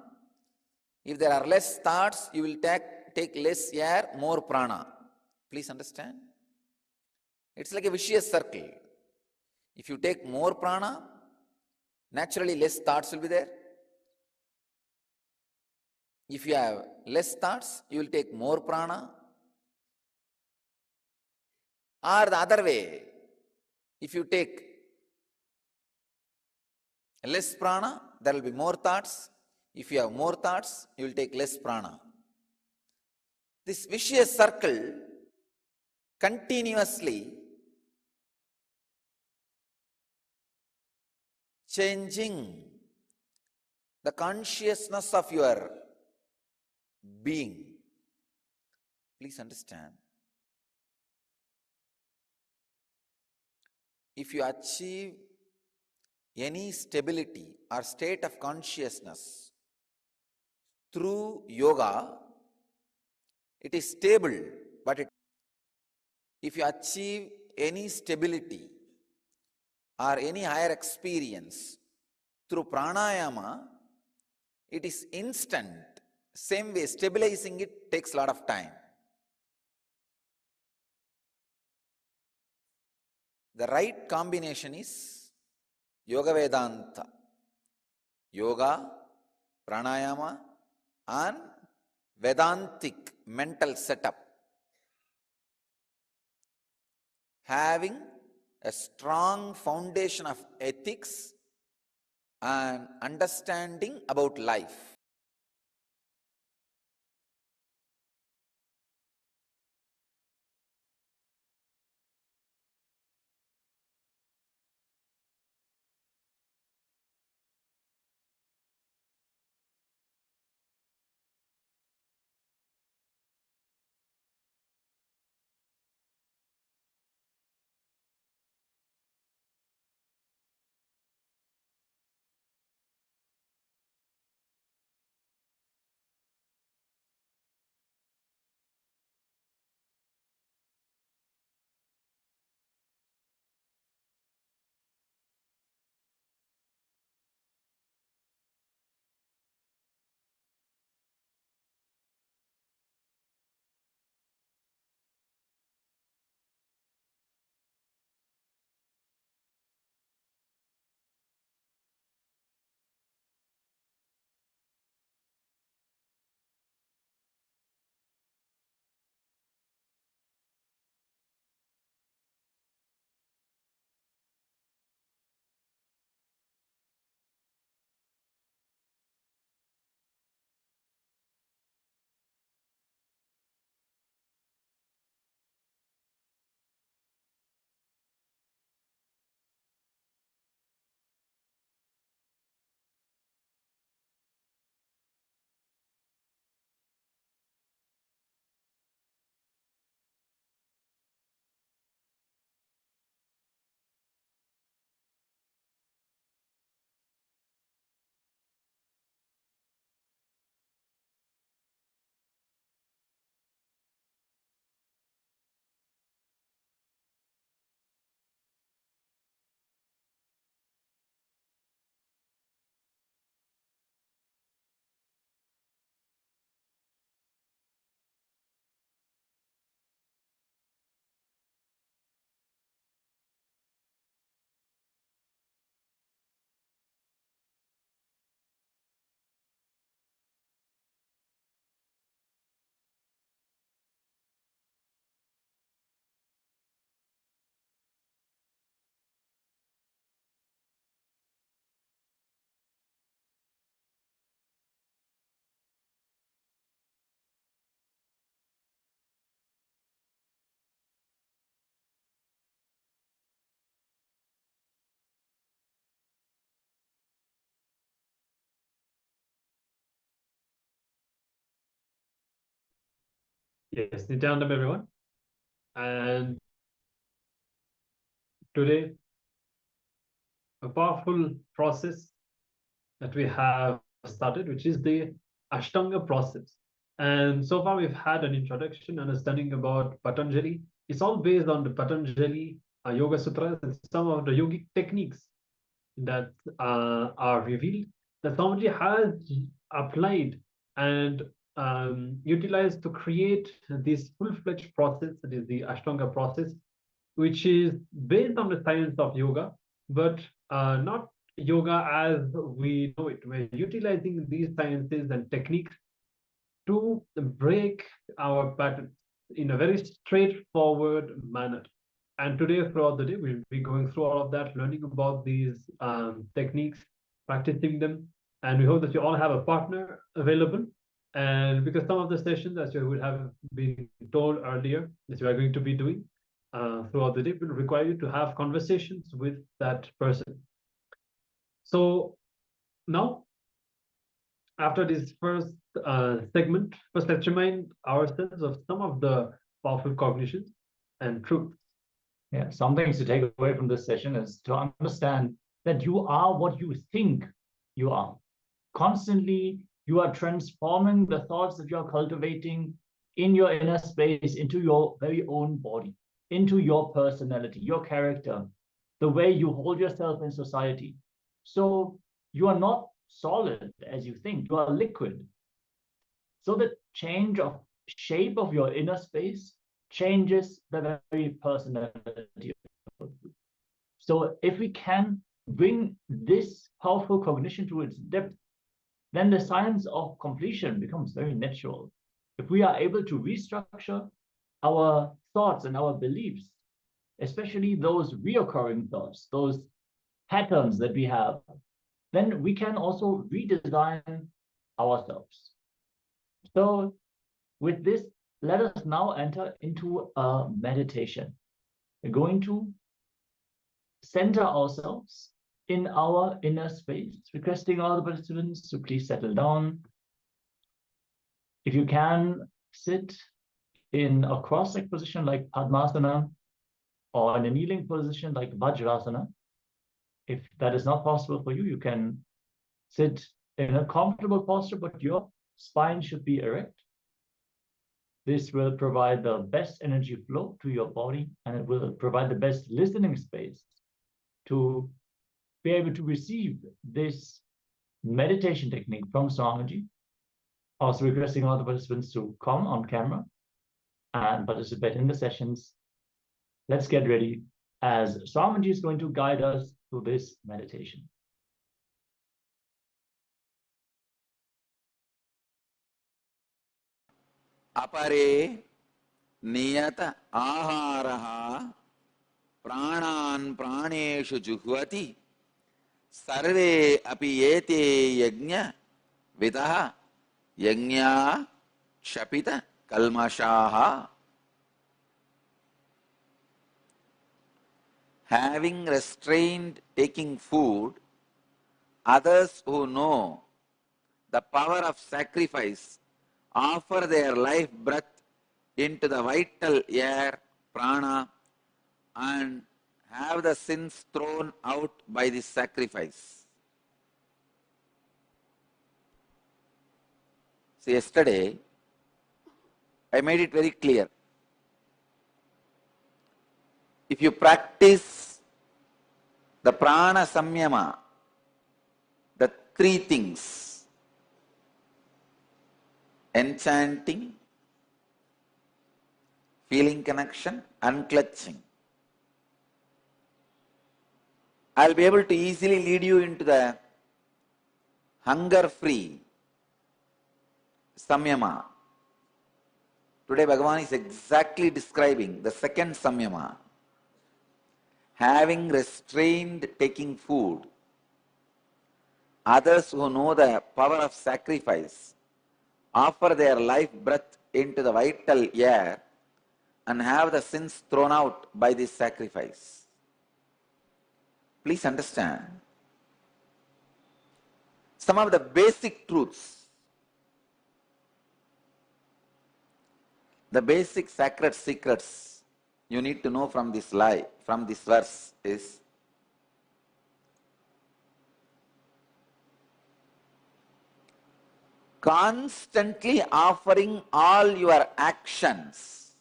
If there are less thoughts, you will take less air, more prana. Please understand? It's like a vicious circle. If you take more prana, naturally less thoughts will be there. If you have less thoughts, you will take more prana. Or the other way, if you take less prana, there will be more thoughts. If you have more thoughts, you will take less prana. This vicious circle continuously changing the consciousness of your being. Please understand. If you achieve any stability or state of consciousness through yoga, it is stable, but if you achieve any stability or any higher experience through pranayama, it is instant. Same way, stabilizing it takes a lot of time. The right combination is Yoga Vedanta. Yoga, pranayama, and Vedantic mental setup. Having a strong foundation of ethics and understanding about life. Yes, Nithyananda, everyone. And today, a powerful process that we have started, which is the Ashtanga process. And so far, we've had an introduction, understanding about Patanjali. It's all based on the Patanjali Yoga Sutras and some of the yogic techniques that are revealed that somebody has applied and utilized to create this full-fledged process, that is the Ashtanga process, which is based on the science of yoga, but not yoga as we know it. We're utilizing these sciences and techniques to break our patterns in a very straightforward manner. And today, throughout the day, we'll be going through all of that, learning about these techniques, practicing them. And we hope that you all have a partner available. And because some of the sessions, as you would have been told earlier, that you are going to be doing throughout the day, will require you to have conversations with that person. So now, after this first segment, first let's remind ourselves of some of the powerful cognitions and truths. Yeah, some things to take away from this session is to understand that you are what you think you are. Constantly, you are transforming the thoughts that you are cultivating in your inner space into your very own body, into your personality, your character, the way you hold yourself in society. So you are not solid as you think, you are liquid. So the change of shape of your inner space changes the very personality of you. So if we can bring this powerful cognition to its depth, then the science of completion becomes very natural. If we are able to restructure our thoughts and our beliefs, especially those reoccurring thoughts, those patterns that we have, then we can also redesign ourselves. So with this, let us now enter into a meditation. We're going to center ourselves in our inner space, requesting all the participants to please settle down. If you can, sit in a cross-legged position like Padmasana, or in a kneeling position like Vajrasana. If that is not possible for you, you can sit in a comfortable posture, but your spine should be erect. This will provide the best energy flow to your body, and it will provide the best listening space to be able to receive this meditation technique from Swamiji. Also requesting all the participants to come on camera and participate in the sessions. Let's get ready as Swamiji is going to guide us through this meditation. अपरे नियत आहारः प्राणान् प्राणेषु जुह्वति सर्वे अपि एते यज्ञ विदः यज्ञा क्षपित कल्मषाः. Having restrained taking food, others who know the power of sacrifice offer their life breath into the vital air, prana, and have the sins thrown out by this sacrifice. So yesterday, I made it very clear. If you practice the prana samyama, the three things, enchanting, feeling connection, unclutching, I'll be able to easily lead you into the hunger-free samyama. Today Bhagavan is exactly describing the second samyama. Having restrained taking food, others who know the power of sacrifice offer their life breath into the vital air and have the sins thrown out by this sacrifice. Please understand some of the basic truths. The basic sacred secrets you need to know from this verse is constantly offering all your actions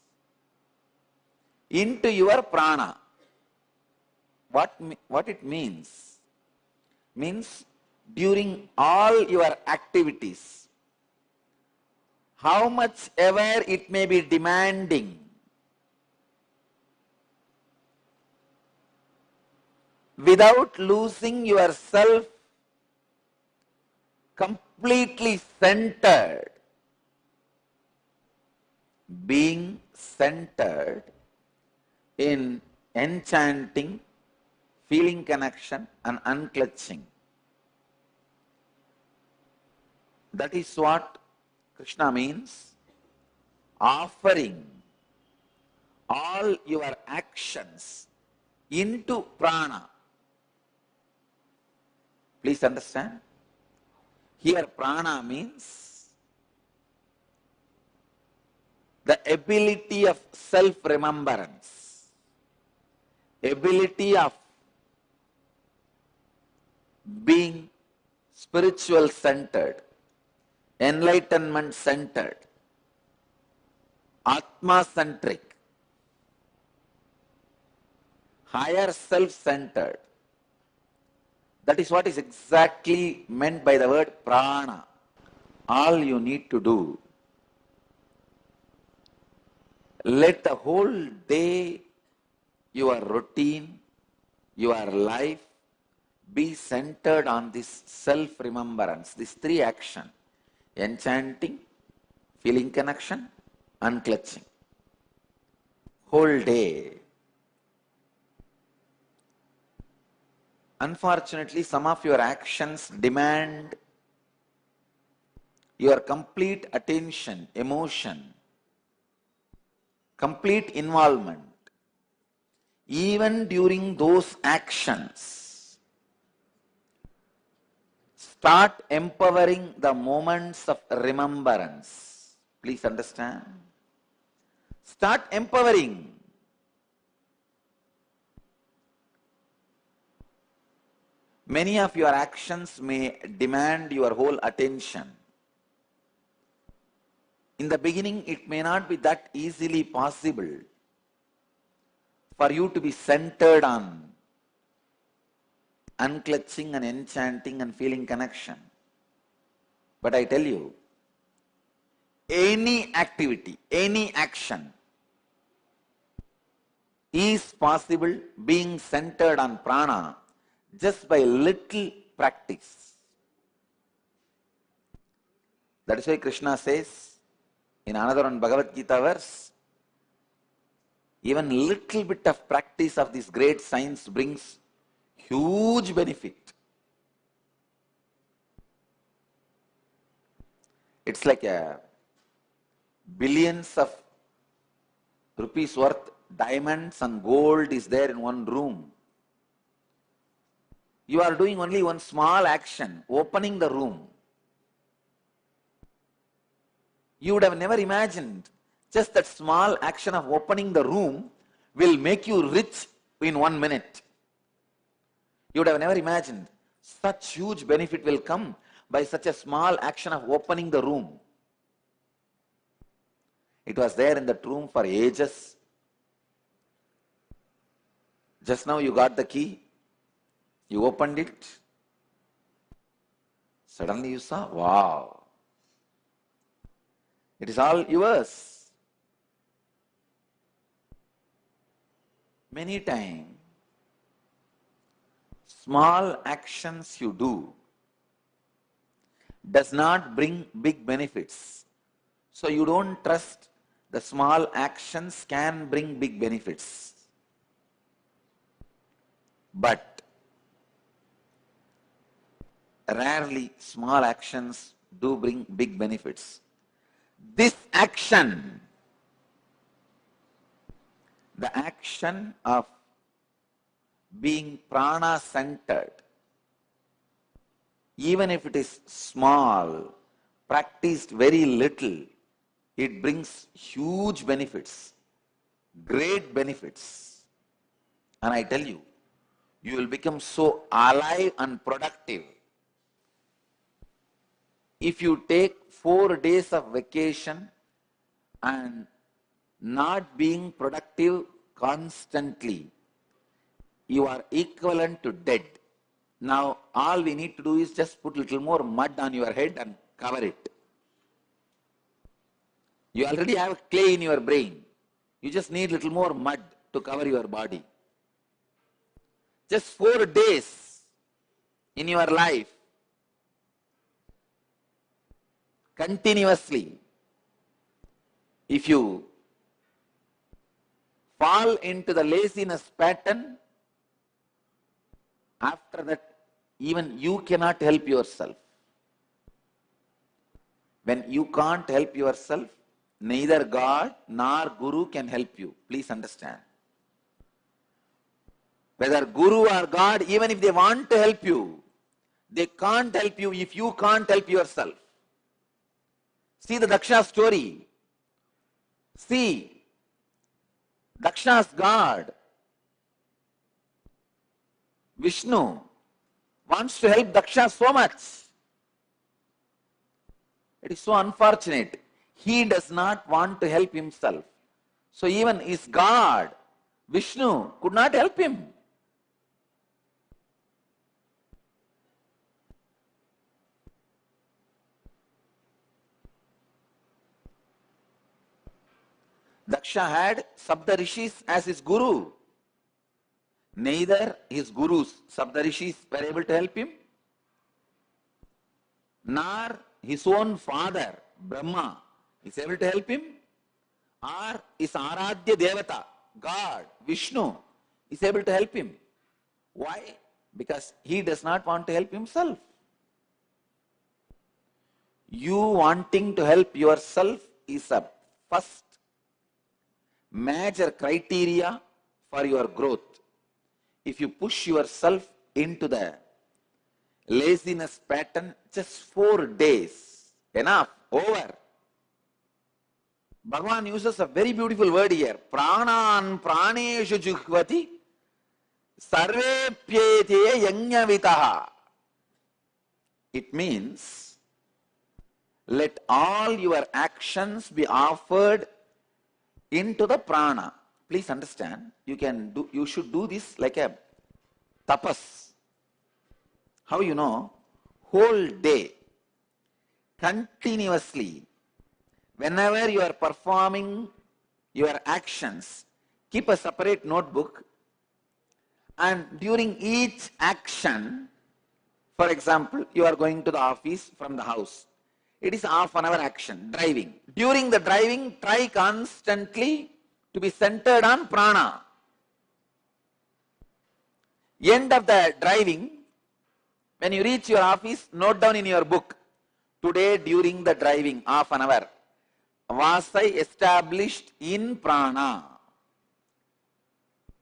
into your prana. What it means? Means during all your activities, how much ever it may be demanding, without losing yourself, completely centered, being centered in enchanting, feeling connection and unclutching. That is what Krishna means, offering all your actions into prana. Please understand. Here prana means the ability of self-remembrance, ability of being spiritual centered, enlightenment centered, atma centric, higher self centered. That is what is exactly meant by the word prana. All you need to do, let the whole day, your routine, your life be centered on this self-remembrance, these three actions: enchanting, feeling connection, unclutching. Whole day. Unfortunately, some of your actions demand your complete attention, emotion, complete involvement. Even during those actions, start empowering the moments of remembrance. Please understand. Start empowering. Many of your actions may demand your whole attention. In the beginning, it may not be that easily possible for you to be centered on unclutching and enchanting and feeling connection. But I tell you, any activity, any action is possible being centered on prana just by little practice. That is why Krishna says in another one Bhagavad Gita verse, even little bit of practice of this great science brings huge benefit. It's like billions of rupees worth diamonds and gold is there in one room. You are doing only one small action, opening the room. You would have never imagined just that small action of opening the room will make you rich in 1 minute. You would have never imagined such huge benefit will come by such a small action of opening the room. It was there in that room for ages. Just now you got the key, you opened it, suddenly you saw, wow, it is all yours. Many times, small actions you do does not bring big benefits. So you don't trust the small actions can bring big benefits. But rarely small actions do bring big benefits. This action, the action of being prana centered, even if it is small, practiced very little, it brings huge benefits, great benefits. And I tell you, you will become so alive and productive. If you take 4 days of vacation and not being productive constantly, you are equivalent to dead. Now, all we need to do is just put a little more mud on your head and cover it. You already have clay in your brain. You just need a little more mud to cover your body. Just 4 days in your life, continuously, if you fall into the laziness pattern, after that, even you cannot help yourself. When you can't help yourself, neither God nor Guru can help you. Please understand. Whether Guru or God, even if they want to help you, they can't help you if you can't help yourself. See the Daksha story. See, Daksha's God, Vishnu, wants to help Daksha so much. It is so unfortunate. He does not want to help himself. So even his God, Vishnu, could not help him. Daksha had Saptarishis as his guru. Neither his gurus, Saptarishis, were able to help him, nor his own father, Brahma, is able to help him, or his Aradhya Devata, God, Vishnu, is able to help him. Why? Because he does not want to help himself. You wanting to help yourself is a first major criteria for your growth. If you push yourself into the laziness pattern, just 4 days, enough, over. Bhagavan uses a very beautiful word here. Pranan praneshu juhvati sarvepyete yajnavitaha. It means, let all your actions be offered into the prana. Please understand, you should do this like a tapas. How you know? Whole day, continuously, whenever you are performing your actions, keep a separate notebook, and during each action, for example, you are going to the office from the house. It is half an hour action, driving. During the driving, try constantly to be centered on prana. End of the driving, when you reach your office, note down in your book, today during the driving, half an hour, was I established in prana?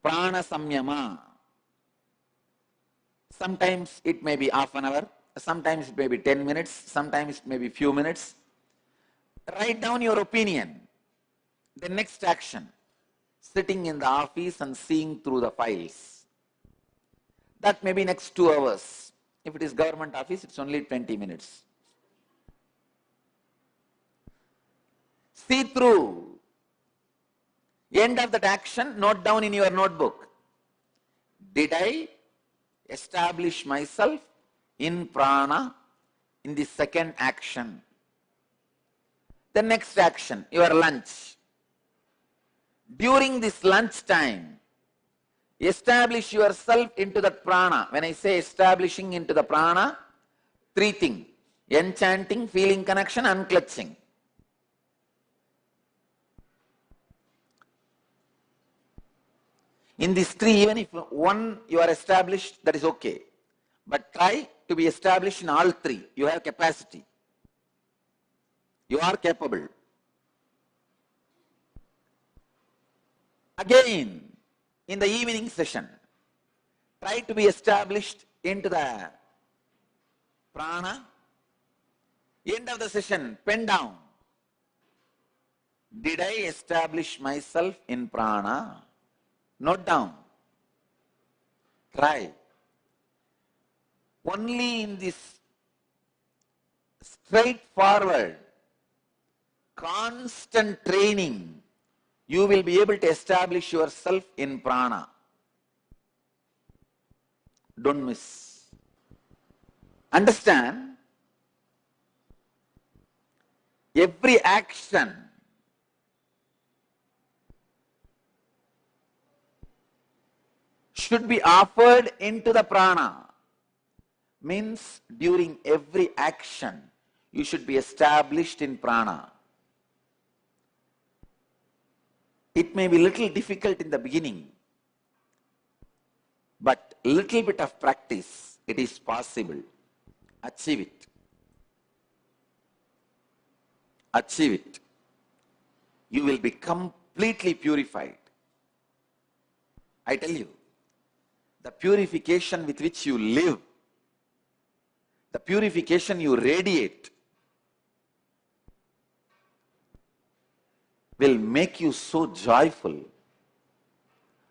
Prana samyama. Sometimes it may be half an hour, sometimes it may be 10 minutes, sometimes it may be few minutes. Write down your opinion. The next action, sitting in the office and seeing through the files. That may be next 2 hours. If it is government office, it's only 20 minutes. See through. End of that action, note down in your notebook. Did I establish myself in prana in the second action? The next action, your lunch. During this lunch time, establish yourself into that prana. When I say establishing into the prana, 3 things. Enchanting, feeling connection, unclutching. In these 3, even if one you are established, that is okay. But try to be established in all 3. You have capacity. You are capable. Again, in the evening session, try to be established into the prana. End of the session, pen down. Did I establish myself in prana? Note down. Try. Only in this straightforward, constant training, you will be able to establish yourself in prana. Don't miss. Understand, every action should be offered into the prana. Means during every action, you should be established in prana. It may be little difficult in the beginning, but little bit of practice, it is possible. Achieve it. Achieve it. You will be completely purified. I tell you, the purification with which you live, the purification you radiate, will make you so joyful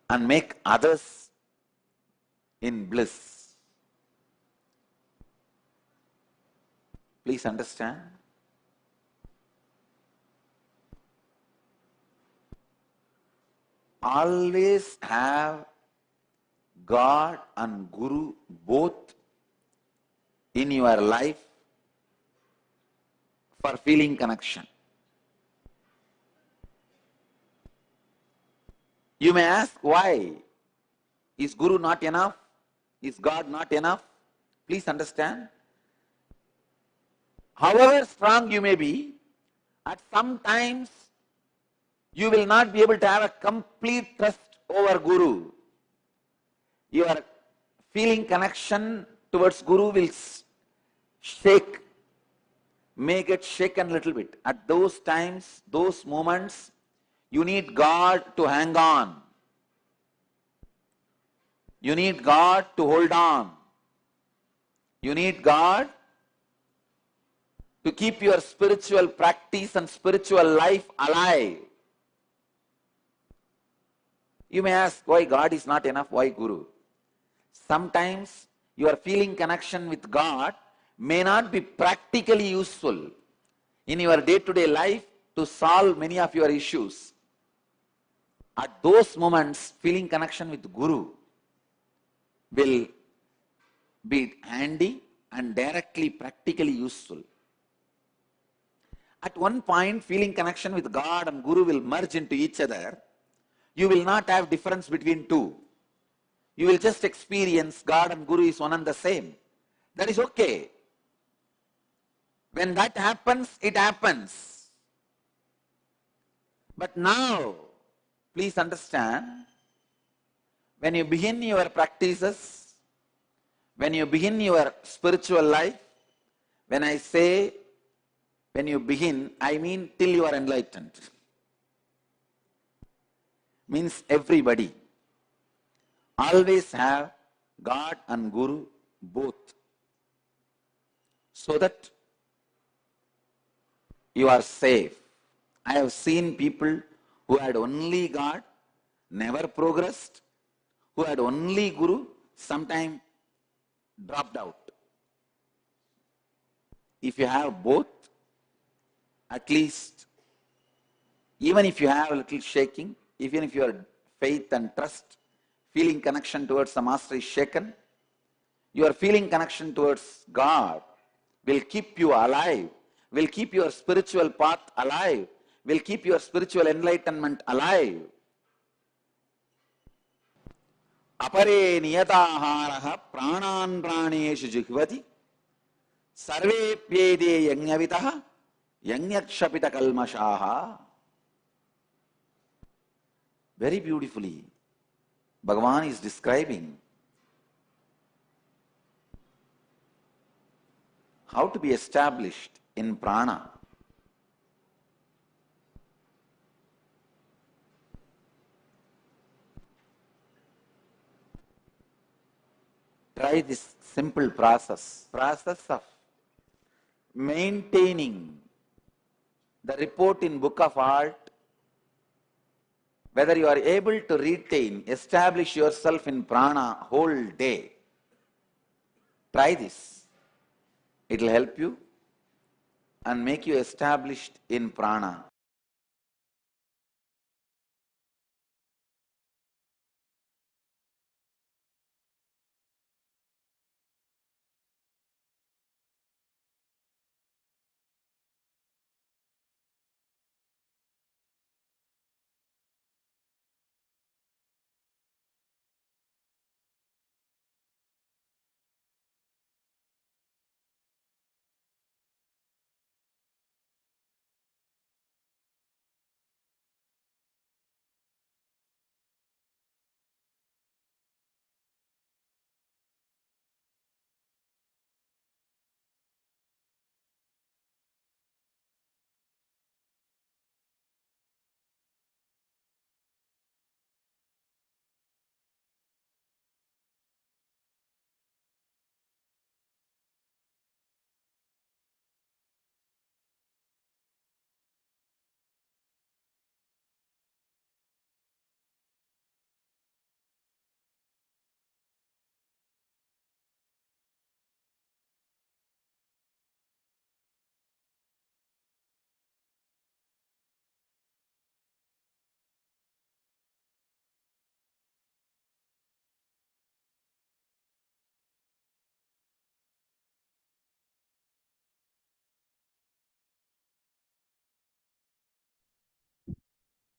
and make others in bliss. Please understand. Always have God and Guru both in your life for feeling connection. You may ask, why? Is Guru not enough? Is God not enough? Please understand. However strong you may be, at some times you will not be able to have a complete trust over Guru. Your feeling connection towards Guru will shake, may get shaken a little bit. At those times, those moments, you need God to hang on. You need God to hold on. You need God to keep your spiritual practice and spiritual life alive. You may ask, why God is not enough? Why Guru? Sometimes your feeling connection with God may not be practically useful in your day-to-day life to solve many of your issues. At those moments, feeling connection with Guru will be handy and directly practically useful. At one point, feeling connection with God and Guru will merge into each other. You will not have difference between two. You will just experience God and Guru is one and the same. That is okay. When that happens, it happens. But now, please understand, when you begin your practices, when you begin your spiritual life, when I say when you begin, I mean till you are enlightened. Means everybody. Always have God and Guru both, so that you are safe. I have seen people who had only God, never progressed, who had only Guru, sometime dropped out. If you have both, at least, even if you have a little shaking, even if your faith and trust, feeling connection towards the Master is shaken, your feeling connection towards God will keep you alive, will keep your spiritual path alive, will keep your spiritual enlightenment alive. Apare niyataharaha pranan praneshu jihvati sarve pyede yajnavitaha yajnakshapita kalmashaha. Very beautifully, Bhagavan is describing how to be established in prana. Try this simple process of maintaining the report in Book of Art whether you are able to retain, establish yourself in prana whole day. Try this. It will help you and make you established in prana.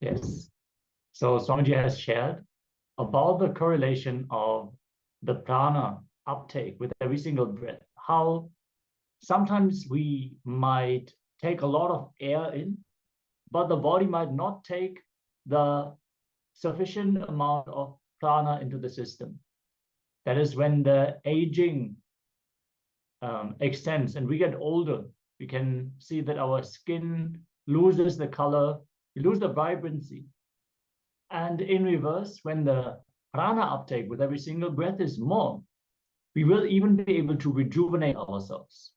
Yes. So Swamiji has shared about the correlation of the prana uptake with every single breath. How sometimes we might take a lot of air in, but the body might not take the sufficient amount of prana into the system. That is when the aging extends and we get older. We can see that our skin loses the color, we lose the vibrancy. And in reverse, when the prana uptake with every single breath is more, we will even be able to rejuvenate ourselves.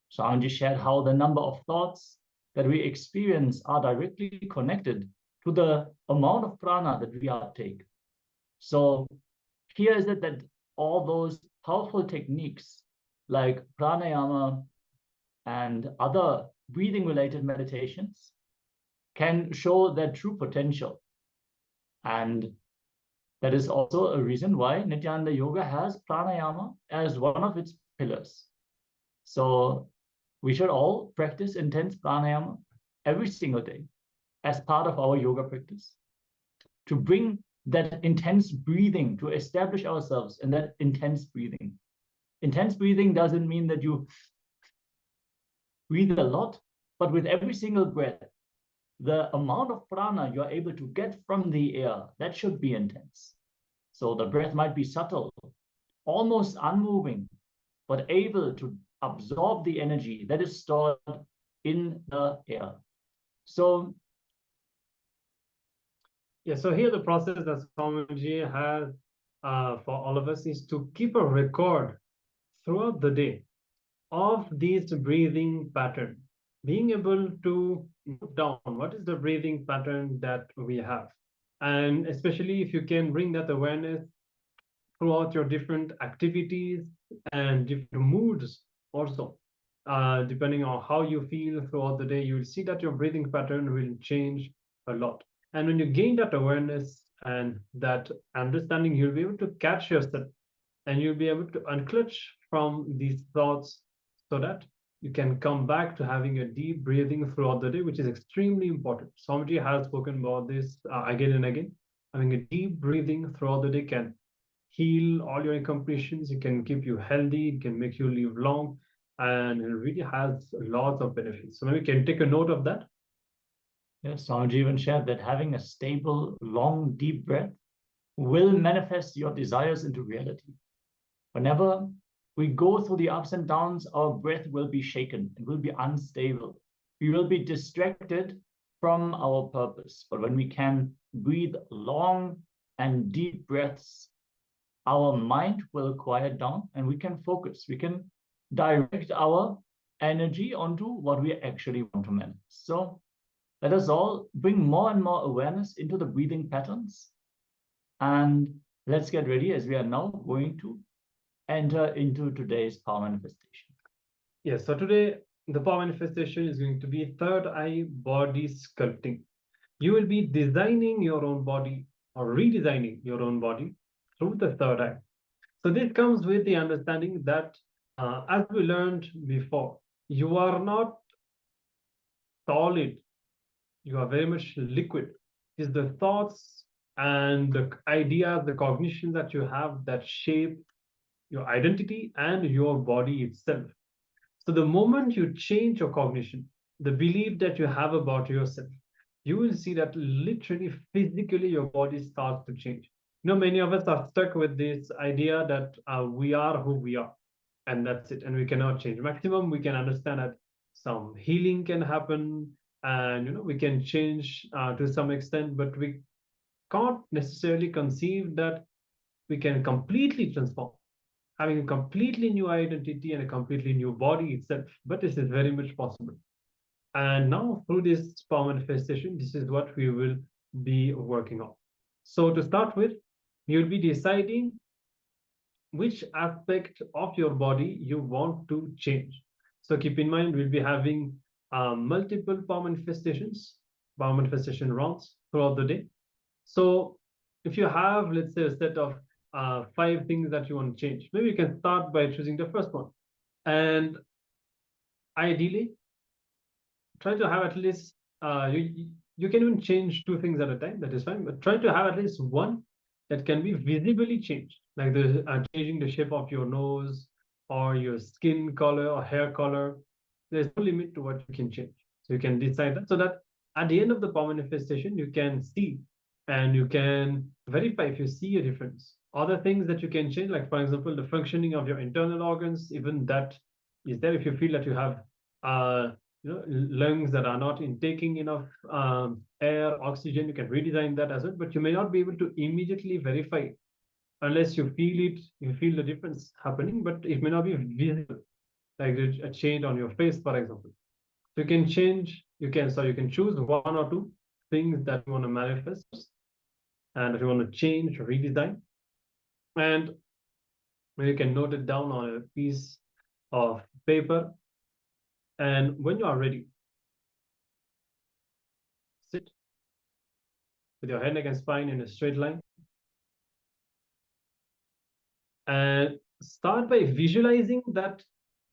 So Anji shared how the number of thoughts that we experience are directly connected to the amount of prana that we uptake. So here is it that all those powerful techniques like pranayama and other breathing related meditations can show their true potential. And that is also a reason why Nithyananda Yoga has pranayama as one of its pillars. So we should all practice intense pranayama every single day as part of our yoga practice to bring that intense breathing, to establish ourselves in that intense breathing. Intense breathing doesn't mean that you breathe a lot, but with every single breath, the amount of prana you're able to get from the air, that should be intense. So the breath might be subtle, almost unmoving, but able to absorb the energy that is stored in the air. So yeah, so here the process that Swamiji has for all of us is to keep a record throughout the day of these breathing pattern, being able to note down what is the breathing pattern that we have. And especially if you can bring that awareness throughout your different activities and different moods also, depending on how you feel throughout the day, you will see that your breathing pattern will change a lot. And when you gain that awareness and that understanding, you'll be able to catch yourself and you'll be able to unclutch from these thoughts so that you can come back to having a deep breathing throughout the day, which is extremely important. Swamiji has spoken about this again and again. Having a deep breathing throughout the day can heal all your incomprehensions. It can keep you healthy. It can make you live long, and it really has lots of benefits. So maybe we can take a note of that. yes, Swamiji even shared that having a stable, long, deep breath will manifest your desires into reality. Whenever we go through the ups and downs, our breath will be shaken. It will be unstable. We will be distracted from our purpose. But when we can breathe long and deep breaths, our mind will quiet down and we can focus. We can direct our energy onto what we actually want to manifest. So let us all bring more and more awareness into the breathing patterns. And let's get ready, as we are now going to enter into today's power manifestation. Yes, so today the power manifestation is going to be third eye body sculpting. You will be designing your own body or redesigning your own body through the third eye. So this comes with the understanding that, as we learned before, you are not solid, you are very much liquid. It's the thoughts and the ideas, the cognitions that you have that shape your identity and your body itself. So the moment you change your cognition, the belief that you have about yourself, you will see that literally physically your body starts to change. Many of us are stuck with this idea that we are who we are, and that's it, and we cannot change. Maximum, we can understand that some healing can happen, and we can change to some extent, but we can't necessarily conceive that we can completely transform, having a completely new identity and a completely new body itself. But this is very much possible. And now through this power manifestation, this is what we will be working on. So to start with, you'll be deciding which aspect of your body you want to change. So keep in mind, we'll be having multiple power manifestation rounds throughout the day. So if you have, let's say, a set of 5 things that you want to change, maybe you can start by choosing the first one. And ideally, try to have at least, you can even change 2 things at a time, that is fine, but try to have at least one that can be visibly changed, like changing the shape of your nose or your skin color or hair color. There's no limit to what you can change. So you can decide that, so that at the end of the power manifestation, you can see and you can verify if you see a difference. Other things that you can change, like for example, the functioning of your internal organs, even that is there. If you feel that you have lungs that are not intaking enough air, oxygen, you can redesign that as well, but you may not be able to immediately verify it unless you feel it, you feel the difference happening, but it may not be visible, like a change on your face, for example. So you can change, you can choose 1 or 2 things that you want to manifest and that you want to change or redesign, and you can note it down on a piece of paper. And when you are ready, sit with your head, neck, and spine in a straight line. And start by visualizing that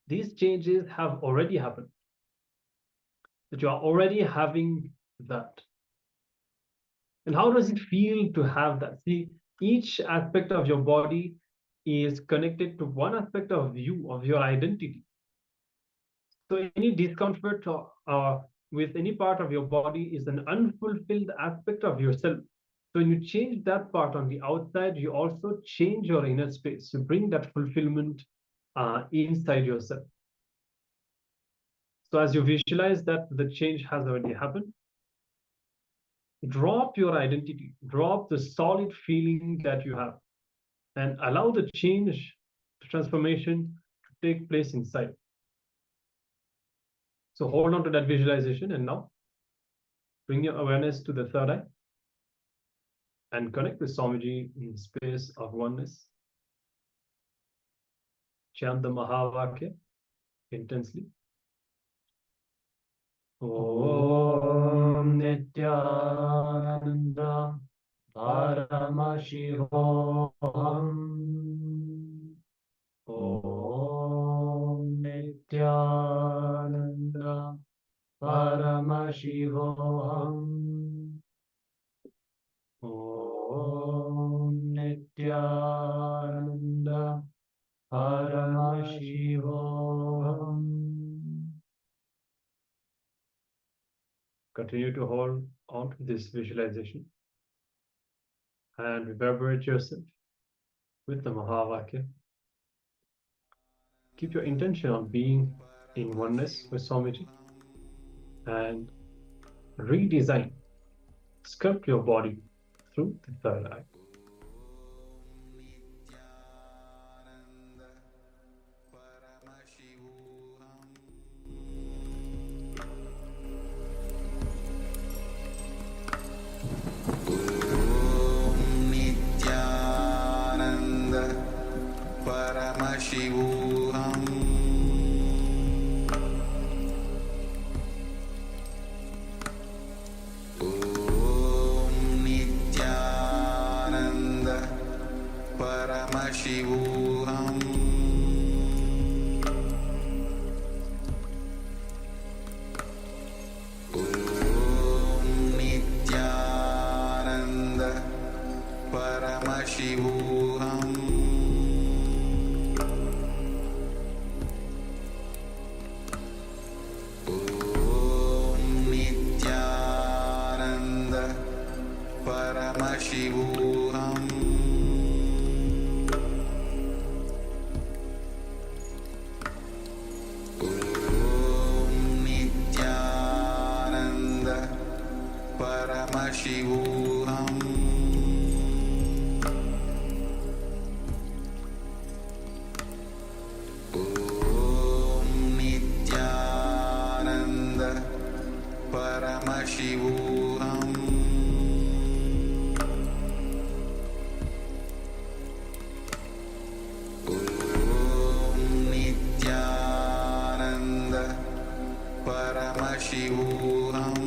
these changes have already happened, that you are already having that. And how does it feel to have that? See, each aspect of your body is connected to one aspect of you, of your identity. So any discomfort or with any part of your body is an unfulfilled aspect of yourself. So when you change that part on the outside, you also change your inner space. You bring that fulfillment inside yourself. So as you visualize that the change has already happened, drop your identity, drop the solid feeling that you have, and allow the change, the transformation to take place inside. So hold on to that visualization, and now bring your awareness to the third eye and connect with Swamiji in space of oneness. Chant the Mahavakya intensely. Om Nithyananda Paramashivoham. Om Nithyananda Paramashivoham. Om Nithyananda Paramashivoham. Continue to hold on to this visualization and reverberate yourself with the Mahavakya. Keep your intention on being in oneness with Swamiji and redesign, sculpt your body through the third eye. Paramashivoham Om Nithyananda Paramashivoham Om Nithyananda Paramashivoham Om Nithyananda Paramashivoham Om Nithyananda Paramashivoham Om Nithyananda Paramashivoham Om Nithyananda Paramashivoham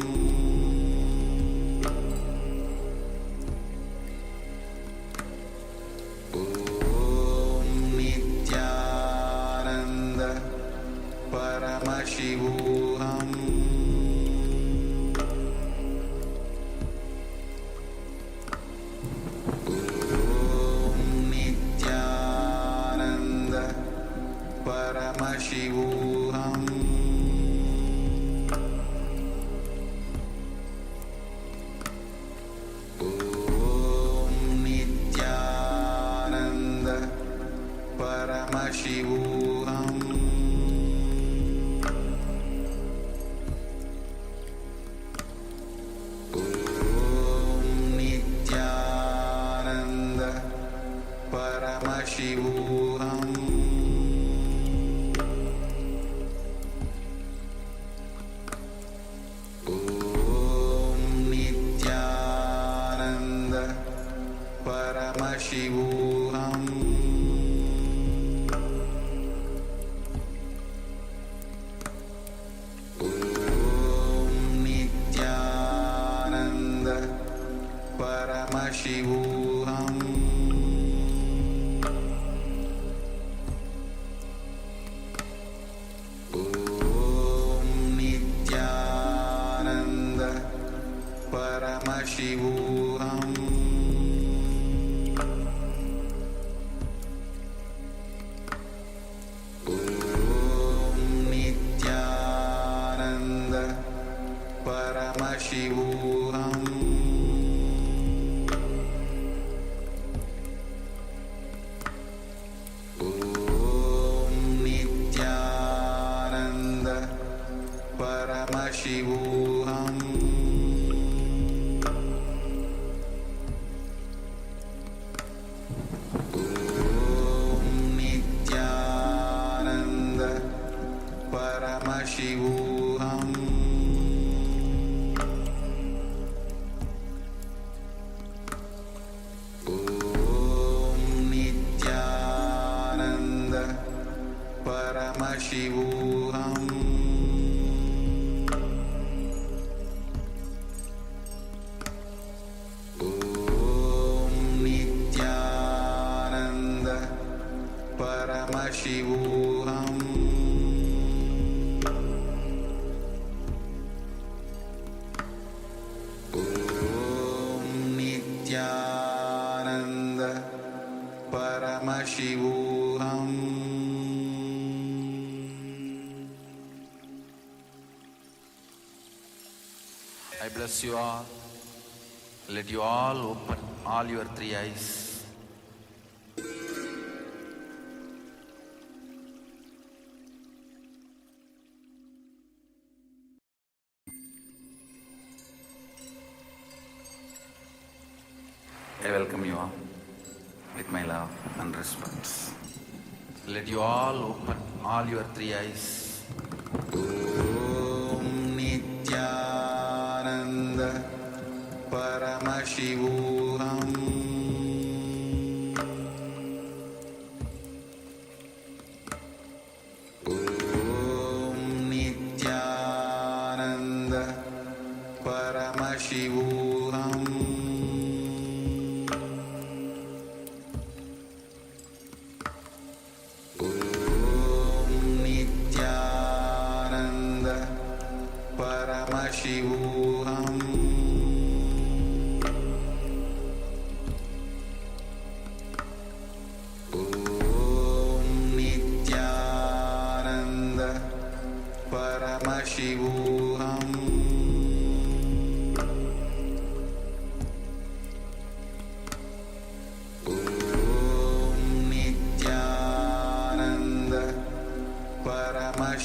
Om Nithyananda Paramashivoham Om Nithyananda Paramashivoham Om Nithyananda Paramashivoham Om Nithyananda Paramashivoham Om Nithyananda Paramashivoham Om Nithyananda Paramashivoham Om Nithyananda Paramashivoham Om Nithyananda Paramashivoham Om Nithyananda Paramashivoham Om Nithyananda Paramashivoham Om Nithyananda Paramashivoham Om Nithyananda Paramashivoham Om Nithyananda Paramashivoham I bless you all. Let you all open all your three eyes. I welcome you all with my love and respect. Let you all open all your three eyes. Om Nithyananda Paramashivoham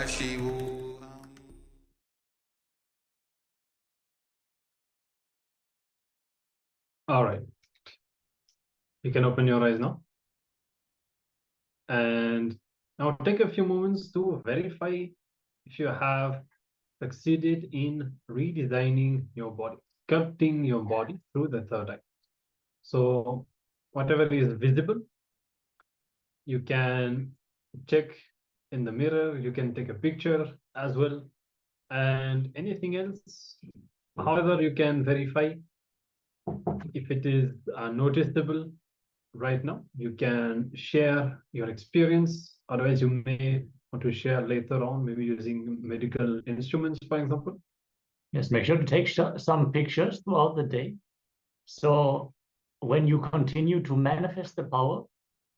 Paramashivoham. All right. You can open your eyes now. And now take a few moments to verify if you have succeeded in redesigning your body, sculpting your body through the third eye. So whatever is visible, you can check in the mirror, you can take a picture as well, and anything else. However, you can verify if it is noticeable right now. You can share your experience. Otherwise, you may want to share later on, maybe using medical instruments, for example. Yes, make sure to take some pictures throughout the day. So when you continue to manifest the power,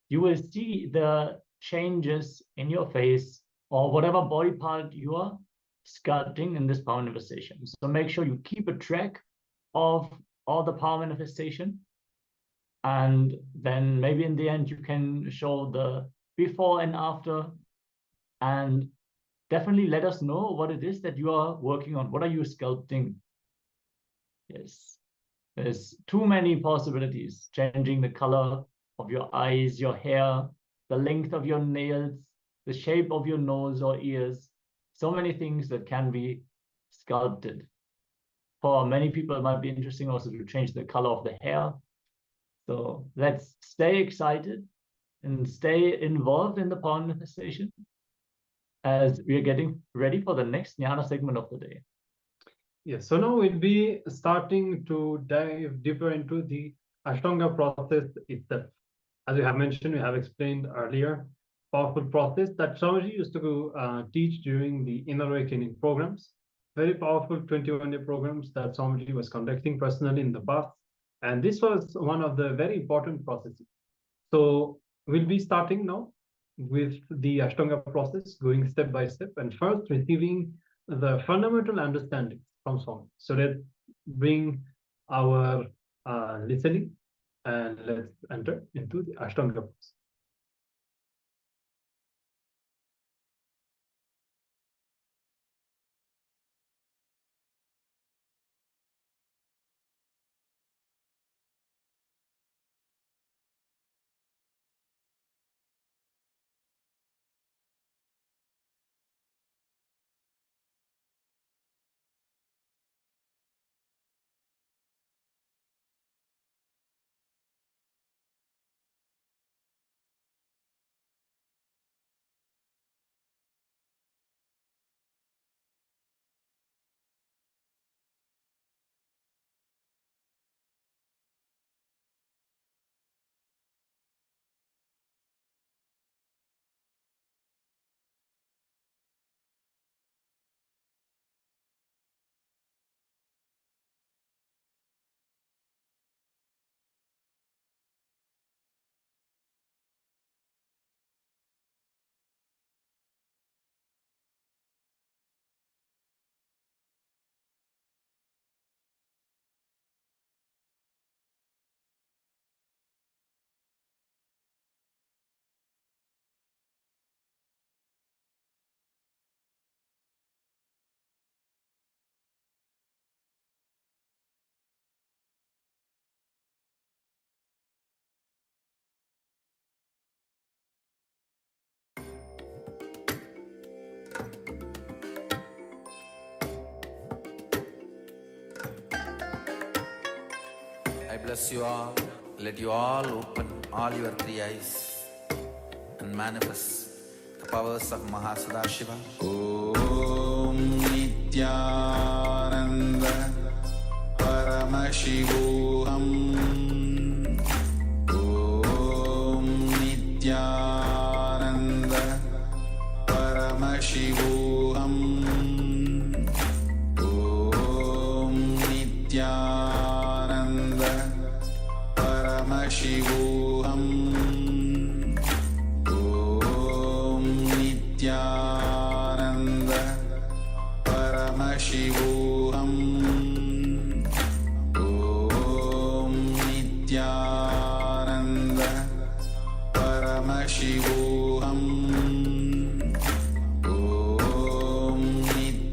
you will see the changes in your face or whatever body part you are sculpting in this power manifestation. So make sure you keep a track of all the power manifestation. And then maybe in the end, you can show the before and after. And definitely let us know what it is that you are working on. What are you sculpting? Yes, there's too many possibilities. Changing the color of your eyes, your hair, the length of your nails, the shape of your nose or ears. So many things that can be sculpted. For many people, it might be interesting also to change the color of the hair. So let's stay excited and stay involved in the power manifestation as we are getting ready for the next jnana segment of the day. Yes, so now we'll be starting to dive deeper into the Ashtanga process itself. As we have mentioned, we have explained earlier, powerful process that Swamiji used to teach during the Inner Awakening programs. Very powerful 21-day programs that Swamiji was conducting personally in the past. And this was one of the very important processes. So we'll be starting now with the Ashtanga process, going step by step, and first receiving the fundamental understanding from Swami. So let's bring our listening and let's enter into the Ashtanga process. I bless you all. Let you all open all your three eyes and manifest the powers of Mahasadashiva. Om Nithyananda Paramashivoham. Om Nithyananda Paramashivoham. Om Nithyananda Paramashivoham. Om Nithyananda Paramashivoham. Om Nithyananda Paramashivoham. Om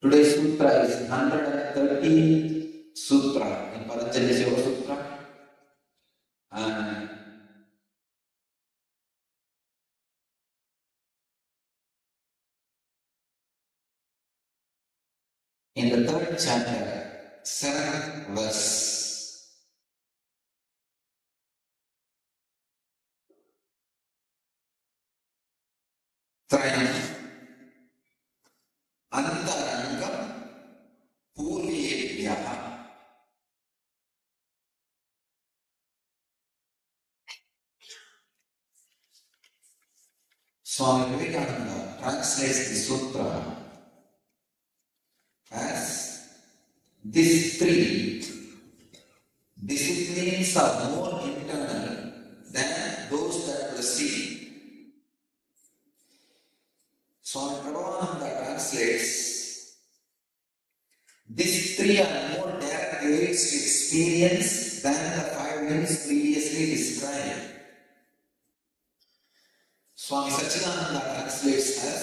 Today's sutra is 130th sutra in Patanjali Yoga Sutra. And in the third chapter, 7th verse, Trayam Antarangam Purviyebhyaha. Swami Vivekananda translates the sutra as these three disciplines are more internal than those that precede. Swami Prabhupada translates, these three are more direct ways to experience than the 5 ways previously described. Swami Satchidananda translates as,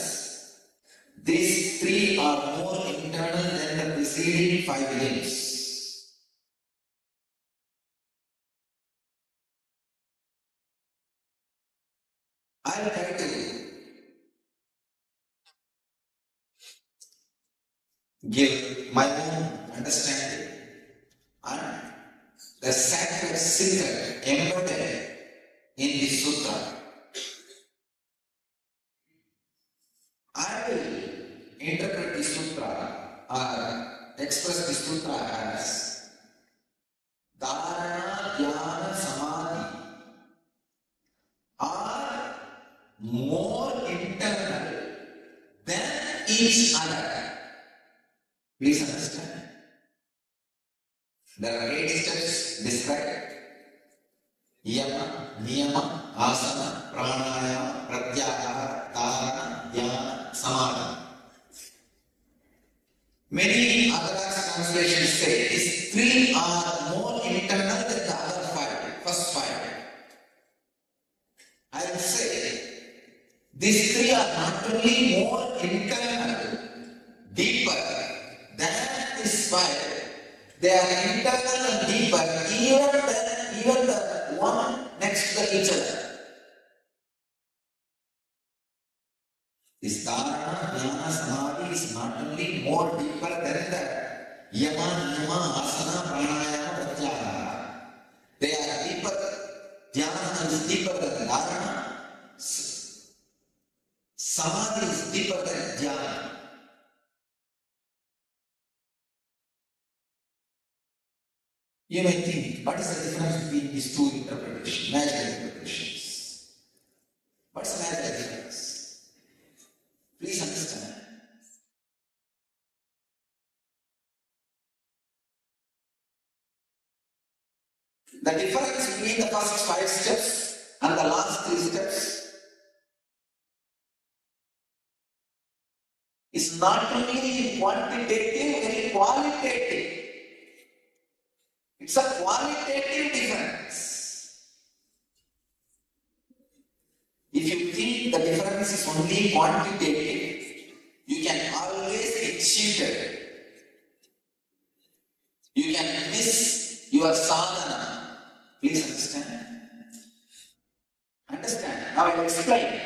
these three are more internal than the preceding 5 ways. I'll try to give my own understanding and the sacred secret embedded in this sutra. I will interpret the sutra or express the sutra as Dharana, Dhyana, Samadhi are more internal than each other. Please understand. There are 8 steps described. Yama, Niyama, Asana, Pranayama, Pratyahara, Dharana, Dhyana, Samadhi. Many other translations say these 3 are more internal than the other 5, first 5. I will say these 3 are not only more internal, deeper than this 5, they are internal and deeper even the one next to each other. This Dharana, Dhyana, Samadhi is not only more deeper than the Yama, Niyama, Asana, Pranayama, Pratyahara. They are deeper. Dhyana is deeper than Dharana. Samadhi is deeper than Dhyana. You may think, what is the difference between these 2 interpretations, magical interpretations? What's the magical difference? Please understand. The difference between the first 5 steps and the last 3 steps is not only quantitative, very qualitative. It's a qualitative difference. If you think the difference is only quantitative, you can always get cheated. You can miss your sadhana. Please understand. Understand. Now I will explain.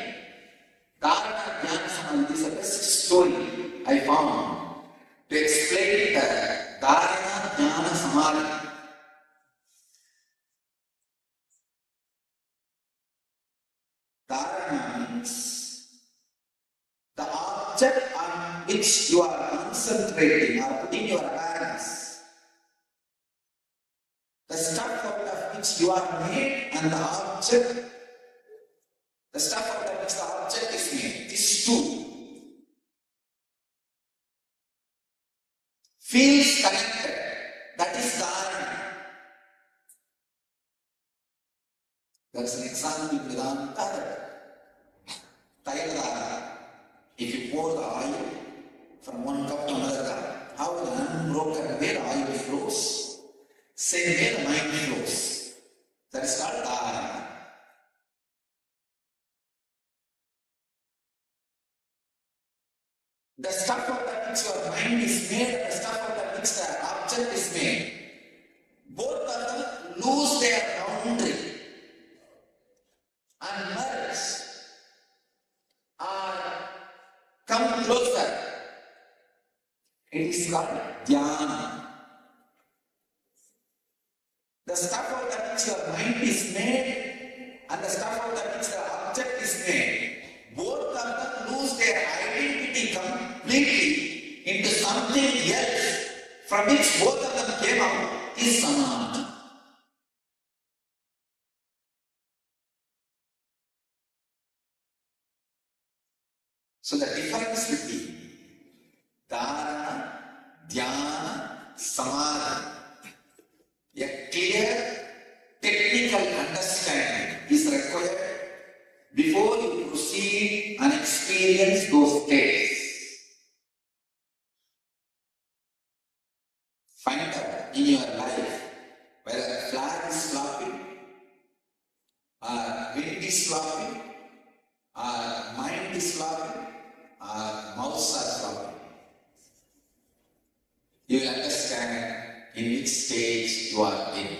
Dharana, Dhyana, Samadhi is the best story I found to explain the Dharana, Dhyana, Samadhi. Dharana means the object on which you are concentrating or putting your awareness. The stuff out of which you are made and the object, the stuff out of which the object is made. These 2 feels connected. That is Dharana. That's an example in Vedanta. Tailadhara. If you pour the oil from one cup to another cup, how in an unbroken way the oil flows. Same way the mind flows. That is called Dharana. the stuff of that which your mind is made and the stuff of that which the object is made, both of them lose their boundary and merge or come closer. It is called dhyana. The stuff of that which your mind is made and the stuff of that which the object is made, both of them lose their identity completely into something else from which both of them came out is Sanatana. So the difference between dharana, dhyana, samadhi, a clear technical understanding is required before you proceed and experience those states. Find out in your life whether the flag is flopping, or wind is flopping, or mind is flopping, or mouths are flopping. You will understand in which stage you are in.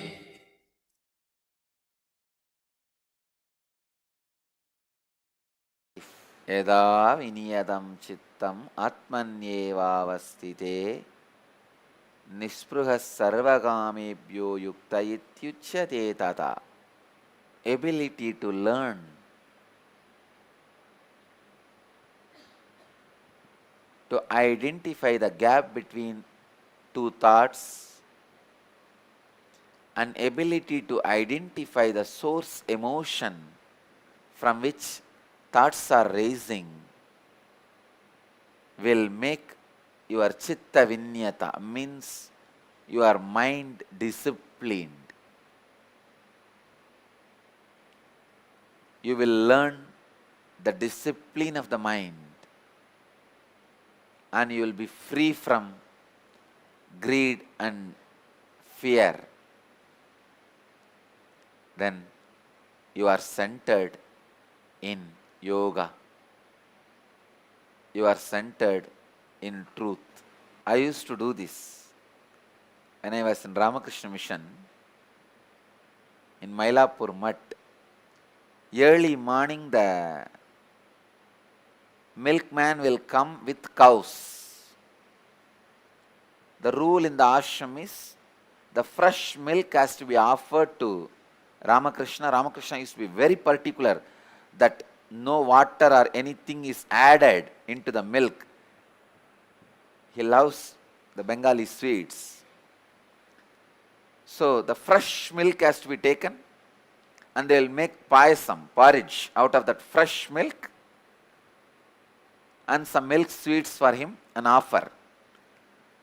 यदा विनियतं चित्तम् आत्मन्येवावस्थिते निःस्पृहः सर्वकामेभ्यो युक्त इत्युच्यते तथा. Ability to learn to identify the gap between two thoughts and ability to identify the source emotion from which thoughts are raising will make your chitta vinyata, means your mind disciplined. You will learn the discipline of the mind and you will be free from greed and fear. Then you are centered in yoga. You are centered in truth. I used to do this when I was in Ramakrishna Mission in Mylapore Mutt. Early morning the milkman will come with cows. The rule in the ashram is the fresh milk has to be offered to Ramakrishna. Ramakrishna used to be very particular that no water or anything is added into the milk. He loves the Bengali sweets. So the fresh milk has to be taken and they will make payasam, porridge out of that fresh milk and some milk sweets for him and offer.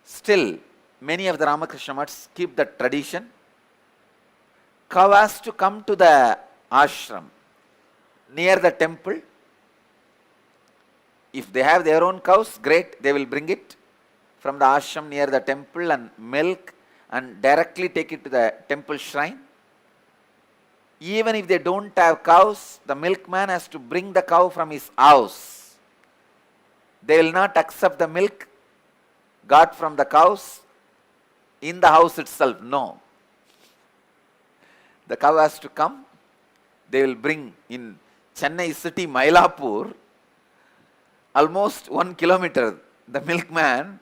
Still, many of the Ramakrishna Mats keep that tradition. Cow has to come to the ashram near the temple. If they have their own cows, great, they will bring it from the ashram near the temple and milk and directly take it to the temple shrine. Even if they don't have cows, the milkman has to bring the cow from his house. They will not accept the milk got from the cows in the house itself. No. The cow has to come. They will bring in Chennai city, Mylapore, almost 1 kilometer. The milkman,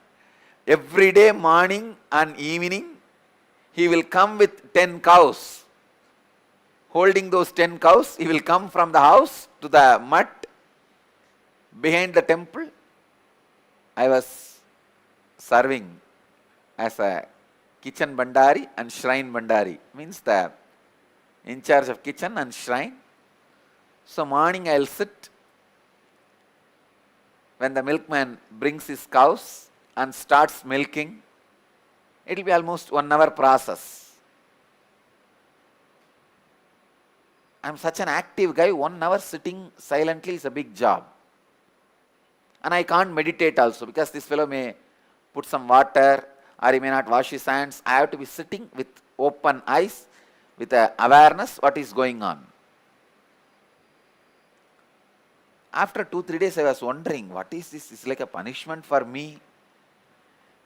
every day morning and evening, he will come with 10 cows. Holding those 10 cows, he will come from the house to the mutt behind the temple. I was serving as a kitchen bandari and shrine bandari, means the in charge of kitchen and shrine. So morning I will sit when the milkman brings his cows and starts milking. It will be almost 1 hour process. I am such an active guy, 1 hour sitting silently is a big job. And I can't meditate also because this fellow may put some water or he may not wash his hands. I have to be sitting with open eyes, with a awareness what is going on. After 2-3 days, I was wondering, what is this? It's like a punishment for me.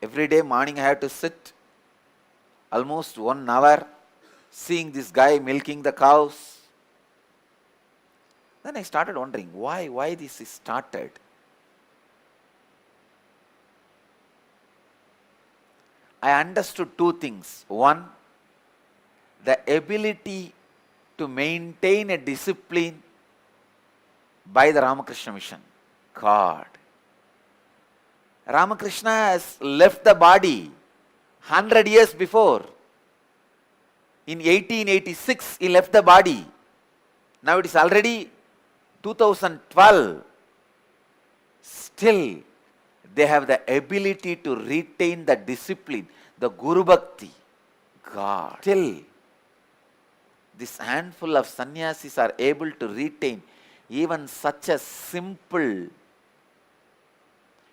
Every day morning I have to sit almost 1 hour seeing this guy milking the cows. Then I started wondering, why this is started. I understood 2 things. One, the ability to maintain a discipline by the Ramakrishna mission. God. Ramakrishna has left the body 100 years before. In 1886, he left the body. Now it is already 2012. Still, they have the ability to retain the discipline, the Guru Bhakti. God. Still, this handful of sannyasis are able to retain even such a simple.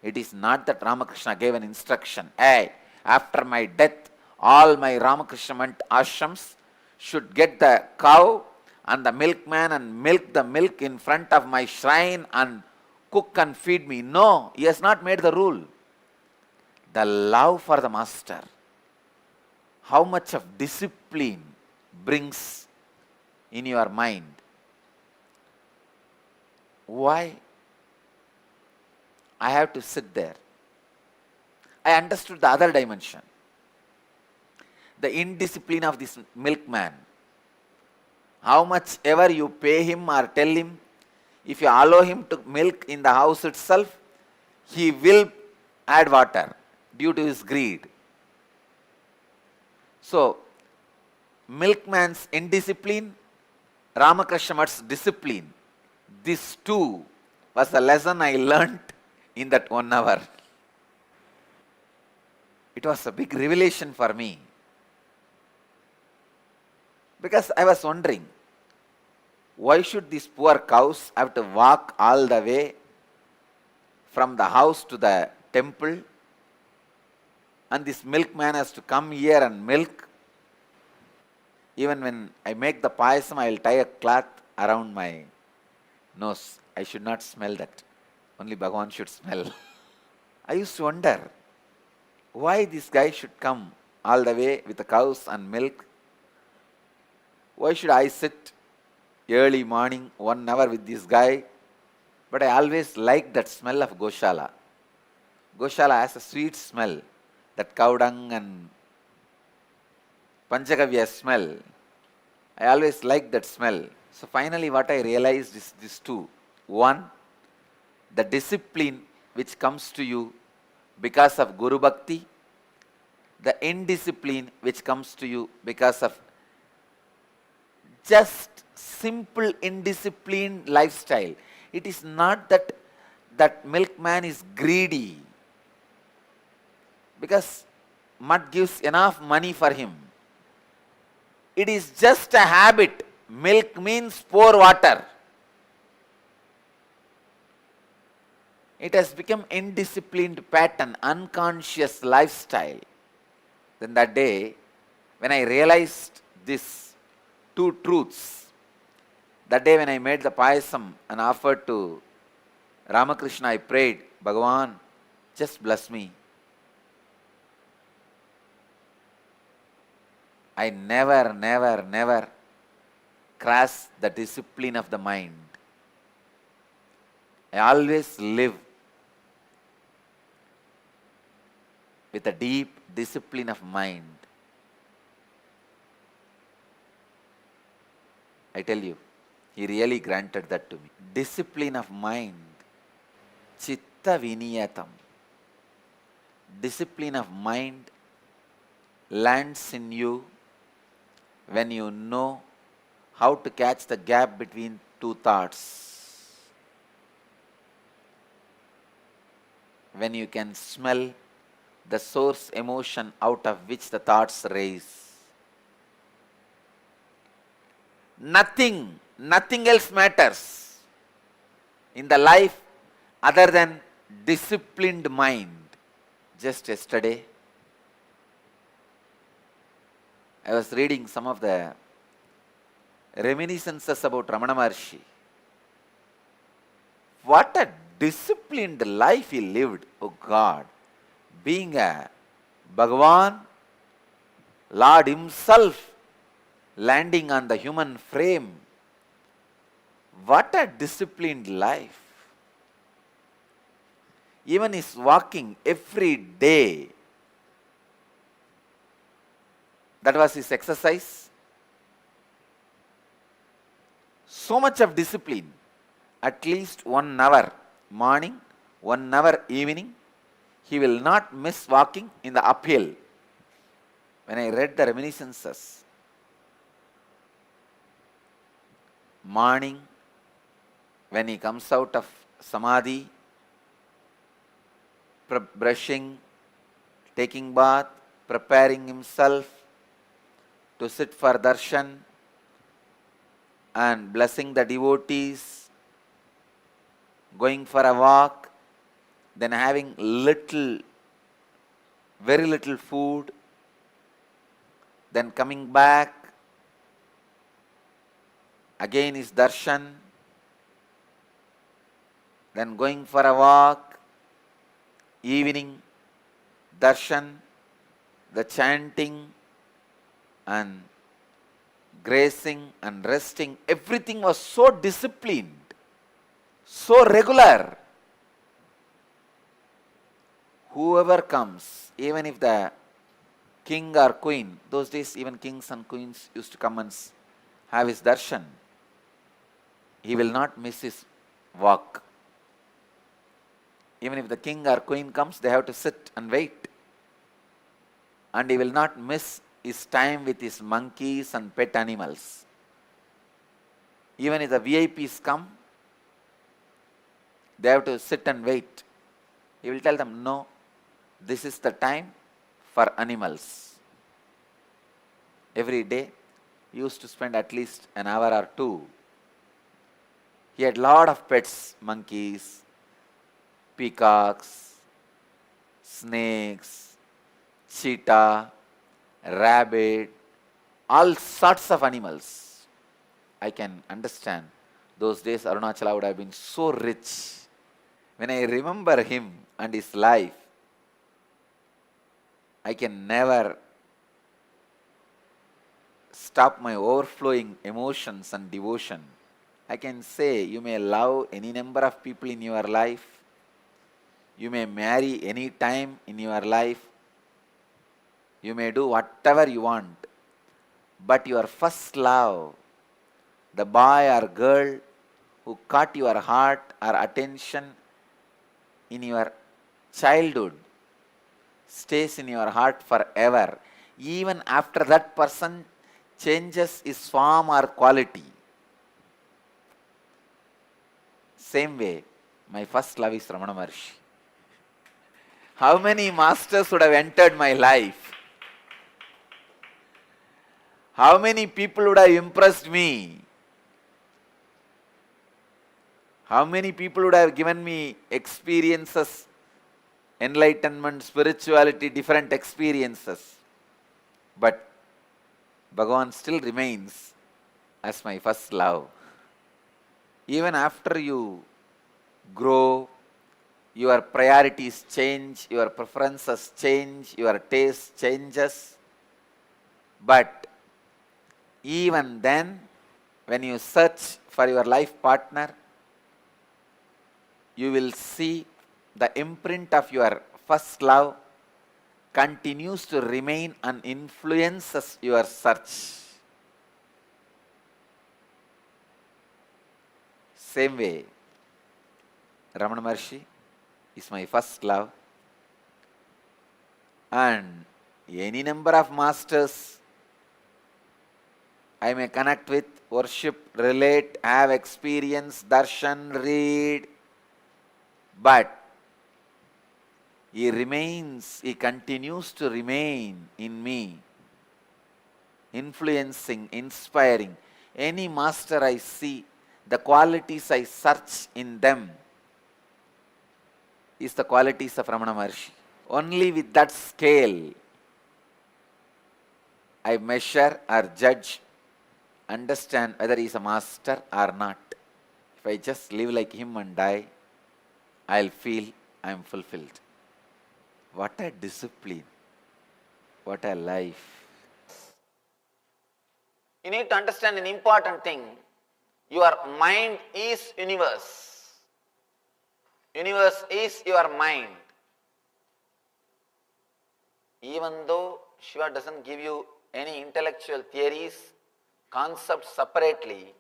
It is not that Ramakrishna gave an instruction, hey, after my death, all my Ramakrishna ashrams should get the cow and the milkman and milk the milk in front of my shrine and cook and feed me. No, he has not made the rule. The love for the master, how much of discipline brings in your mind. Why? I have to sit there. I understood the other dimension. The indiscipline of this milkman. How much ever you pay him or tell him, if you allow him to milk in the house itself, he will add water due to his greed. So, milkman's indiscipline, Ramakrishna's discipline, these two was the lesson I learnt in that 1 hour. It was a big revelation for me. Because I was wondering, why should these poor cows have to walk all the way from the house to the temple, and this milkman has to come here and milk? Even when I make the payasam, I will tie a cloth around my nose. I should not smell that. Only Bhagavan should smell. I used to wonder, why this guy should come all the way with the cows and milk? Why should I sit early morning 1 hour with this guy? But I always liked that smell of Goshala. Goshala has a sweet smell, that cow dung and Panchagavya smell. I always liked that smell. So finally what I realized is these two. One, the discipline which comes to you because of Guru Bhakti, the indiscipline which comes to you because of just simple indisciplined lifestyle. It is not that that milkman is greedy because mud gives enough money for him. It is just a habit. Milk means pour water. It has become indisciplined pattern, unconscious lifestyle. Then that day, when I realized these two truths, that day when I made the payasam and offered to Ramakrishna, I prayed, Bhagavan, just bless me. I never cross the discipline of the mind. I always live with a deep discipline of mind. I tell you, he really granted that to me. Discipline of mind. Chitta viniyatam. Discipline of mind lands in you when you know how to catch the gap between two thoughts. When you can smell the source emotion out of which the thoughts raise. Nothing else matters in the life other than disciplined mind. Just yesterday, I was reading some of the reminiscences about Ramana Maharishi. What a disciplined life he lived, oh God. Being a Bhagavan, Lord himself, landing on the human frame. What a disciplined life. Even his walking every day, that was his exercise. So much of discipline. At least 1 hour morning, 1 hour evening. He will not miss walking in the uphill. When I read the reminiscences, morning, when he comes out of samadhi, brushing, taking bath, preparing himself to sit for darshan and blessing the devotees, going for a walk, then having very little food, then coming back, again is darshan, then going for a walk, evening, darshan, the chanting and grazing and resting, everything was so disciplined, so regular. Whoever comes, even if the king or queen, those days even kings and queens used to come and have his darshan, he will not miss his walk. Even if the king or queen comes, they have to sit and wait. And he will not miss his time with his monkeys and pet animals. Even if the VIPs come, they have to sit and wait. He will tell them, no, this is the time for animals. Every day, he used to spend at least an hour or two. He had lot of pets, monkeys, peacocks, snakes, cheetah, rabbit, all sorts of animals. I can understand those days Arunachala would have been so rich. When I remember him and his life, I can never stop my overflowing emotions and devotion. I can say you may love any number of people in your life, you may marry any time in your life, you may do whatever you want, but your first love, the boy or girl who caught your heart or attention in your childhood, stays in your heart forever, even after that person changes his form or quality. Same way, my first love is Ramana Maharishi. How many masters would have entered my life? How many people would have impressed me? How many people would have given me experiences, enlightenment, spirituality, different experiences? But Bhagavan still remains as my first love. Even after you grow, your priorities change, your preferences change, your taste changes. But even then, when you search for your life partner, you will see the imprint of your first love continues to remain and influences your search. Same way, Ramana Maharishi is my first love, and any number of masters I may connect with, worship, relate, have experience, darshan, read, but he continues to remain in me, influencing, inspiring. Any master I see, the qualities I search in them is the qualities of Ramana Maharishi. Only with that scale I measure or judge, understand whether he is a master or not. If I just live like him and die, I'll feel I'm fulfilled. What a discipline. What a life. You need to understand an important thing. Your mind is universe. Universe is your mind. Even though Shiva doesn't give you any intellectual theories, concepts separately,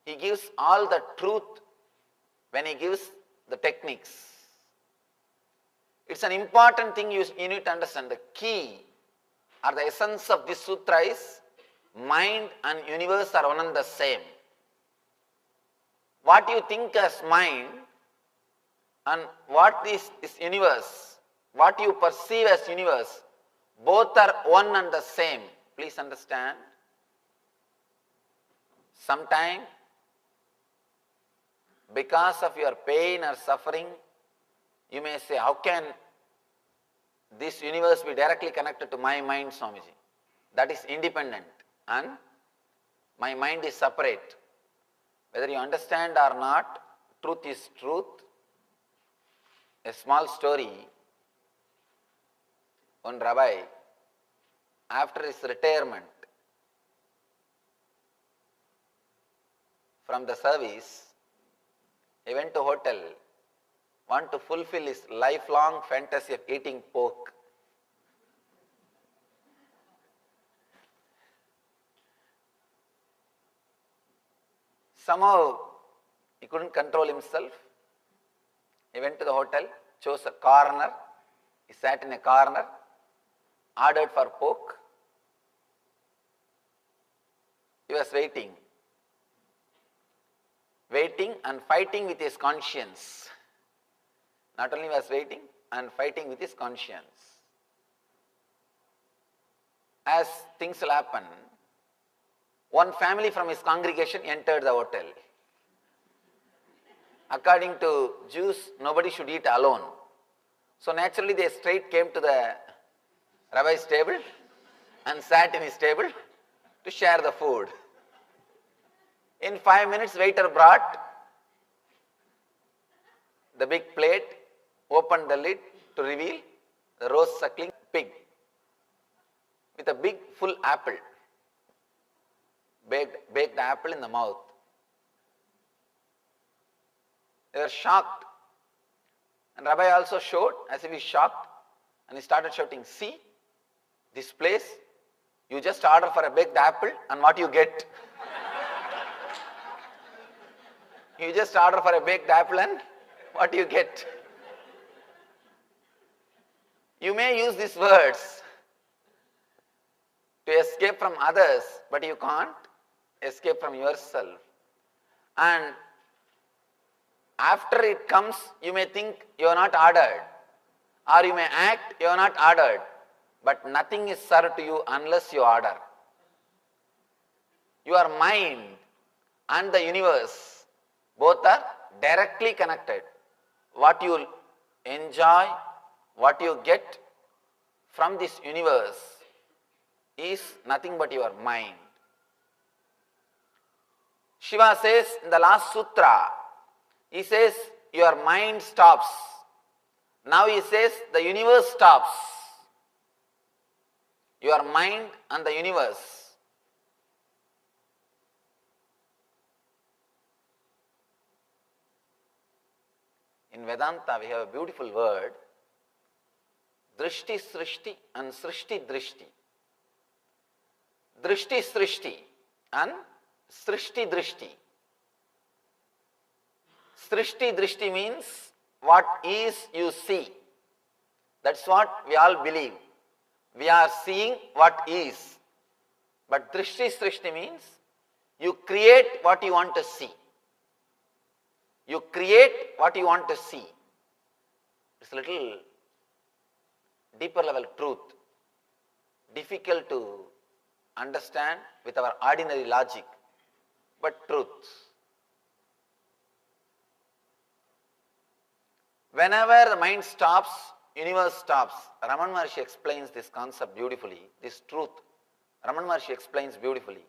he gives all the truth when he gives the techniques. It's an important thing you need to understand. The key or the essence of this sutra is mind and universe are one and the same. What you think as mind and what is universe, what you perceive as universe, both are one and the same. Please understand. Sometime, because of your pain or suffering, you may say, how can this universe be directly connected to my mind, Swamiji? That is independent and my mind is separate. Whether you understand or not, truth is truth. A small story. One rabbi, after his retirement from the service, he went to hotel, want to fulfill his lifelong fantasy of eating pork. Somehow he couldn't control himself. He went to the hotel, chose a corner, he sat in a corner, ordered for pork. He was waiting and fighting with his conscience. Not only was waiting and fighting with his conscience. As things will happen, one family from his congregation entered the hotel. According to Jews, nobody should eat alone. So naturally they straight came to the rabbi's table and sat in his table to share the food. In 5 minutes, waiter brought the big plate, opened the lid to reveal the roast suckling pig with a big full apple, baked apple in the mouth. They were shocked. And Rabbi also showed as if he shocked, and he started shouting, see, this place, you just order for a baked apple and what you get. You just order for a baked apple and what you get. You may use these words to escape from others, but you can't escape from yourself. And after it comes, you may think you are not ordered, or you may act you are not ordered, but nothing is served to you unless you order. Your mind and the universe both are directly connected. What you enjoy, what you get from this universe is nothing but your mind. Shiva says in the last sutra, he says your mind stops. Now he says the universe stops. Your mind and the universe. In Vedanta we have a beautiful word, drishti srishti and srishti drishti. Drishti srishti and srishti drishti. Srishti drishti means what is you see. That's what we all believe. We are seeing what is. But drishti srishti means you create what you want to see. You create what you want to see. It's a little deeper level truth. Difficult to understand with our ordinary logic, but truth. Whenever the mind stops, universe stops. Ramana Maharishi explains this concept beautifully, this truth. Ramana Maharishi explains beautifully.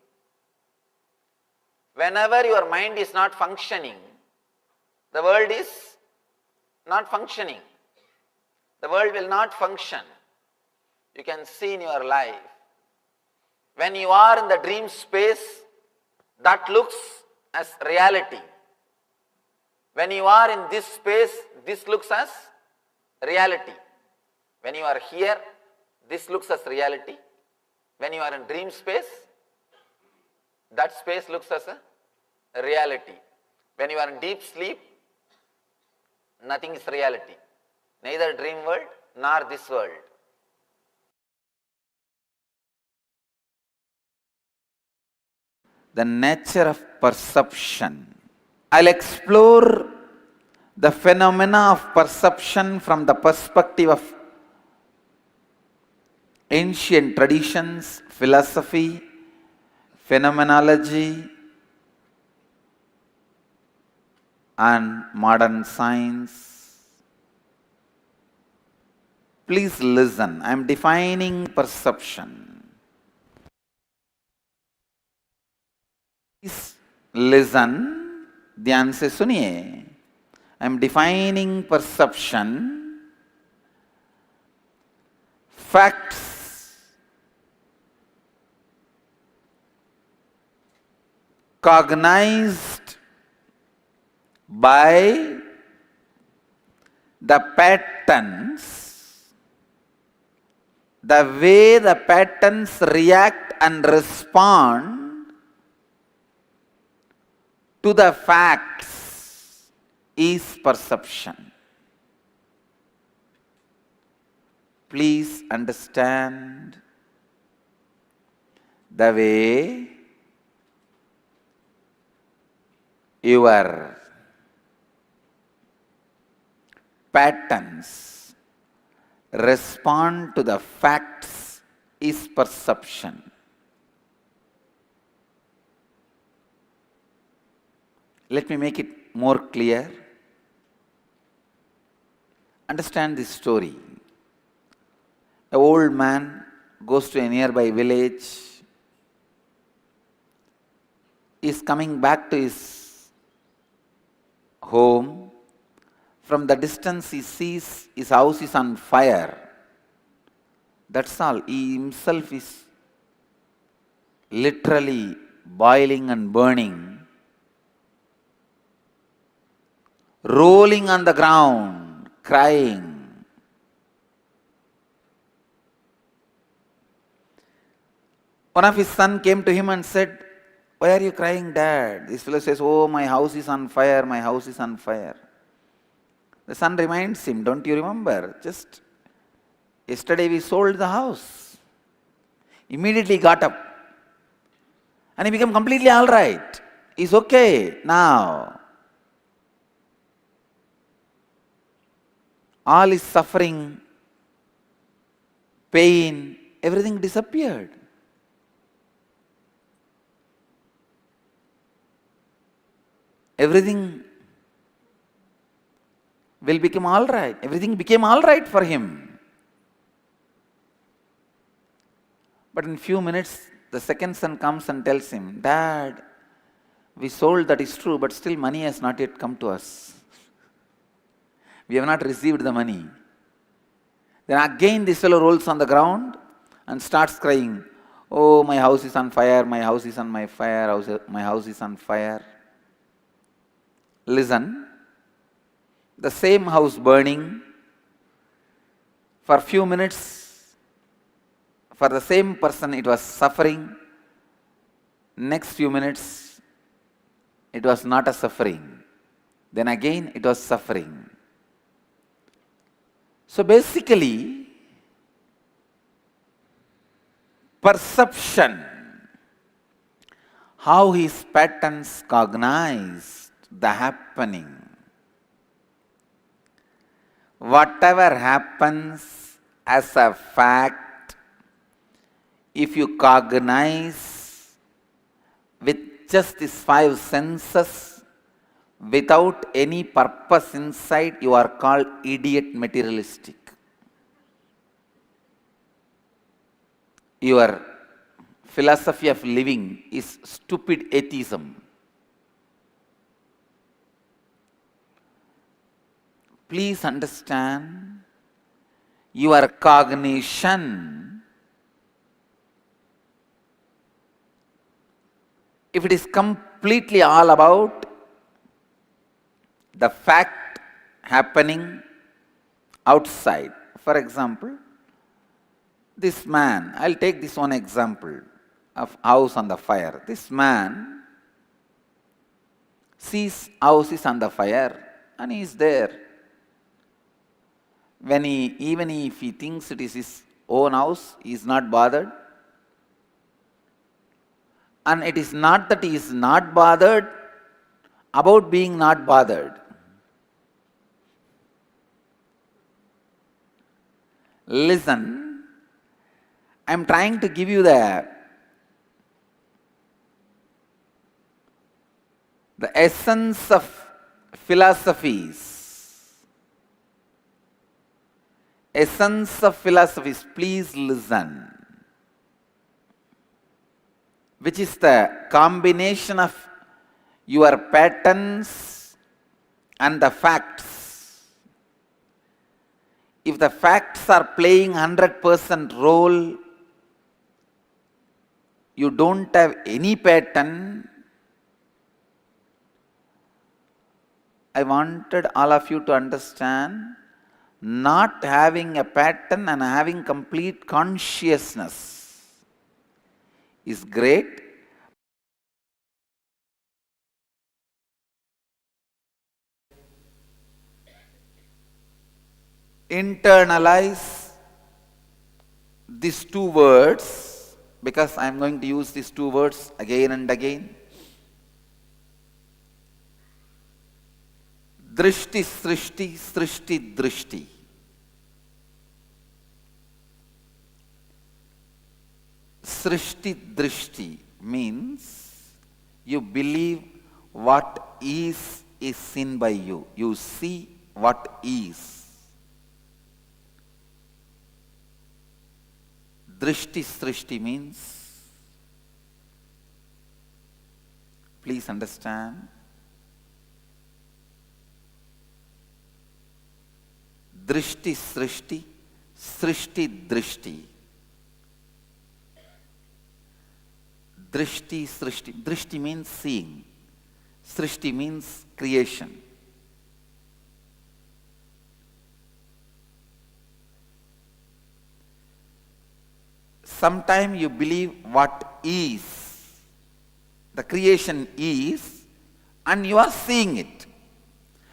Whenever your mind is not functioning, the world is not functioning. The world will not function. You can see in your life. When you are in the dream space, that looks as reality. When you are in this space, this looks as reality. When you are here, this looks as reality. When you are in dream space, that space looks as a reality. When you are in deep sleep, nothing is reality. Neither dream world nor this world. The nature of perception. I'll explore the phenomena of perception from the perspective of ancient traditions, philosophy, phenomenology, and modern science. Please listen. I am defining perception. Please listen. ध्यान से सुनिए. I am defining perception. Facts cognized by the patterns, the way the patterns react and respond to the facts is perception. Please understand the way your patterns respond to the facts is perception. Let me make it more clear. Understand this story. An old man goes to a nearby village. He is coming back to his home. From the distance he sees his house is on fire. That's all. He himself is literally boiling and burning. Rolling on the ground, crying. One of his sons came to him and said, "Why are you crying, Dad?" This fellow says, "Oh, my house is on fire, my house is on fire." The son reminds him, "Don't you remember? Just yesterday we sold the house." Immediately got up. And he became completely all right. He's okay now. All his suffering, pain, everything disappeared. Everything will become all right. Everything became all right for him. But in few minutes, the second son comes and tells him, "Dad, we sold, that is true, but still money has not yet come to us. We have not received the money." Then again this fellow rolls on the ground and starts crying, "Oh, my house is on fire, my house is on my fire, my house is on fire." Listen, the same house burning, for a few minutes, for the same person it was suffering. Next few minutes, it was not a suffering. Then again it was suffering. So basically, perception, how his patterns cognized the happening. Whatever happens as a fact, if you cognize with just these five senses, without any purpose inside, you are called idiot materialistic. Your philosophy of living is stupid atheism. please understand your cognition, if it is completely all about the fact happening outside. For example, this man, I'll take this one example of house on the fire. This man sees house is on the fire and he is there. When even if he thinks it is his own house, he is not bothered. And it is not that he is not bothered about being not bothered. Listen, I am trying to give you the essence of philosophies. Essence of philosophies, please listen. Which is the combination of your patterns and the facts. If the facts are playing 100% role, you don't have any pattern. I wanted all of you to understand, not having a pattern and having complete consciousness is great. Internalize these two words, because I am going to use these two words again and again. Drishti, srishti, srishti, drishti. Srishti, drishti means you believe what is seen by you. You see what is. Drishti, srishti means, please understand, drishti, srishti, srishti, drishti. Drishti, srishti. Drishti means seeing. Srishti means creation. Sometimes you believe what is, the creation is, and you are seeing it,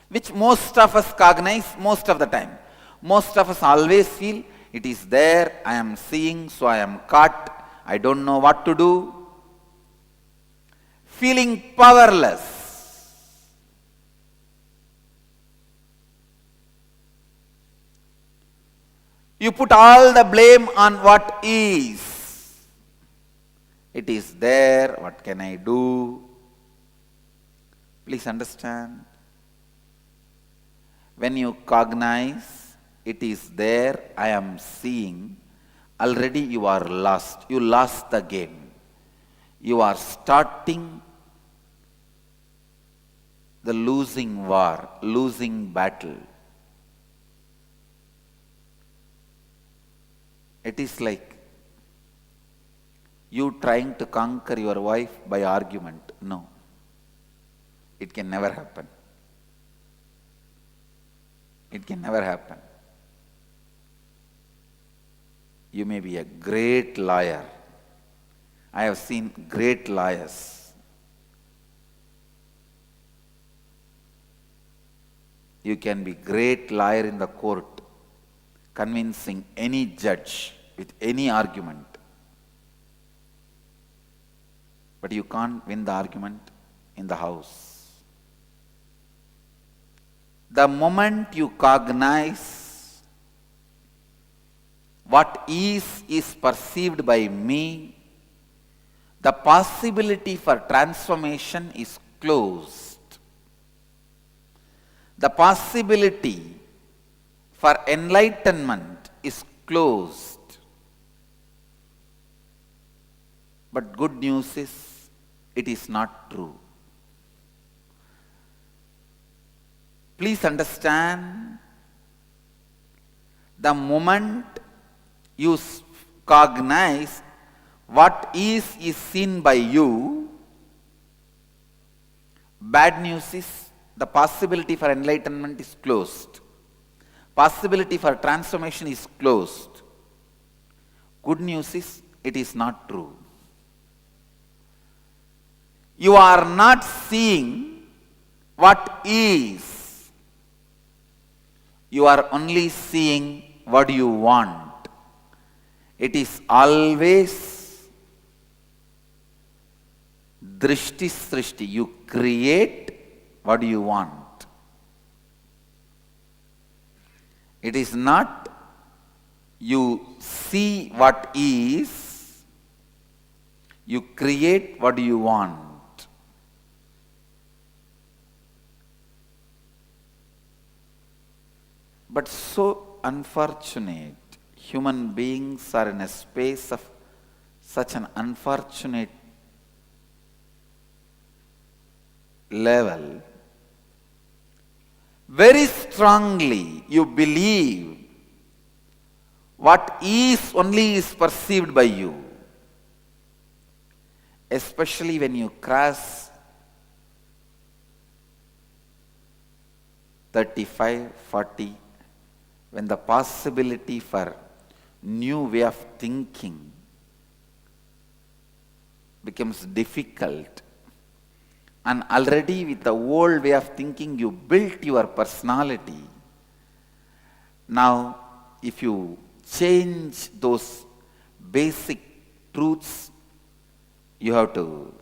which most of us cognize most of the time. Most of us always feel it is there, I am seeing, so I am caught, I don't know what to do. Feeling powerless. You put all the blame on what is. It is there, what can I do? Please understand. When you cognize, it is there, I am seeing, already you are lost. You lost the game. You are starting the losing war, losing battle. It is like you trying to conquer your wife by argument. No. It can never happen. It can never happen. You may be a great liar. I have seen great liars. You can be great liar in the court, convincing any judge with any argument. But you can't win the argument in the house. The moment you cognize what is perceived by me, the possibility for transformation is closed. The possibility for enlightenment is closed. But good news is, it is not true. Please understand, The moment you cognize what is seen by you, bad news is the possibility for enlightenment is closed. Possibility for transformation is closed. Good news is it is not true. You are not seeing what is. You are only seeing what you want. It is always drishti srishti. You create what you want. It is not you see what is, you create what you want. But so unfortunate, human beings are in a space of such an unfortunate level. Very strongly you believe what is only is perceived by you. Especially when you cross 35, 40, when the possibility for new way of thinking becomes difficult, and already with the old way of thinking you built your personality. Now if you change those basic truths, you have to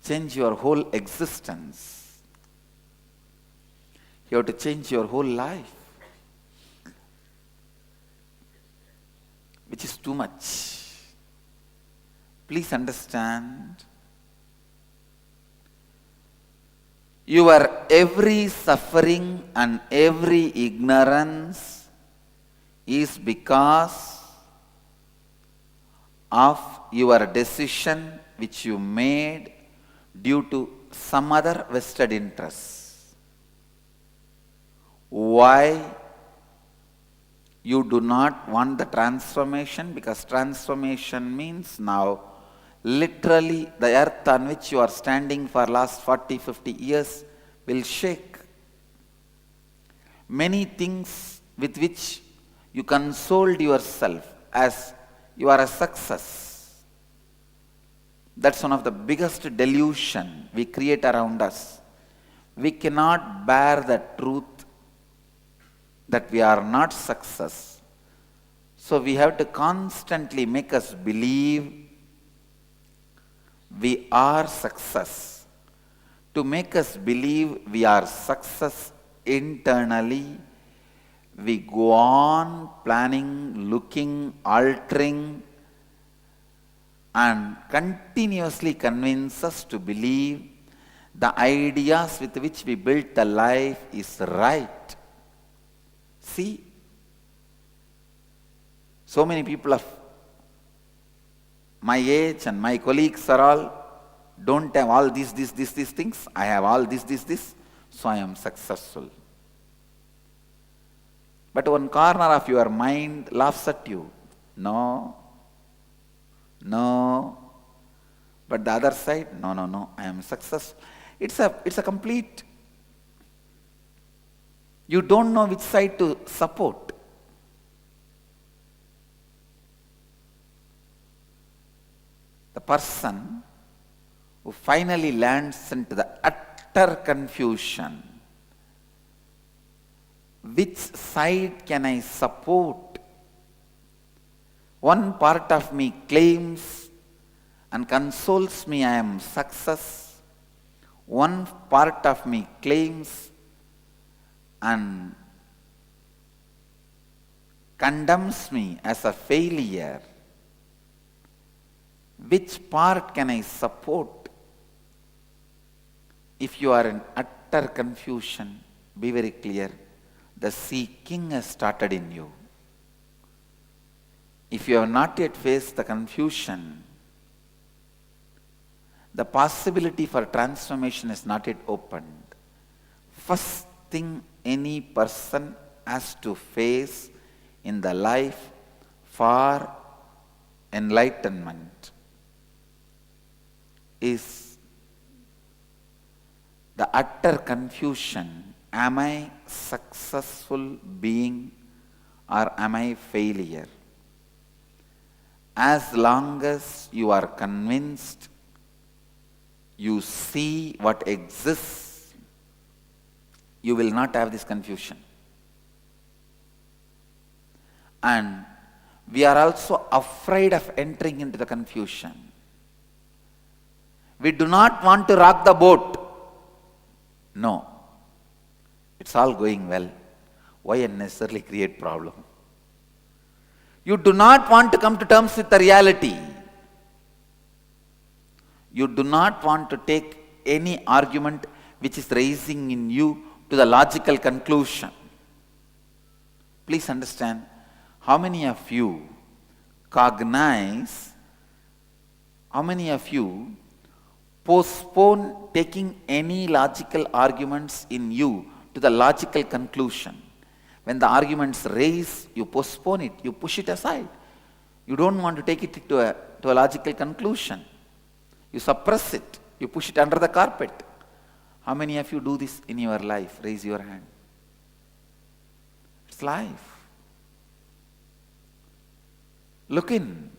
change your whole existence. You have to change your whole life, which is too much. Please understand, your every suffering and every ignorance is because of your decision which you made due to some other vested interest. Why you do not want the transformation? Because transformation means now literally the earth on which you are standing for last 40, 50 years will shake. Many things with which you consoled yourself as you are a success. That's one of the biggest delusion we create around us. We cannot bear the truth that we are not success. So we have to constantly make us believe we are success. To make us believe we are success internally, we go on planning, looking, altering, and continuously convince us to believe the ideas with which we built the life is right. See, so many people of my age and my colleagues are all, don't have all these things, I have all this, so I am successful. But one corner of your mind laughs at you. No. But the other side, no, I am successful. It's a complete, you don't know which side to support. The person who finally lands into the utter confusion, which side can I support? One part of me claims and consoles me I am success. One part of me claims and condemns me as a failure. Which part can I support? If you are in utter confusion, be very clear. The seeking has started in you. If you have not yet faced the confusion, the possibility for transformation is not yet opened. first thing any person has to face in the life for enlightenment is the utter confusion. Am I successful being or am I failure? As long as you are convinced, you see what exists, you will not have this confusion. And we are also afraid of entering into the confusion. We do not want to rock the boat. No. It's all going well. Why unnecessarily create problem? You do not want to come to terms with the reality. You do not want to take any argument which is raising in you to the logical conclusion. Please understand, how many of you cognize, how many of you postpone taking any logical arguments in you to the logical conclusion? When the arguments raise, you postpone it, you push it aside. You don't want to take it to a logical conclusion. You suppress it, you push it under the carpet. How many of you do this in your life? Raise your hand. It's life. Look in.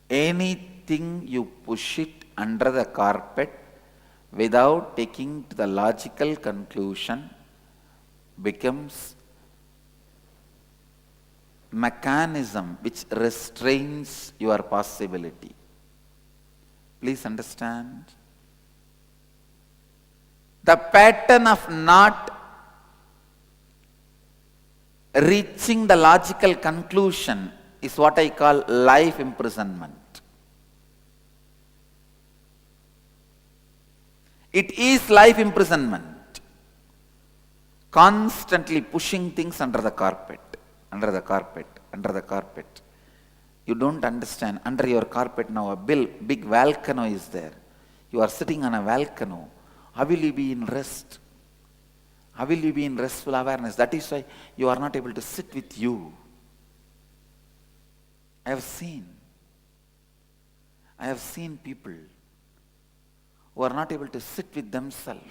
Anything you push it under the carpet without taking to the logical conclusion becomes mechanism which restrains your possibility. Please understand. The pattern of not reaching the logical conclusion is what I call life imprisonment. It is life imprisonment. Constantly pushing things under the carpet, under the carpet, under the carpet. You don't understand. Under your carpet now a big volcano is there. You are sitting on a volcano. How will you be in rest? How will you be in restful awareness? That is why you are not able to sit with you. I have seen people who are not able to sit with themselves.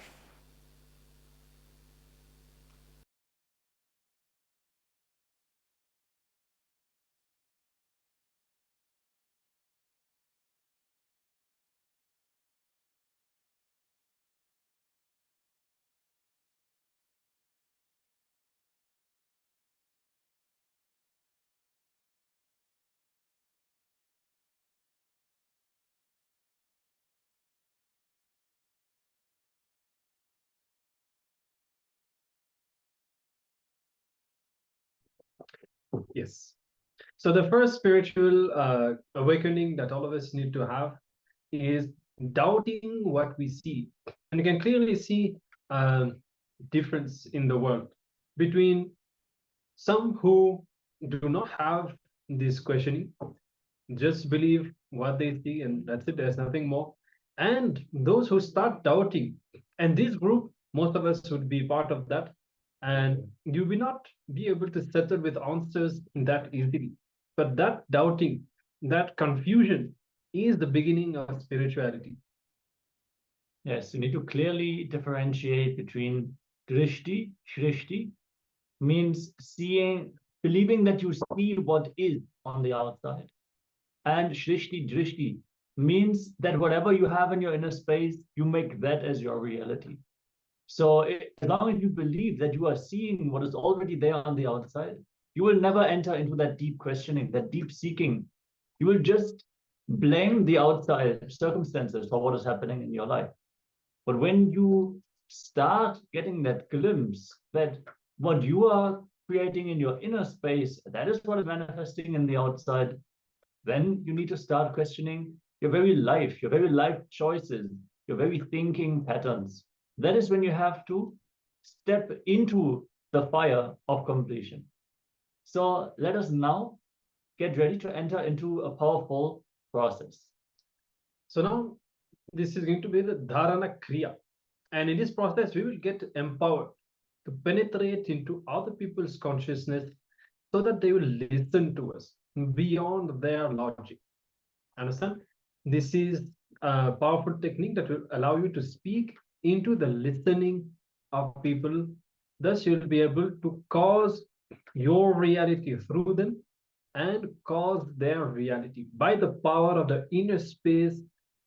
Yes. So the first spiritual awakening that all of us need to have is doubting what we see. And you can clearly see difference in the world between some who do not have this questioning, just believe what they see and that's it, there's nothing more. And those who start doubting, and this group, most of us would be part of that, and you will not be able to settle with answers that easily. But that doubting, that confusion is the beginning of spirituality. Yes, you need to clearly differentiate between drishti, shrishti, means seeing, believing that you see what is on the outside. And shrishti, drishti, means that whatever you have in your inner space, you make that as your reality. So as long as you believe that you are seeing what is already there on the outside, you will never enter into that deep questioning, that deep seeking. You will just blame the outside circumstances for what is happening in your life. But when you start getting that glimpse that what you are creating in your inner space, that is what is manifesting in the outside, then you need to start questioning your very life choices, your very thinking patterns. That is when you have to step into the fire of completion. So let us now get ready to enter into a powerful process. So now this is going to be the dharana kriya. And in this process, we will get empowered to penetrate into other people's consciousness so that they will listen to us beyond their logic. Understand? This is a powerful technique that will allow you to speak into the listening of people. Thus, you'll be able to cause your reality through them and cause their reality by the power of the inner space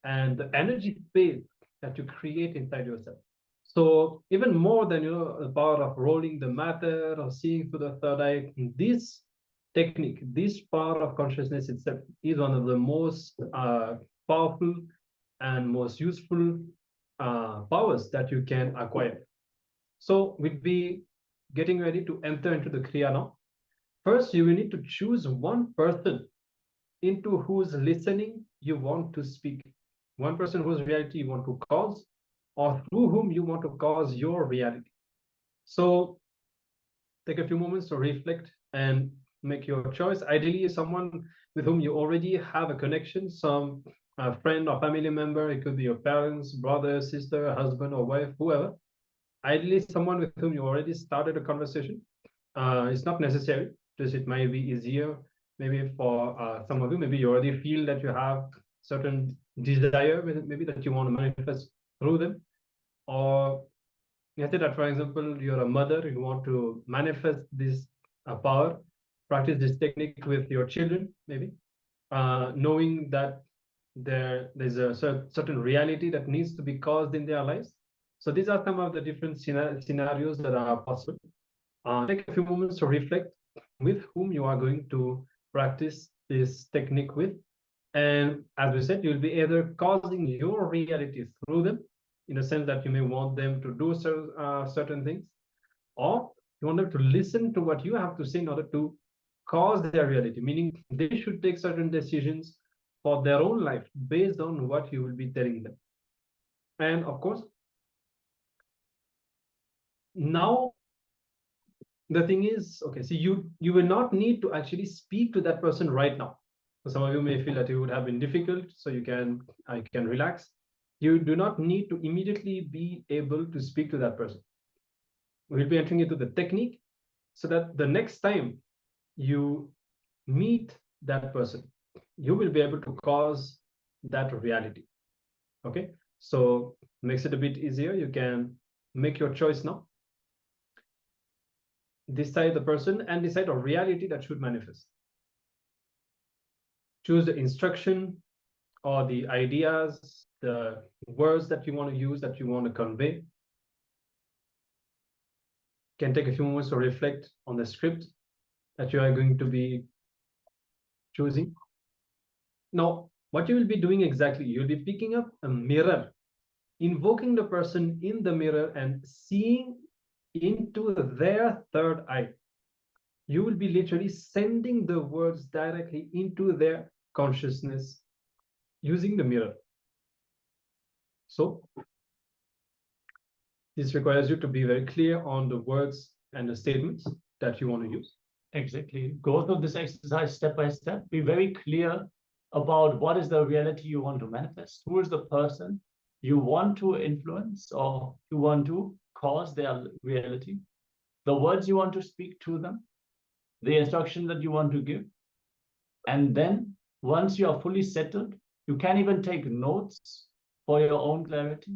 and the energy space that you create inside yourself. So even more than the power of rolling the matter or seeing through the third eye, this technique, this power of consciousness itself is one of the most powerful and most useful powers that you can acquire. So we'll be getting ready to enter into the Kriya now. First, you will need to choose one person into whose listening you want to speak. One person whose reality you want to cause, or through whom you want to cause your reality. So take a few moments to reflect and make your choice. Ideally, someone with whom you already have a connection, some friend or family member. It could be your parents, brother, sister, husband or wife, whoever. Ideally, someone with whom you already started a conversation. It's not necessary, just it might be easier. Maybe for some of you, maybe you already feel that you have certain desire, maybe that you want to manifest through them. Or let's say that, for example, you're a mother, you want to manifest this power, practice this technique with your children, maybe, knowing that there's a certain reality that needs to be caused in their lives. So these are some of the different scenarios that are possible. Take a few moments to reflect with whom you are going to practice this technique with. And as we said, you'll be either causing your reality through them, in a sense that you may want them to do certain things, or you want them to listen to what you have to say in order to cause their reality, meaning they should take certain decisions for their own life based on what you will be telling them. And of course, now the thing is, okay, so you will not need to actually speak to that person right now. So some of you may feel that it would have been difficult, so I can relax. You do not need to immediately be able to speak to that person. We'll be entering into the technique so that the next time you meet that person, you will be able to cause that reality. Okay, so makes it a bit easier. You can make your choice now. Decide the person and decide a reality that should manifest. Choose the instruction or the ideas, the words that you want to use, that you want to convey. Can take a few moments to reflect on the script that you are going to be choosing. Now, what you will be doing exactly, you'll be picking up a mirror, invoking the person in the mirror and seeing into their third eye. You will be literally sending the words directly into their consciousness using the mirror. So this requires you to be very clear on the words and the statements that you want to use. Exactly. Go through this exercise step by step. Be very clear about what is the reality you want to manifest. Who is the person you want to influence or you want to cause their reality. The words you want to speak to them. The instruction that you want to give. And then once you are fully settled, you can even take notes for your own clarity.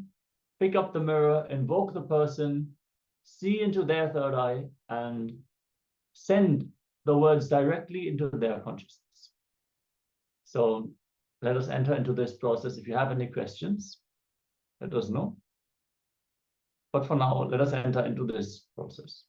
Pick up the mirror, invoke the person, see into their third eye, and send the words directly into their consciousness. So let us enter into this process. If you have any questions, let us know. But for now, let us enter into this process.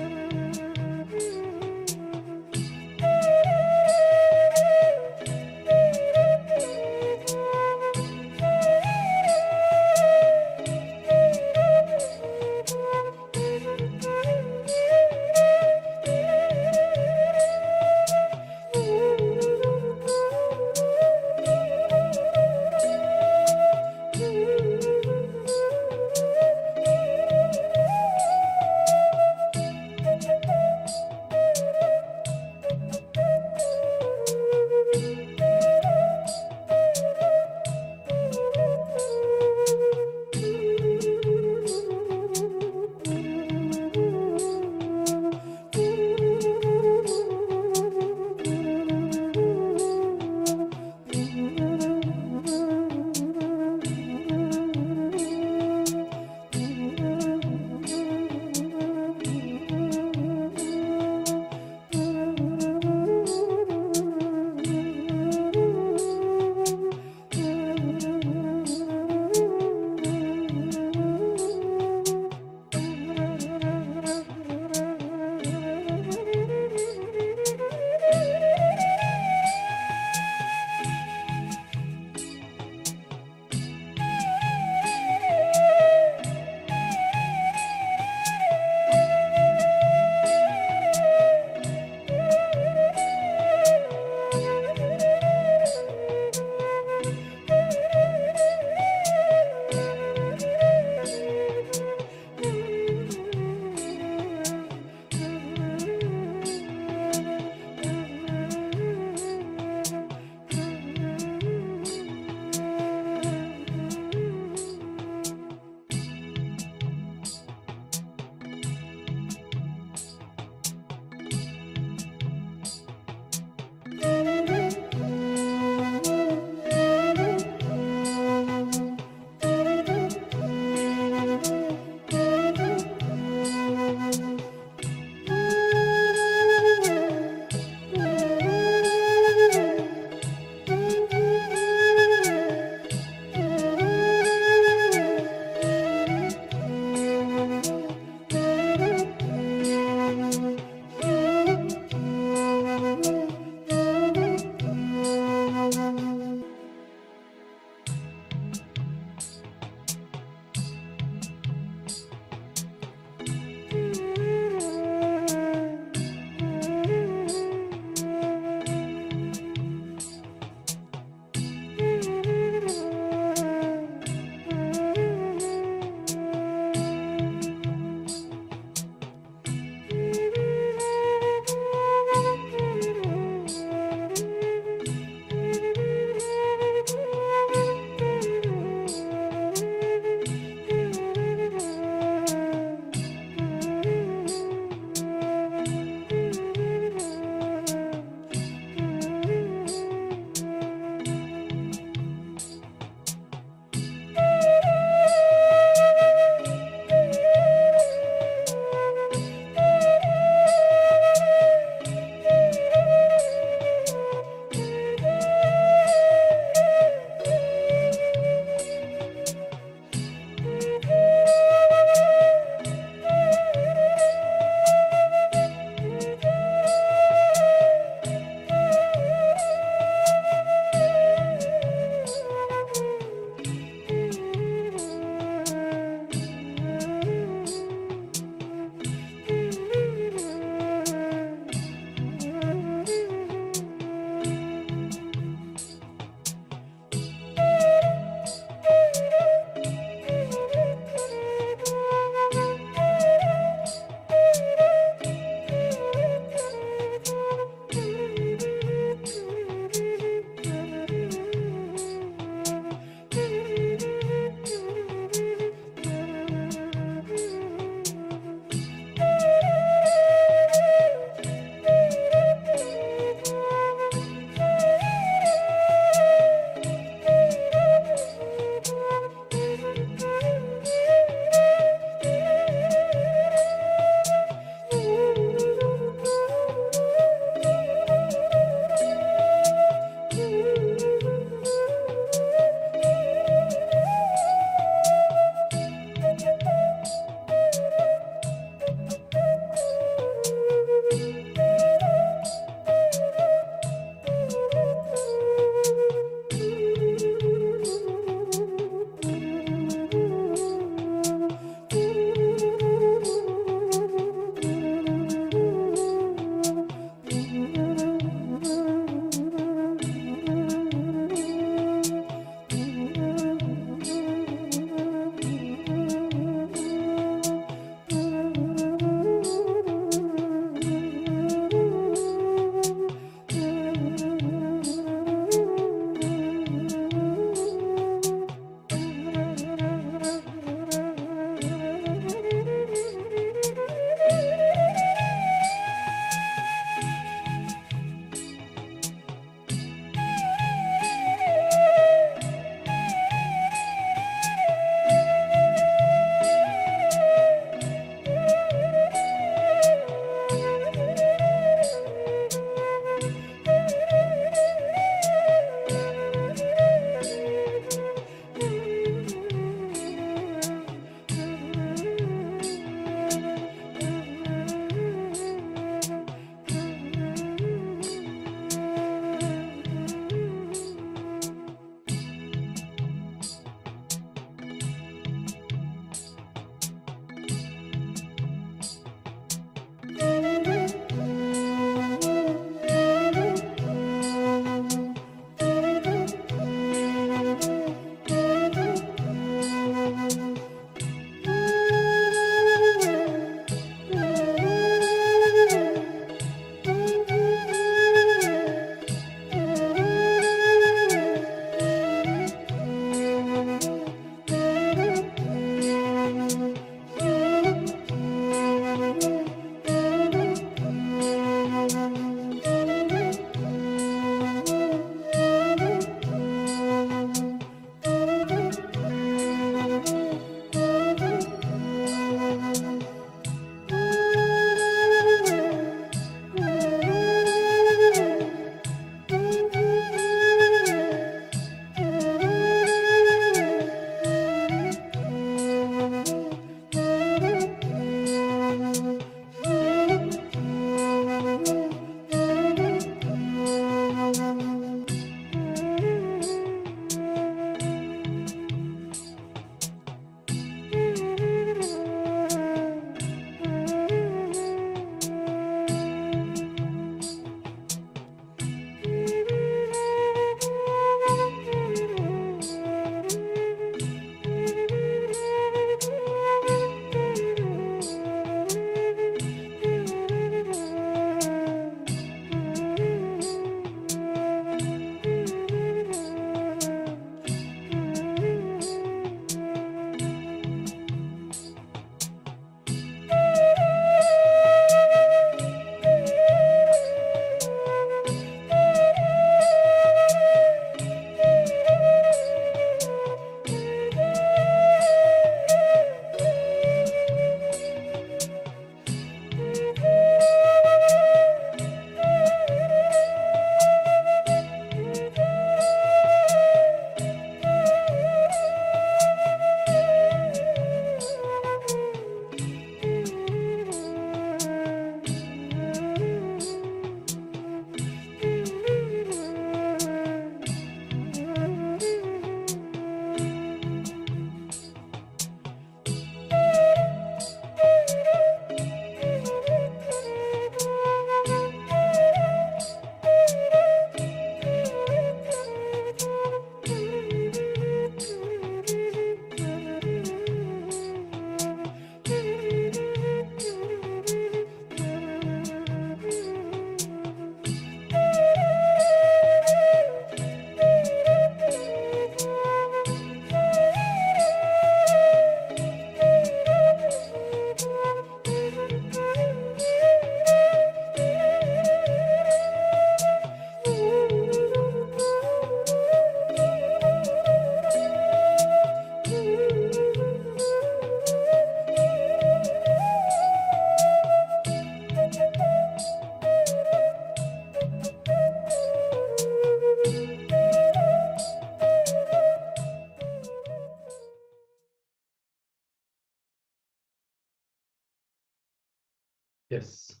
Yes.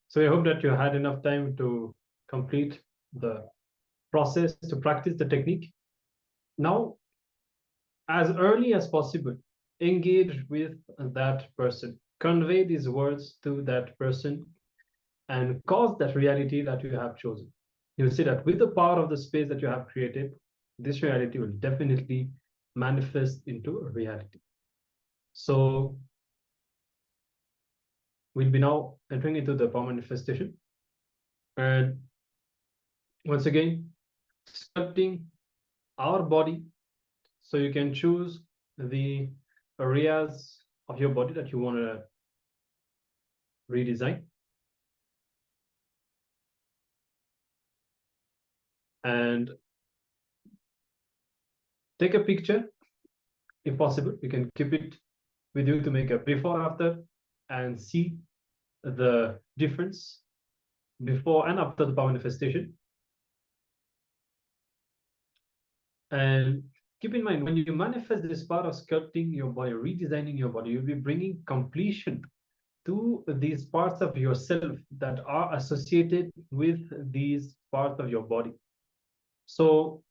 So I hope that you had enough time to complete the process, to practice the technique. Now, as early as possible, engage with that person, convey these words to that person, and cause that reality that you have chosen. You'll see that with the power of the space that you have created, this reality will definitely manifest into a reality. So we'll be now entering into the power manifestation. And once again, sculpting our body. So you can choose the areas of your body that you want to redesign. And take a picture, if possible. You can keep it with you to make a before after and see the difference before and after the power manifestation. And keep in mind, when you manifest this part of sculpting your body, redesigning your body, you'll be bringing completion to these parts of yourself that are associated with these parts of your body. So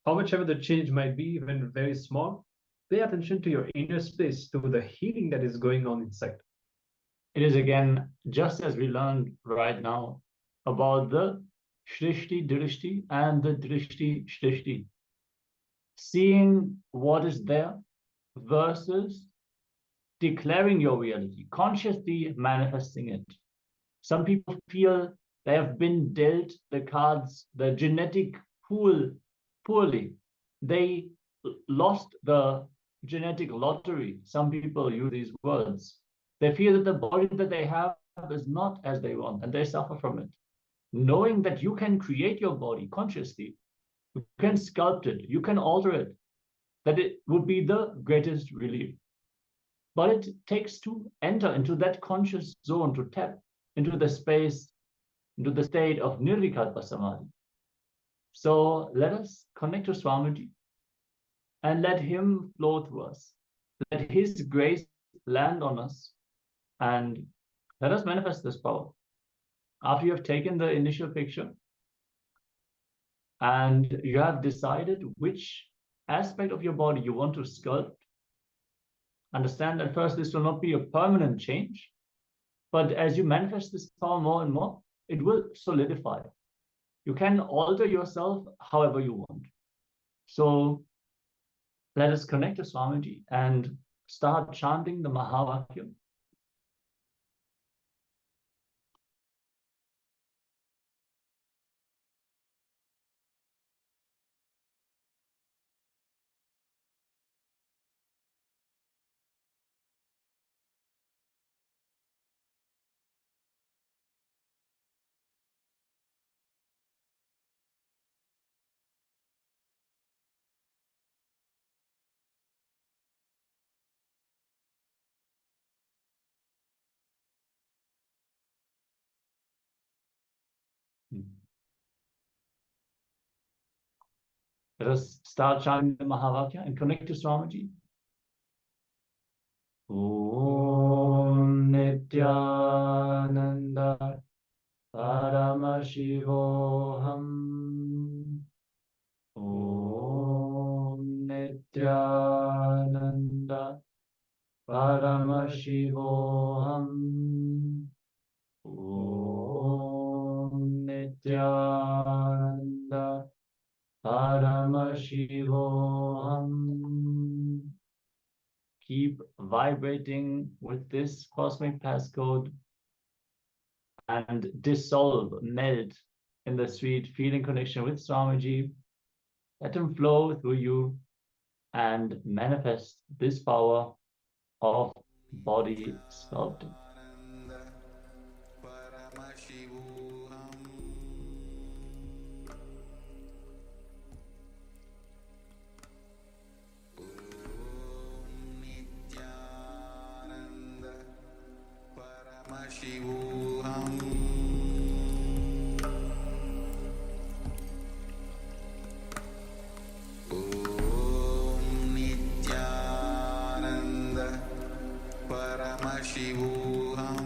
how much ever the change might be, even very small, pay attention to your inner space, to the healing that is going on inside. It is again, just as we learned right now about the Shrishti Drishti and the Drishti Shrishti. Seeing what is there versus declaring your reality, consciously manifesting it. Some people feel they have been dealt the cards, the genetic pool poorly. They lost the genetic lottery. Some people use these words. They feel that the body that they have is not as they want, and they suffer from it. Knowing that you can create your body consciously, you can sculpt it, you can alter it, that it would be the greatest relief. But it takes to enter into that conscious zone, to tap into the space, into the state of Nirvikalpa Samadhi. So let us connect to Swamiji and let him flow through us. Let his grace land on us and let us manifest this power. After you have taken the initial picture and you have decided which aspect of your body you want to sculpt, understand that first this will not be a permanent change, but as you manifest this power more and more, it will solidify. You can alter yourself however you want. So let us connect to Swamiji and start chanting the Mahavakya. Let us start chanting the Mahavakya and connect to Swamiji. Om Nithyananda Paramashivoham. Om Nithyananda Paramashivoham. Om Nithyananda Paramashivoham. Keep vibrating with this cosmic passcode and dissolve, melt in the sweet feeling connection with Swamiji. Let him flow through you and manifest this power of body sculpting. Paramashivoham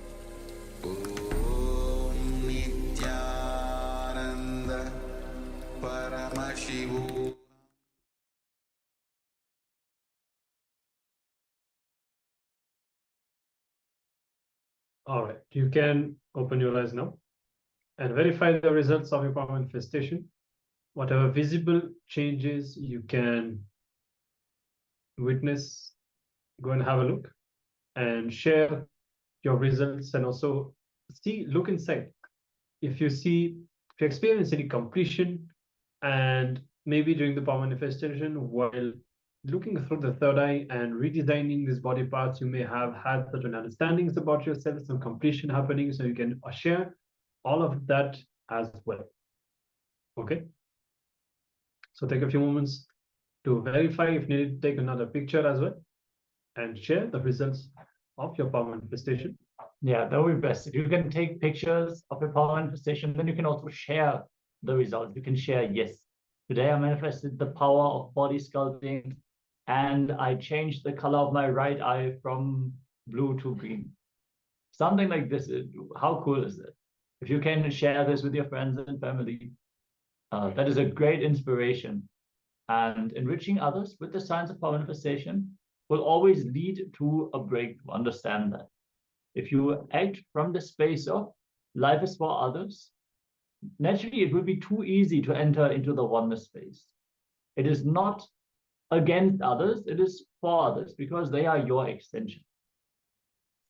All right, you can open your eyes now and verify the results of your power manifestation. Whatever visible changes you can witness, go and have a look and share your results, and also look inside. If you experience any completion, and maybe during the power manifestation, while looking through the third eye and redesigning these body parts, you may have had certain understandings about yourself, some completion happening, so you can share all of that as well. Okay, so take a few moments to verify. If needed, take another picture as well and share the results of your power manifestation. Yeah, that would be best. If you can take pictures of your power manifestation, then you can also share the results. You can share, yes, today I manifested the power of body sculpting, and I changed the color of my right eye from blue to green. Something like this. How cool is it? If you can share this with your friends and family, that is a great inspiration. And enriching others with the science of power manifestation will always lead to a breakthrough. Understand that. If you act from the space of life is for others, naturally it will be too easy to enter into the oneness space. It is not against others, it is for others, because they are your extension.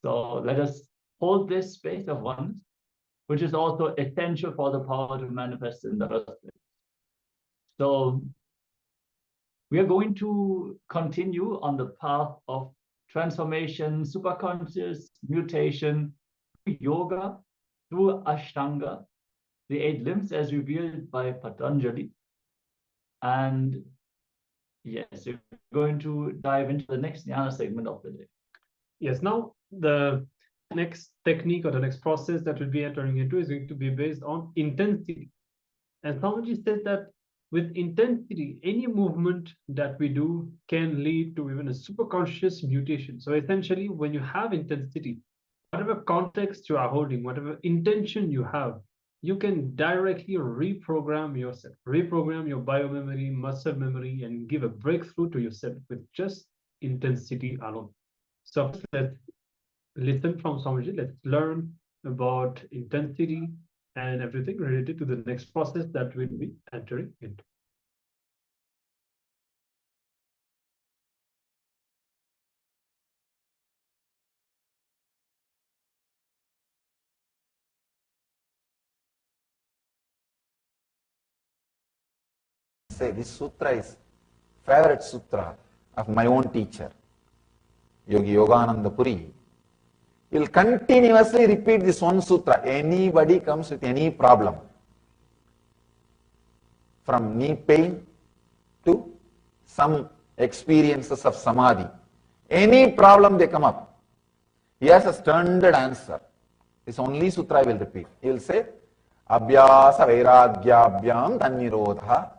So let us hold this space of oneness, which is also essential for the power to manifest in the first place. So we are going to continue on the path of transformation, superconscious, mutation, yoga, through Ashtanga, the 8 limbs as revealed by Patanjali. And yes, we're going to dive into the next jnana segment of the day. Yes, now the next technique or the next process that we'll be entering into is going to be based on intensity. And Swamiji said that with intensity, any movement that we do can lead to even a superconscious mutation. So essentially, when you have intensity, whatever context you are holding, whatever intention you have, you can directly reprogram yourself, reprogram your biomemory, muscle memory, and give a breakthrough to yourself with just intensity alone. So let's listen from Swamiji. Let's learn about intensity and everything related to the next process that we'll be entering into. Say this sutra is favorite sutra of my own teacher, Yogi Yogananda Puri. He will continuously repeat this one sutra. Anybody comes with any problem, from knee pain to some experiences of samadhi, any problem they come up, he has a standard answer. This only sutra I will repeat. He will say, Abhyasa Vairagyabhyam Tannirodha.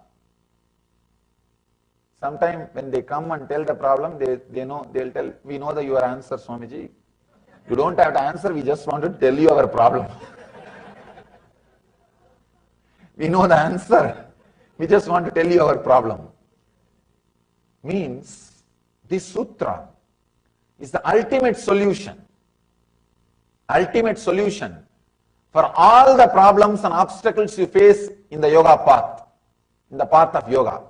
Sometime when they come and tell the problem, they'll tell, we know your answer, Swamiji. You don't have to answer, we just want to tell you our problem. We know the answer, we just want to tell you our problem. Means, this sutra is the ultimate solution for all the problems and obstacles you face in the yoga path, in the path of yoga.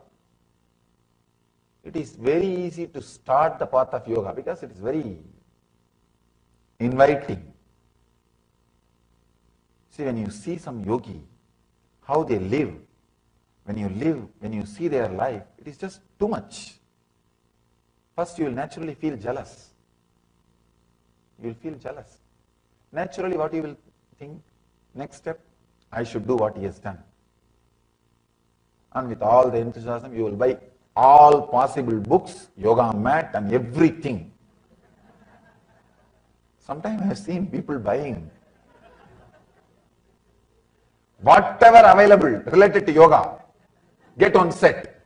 It is very easy to start the path of yoga because it is very inviting. See, when you see some yogi, how they live, when you see their life, it is just too much. First, you will naturally feel jealous. You will feel jealous. Naturally, what you will think? Next step, I should do what he has done. And with all the enthusiasm, you will buy all possible books, yoga mat and everything. Sometimes I have seen people buying whatever available related to yoga, get on set.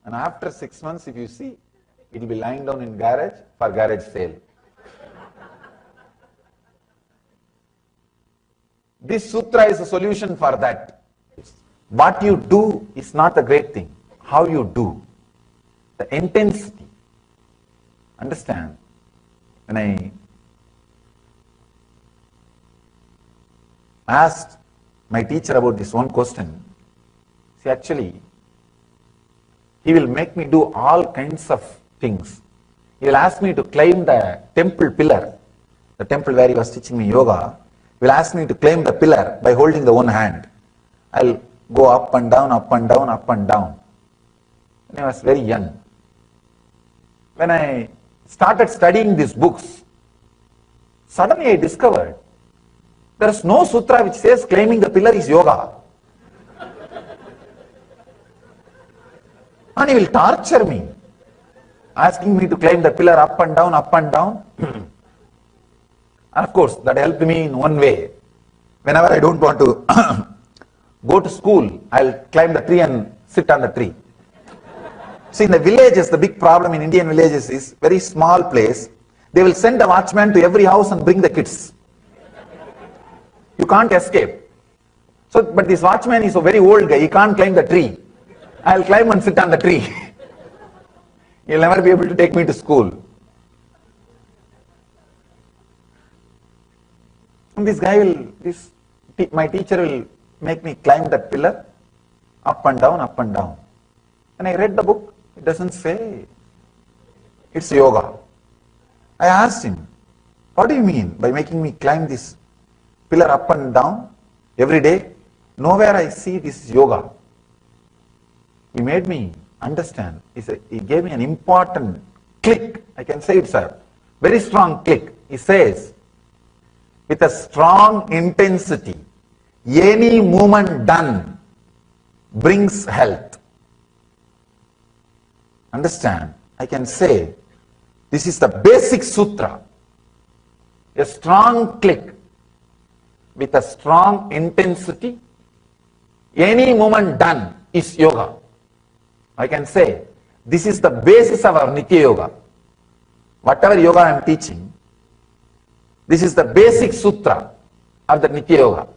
And after 6 months, if you see, it will be lying down in garage for garage sale. This sutra is a solution for that. What you do is not the great thing. How you do, the intensity. Understand? when I asked my teacher about this one question, see, actually, he will make me do all kinds of things. He will ask me to climb the temple pillar, the temple where he was teaching me yoga. He will ask me to climb the pillar by holding the one hand. I'll go up and down, up and down, up and down. When I was very young. When I started studying these books, suddenly I discovered there is no sutra which says climbing the pillar is yoga. And he will torture me, asking me to climb the pillar up and down, up and down. And of course, that helped me in one way. Whenever I don't want to go to school, I'll climb the tree and sit on the tree. See, in the villages, the big problem in Indian villages is very small place. They will send a watchman to every house and bring the kids. You can't escape. So, but this watchman is a very old guy. He can't climb the tree. I'll climb and sit on the tree. He'll never be able to take me to school. And this guy will, my teacher will make me climb that pillar, up and down, up and down. When I read the book, it doesn't say it's yoga. I asked him, what do you mean by making me climb this pillar up and down every day? Nowhere I see this yoga. He made me understand. He gave me an important click. I can say it's a very strong click. He says, with a strong intensity, any movement done brings health. Understand? I can say, this is the basic sutra. A strong click with a strong intensity, any movement done is yoga. I can say, this is the basis of our Nitya Yoga. Whatever yoga I am teaching, this is the basic sutra of the Nitya Yoga.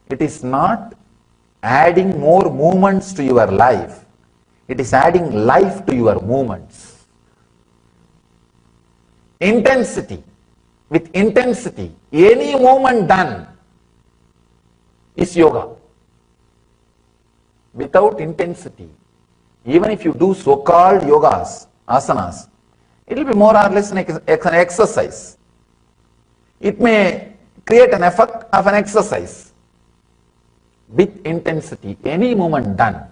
It is not adding more movements to your life. It is adding life to your movements. Intensity. With intensity, any movement done is yoga. Without intensity, even if you do so-called yogas, asanas, it will be more or less an exercise. It may create an effect of an exercise. With intensity, any movement done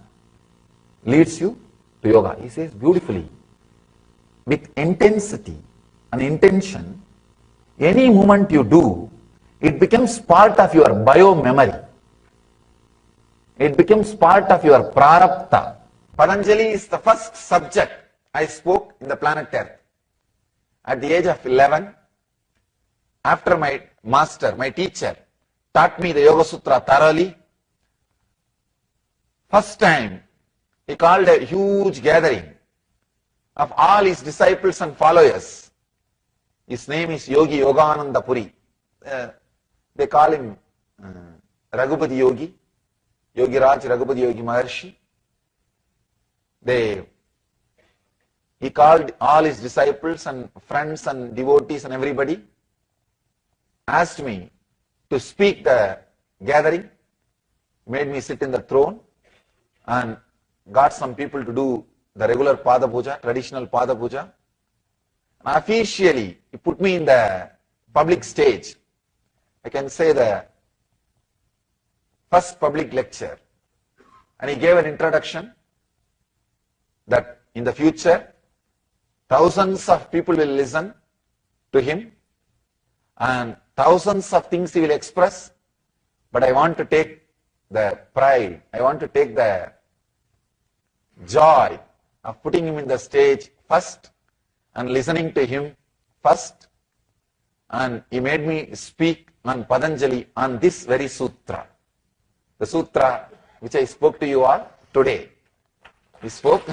leads you to yoga. He says beautifully, with intensity and intention, any movement you do, it becomes part of your bio-memory. It becomes part of your prarabdha. Patanjali is the first subject I spoke in the planet Earth. At the age of 11, after my master, my teacher, taught me the Yoga Sutra thoroughly, first time he called a huge gathering of all his disciples and followers. His name is Yogi Yogananda Puri. They call him Raghupati Yogi, Yogi Raj Raghupati Yogi Maharishi. He called all his disciples and friends and devotees and everybody, asked me to speak the gathering, made me sit in the throne and got some people to do the regular Pada Puja, traditional Pada Puja. And officially, he put me in the public stage. I can say the first public lecture. And he gave an introduction that in the future, thousands of people will listen to him and thousands of things he will express, but I want to take the pride, I want to take the joy of putting him in the stage first and listening to him first. And he made me speak on Patanjali on this very sutra, the sutra which I spoke to you all today. He spoke.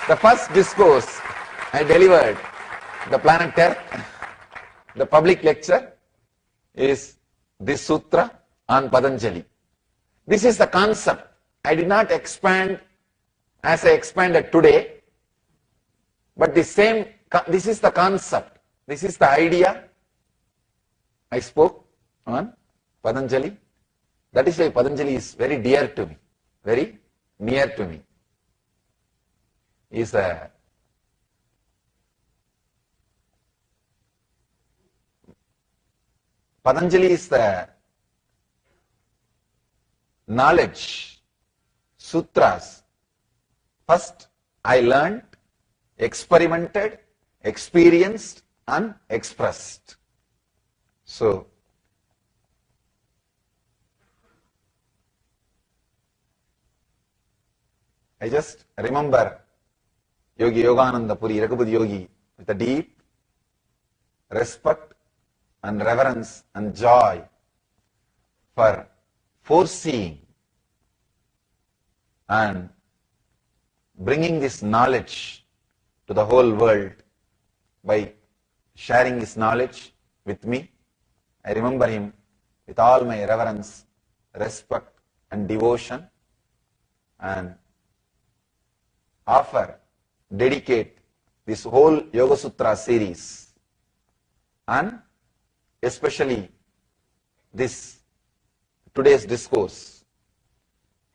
The first discourse I delivered, the planet Earth, the public lecture, is this sutra on Patanjali. This is the concept. I did not expand as I expanded today, but the same This is the concept. This is the idea I spoke on Patanjali. That is why Patanjali is very dear to me, very near to me. He is a Patanjali is the knowledge, sutras. First, I learned, experimented, experienced, and expressed. So, I just remember Yogi Yogananda Puri, Raghupati Yogi, with a deep respect and reverence and joy for foreseeing and bringing this knowledge to the whole world by sharing his knowledge with me. I remember him with all my reverence, respect and devotion, and dedicate this whole Yoga Sutra series and especially this today's discourse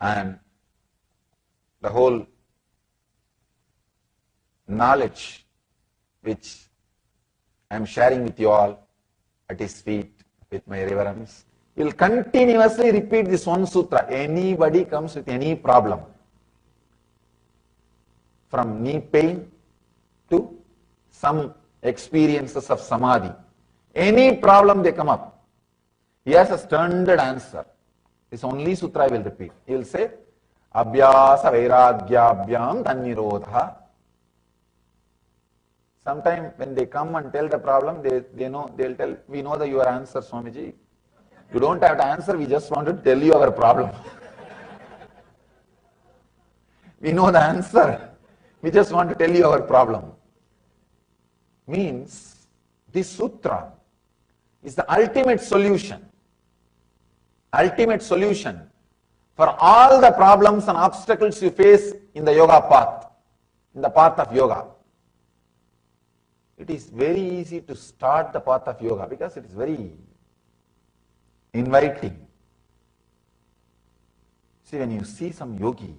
and the whole knowledge which I am sharing with you all at his feet with my reverence. We will continuously repeat this one sutra. Anybody comes with any problem, from knee pain to some experiences of samadhi, any problem they come up, he has a standard answer. This only sutra I will repeat. He will say, Abhyasa Vairagyabhyam Tannirodha. Sometime when they come and tell the problem, they know, they'll tell, we know your answer, Swamiji. You don't have to answer, we just want to tell you our problem. We know the answer. We just want to tell you our problem. Means this sutra is the ultimate solution. Ultimate solution for all the problems and obstacles you face in the yoga path, in the path of yoga. It is very easy to start the path of yoga because it is very inviting. See, when you see some yogi,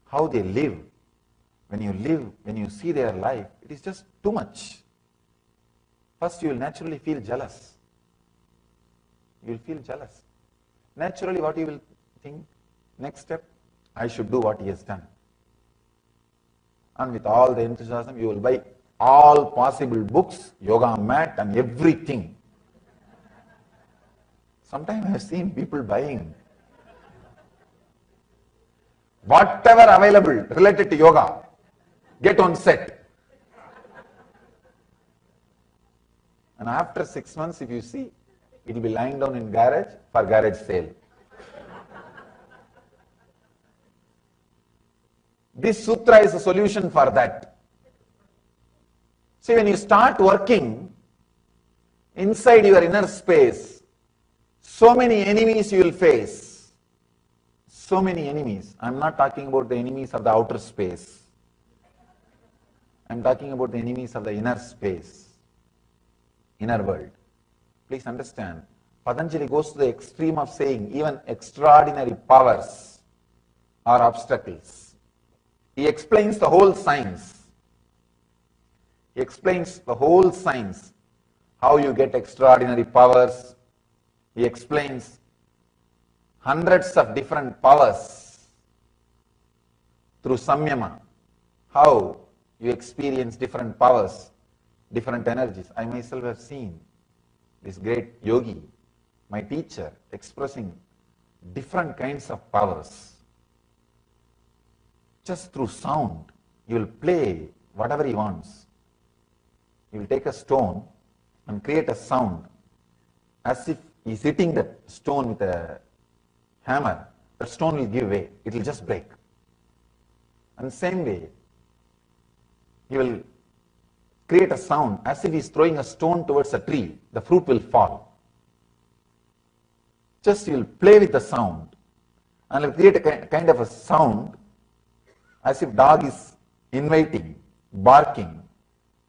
how they live, when you see their life, it is just too much. First, you will naturally feel jealous. You will feel jealous. Naturally, what you will think? Next step, I should do what he has done. And with all the enthusiasm, you will buy all possible books, yoga mat and everything. Sometimes I have seen people buying whatever available related to yoga, get on set. And after 6 months, if you see, it will be lying down in garage for garage sale. This sutra is a solution for that. See, when you start working inside your inner space, so many enemies you will face. So many enemies. I am not talking about the enemies of the outer space. I am talking about the enemies of the inner space, inner world. Please understand, Patanjali goes to the extreme of saying even extraordinary powers are obstacles. He explains the whole science. He explains the whole science, how you get extraordinary powers. He explains hundreds of different powers through samyama, how you experience different powers, different energies. I myself have seen this great yogi, my teacher, expressing different kinds of powers. Just through sound, he will play whatever he wants. He will take a stone and create a sound as if he is hitting that stone with a hammer. That stone will give way, it will just break. And same way, he will create a sound as if he is throwing a stone towards a tree, the fruit will fall. Just he will play with the sound and he will create a kind of a sound as if dog is inviting, barking.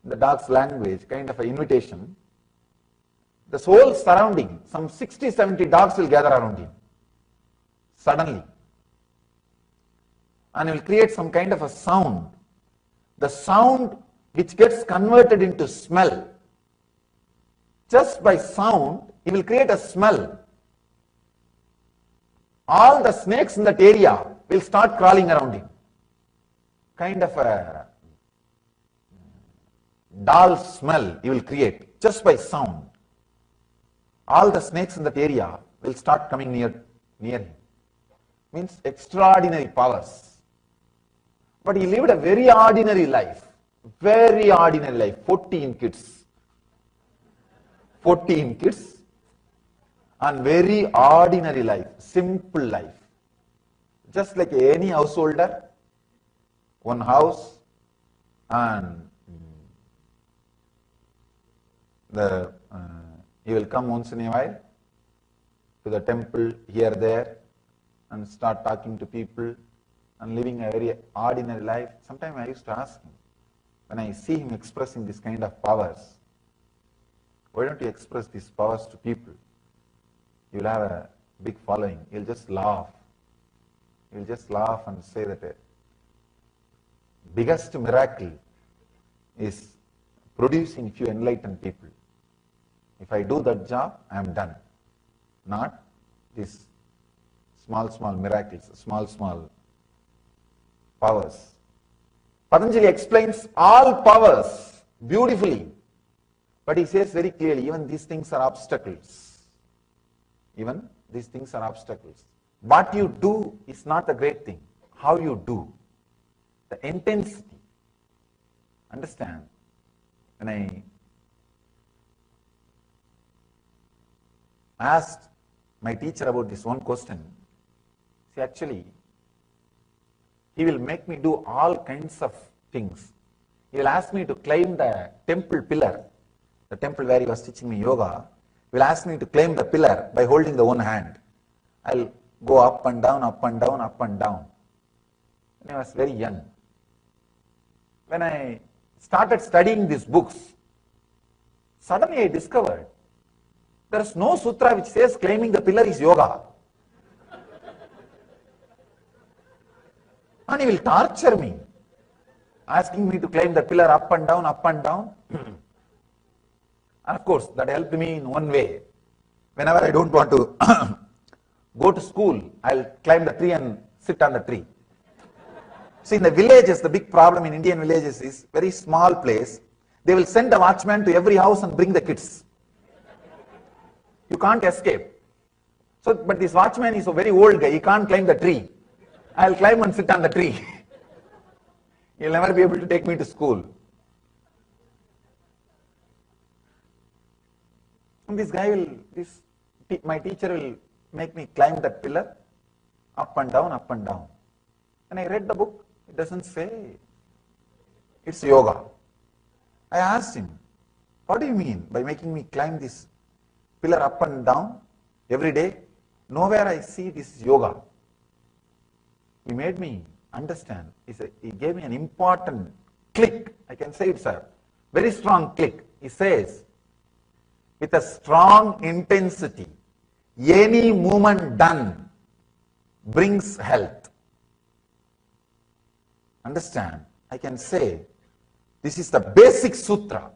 the dog's language, kind of an invitation, the whole surrounding, some 60, 70 dogs will gather around him, suddenly. And he will create some kind of a sound. The sound which gets converted into smell. Just by sound, he will create a smell. All the snakes in that area will start crawling around him. Kind of a dull smell he will create just by sound. All the snakes in that area will start coming near him. Means extraordinary powers. But he lived a very ordinary life. 14 kids. 14 kids and very ordinary life, simple life. Just like any householder, one house, and he will come once in a while to the temple here, there, and start talking to people and living a very ordinary life. Sometimes I used to ask him, when I see him expressing this kind of powers, why don't you express these powers to people? You will have a big following. He'll just laugh. He'll just laugh and say that the biggest miracle is producing few enlightened people. If I do that job, I am done. Not these small miracles, small powers. Patanjali explains all powers beautifully, but he says very clearly, even these things are obstacles. Even these things are obstacles. What you do is not the great thing. How you do, the intensity. Understand? When I asked my teacher about this one question, see, actually, he will make me do all kinds of things. He will ask me to climb the temple pillar, the temple where he was teaching me yoga. He will ask me to climb the pillar by holding the one hand. I'll go up and down, up and down, up and down. When I was very young. When I started studying these books, suddenly I discovered there is no sutra which says climbing the pillar is yoga. And he will torture me, asking me to climb the pillar up and down, up and down. And of course, that helped me in one way. Whenever I don't want to go to school, I'll climb the tree and sit on the tree. See, in the villages, the big problem in Indian villages is very small place. They will send a watchman to every house and bring the kids. You can't escape. So, but this watchman is a very old guy. He can't climb the tree. I'll climb and sit on the tree. He'll never be able to take me to school. And this guy will, my teacher will make me climb that pillar, up and down, up and down. And I read the book, it doesn't say it's yoga. I asked him, what do you mean by making me climb this pillar up and down every day? Nowhere I see this yoga. He made me understand. He gave me an important click. I can say it's a very strong click. He says, with a strong intensity, any movement done brings health. Understand? I can say, this is the basic sutra.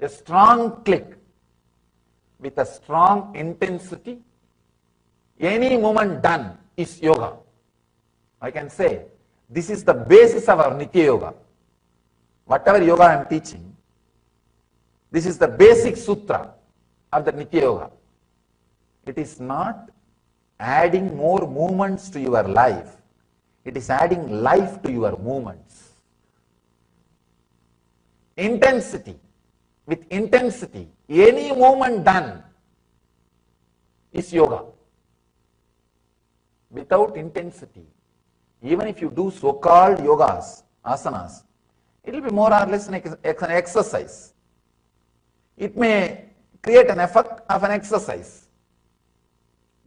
A strong click with a strong intensity, any movement done is yoga. I can say, this is the basis of our Nitya Yoga. Whatever yoga I am teaching, this is the basic sutra of the Nitya Yoga. It is not adding more movements to your life. It is adding life to your movements. Intensity. With intensity, any movement done is yoga. Without intensity, even if you do so-called yogas, asanas, it will be more or less an exercise. It may create an effect of an exercise.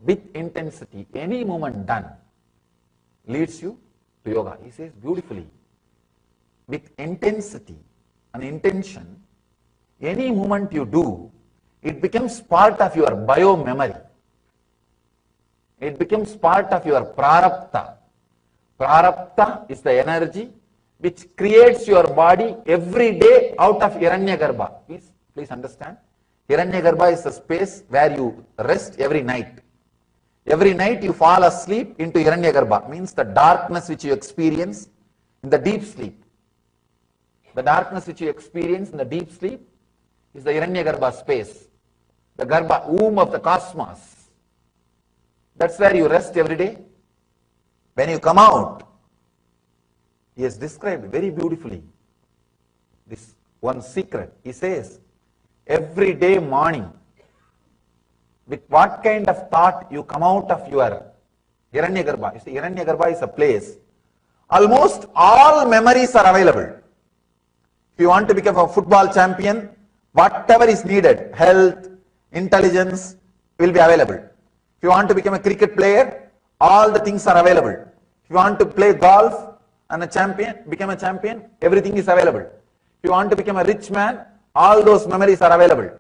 With intensity, any movement done leads you to yoga. He says beautifully, with intensity, an intention, any movement you do, it becomes part of your bio-memory. It becomes part of your prarabdha. Prarabdha is the energy which creates your body every day out of Hiranyagarbha. Please understand. Hiranyagarbha is the space where you rest every night. Every night you fall asleep into Hiranyagarbha, means the darkness which you experience in the deep sleep. The darkness which you experience in the deep sleep is the Hiranyagarbha space, the Garbha, womb of the cosmos. That's where you rest every day. When you come out, he has described very beautifully this one secret. He says, every day morning, with what kind of thought you come out of your Hiranyagarbha. You see, Hiranyagarbha is a place, almost all memories are available. If you want to become a football champion, whatever is needed, health, intelligence, will be available. If you want to become a cricket player, all the things are available. If you want to play golf and become a champion, everything is available. If you want to become a rich man, all those memories are available.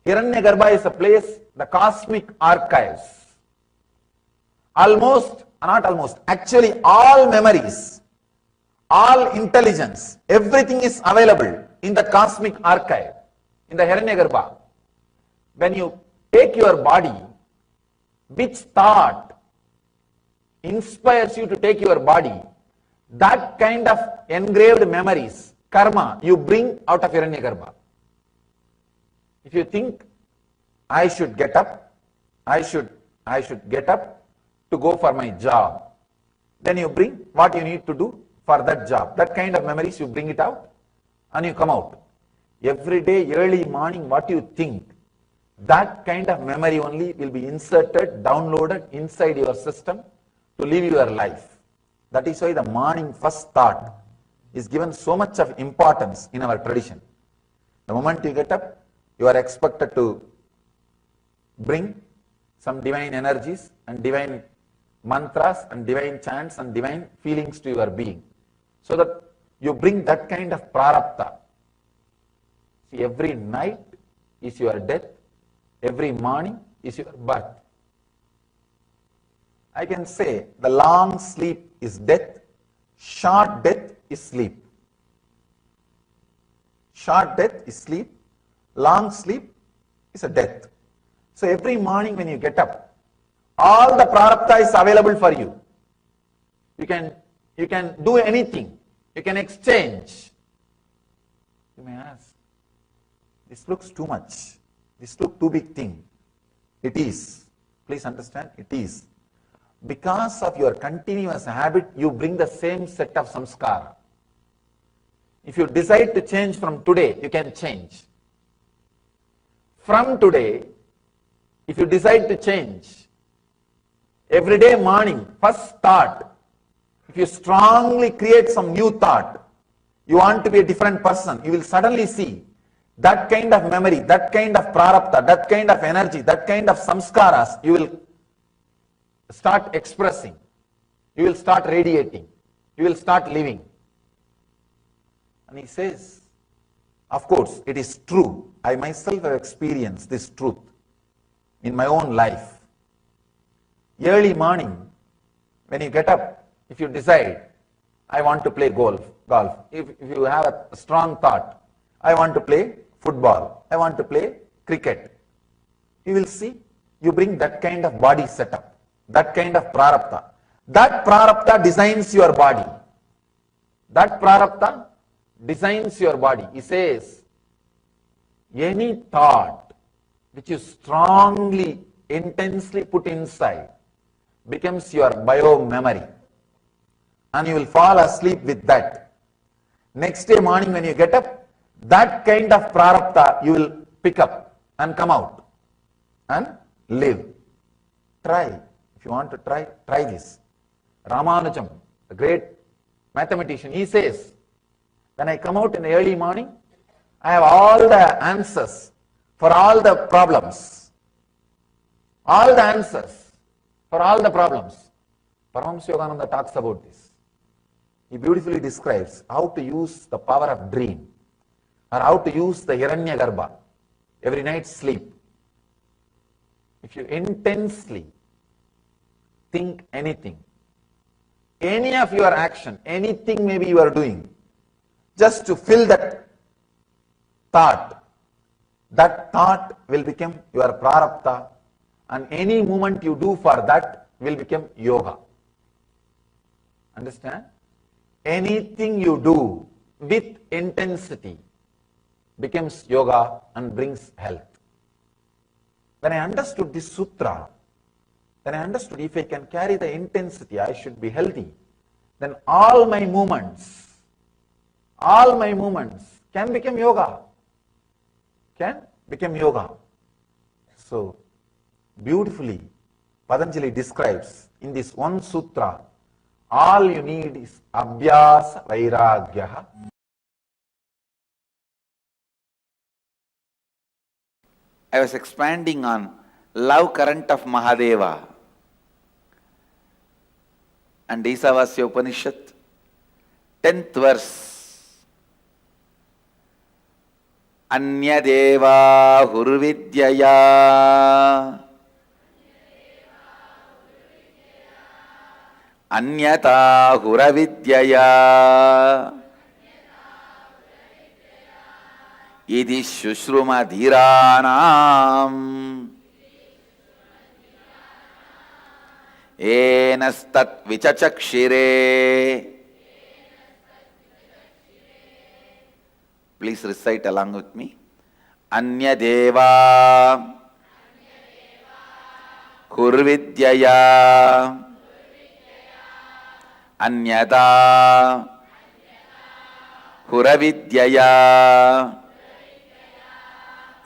Hiranyagarbha is a place, the cosmic archives. Actually all memories, all intelligence, everything is available in the cosmic archive, in the Hiranyagarbha. When you take your body, which thought inspires you to take your body, that kind of engraved memories, karma, you bring out of Hiranyagarbha. If you think, I should get up, I should get up to go for my job, then you bring what you need to do for that job. That kind of memories, you bring it out and you come out. Every day, early morning, what you think, that kind of memory only will be inserted, downloaded inside your system to live your life. That is why the morning first thought is given so much of importance in our tradition. The moment you get up, you are expected to bring some divine energies and divine mantras and divine chants and divine feelings to your being, so that you bring that kind of prarabdha. See, every night is your death, every morning is your birth. I can say the long sleep is death, short death is sleep. Short death is sleep, long sleep is a death. So every morning when you get up, all the prarabdha is available for you. You can do anything. You can exchange. You may ask, this looks too much. This looks too big thing. It is. Please understand, it is. Because of your continuous habit, you bring the same set of samskara. If you decide to change from today, you can change. From today, if you decide to change, every day morning, first thought, if you strongly create some new thought, you want to be a different person, you will suddenly see that kind of memory, that kind of prarabdha, that kind of energy, that kind of samskaras, you will start expressing, you will start radiating, you will start living. And he says, of course, it is true. I myself have experienced this truth in my own life. Early morning, when you get up, if you decide, I want to play golf. If you have a strong thought, I want to play football, I want to play cricket, you will see, you bring that kind of body setup, that kind of prarabdha. That prarabdha designs your body. That prarabdha designs your body. He says, any thought which you strongly, intensely put inside becomes your bio-memory. And you will fall asleep with that. Next day morning when you get up, that kind of prarabdha you will pick up and come out and live. Try. If you want to try this. Ramanujam, the great mathematician, he says, when I come out in the early morning, I have all the answers for all the problems. All the answers for all the problems. Paramashivoham talks about this. He beautifully describes how to use the power of dream, or how to use the Hiranyagarbha, every night sleep. If you intensely think anything, any of your action, anything maybe you are doing, just to fill that thought will become your prarabdha, and any movement you do for that will become yoga. Understand? Anything you do with intensity becomes yoga and brings health. When I understood this sutra, then I understood if I can carry the intensity, I should be healthy, then all my movements can become yoga. Can become yoga. So, beautifully, Patanjali describes in this one sutra, all you need is abhyasa vairagyaha. I was expanding on love current of Mahadeva and Isavasya Upanishad, 10th verse. Anyadeva hurvidyaya Anyata huravidyaya Idi shushruma dhiranam Enastat vichachakshire. Please recite along with me. Anyadeva hurvidyaya Anyada huravidyaya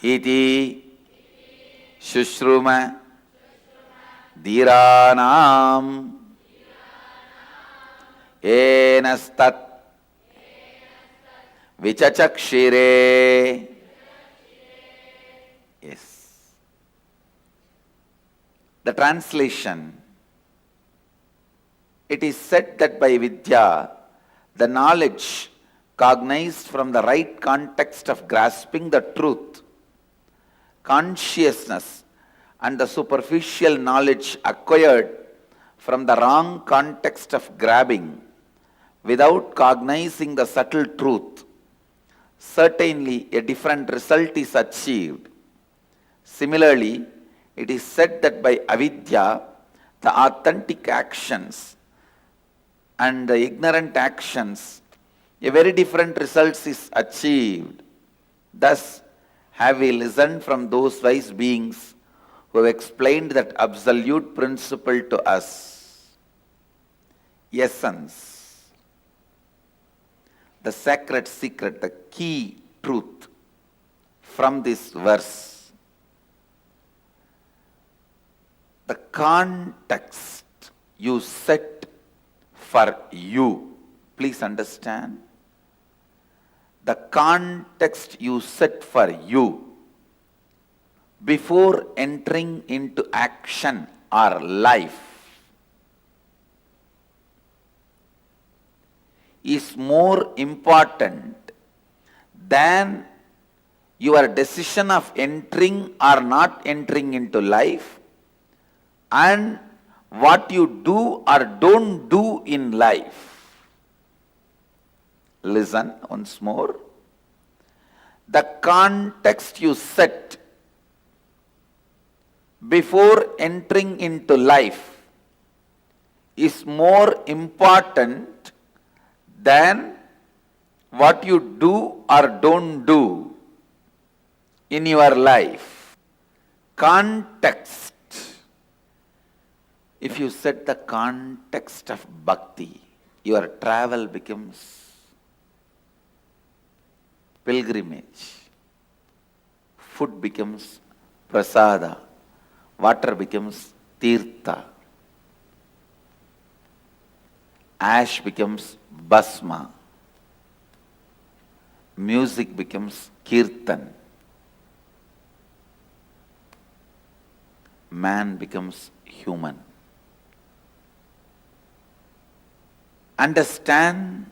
Iti shushruma dhiranam enastat vichachakshire. Yes. The translation. It is said that by vidya, the knowledge cognized from the right context of grasping the truth, consciousness, and the superficial knowledge acquired from the wrong context of grabbing without cognizing the subtle truth, certainly a different result is achieved. Similarly, it is said that by avidya, the authentic actions and the ignorant actions, a very different result is achieved. Thus, have we listened from those wise beings who have explained that absolute principle to us. Essence, the sacred secret, the key truth from this verse. The context you set for you. Please understand. The context you set for you before entering into action or life is more important than your decision of entering or not entering into life and what you do or don't do in life. Listen once more. The context you set before entering into life is more important than what you do or don't do in your life. Context. If you set the context of bhakti, your travel becomes pilgrimage. Food becomes prasada. Water becomes tirtha. Ash becomes bhasma. Music becomes kirtan. Man becomes human. Understand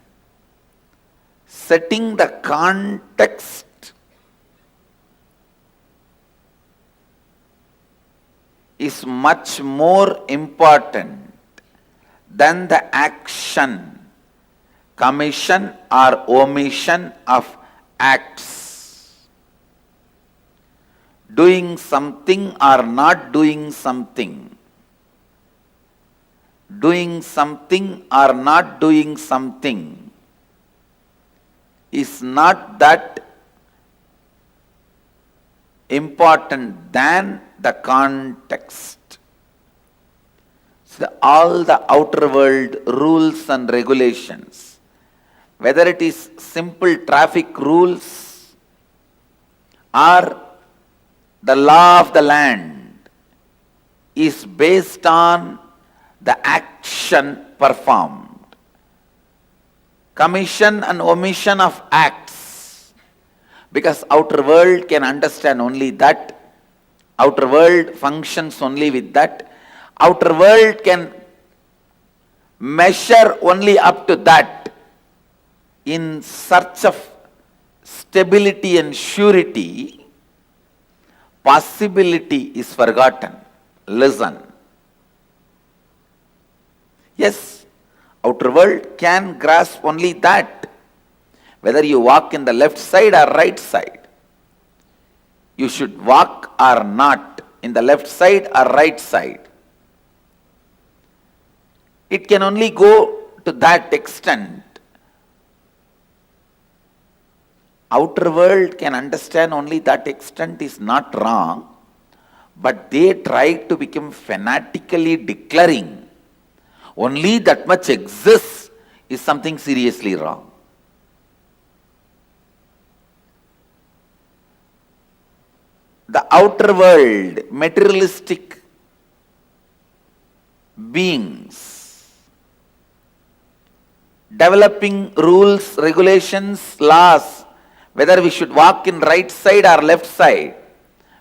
setting the context is much more important than the action, commission or omission of acts. Doing something or not doing something. Doing something or not doing something is not that important than the context. So all the outer world rules and regulations, whether it is simple traffic rules or the law of the land, is based on the action performed. Commission and omission of acts, because outer world can understand only that, outer world functions only with that, outer world can measure only up to that. In search of stability and surety, possibility is forgotten. Listen. Yes, outer world can grasp only that. Whether you walk in the left side or right side, you should walk or not in the left side or right side. It can only go to that extent. Outer world can understand only that extent is not wrong, but they try to become fanatically declaring only that much exists is something seriously wrong. The outer world, materialistic beings, developing rules, regulations, laws, whether we should walk in right side or left side,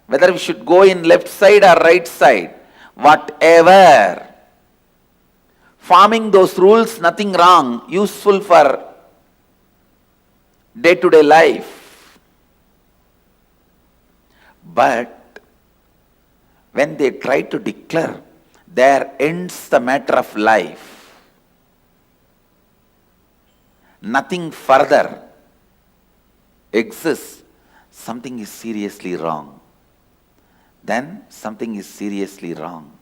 whether we should go in left side or right side, whatever. Forming those rules, nothing wrong, useful for day-to-day life. But when they try to declare, there ends the matter of life. Nothing further exists, something is seriously wrong. Then something is seriously wrong.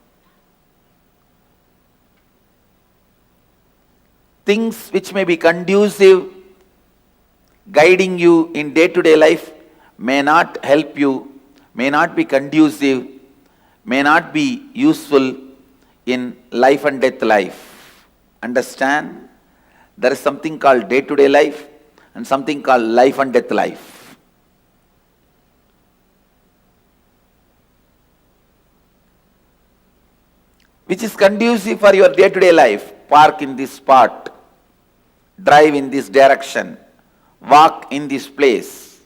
Things which may be conducive, guiding you in day-to-day life, may not help you, may not be conducive, may not be useful in life and death life. Understand? There is something called day-to-day life and something called life and death life. Which is conducive for your day-to-day life. Park in this spot, drive in this direction, walk in this place.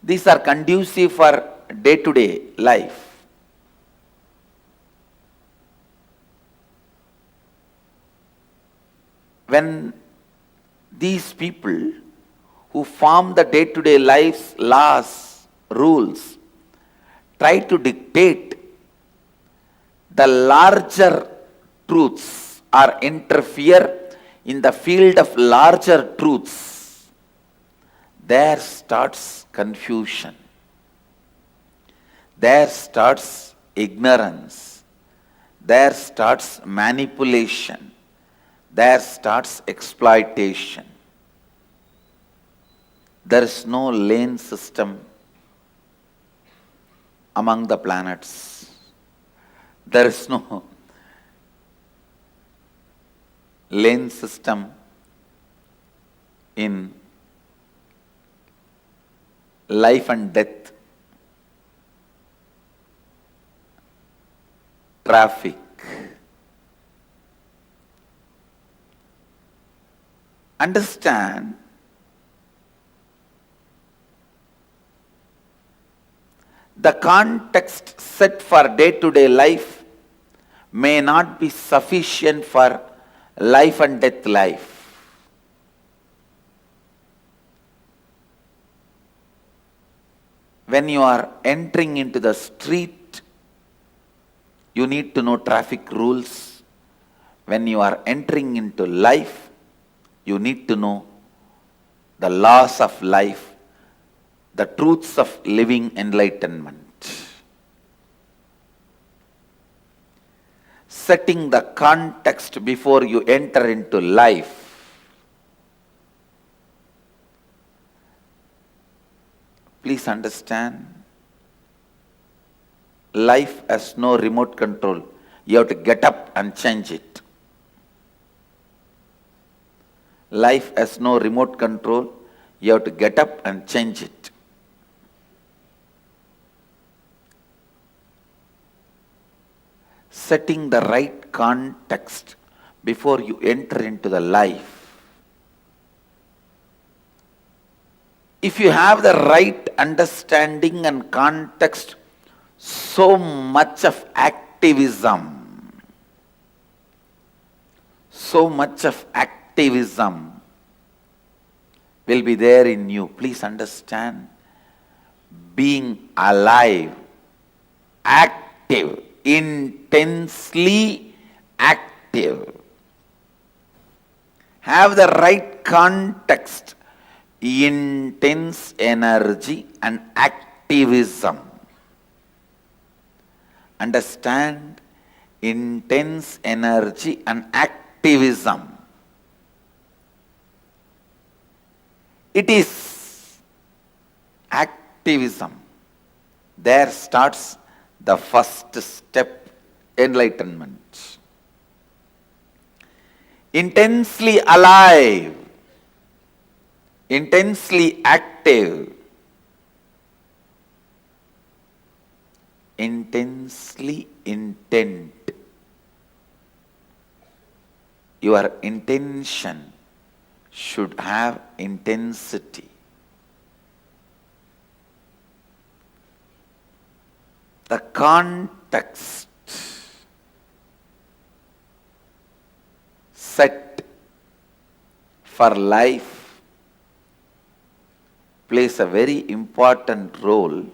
These are conducive for day-to-day life. When these people who form the day-to-day life's laws, rules, try to dictate the larger truths or interfere in the field of larger truths, there starts confusion. There starts ignorance. There starts manipulation. There starts exploitation. There is no lane system among the planets. There is no lane system in life and death, traffic. Understand, the context set for day-to-day life may not be sufficient for life and death life. When you are entering into the street, you need to know traffic rules. When you are entering into life, you need to know the laws of life, the truths of living enlightenment. Setting the context before you enter into life. Please understand, life has no remote control. You have to get up and change it. Life has no remote control. You have to get up and change it. Setting the right context before you enter into the life. If you have the right understanding and context, so much of activism will be there in you. Please understand, being alive, active, intensely active. Have the right context, intense energy and activism. Understand, intense energy and activism. It is activism. There starts the first step, enlightenment. Intensely alive, intensely active, intensely intent. Your intention should have intensity. The context set for life plays a very important role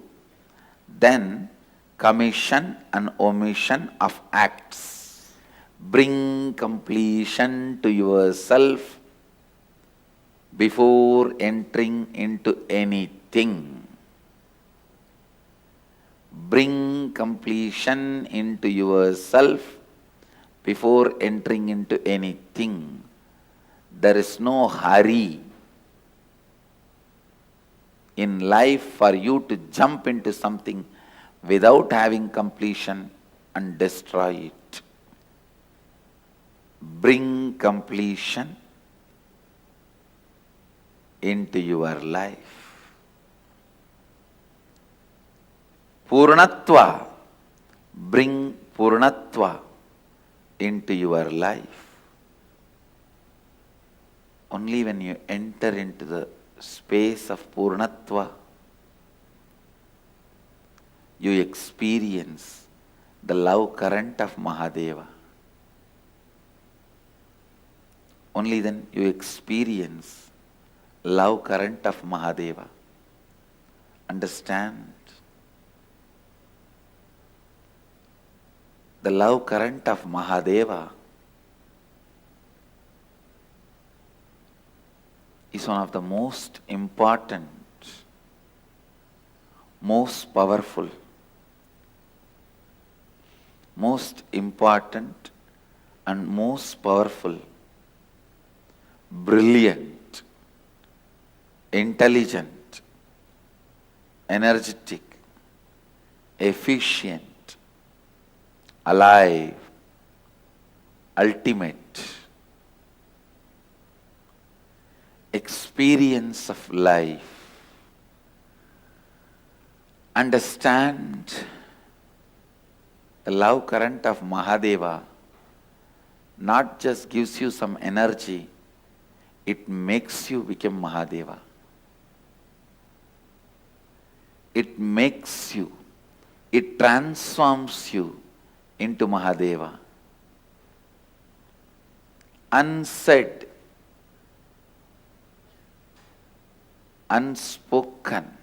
than commission and omission of acts. Bring completion to yourself before entering into anything. Bring completion into yourself before entering into anything. There is no hurry in life for you to jump into something without having completion and destroy it. Bring completion into your life. Purnatva, bring Purnatva into your life. Only when you enter into the space of Purnatva, you experience the love current of Mahadeva. Only then you experience love current of Mahadeva. Understand? The love current of Mahadeva is one of the most important, most powerful, most important and most powerful, brilliant, intelligent, energetic, efficient, alive, ultimate experience of life. Understand, the love current of Mahadeva not just gives you some energy, it makes you become Mahadeva. It makes you, it transforms you into Mahadeva. Unsaid, unspoken,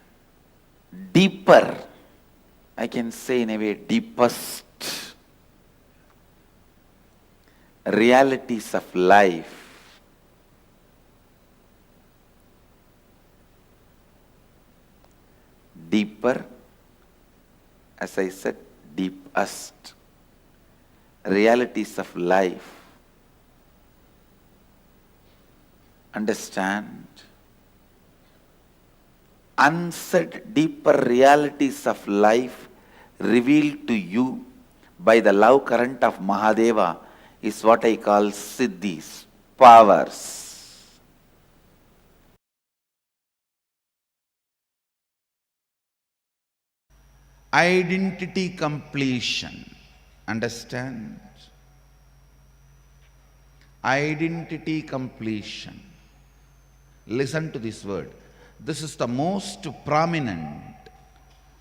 deeper, I can say in a way, deepest realities of life deeper, as I said, deepest realities of life. Understand? Unsaid deeper realities of life revealed to you by the love current of Mahadeva is what I call siddhis, powers. Identity completion. Understand? Identity completion. Listen to this word. This is the most prominent,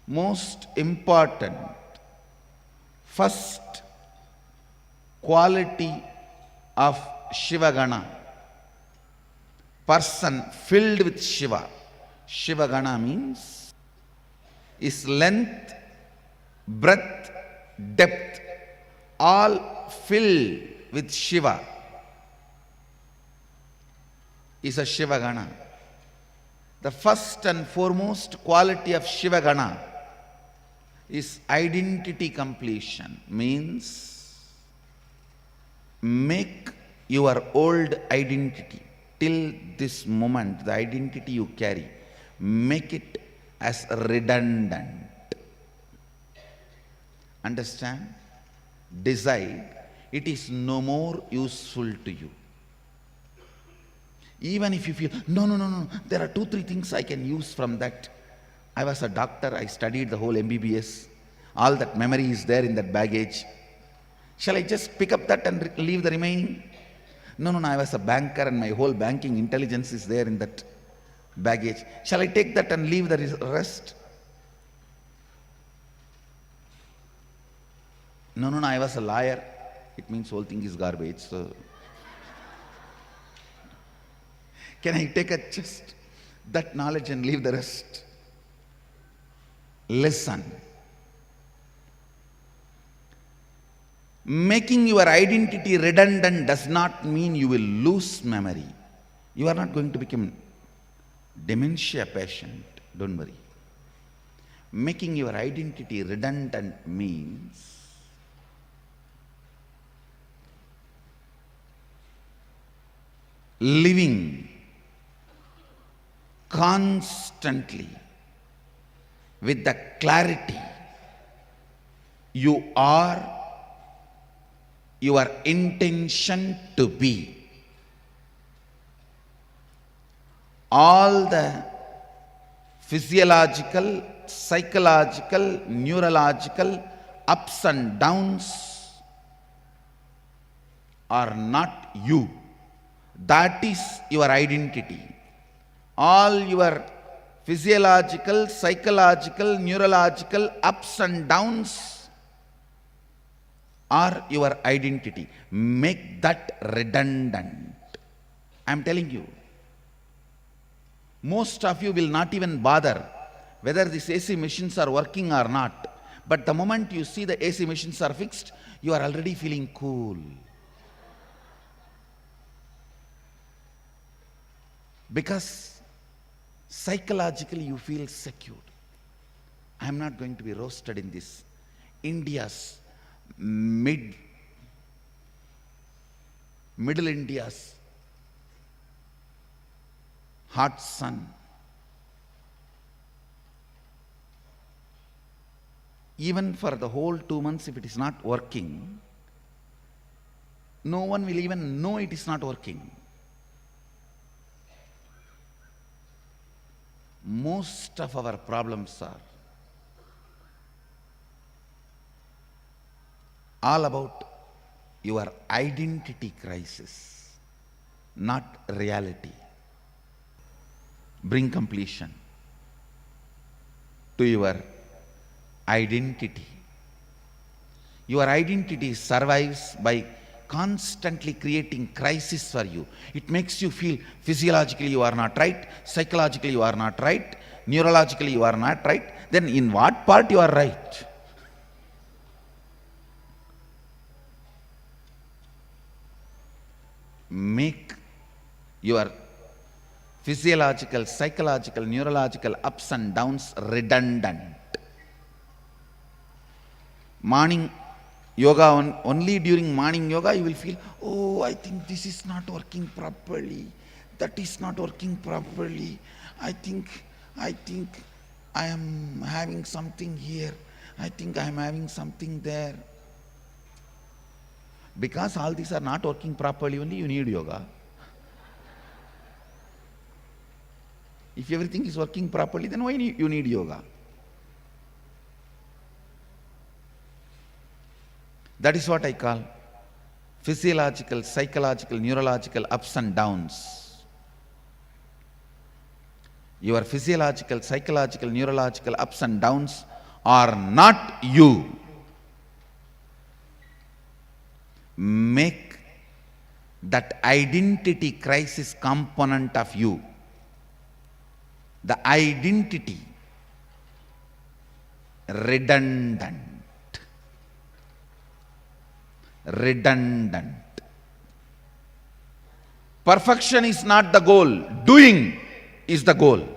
most important, first quality of Shivagana. Person filled with Shiva. Shivagana means is length, breadth, depth, all filled with Shiva is a Shivagana. The first and foremost quality of Shivagana is identity completion. Means make your old identity till this moment, the identity you carry, make it as redundant. Understand? Decide it is no more useful to you. Even if you feel, no, there are 2-3 things I can use from that. I was a doctor, I studied the whole MBBS. All that memory is there in that baggage. Shall I just pick up that and leave the remaining? No, I was a banker and my whole banking intelligence is there in that baggage. Shall I take that and leave the rest? No, I was a liar. It means whole thing is garbage. So can I take just that knowledge and leave the rest? Listen. Making your identity redundant does not mean you will lose memory. You are not going to become dementia patient. Don't worry. Making your identity redundant means living constantly with the clarity you are your intention to be. All the physiological, psychological, neurological ups and downs are not you. That is your identity. All your physiological, psychological, neurological ups and downs are your identity. Make that redundant. I am telling you. Most of you will not even bother whether these AC machines are working or not. But the moment you see the AC machines are fixed, you are already feeling cool. Because psychologically you feel secure. I am not going to be roasted in this. India's middle India's hot sun. Even for the whole 2 months, if it is not working, no one will even know it is not working. Most of our problems are all about your identity crisis, not reality. Bring completion to your identity. Your identity survives by constantly creating crisis for you. It makes you feel physiologically you are not right, psychologically you are not right, neurologically you are not right, then in what part you are right? Make your physiological, psychological, neurological ups and downs redundant. Morning yoga, only during morning yoga you will feel, oh, I think this is not working properly, that is not working properly, I think I am having something here, I think I am having something there. Because all these are not working properly, only you need yoga. If everything is working properly, then why you need yoga? That is what I call physiological, psychological, neurological ups and downs. Your physiological, psychological, neurological ups and downs are not you. Make that identity crisis component of you, the identity, redundant. Redundant. Perfection is not the goal, doing is the goal.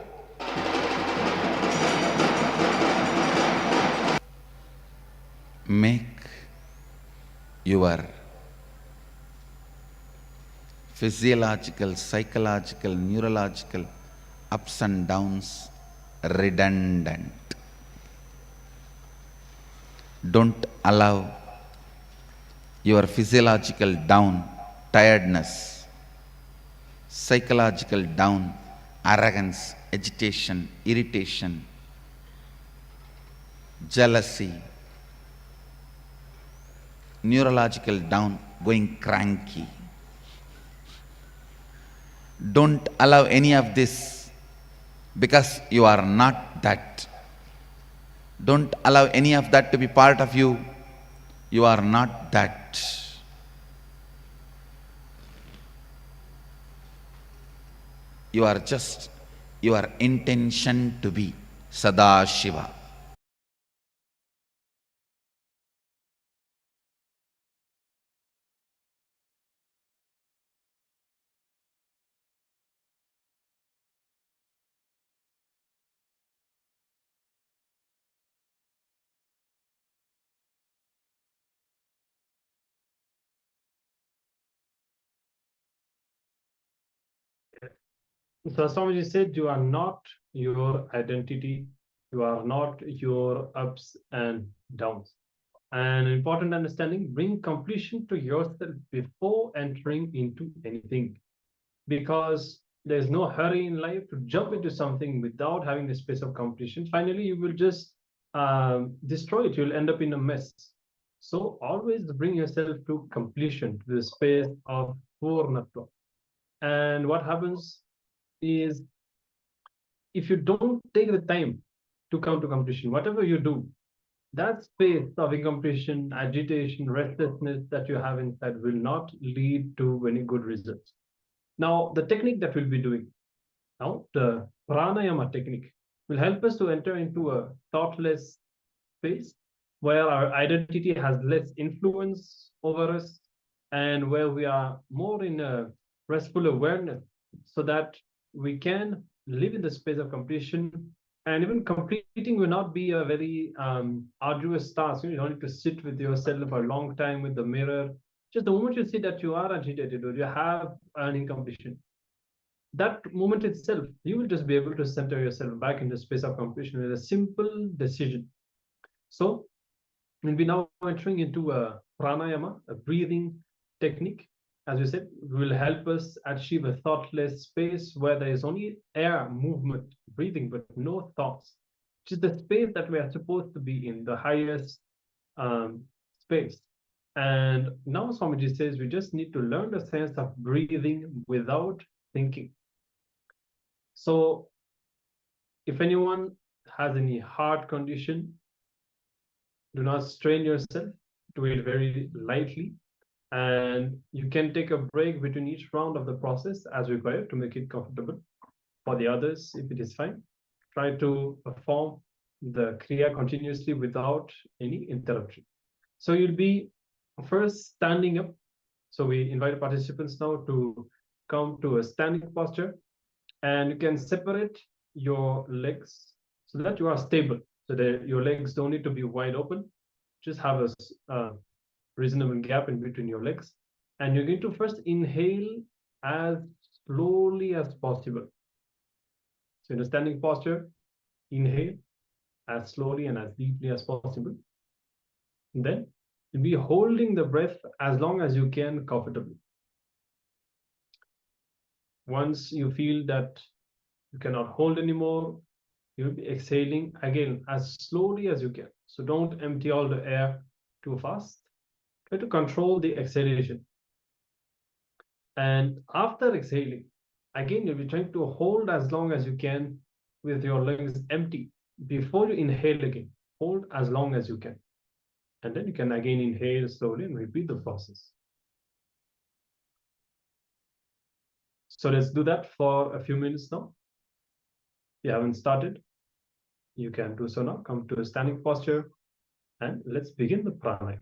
Make your physiological, psychological, neurological ups and downs redundant. Don't allow your physiological down, tiredness, psychological down, arrogance, agitation, irritation, jealousy, neurological down, going cranky. Don't allow any of this, because you are not that. Don't allow any of that to be part of you. You are not that. You are just your intention to be Sadashiva. So Swamiji said, you are not your identity, you are not your ups and downs. An important understanding, bring completion to yourself before entering into anything. Because there's no hurry in life to jump into something without having the space of completion. Finally, you will just destroy it. You'll end up in a mess. So always bring yourself to completion, to the space of Purnatva. And what happens is, if you don't take the time to come to completion, whatever you do, that space of incompletion, agitation, restlessness that you have inside will not lead to any good results. Now, the technique that we'll be doing now, the pranayama technique, will help us to enter into a thoughtless space where our identity has less influence over us and where we are more in a restful awareness, so that we can live in the space of completion. And even completing will not be a very arduous task. You don't need to sit with yourself for a long time with the mirror. Just the moment you see that you are agitated or you have an incompletion, that moment itself, you will just be able to center yourself back in the space of completion with a simple decision. So we'll be now entering into a pranayama, a breathing technique. As we said, will help us achieve a thoughtless space where there is only air movement, breathing, but no thoughts, which is the space that we are supposed to be in, the highest space. And now Swamiji says we just need to learn the sense of breathing without thinking. So if anyone has any heart condition, do not strain yourself, do it very lightly. And you can take a break between each round of the process as required to make it comfortable. For the others, if it is fine. try to perform the Kriya continuously without any interruption. So you'll be first standing up. So we invite participants now to come to a standing posture, and you can separate your legs so that you are stable. So that your legs don't need to be wide open. Just have a reasonable gap in between your legs. And you're going to first inhale as slowly as possible. So in a standing posture, inhale as slowly and as deeply as possible. And then you'll be holding the breath as long as you can comfortably. Once you feel that you cannot hold anymore, you'll be exhaling again as slowly as you can. So don't empty all the air too fast. Try to control the exhalation. And after exhaling, again, you'll be trying to hold as long as you can with your lungs empty. Before you inhale again, hold as long as you can. And then you can again inhale slowly and repeat the process. So let's do that for a few minutes now. If you haven't started, you can do so now. Come to a standing posture and let's begin the pranayama.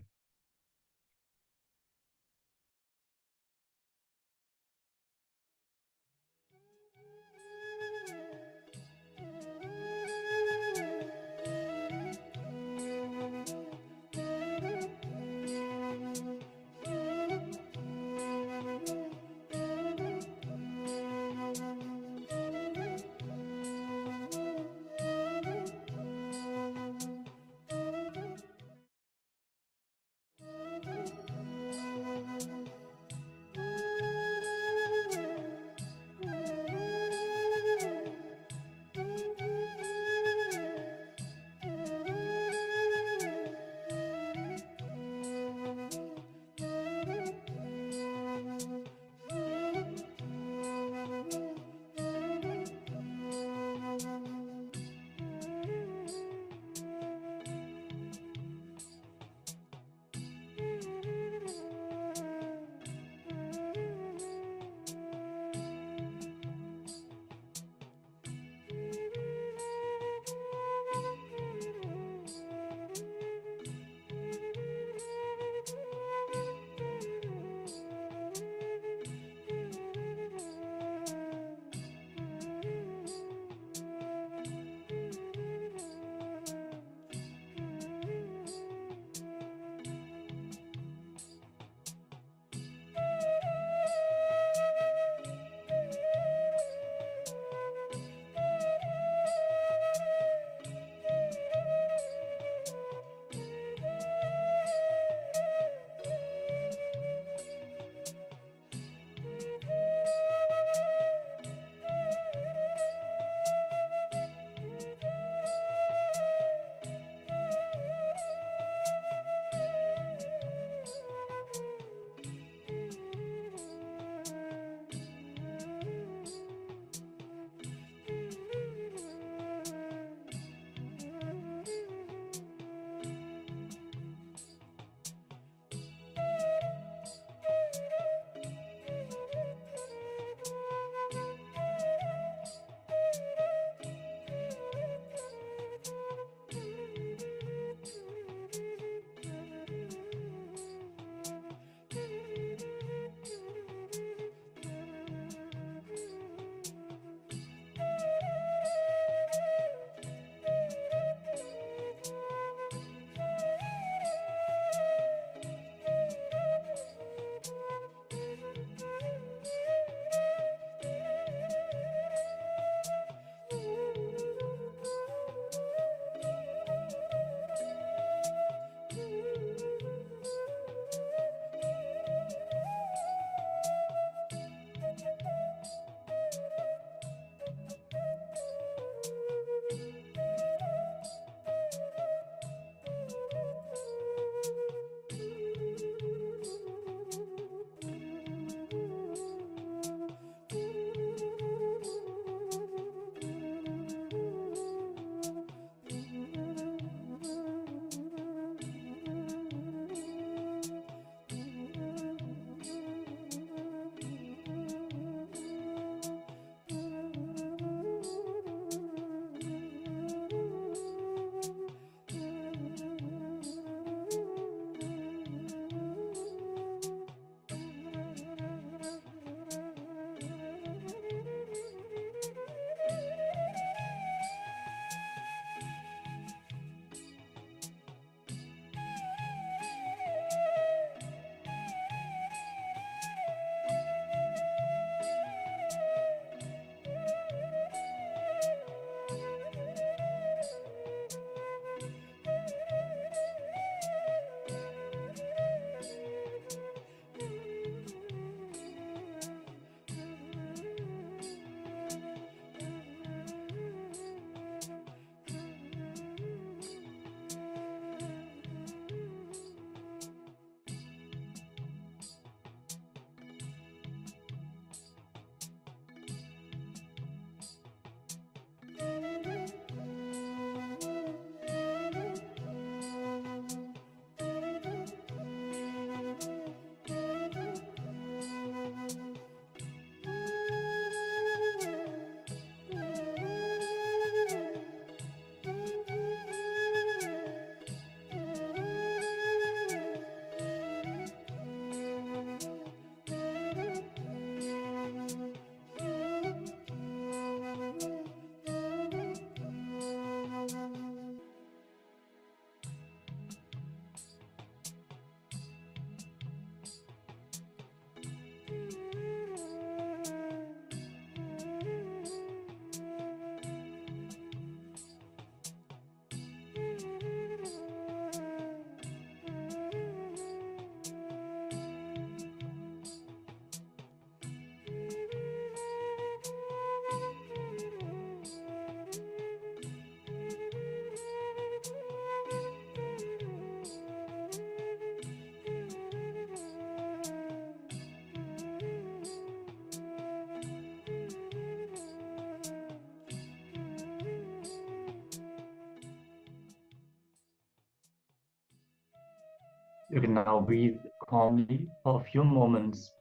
You can now breathe calmly for a few moments.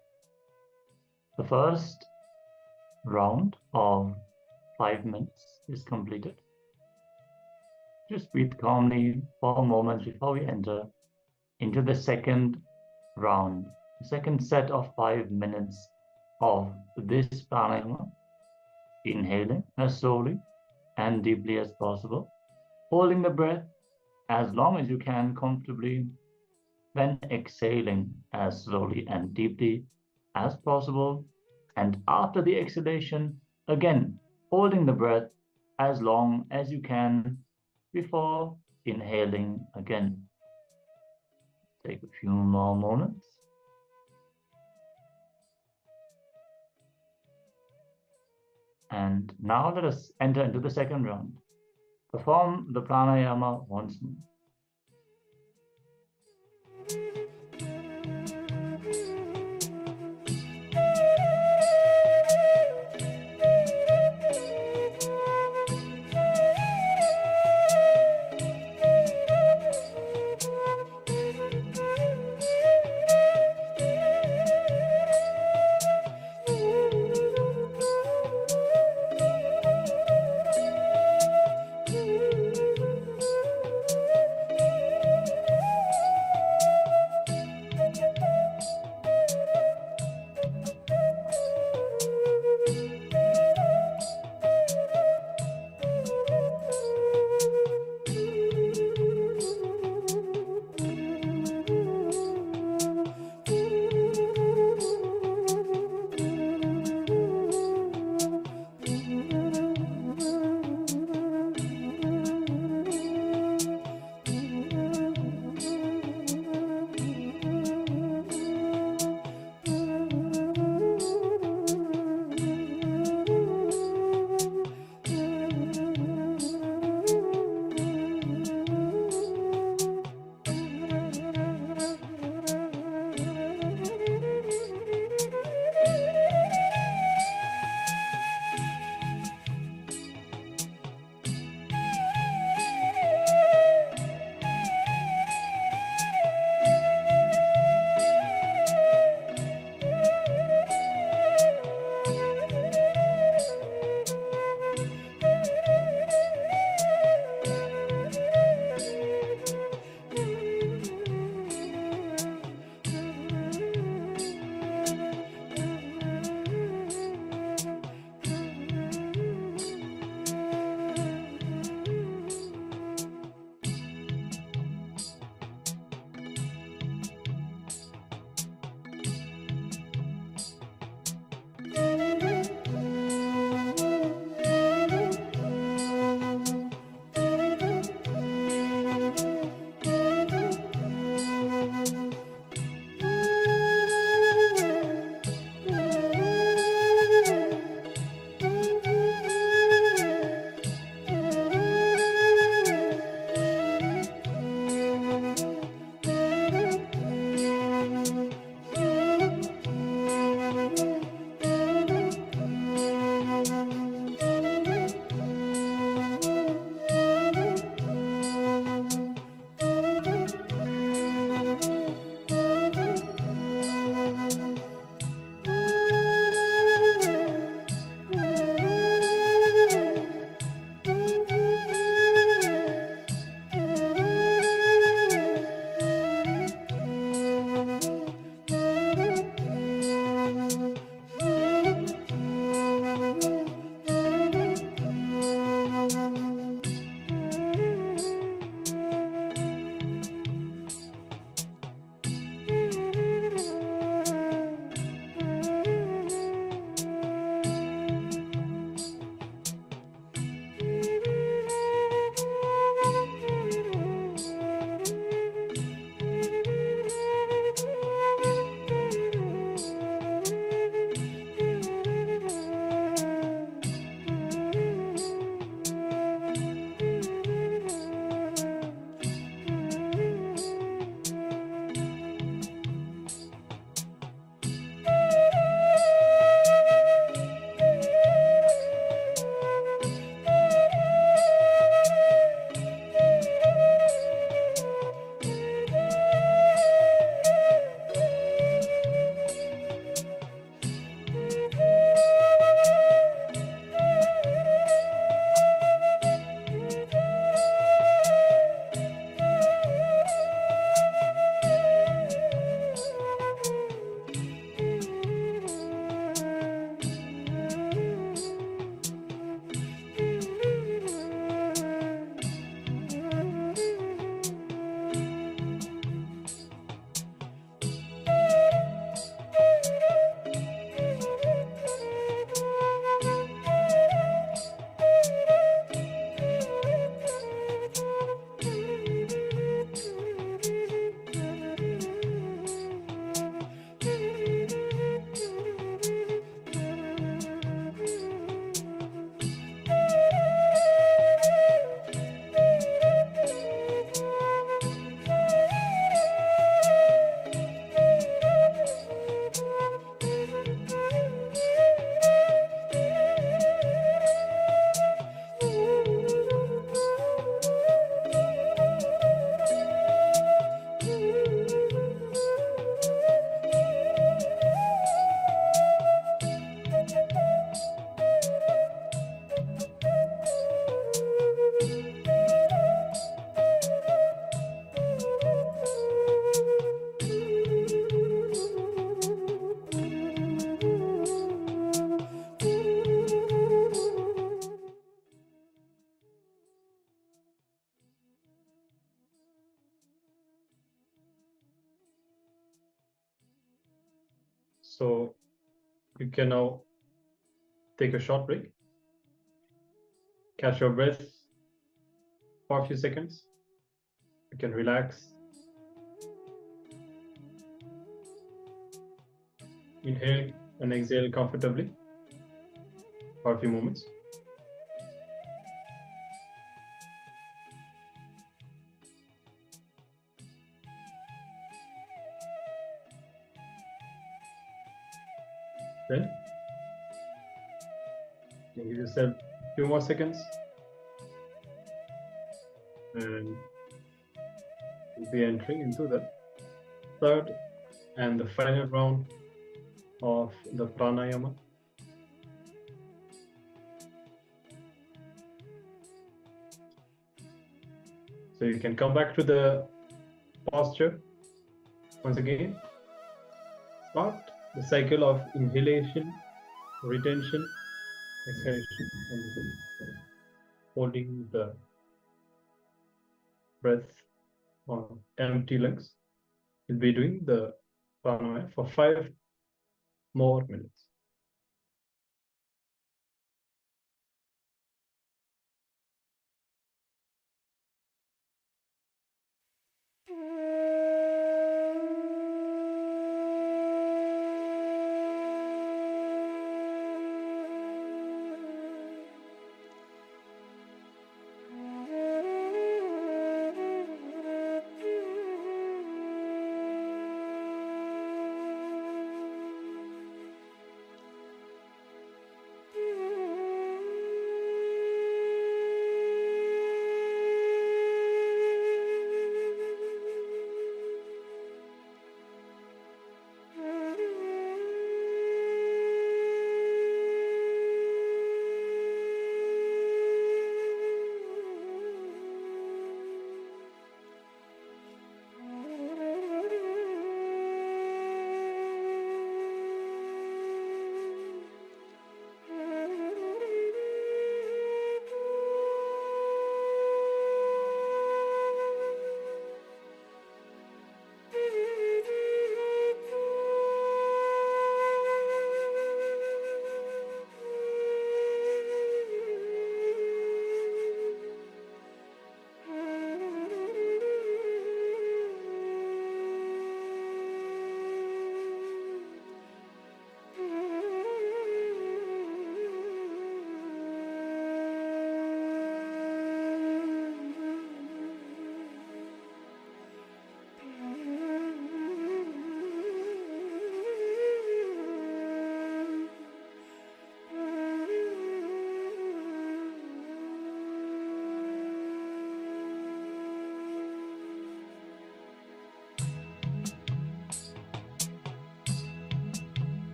The first round of 5 minutes is completed. Just breathe calmly for a moment before we enter into the second round, the second set of 5 minutes of this pranayama. Inhaling as slowly and deeply as possible, holding the breath as long as you can comfortably, then exhaling as slowly and deeply as possible. And after the exhalation, again, holding the breath as long as you can before inhaling again. Take a few more moments. And now let us enter into the second round. Perform the pranayama once more. So you can now take a short break, catch your breath for a few seconds. You can relax. Inhale and exhale comfortably for a few moments. Then you can give yourself a few more seconds and you'll be entering into the third and the final round of the pranayama. So you can come back to the posture once again. Start the cycle of inhalation, retention, exhalation, and holding the breath on empty lungs. You'll be doing the pranayama for 5 more minutes.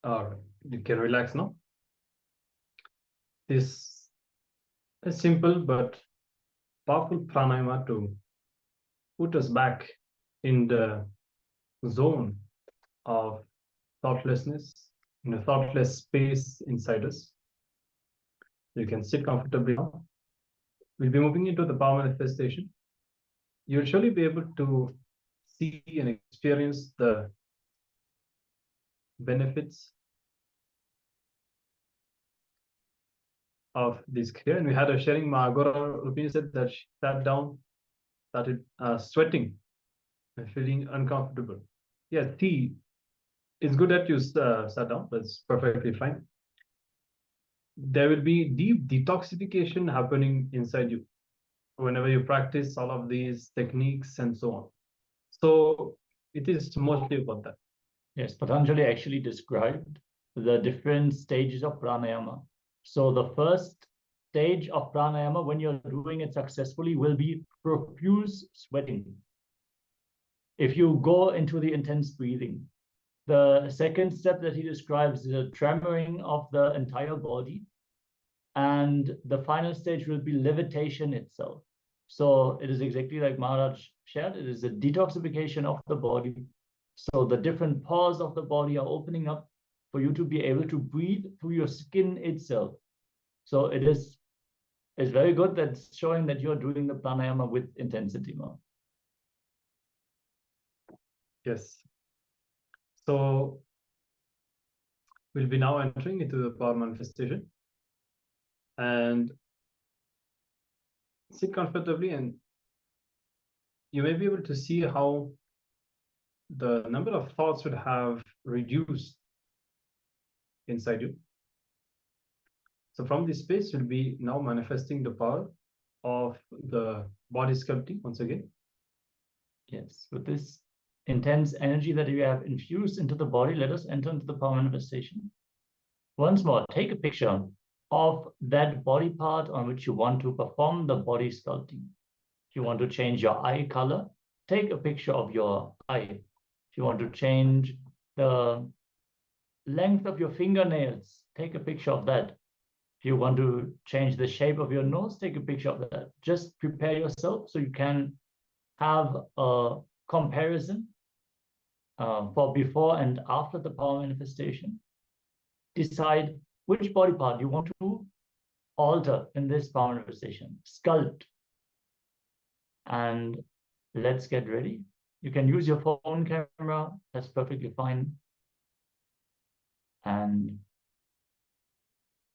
All right, you can relax now. This is simple but powerful pranayama to put us back in the zone of thoughtlessness, in a thoughtless space inside us. You can sit comfortably now. We'll be moving into the power manifestation. You'll surely be able to see and experience the benefits of this kriya. And we had a sharing. Agora Rupini said that she sat down, started sweating and feeling uncomfortable. Yeah, it's good that you sat down. That's perfectly fine. There will be deep detoxification happening inside you whenever you practice all of these techniques and so on. So it is mostly about that. Yes, Patanjali actually described the different stages of pranayama. So the first stage of pranayama, when you're doing it successfully, will be profuse sweating. If you go into the intense breathing. The second step that he describes is a tremoring of the entire body. And the final stage will be levitation itself. So it is exactly like Maharaj shared, it is a detoxification of the body. So the different pores of the body are opening up for you to be able to breathe through your skin itself. So it's very good that's showing that you're doing the pranayama with intensity now. Yes. So we'll be now entering into the power manifestation. And sit comfortably, and you may be able to see how the number of thoughts would have reduced inside you. So from this space, you'll be now manifesting the power of the body sculpting once again. Yes, with this intense energy that you have infused into the body, let us enter into the power manifestation. Once more, take a picture of that body part on which you want to perform the body sculpting. If you want to change your eye color, take a picture of your eye. If you want to change the length of your fingernails, take a picture of that. If you want to change the shape of your nose, take a picture of that. Just prepare yourself so you can have a comparison for before and after the power manifestation. Decide which body part you want to alter in this power manifestation, sculpt. And let's get ready. You can use your phone camera, that's perfectly fine. And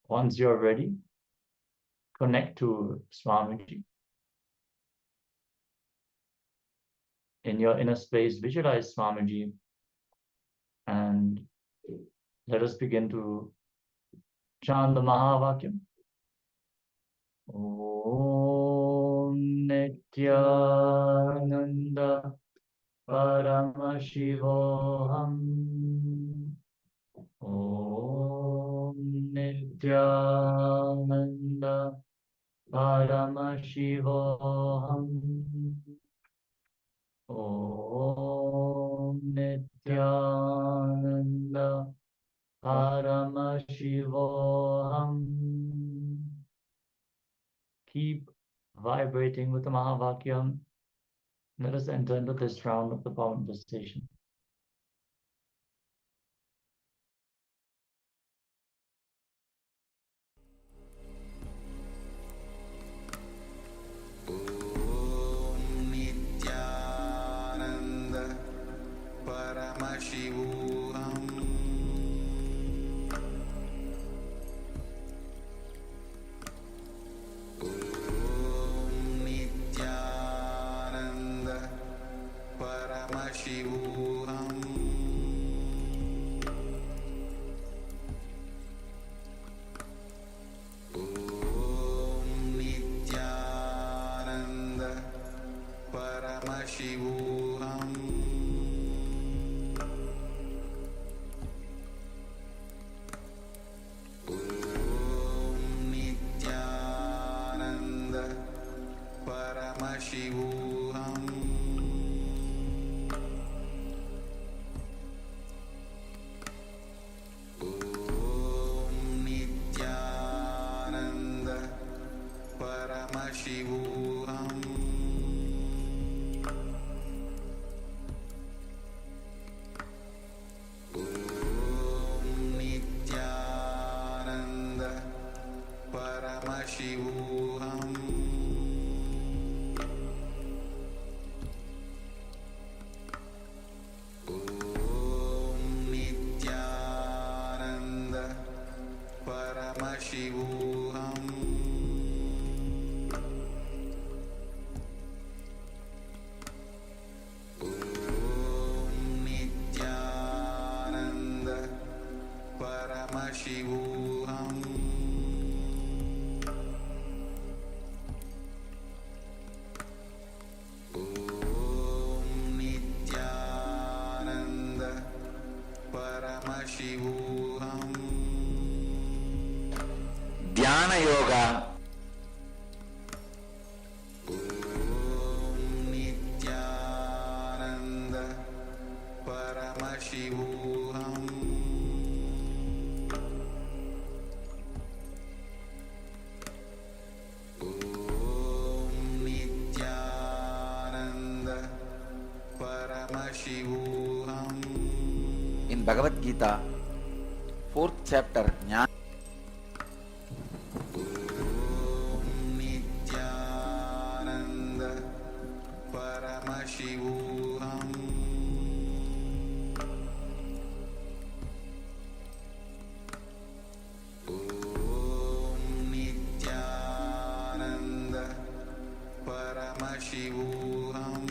once you're ready, connect to Swamiji. In your inner space, visualize Swamiji. And let us begin to chant the Mahavakyam. Om Nithyananda Paramashivoham. Om Nithyananda Paramashivoham. Om Nithyananda Paramashivoham. Keep vibrating with the Mahavakyam. Let us enter into this round of the power manifestation. Om Nithyananda Paramashivoham. Om Nithyananda Paramashivoham. Paramashivoham Om Nithyananda Paramashivoham Om Nithyananda Paramashivoham Om Nithyananda Paramashivoham Dhyana Yoga Om Nithyananda Paramashivoham Om Nithyananda Paramashivoham. In Bhagavad Gita, 4th chapter, Jnana. Om Nithyananda Paramashivoham. Om Nithyananda Paramashivoham.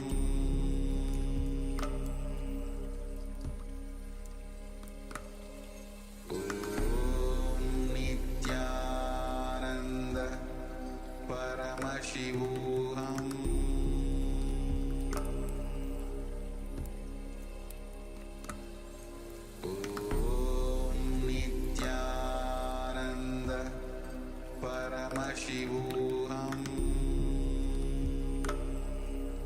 Om Nithyananda Paramashivoham. Om Nithyananda Paramashivoham. Om Nithyananda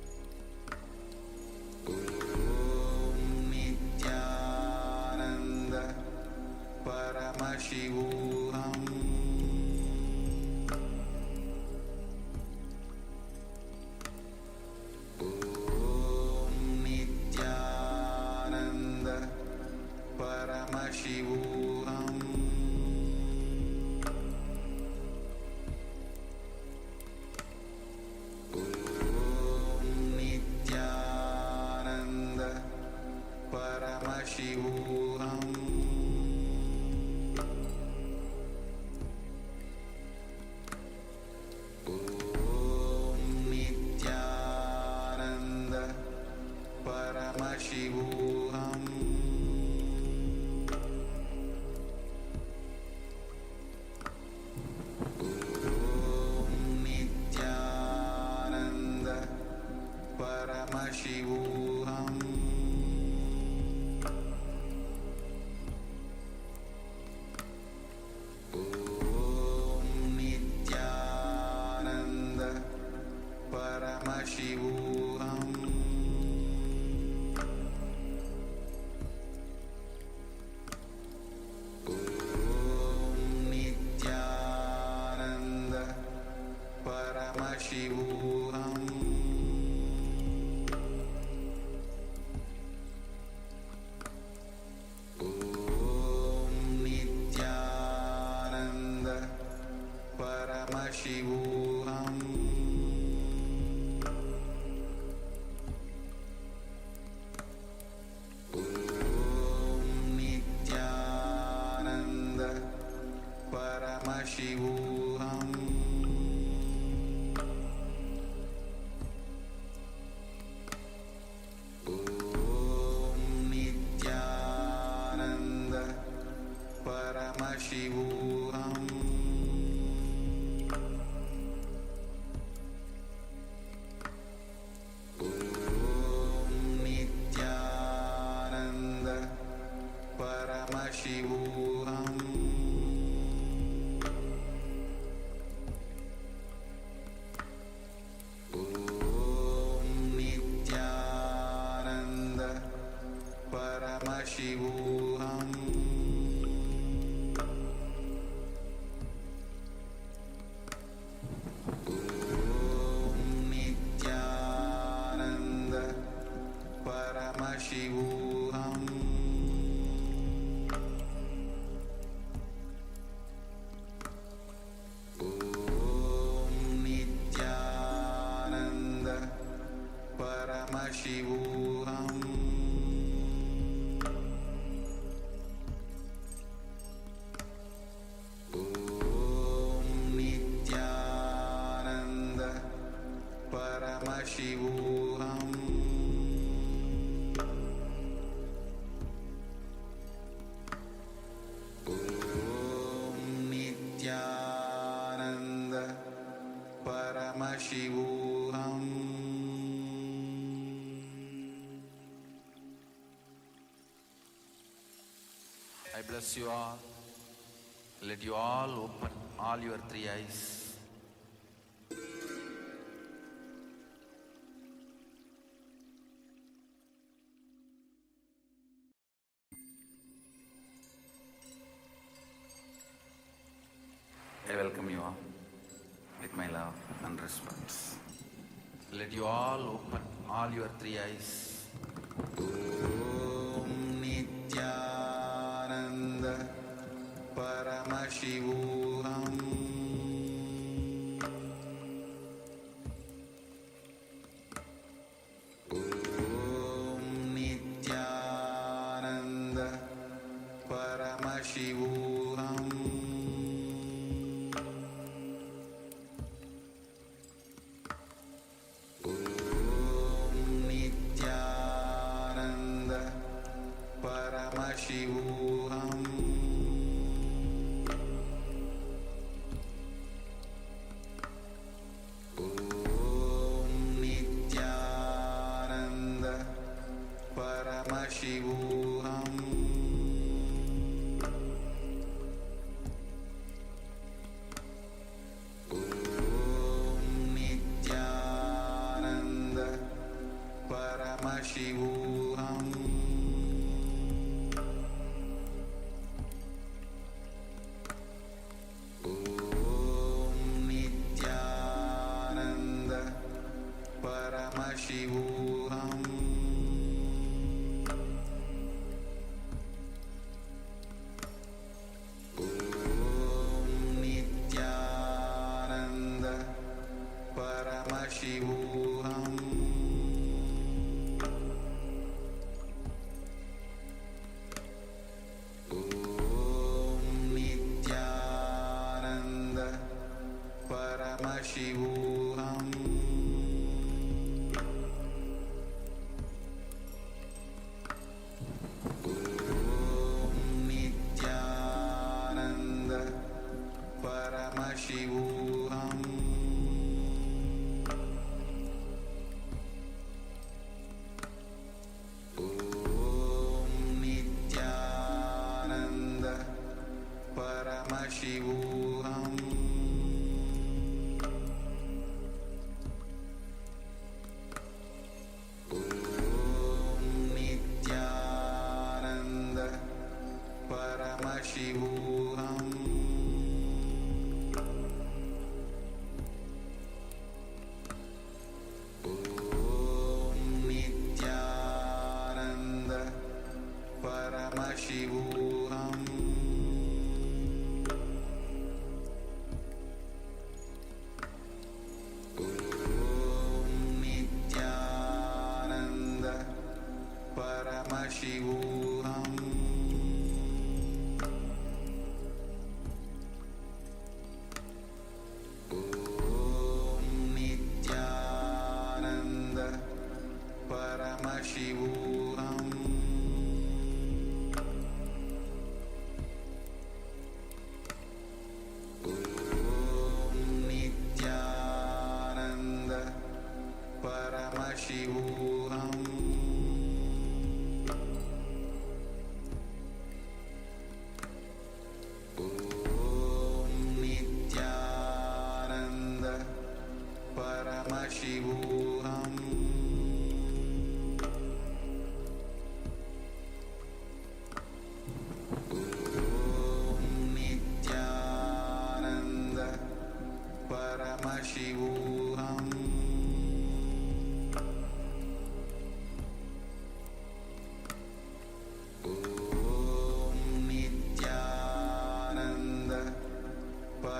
Paramashivoham. Om Nithyananda Paramashivoham. Om Nithyananda Paramashivoham. Om Nithyananda Paramashivoham. Om Nithyananda Paramashivoham. Om Nithyananda Paramashivoham. Om Nithyananda Paramashivoham. Om Nithyananda Paramashivoham. Om Nithyananda Paramashivoham. Om Nithyananda Paramashivoham. Om Nithyananda Paramashivoham. Om Nithyananda Paramashivoham. bless you all. Let you all open all your three eyes. I welcome you all with my love and respect. Let you all open all your three eyes. Om Nithyananda Paramashivoham Om Nithyananda Paramashivoham Paramashivoham Om Nithyananda Paramashivoham Om Nithyananda Paramashivoham Paramashivoham Om Nithyananda Paramashivoham Om Nithyananda Paramashivoham Paramashivoham Om Nithyananda Paramashivoham Om Nithyananda Paramashivoham Paramashivoham Om Nithyananda Paramashivoham Om Nithyananda Paramashivoham Paramashivoham Om Nithyananda Paramashivoham Om Nithyananda Paramashivoham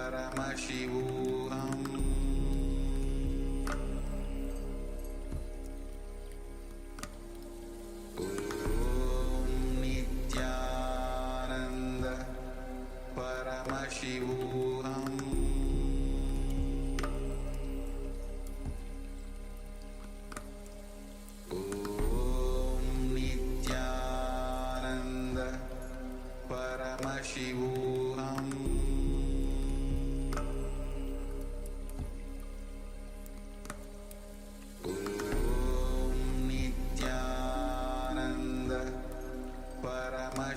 Paramashivoham Om Nithyananda Paramashivoham Om Nithyananda Paramashivoham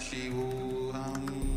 Paramashivoham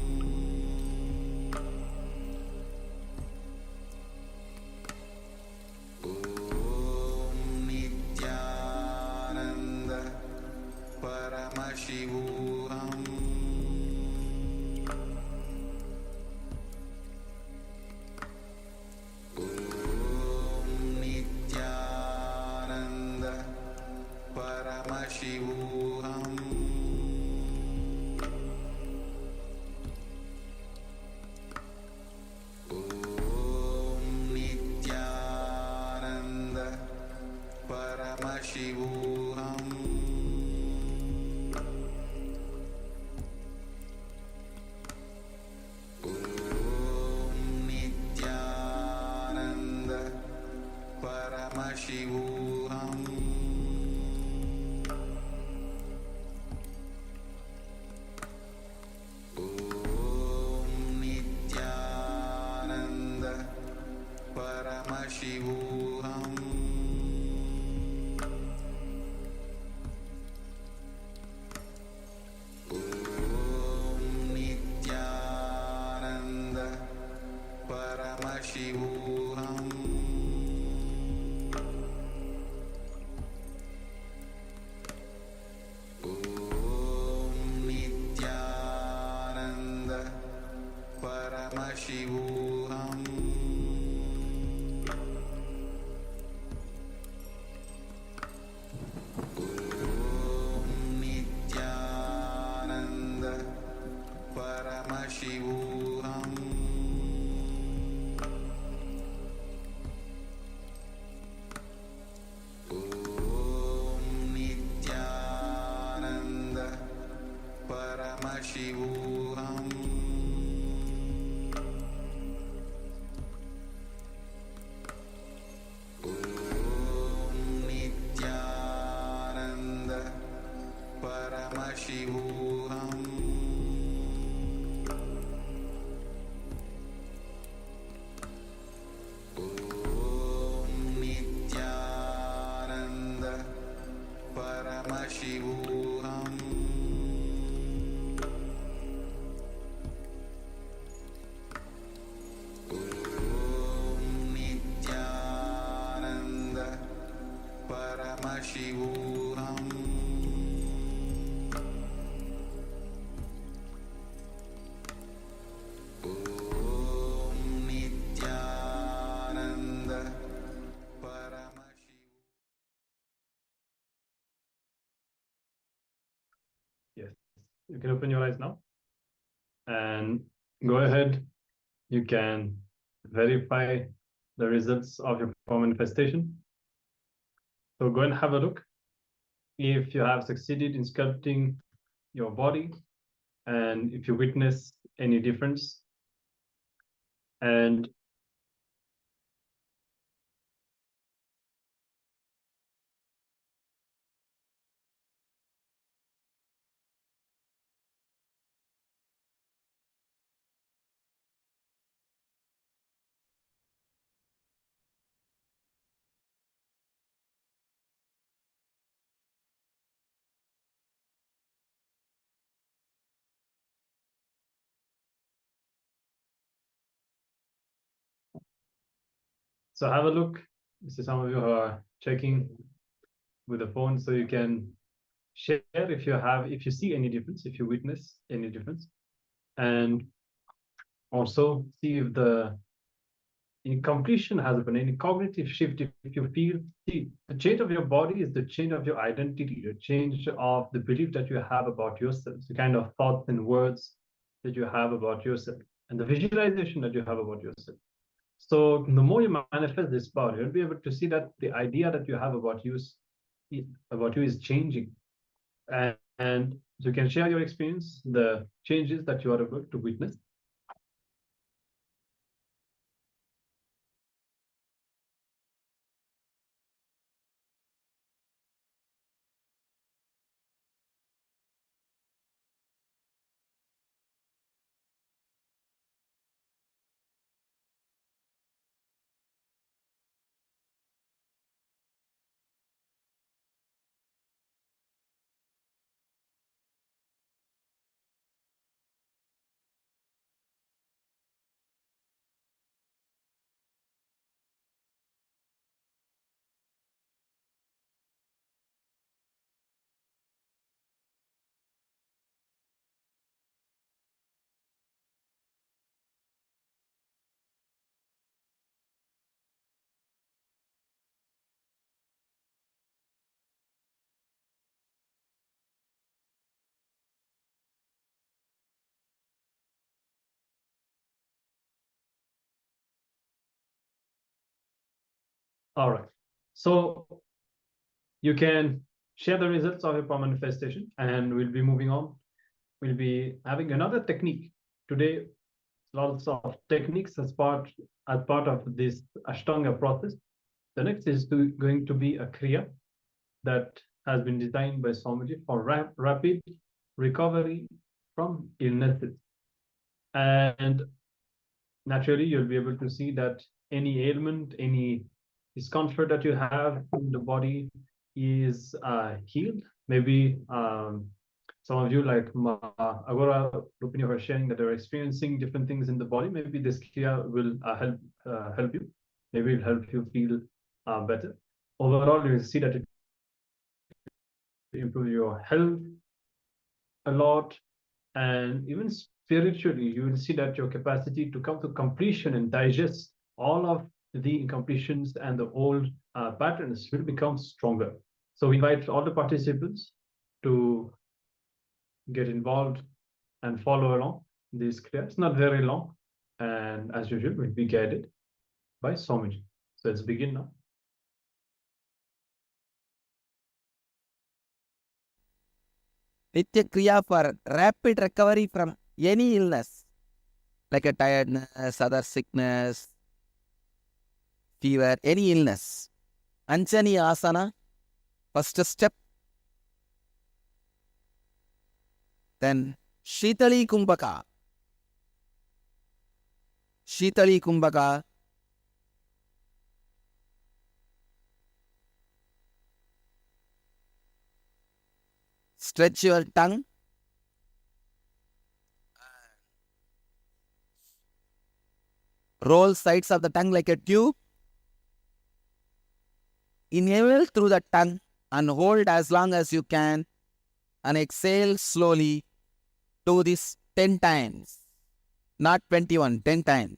Paramashivoham Om Nithyananda Paramashivoham Om Nithyananda Paramashivoham Om Nithyananda Paramashivoham Om Nithyananda Paramashivoham Om Nithyananda Paramashivoham Om Nithyananda Paramashivoham Om Nithyananda Paramashivoham. Yes, you can open your eyes now and go ahead. You can verify the results of your manifestation. So go and have a look if you have succeeded in sculpting your body and if you witness any difference. And so have a look. This is some of you who are checking with the phone, so you can share if you see any difference, if you witness any difference, and also see if the completion has been any cognitive shift. If you feel, see, the change of your body is the change of your identity, the change of the belief that you have about yourself, the kind of thoughts and words that you have about yourself, and the visualization that you have about yourself. So the more you manifest this power, you'll be able to see that the idea that you have about you is changing, and you can share your experience, the changes that you are able to witness. All right. So you can share the results of your manifestation, and we'll be moving on. We'll be having another technique today. Lots of techniques as part of this Ashtanga process. The next is going to be a Kriya that has been designed by Swamiji for rapid recovery from illnesses. And naturally, you'll be able to see that any ailment, any discomfort that you have in the body is healed. Maybe some of you, like Agora, Rupini, were sharing that they're experiencing different things in the body. Maybe this kriya will help you. Maybe it'll help you feel better. Overall, you will see that it improve your health a lot, and even spiritually, you will see that your capacity to come to completion and digest all of the incompletions and the old patterns will become stronger. So we invite all the participants to get involved and follow along this kriya. It's not very long, and as usual, we'll be guided by Swamiji. So let's begin now. Nitya Kriya for rapid recovery from any illness, like a tiredness, other sickness, fever, any illness. Anjani Asana, first step. Then Shitali Kumbhaka. Shitali Kumbhaka. Stretch your tongue. Roll sides of the tongue like a tube. Inhale through the tongue and hold as long as you can. And exhale slowly. Do this 10 times. Not 21, 10 times.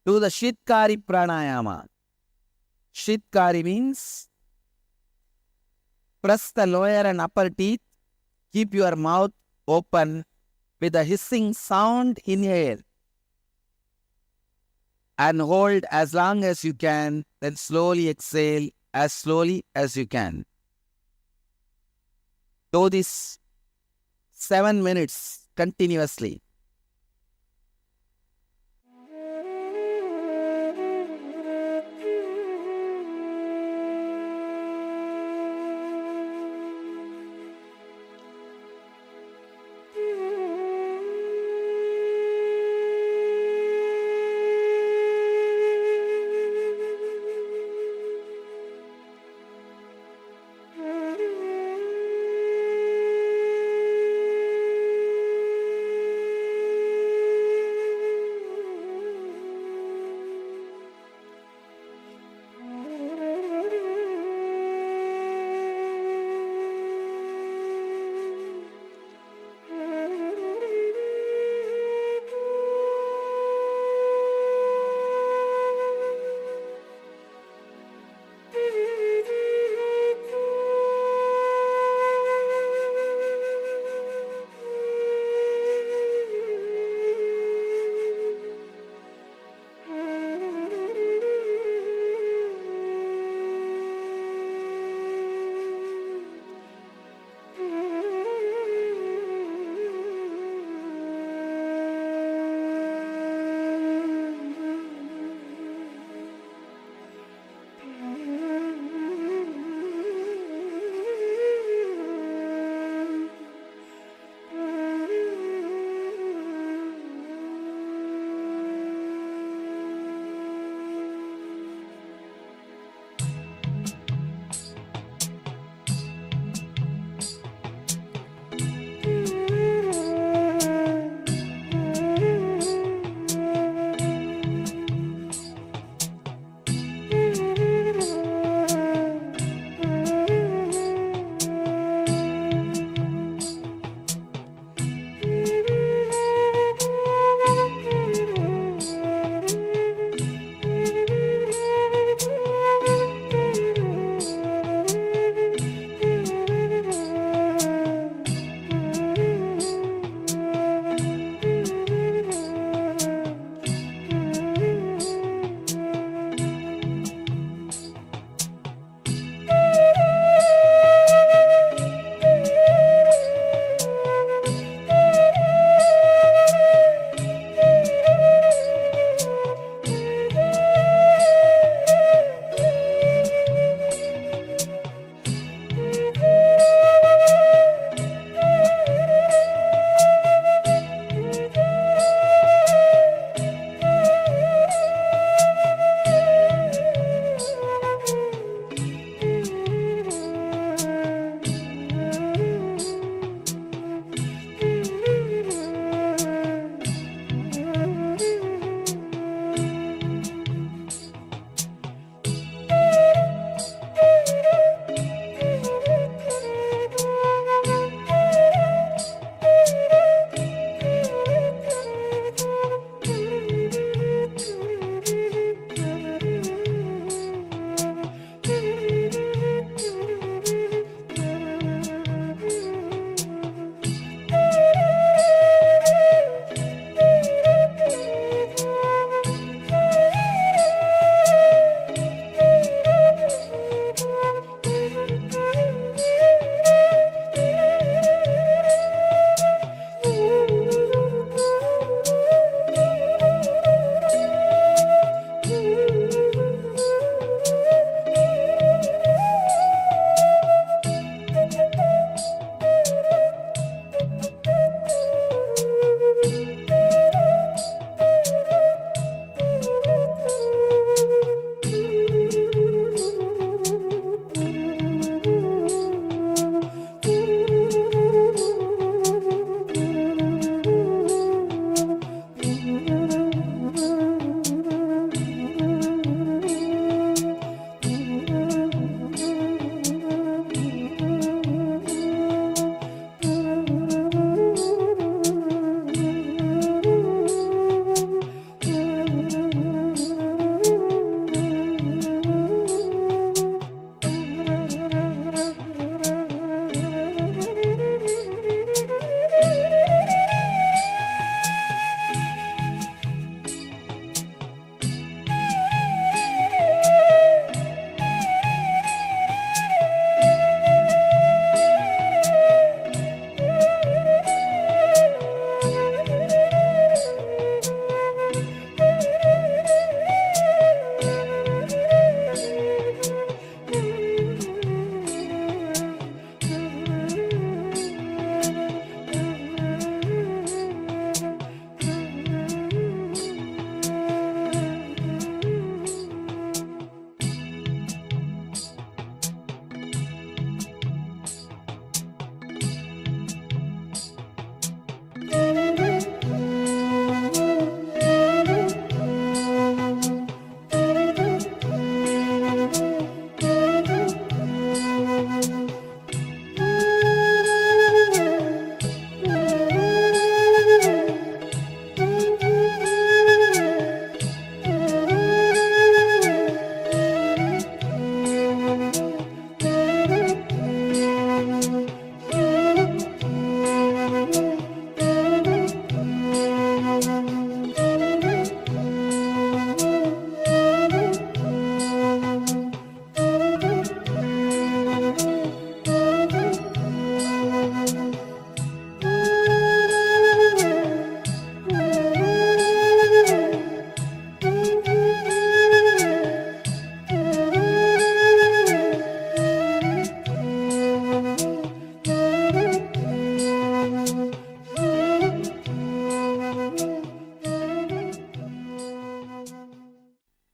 Do the Shitkari pranayama. Shitkari means press the lower and upper teeth, keep your mouth open with a hissing sound, inhale and hold as long as you can, then slowly exhale as slowly as you can. Do this 7 minutes continuously.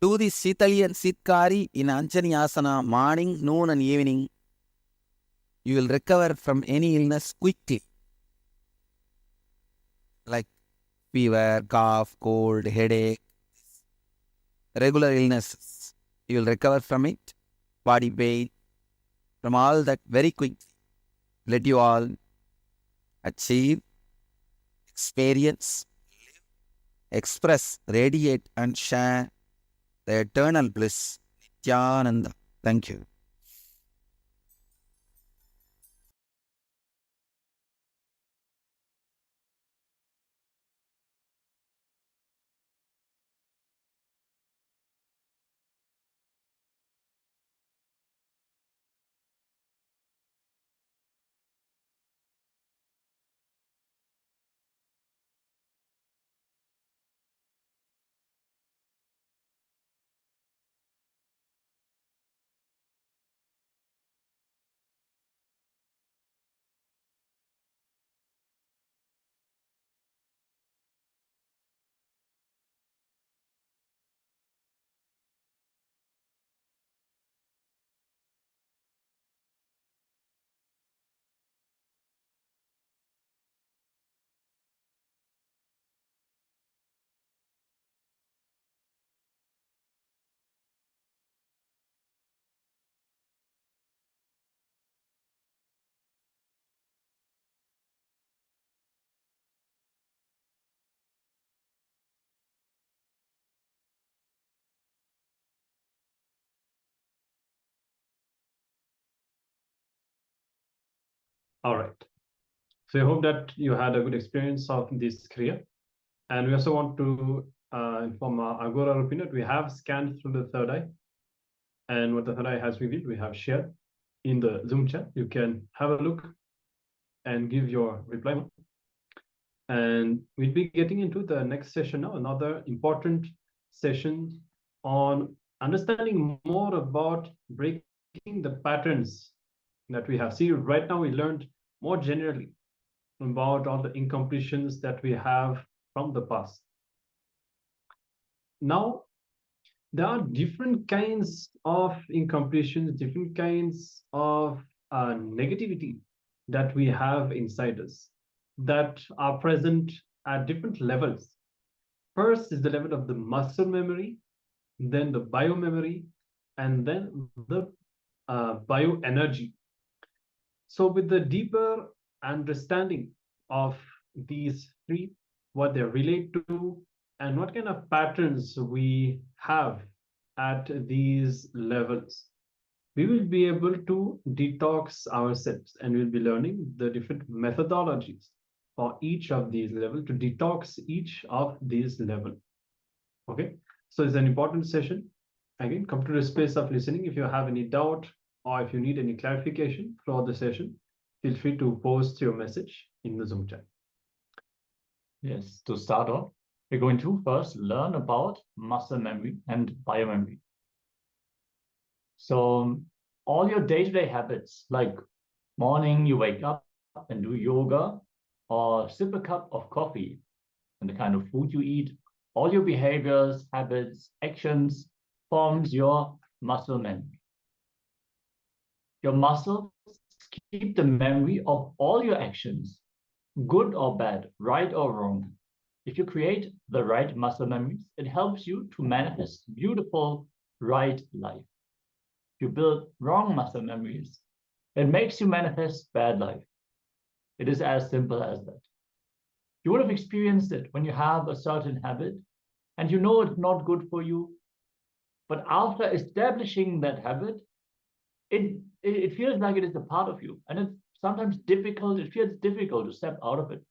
Do the Sitali and Sitkari in Anjani Asana morning, noon and evening. You will recover from any illness quickly. Like fever, cough, cold, headache, regular illnesses. You will recover from it, body pain, from all that very quickly. Let you all achieve, experience, express, radiate and share the eternal bliss. Nithyananda. Thank you. All right. So I hope that you had a good experience of this Kriya. And we also want to inform Agora Rupinat, we have scanned through the third eye. And what the third eye has revealed, we have shared in the Zoom chat. You can have a look and give your reply. And we'll be getting into the next session now, another important session on understanding more about breaking the patterns that we have. See, right now we learned more generally about all the incompletions that we have from the past. Now, there are different kinds of incompletions, different kinds of negativity that we have inside us that are present at different levels. First is the level of the muscle memory, then the bio memory, and then the bioenergy. So with the deeper understanding of these three, what they relate to, and what kind of patterns we have at these levels, we will be able to detox ourselves, and we'll be learning the different methodologies for each of these levels to detox each of these levels. Okay, so it's an important session. Again, come to the space of listening. If you have any doubt or if you need any clarification throughout the session, feel free to post your message in the Zoom chat. Yes, to start off, we're going to first learn about muscle memory and biomemory. So all your day-to-day habits, like morning you wake up and do yoga, or sip a cup of coffee, and the kind of food you eat, all your behaviors, habits, actions forms your muscle memory. Your muscles keep the memory of all your actions, good or bad, right or wrong. If you create the right muscle memories, it helps you to manifest beautiful, right life. If you build wrong muscle memories, it makes you manifest bad life. It is as simple as that. You would have experienced it when you have a certain habit and you know it's not good for you. But after establishing that habit, it feels like it is a part of you. And it's sometimes difficult. It feels difficult to step out of it.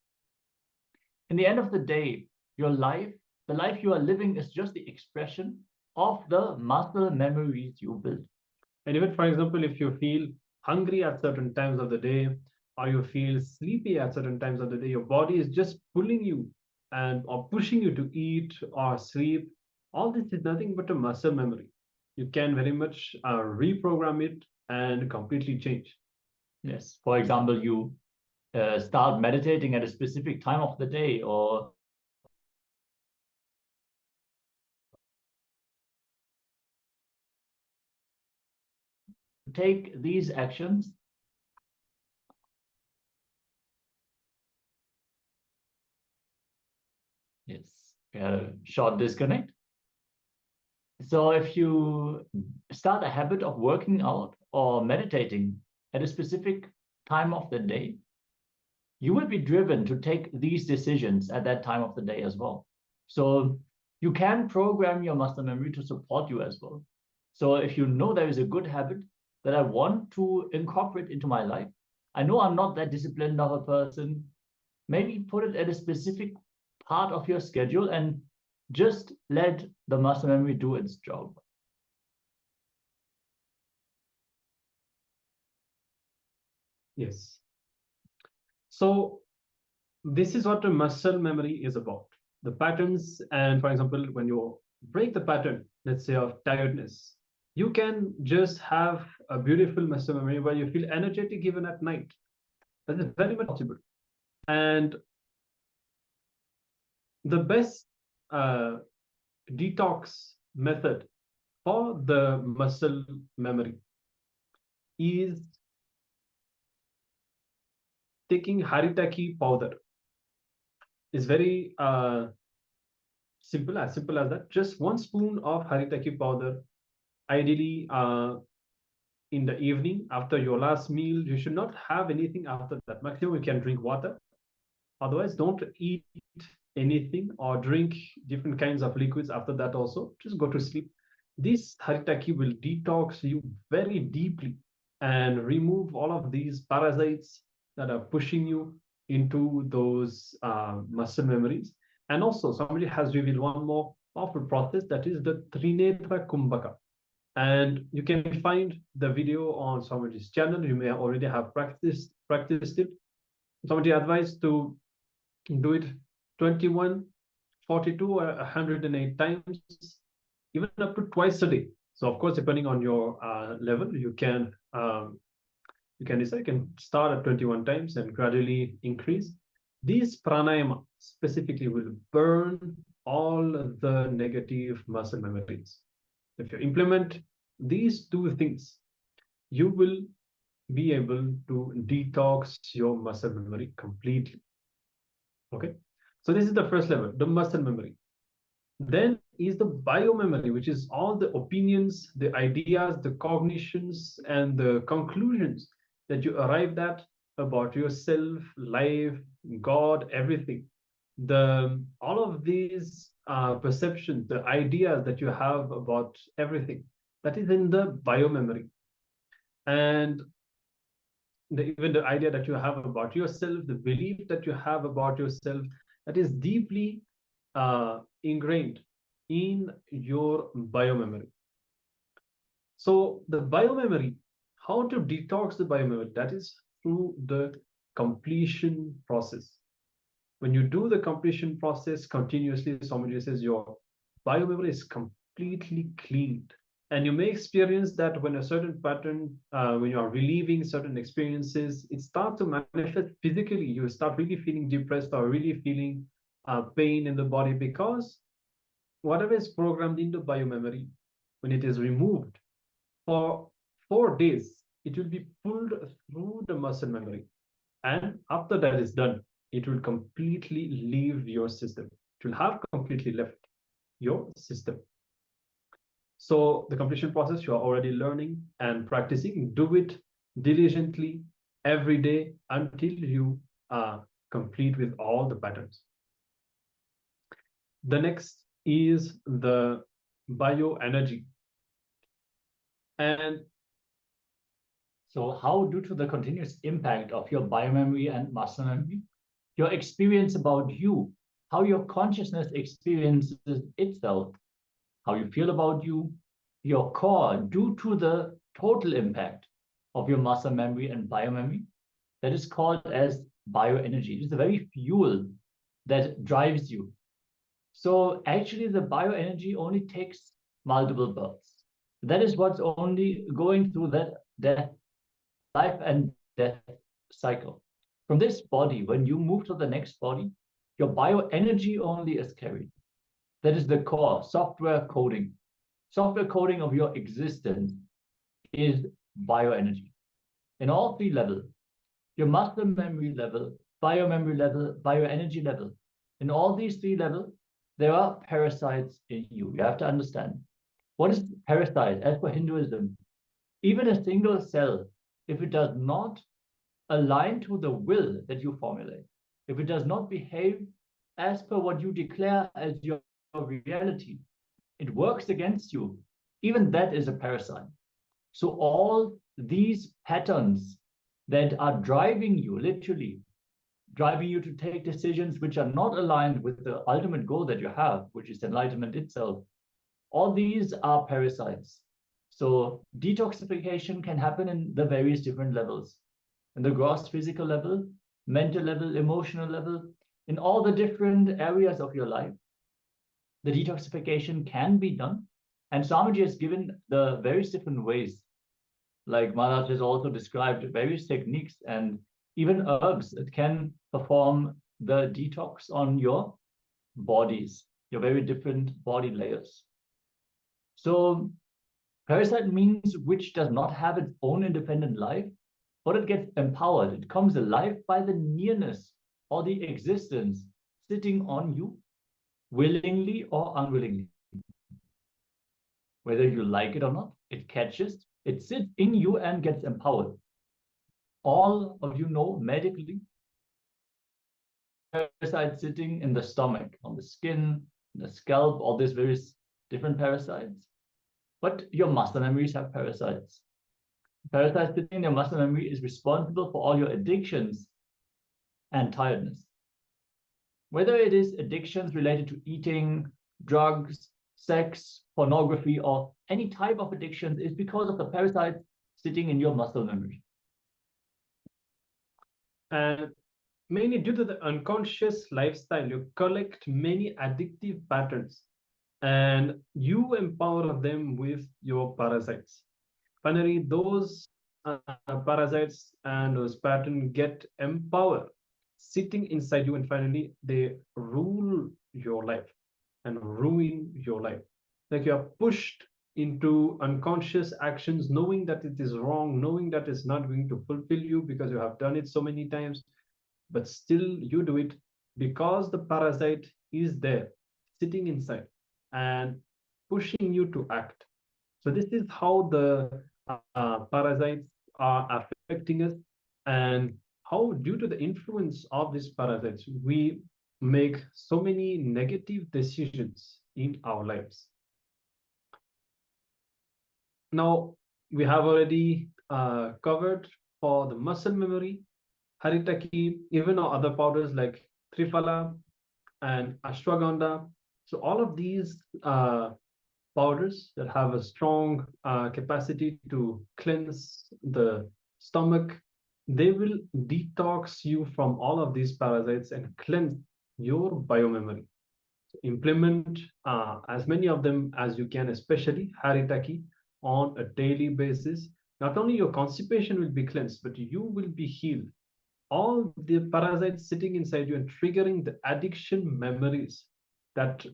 In the end of the day, your life, the life you are living, is just the expression of the muscle memories you build. And even, for example, if you feel hungry at certain times of the day, or you feel sleepy at certain times of the day, your body is just pulling you or pushing you to eat or sleep. All this is nothing but a muscle memory. You can very much reprogram it and completely change. Yes. For example, you start meditating at a specific time of the day, or take these actions. Yes, a short disconnect. So if you start a habit of working out or meditating at a specific time of the day, you will be driven to take these decisions at that time of the day as well. So you can program your muscle memory to support you as well. So if you know there is a good habit that I want to incorporate into my life, I know I'm not that disciplined of a person, maybe put it at a specific part of your schedule and just let the muscle memory do its job. Yes. So this is what a muscle memory is about. The patterns, and for example, when you break the pattern, let's say of tiredness, you can just have a beautiful muscle memory where you feel energetic even at night. That is very much possible. And the best detox method for the muscle memory is taking haritaki powder. It's very simple as that. Just 1 spoon of haritaki powder, ideally in the evening after your last meal. You should not have anything after that. Maximum you can drink water. Otherwise, don't eat anything or drink different kinds of liquids after that also. Just go to sleep. This haritaki will detox you very deeply and remove all of these parasites that are pushing you into those muscle memories. And also, somebody has revealed one more powerful process, that is the Trinetra Kumbhaka. And you can find the video on somebody's channel. You may already have practiced it. Somebody advised to do it 21, 42, or 108 times, even up to twice a day. So of course, depending on your level, you can decide. You can start at 21 times and gradually increase. These pranayama specifically will burn all the negative muscle memories. If you implement these 2 things, you will be able to detox your muscle memory completely. Okay, so this is the first level, the muscle memory. Then is the biomemory, which is all the opinions, the ideas, the cognitions, and the conclusions that you arrived at about yourself, life, God, everything. All of these perceptions, the ideas that you have about everything, that is in the biomemory. And even the idea that you have about yourself, the belief that you have about yourself, that is deeply ingrained in your biomemory. So the biomemory, how to detox the biomemory, that is through the completion process. When you do the completion process continuously, somebody says your biomemory is completely cleaned. And you may experience that when a certain pattern, when you are relieving certain experiences, it starts to manifest physically. You start really feeling depressed or really feeling pain in the body, because whatever is programmed into biomemory, when it is removed for 4 days, it will be pulled through the muscle memory. And after that is done, it will completely leave your system. It will have completely left your system. So the completion process, you are already learning and practicing. Do it diligently every day until you are complete with all the patterns. The next is the bioenergy. And so how, due to the continuous impact of your biomemory and muscle memory, your experience about you, how your consciousness experiences itself, how you feel about you, your core, due to the total impact of your muscle memory and biomemory, that is called as bioenergy. It is the very fuel that drives you. So actually the bioenergy only takes multiple births. That is what's only going through that life and death cycle. From this body, when you move to the next body, your bioenergy only is carried. That is the core, software coding. Software coding of your existence is bioenergy. In all three levels, your muscle memory level, biomemory level, bioenergy level. In all these three levels, there are parasites in you. You have to understand. What is parasite? As for Hinduism, even a single cell, if it does not align to the will that you formulate, if it does not behave as per what you declare as your reality, it works against you. Even that is a parasite. So all these patterns that are driving you, literally driving you to take decisions which are not aligned with the ultimate goal that you have, which is enlightenment itself, all these are parasites. So detoxification can happen in the various different levels. In the gross physical level, mental level, emotional level, in all the different areas of your life, the detoxification can be done. And Swamiji has given the various different ways. Like Maharaj has also described various techniques and even herbs that can perform the detox on your bodies, your very different body layers. So parasite means which does not have its own independent life, but it gets empowered. It comes alive by the nearness or the existence sitting on you, willingly or unwillingly. Whether you like it or not, it catches, it sits in you and gets empowered. All of you know medically, parasites sitting in the stomach, on the skin, the scalp, all these various different parasites. But your muscle memories have parasites. Parasites sitting in your muscle memory is responsible for all your addictions and tiredness. Whether it is addictions related to eating, drugs, sex, pornography, or any type of addictions, is because of the parasite sitting in your muscle memory. And mainly due to the unconscious lifestyle, you collect many addictive patterns and you empower them with your parasites. Finally, those parasites and those patterns get empowered, sitting inside you, and finally they rule your life and ruin your life. Like you are pushed into unconscious actions, knowing that it is wrong, knowing that it's not going to fulfill you because you have done it so many times, but still you do it because the parasite is there, sitting inside and pushing you to act. So this is how the parasites are affecting us, and how, due to the influence of these parasites, we make so many negative decisions in our lives. Now, we have already covered for the muscle memory, haritaki, even our other powders like triphala and ashwagandha. So all of these powders that have a strong capacity to cleanse the stomach, they will detox you from all of these parasites and cleanse your biomemory. So implement as many of them as you can, especially haritaki, on a daily basis. Not only your constipation will be cleansed, but you will be healed. All the parasites sitting inside you and triggering the addiction memories that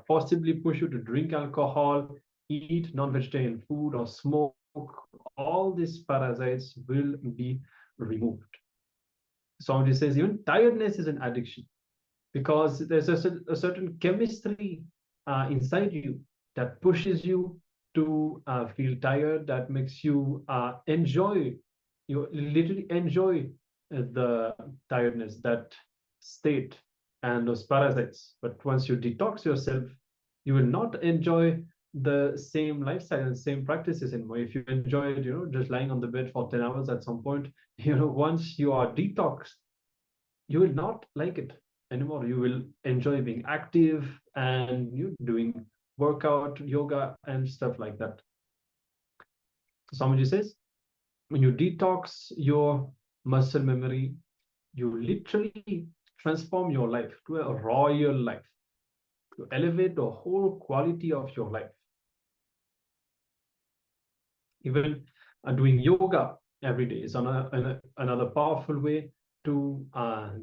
possibly push you to drink alcohol, eat non-vegetarian food, or smoke, all these parasites will be removed. Somebody says even tiredness is an addiction, because there's a certain chemistry inside you that pushes you to feel tired, that makes you you literally enjoy the tiredness, that state, and those parasites. But once you detox yourself, you will not enjoy the same lifestyle and same practices anymore. If you enjoyed, just lying on the bed for 10 hours at some point, once you are detoxed, you will not like it anymore. You will enjoy being active and you doing workout, yoga, and stuff like that. Swamiji says, when you detox your muscle memory, you literally transform your life to a royal life, to elevate the whole quality of your life. Even doing yoga every day is another powerful way to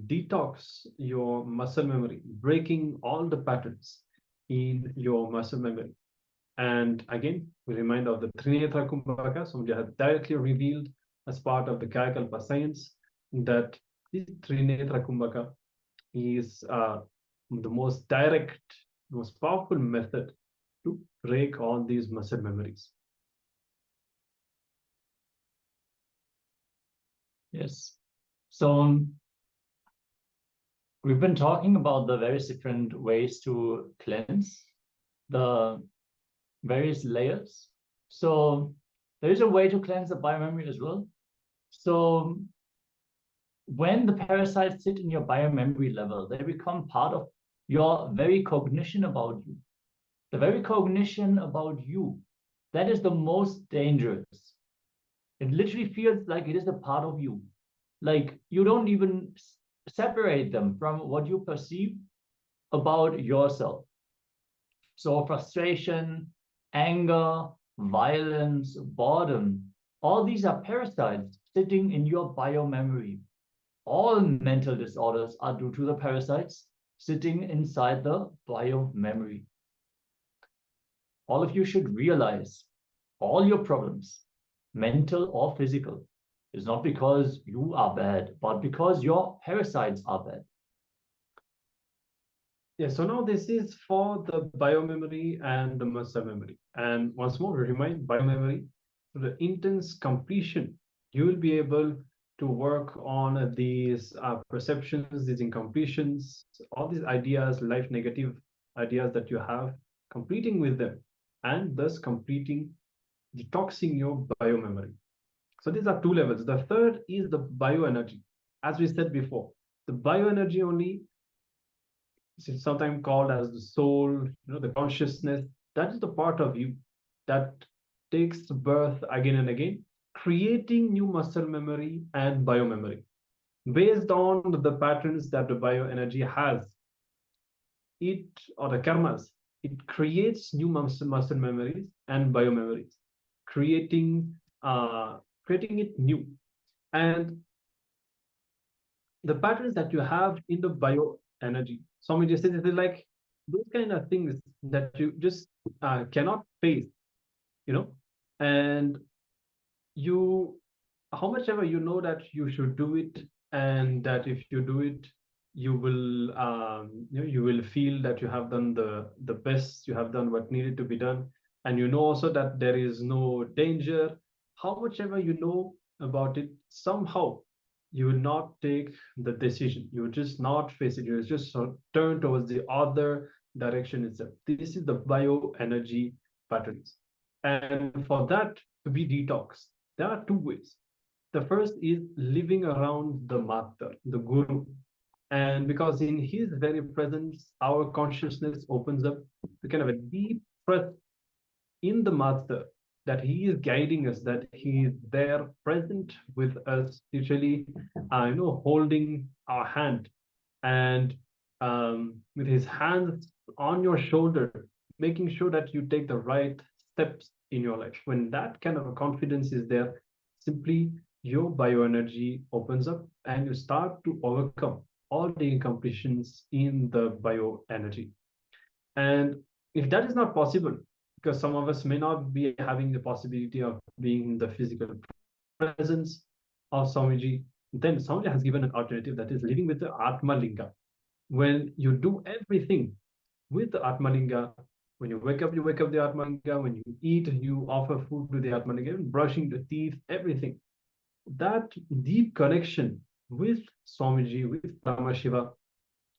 detox your muscle memory, breaking all the patterns in your muscle memory. And again, we remind of the Trinetra Kumbhaka. Swamiji has directly revealed as part of the Kayakalpa science that this Trinetra Kumbhaka is the most direct, most powerful method to break all these muscle memories. Yes. So we've been talking about the various different ways to cleanse, the various layers. So there is a way to cleanse the biomemory as well. So when the parasites sit in your biomemory level, they become part of your very cognition about you. The very cognition about you, that is the most dangerous. It literally feels like it is a part of you. Like you don't even separate them from what you perceive about yourself. So frustration, anger, violence, boredom, all these are parasites sitting in your biomemory. All mental disorders are due to the parasites sitting inside the biomemory. All of you should realize all your problems, mental or physical, is not because you are bad, but because your parasites are bad. Yeah, so now this is for the biomemory and the muscle memory. And once more, remind biomemory, to the intense completion, you will be able to work on these perceptions, these incompletions, all these ideas, life negative ideas that you have, completing with them, and thus completing, detoxing your biomemory. So these are two levels. The third is the bioenergy. As we said before, the bioenergy only, it's sometimes called as the soul, the consciousness, that is the part of you that takes birth again and again, creating new muscle memory and biomemory based on the patterns that the bioenergy has. It, or the karmas, it creates new muscle memories and biomemories, creating it new. And the patterns that you have in the bioenergy, Swamiji says, it's like those kind of things that you just cannot face, and you, how much ever you know that you should do it, and that if you do it, you will you will feel that you have done the best, you have done what needed to be done, and you know also that there is no danger. How much ever you know about it, somehow you will not take the decision, you will just not face it, you will just turn towards the other direction itself. This is the bioenergy patterns. And for that to be detoxed, there are two ways. The first is living around the master, the guru. And because in his very presence, our consciousness opens up to kind of a deep trust in the master, that he is guiding us, that he is there present with us, literally, holding our hand, and with his hands on your shoulder, making sure that you take the right steps in your life. When that kind of a confidence is there, simply your bioenergy opens up and you start to overcome all the incompletions in the bioenergy. And if that is not possible, because some of us may not be having the possibility of being in the physical presence of Swamiji, then Swamiji has given an alternative, that is living with the Atma Linga. When you do everything with the Atma Linga, when you wake up the Atma Linga, when you eat, you offer food to the Atma Linga, brushing the teeth, everything. That deep connection with Swamiji, with Paramashiva,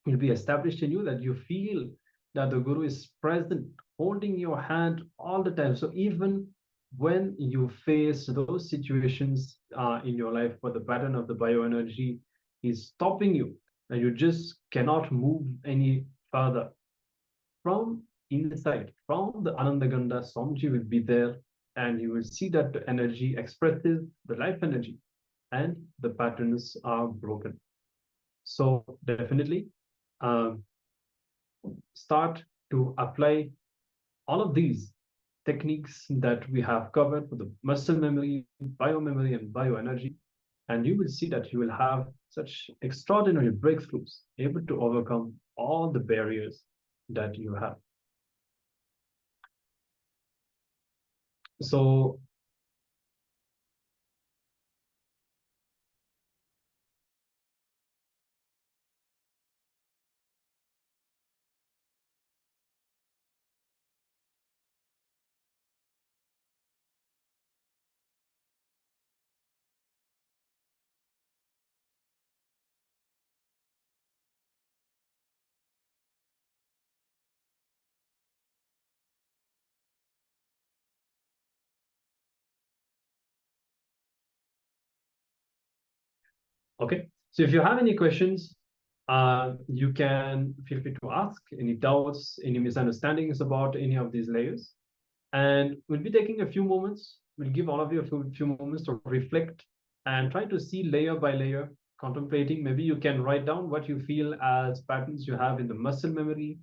will be established in you, that you feel that the Guru is present, holding your hand all the time. So even when you face those situations in your life where the pattern of the bioenergy is stopping you, and you just cannot move any further, from inside, from the Anandaganda, Swamiji will be there, and you will see that the energy expresses the life energy, and the patterns are broken. So definitely start to apply all of these techniques that we have covered for the muscle memory, biomemory, and bioenergy, and you will see that you will have such extraordinary breakthroughs, able to overcome all the barriers that you have. So okay, so if you have any questions, you can feel free to ask any doubts, any misunderstandings about any of these layers. And we'll be taking a few moments. We'll give all of you a few moments to reflect and try to see layer by layer, contemplating. Maybe you can write down what you feel as patterns you have in the muscle memory,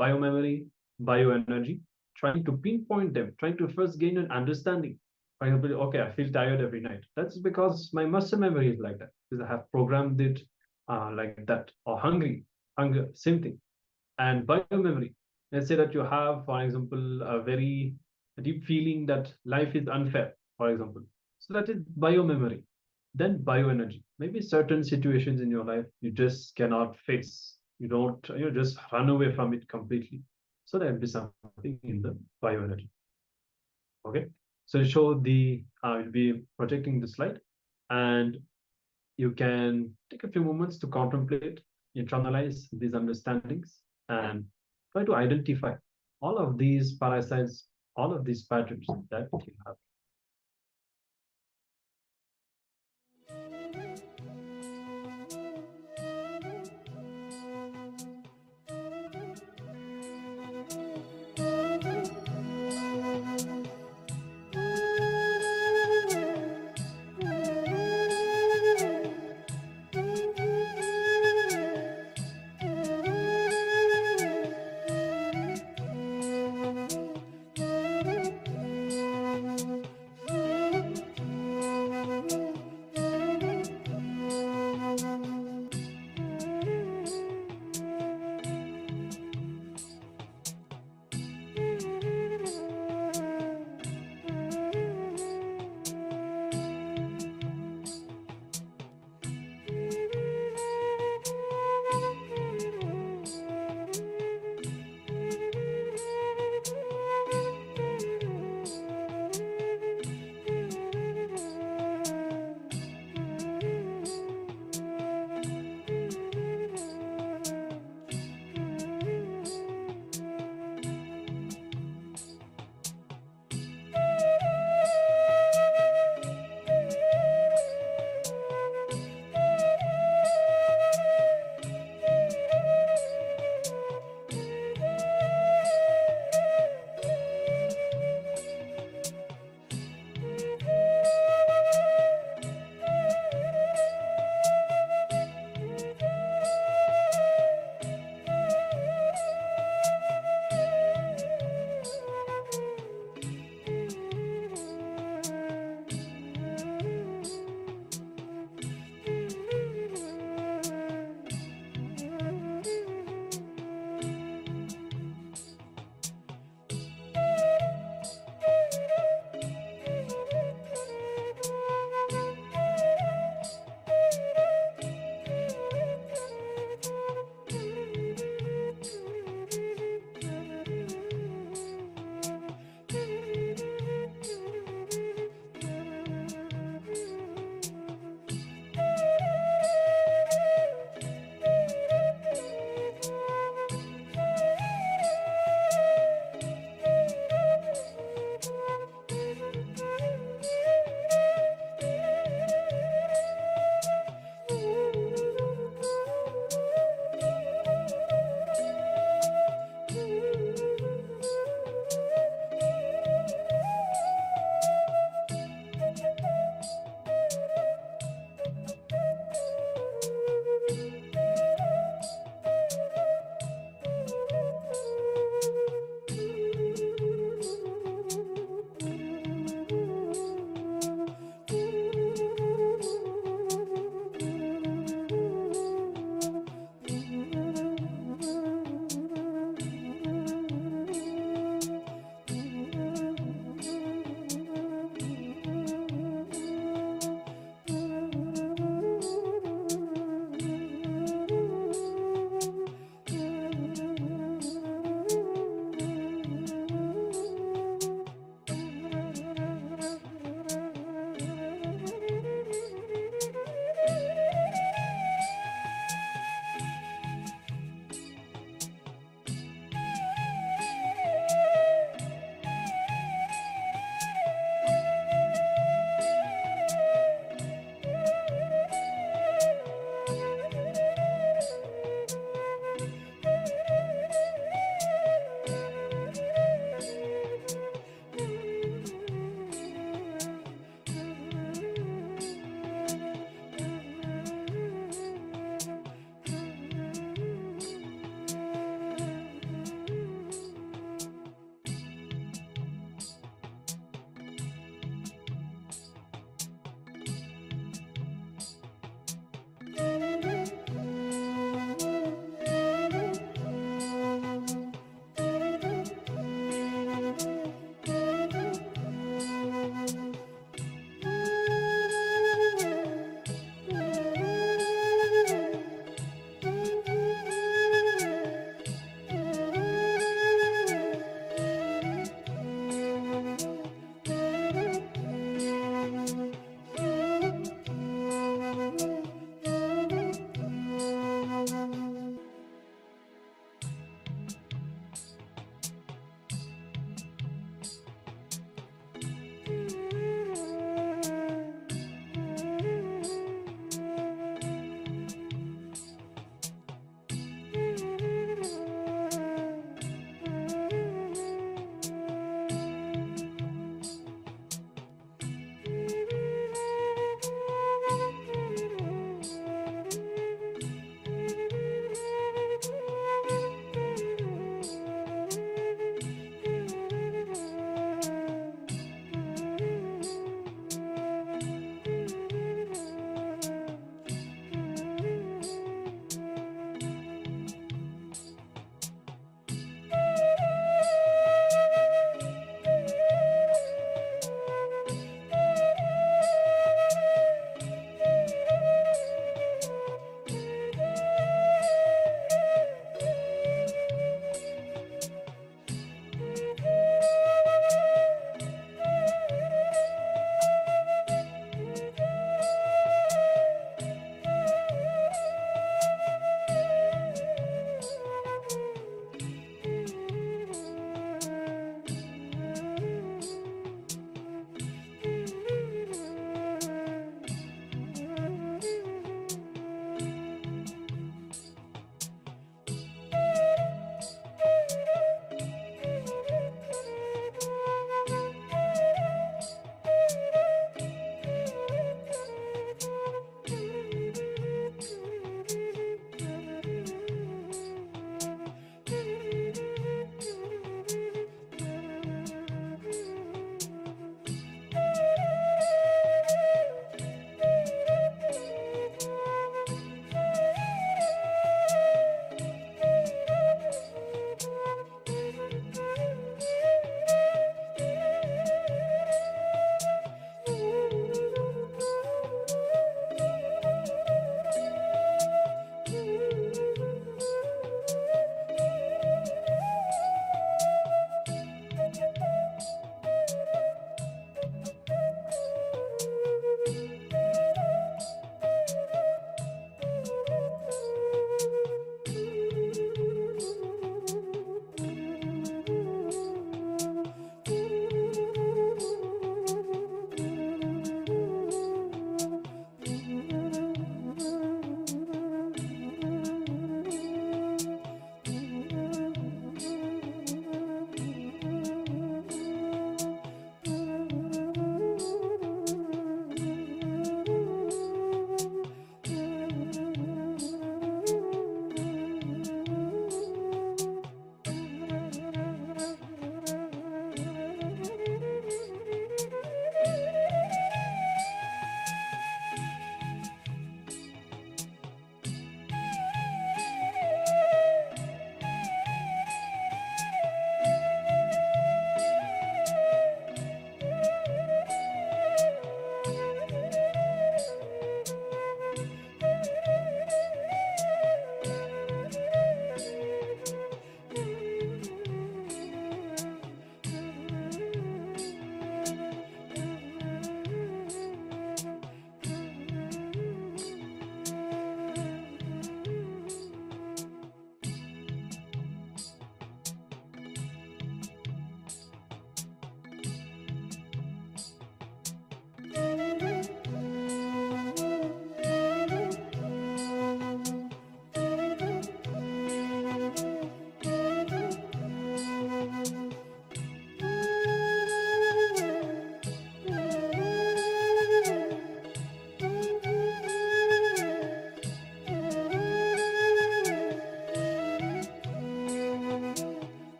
biomemory, bioenergy, trying to pinpoint them, trying to first gain an understanding. For example, okay, I feel tired every night. That's because my muscle memory is like that, because I have programmed it like that. Or hungry, hunger, same thing. And biomemory, let's say that you have, for example, a very deep feeling that life is unfair, for example. So that is biomemory. Then bioenergy, maybe certain situations in your life you just cannot face. You don't, you just run away from it completely. So there will be something in the bioenergy. Okay, so show the I'll be projecting the slide, and you can take a few moments to contemplate, internalize these understandings, and try to identify all of these parasites, all of these patterns that you have.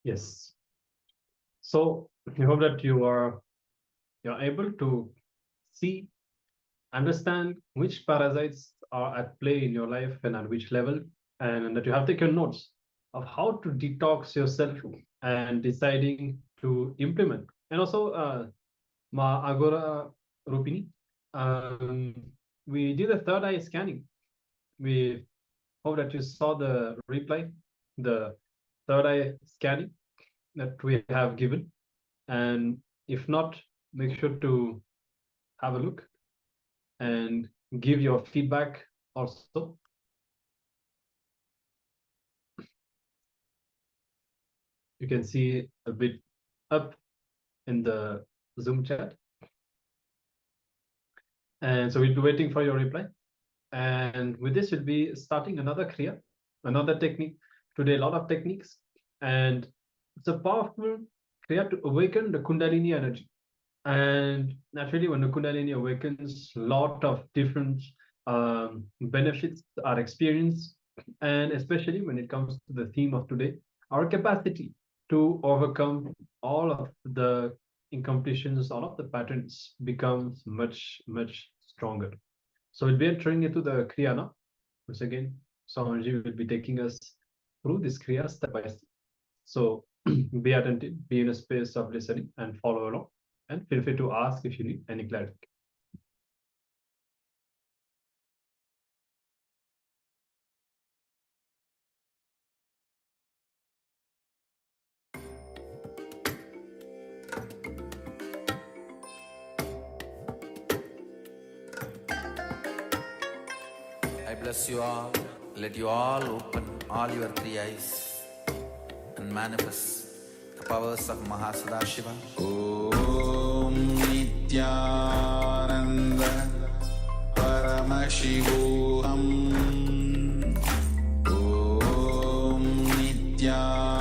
Yes. So we hope that you're able to see, understand which parasites are at play in your life and at which level, and that you have taken notes of how to detox yourself and deciding to implement. And also, Ma Agora Rupini, we did a third eye scanning. We hope that you saw the replay, the third eye scanning that we have given. And if not, make sure to have a look and give your feedback also. You can see a bit up in the Zoom chat. And so we'll be waiting for your reply. And with this, we'll be starting another Kriya, another technique. Today, a lot of techniques. And it's a powerful Kriya to awaken the Kundalini energy. And naturally, when the Kundalini awakens, a lot of different benefits are experienced. And especially when it comes to the theme of today, our capacity to overcome all of the incompletions, all of the patterns becomes much, much stronger. So we'll be entering into the Kriya now. Once again, Swamiji will be taking us through this Kriya step by step. So be attentive, be in a space of listening and follow along. And feel free to ask if you need any clarity. I bless you all. Let you all open all your three eyes and manifest the powers of Mahasudashiva. Om Nithyananda Paramashivoham. Om Nithyananda.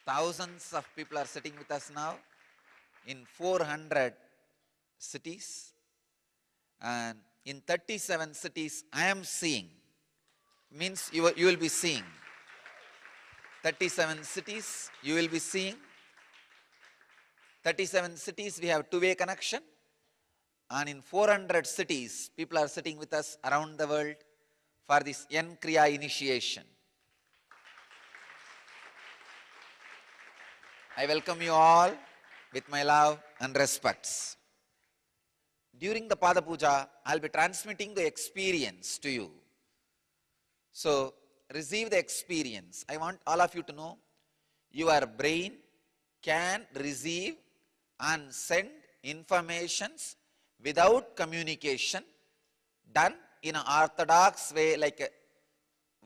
Thousands of people are sitting with us now in 400 cities, and in 37 cities I am seeing, means you will be seeing. 37 cities you will be seeing. 37 cities we have two-way connection, and in 400 cities people are sitting with us around the world for this N Kriya initiation. I welcome you all with my love and respects. During the Pada Puja, I'll be transmitting the experience to you. So, receive the experience. I want all of you to know, your brain can receive and send informations without communication, done in an orthodox way, like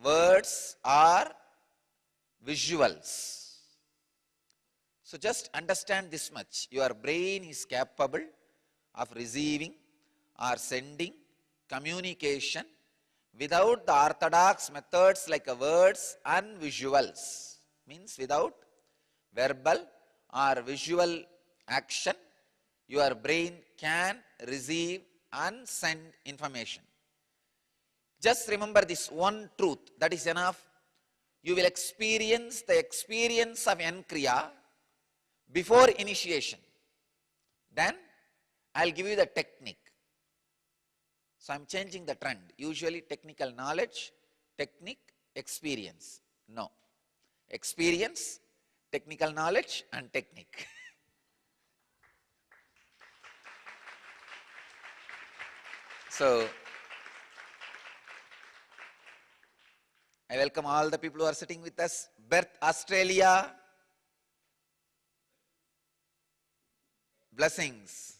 words or visuals. So just understand this much. Your brain is capable of receiving or sending communication without the orthodox methods like words and visuals. Means without verbal or visual action, your brain can receive and send information. Just remember this one truth, that is enough. You will experience the experience of N Kriya before initiation. Then I'll give you the technique. So I'm changing the trend. Usually technical knowledge, technique, experience. No. Experience, technical knowledge and technique. So I welcome all the people who are sitting with us. Perth, Australia. Blessings.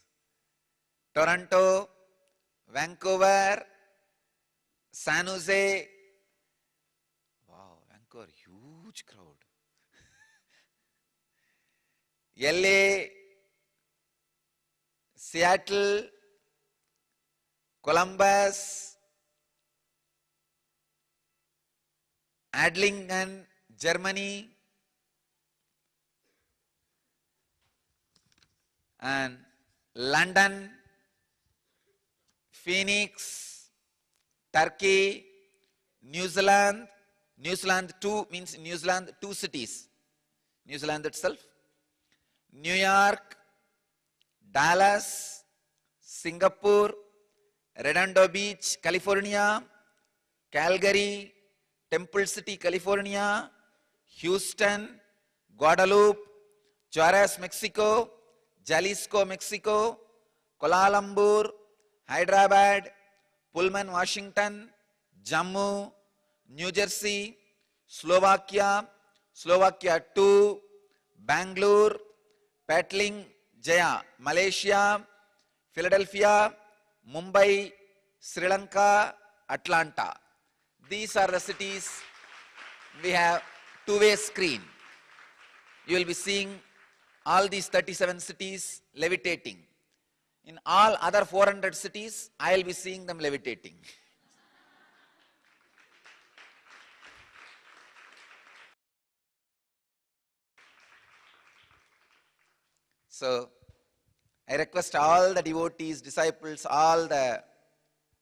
Toronto, Vancouver, San Jose. Wow, Vancouver, huge crowd. LA, Seattle, Columbus, Adlingen, Germany, and London, Phoenix, Turkey, New Zealand. New Zealand 2 means New Zealand 2 cities. New Zealand itself. New York, Dallas, Singapore, Redondo Beach, California, Calgary, Temple City, California, Houston, Guadalupe, Juarez, Mexico, Jalisco, Mexico, Kuala Lumpur, Hyderabad, Pullman, Washington, Jammu, New Jersey, Slovakia, Slovakia 2, Bangalore, Patling, Jaya, Malaysia, Philadelphia, Mumbai, Sri Lanka, Atlanta. These are the cities we have two-way screen. You will be seeing all these 37 cities levitating. In all other 400 cities, I will be seeing them levitating. So, I request all the devotees, disciples, all the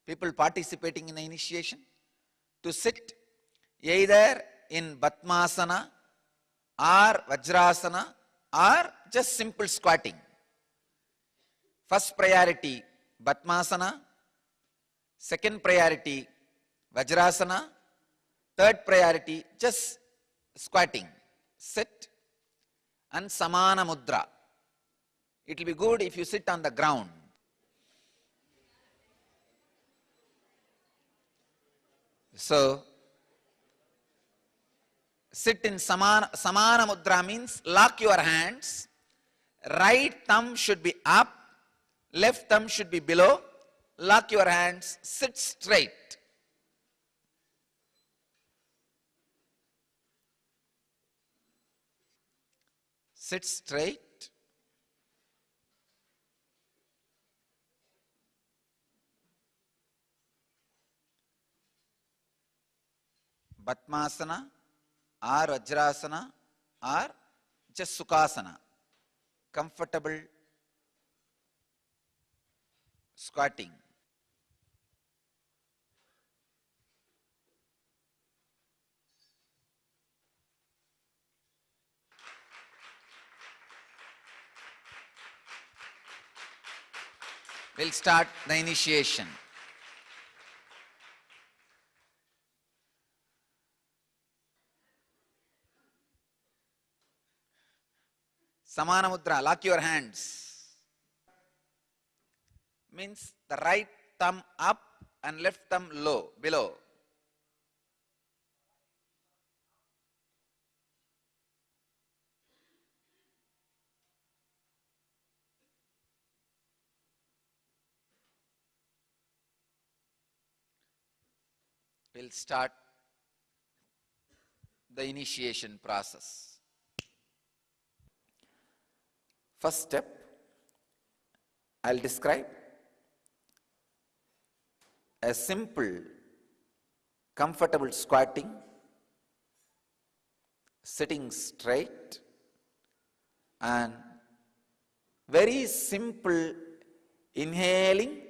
people participating in the initiation to sit either in Batmasana or Vajrasana or just simple squatting. First priority Batmasana, second priority Vajrasana, third priority just squatting. Sit and Samana Mudra. It will be good if you sit on the ground. So, sit in Samana Mudra means lock your hands. Right thumb should be up, left thumb should be below. Lock your hands, sit straight. Sit straight. Batmasana or Vajrasana or just Sukhasana. Comfortable squatting. We'll start the initiation. Samana Mudra, lock your hands. Means the right thumb up and left thumb low, below. We'll start the initiation process. First step, I'll describe a simple, comfortable squatting, sitting straight, and very simple inhaling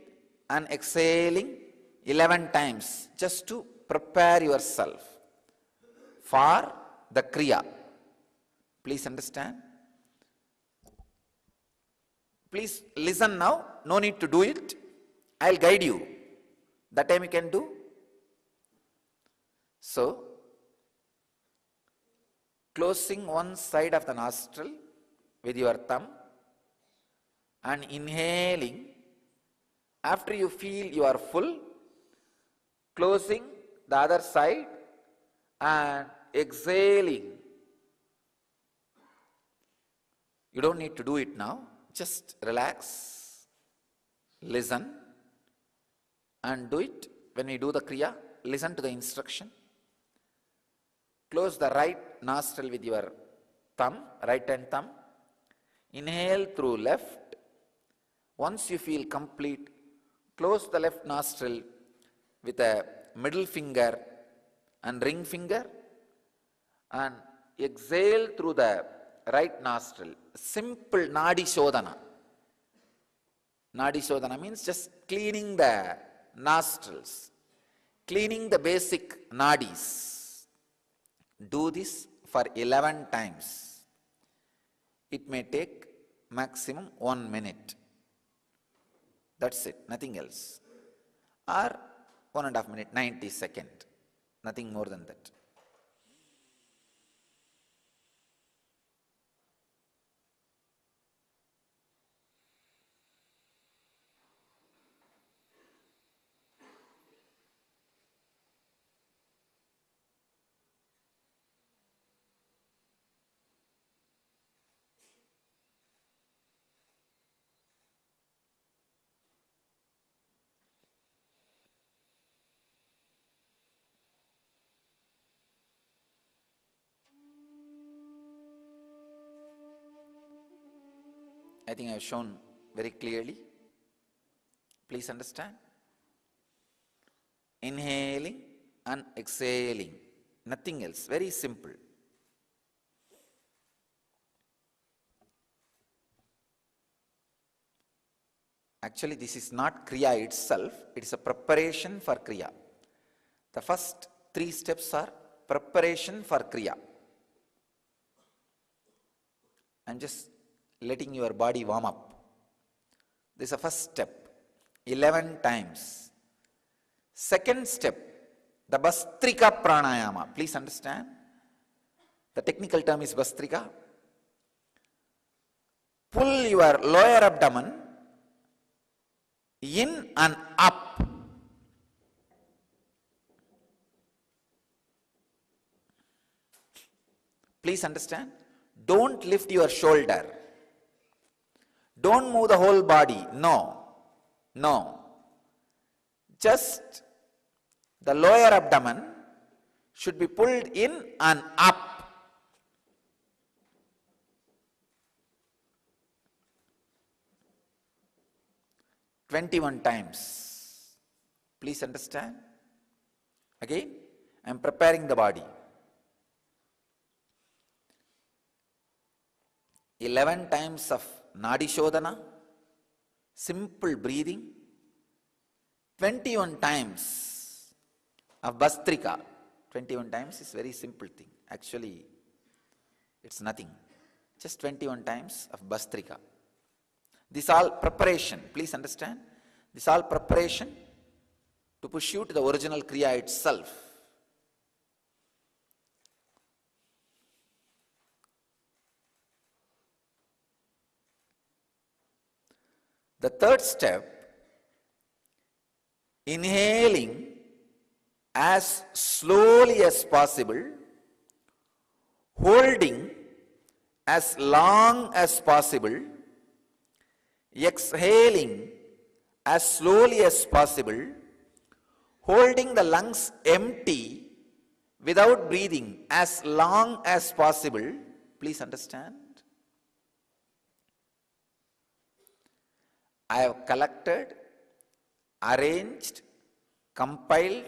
and exhaling 11 times just to prepare yourself for the Kriya. Please understand. Please listen now, no need to do it. I'll guide you. That time you can do. So, closing one side of the nostril with your thumb and inhaling. After you feel you are full, closing the other side and exhaling. You don't need to do it now. Just relax, listen, and do it. When we do the Kriya, listen to the instruction. Close the right nostril with your thumb, right hand thumb. Inhale through left, Once you feel complete, close the left nostril with a middle finger and ring finger and exhale through the right nostril. Simple Nadi Shodhana. Nadi Shodhana means just cleaning the nostrils, cleaning the basic nadis. Do this for 11 times. It may take maximum 1 minute. That's it, nothing else. Or 1.5 minute, 90 seconds. Nothing more than that. I think I have shown very clearly. Please understand. Inhaling and exhaling. Nothing else. Very simple. Actually, this is not Kriya itself. It is a preparation for Kriya. The first 3 steps are preparation for Kriya. And just letting your body warm up. This is the first step, 11 times. Second step, the Bastrika Pranayama. Please understand. The technical term is Bastrika. Pull your lower abdomen in and up. Please understand. Don't lift your shoulder. Don't move the whole body. No. No. Just the lower abdomen should be pulled in and up. "21 times. Please understand. Again, I am preparing the body. 11 times of Nadi Shodhana, simple breathing. 21 times of Bastrika. 21 times is very simple thing. Actually, it's nothing. Just 21 times of Bastrika. This all preparation. Please understand. This all preparation to push you to the original Kriya itself. The third step, inhaling as slowly as possible, holding as long as possible, exhaling as slowly as possible, holding the lungs empty without breathing as long as possible. Please understand. I have collected, arranged, compiled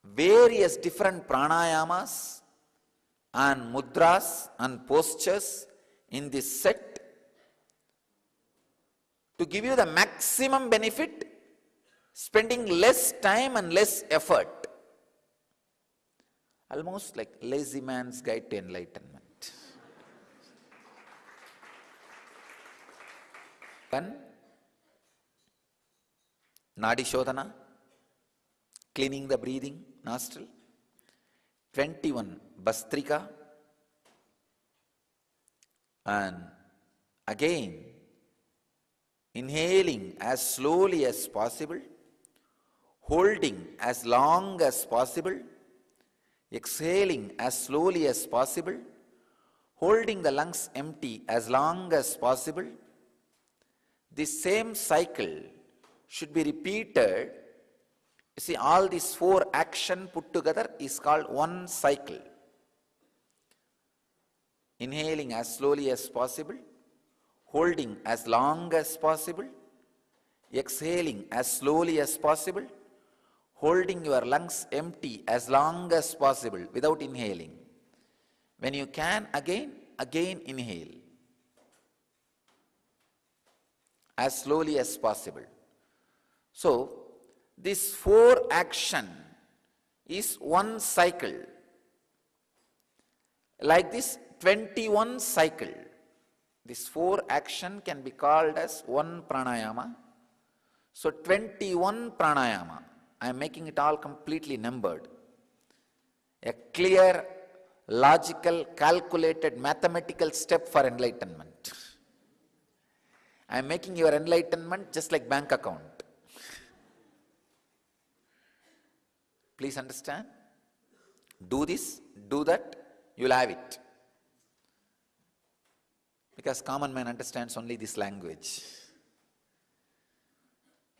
various different pranayamas and mudras and postures in this set to give you the maximum benefit, spending less time and less effort. Almost like Lazy Man's Guide to Enlightenment. One, Nadi Shodhana, cleaning the breathing nostril. 21 Bastrika, and again inhaling as slowly as possible, holding as long as possible, exhaling as slowly as possible, holding the lungs empty as long as possible. This same cycle should be repeated. You see, all these 4 actions put together is called one cycle. Inhaling as slowly as possible, holding as long as possible, exhaling as slowly as possible, holding your lungs empty as long as possible without inhaling. When you can, again inhale as slowly as possible. So, this 4 action is one cycle. Like this 21 cycle. This 4 action can be called as one pranayama. So 21 pranayama. I am making it all completely numbered. A clear, logical, calculated, mathematical step for enlightenment. I am making your enlightenment just like bank account. Please understand. Do this, do that, you will have it. Because common man understands only this language.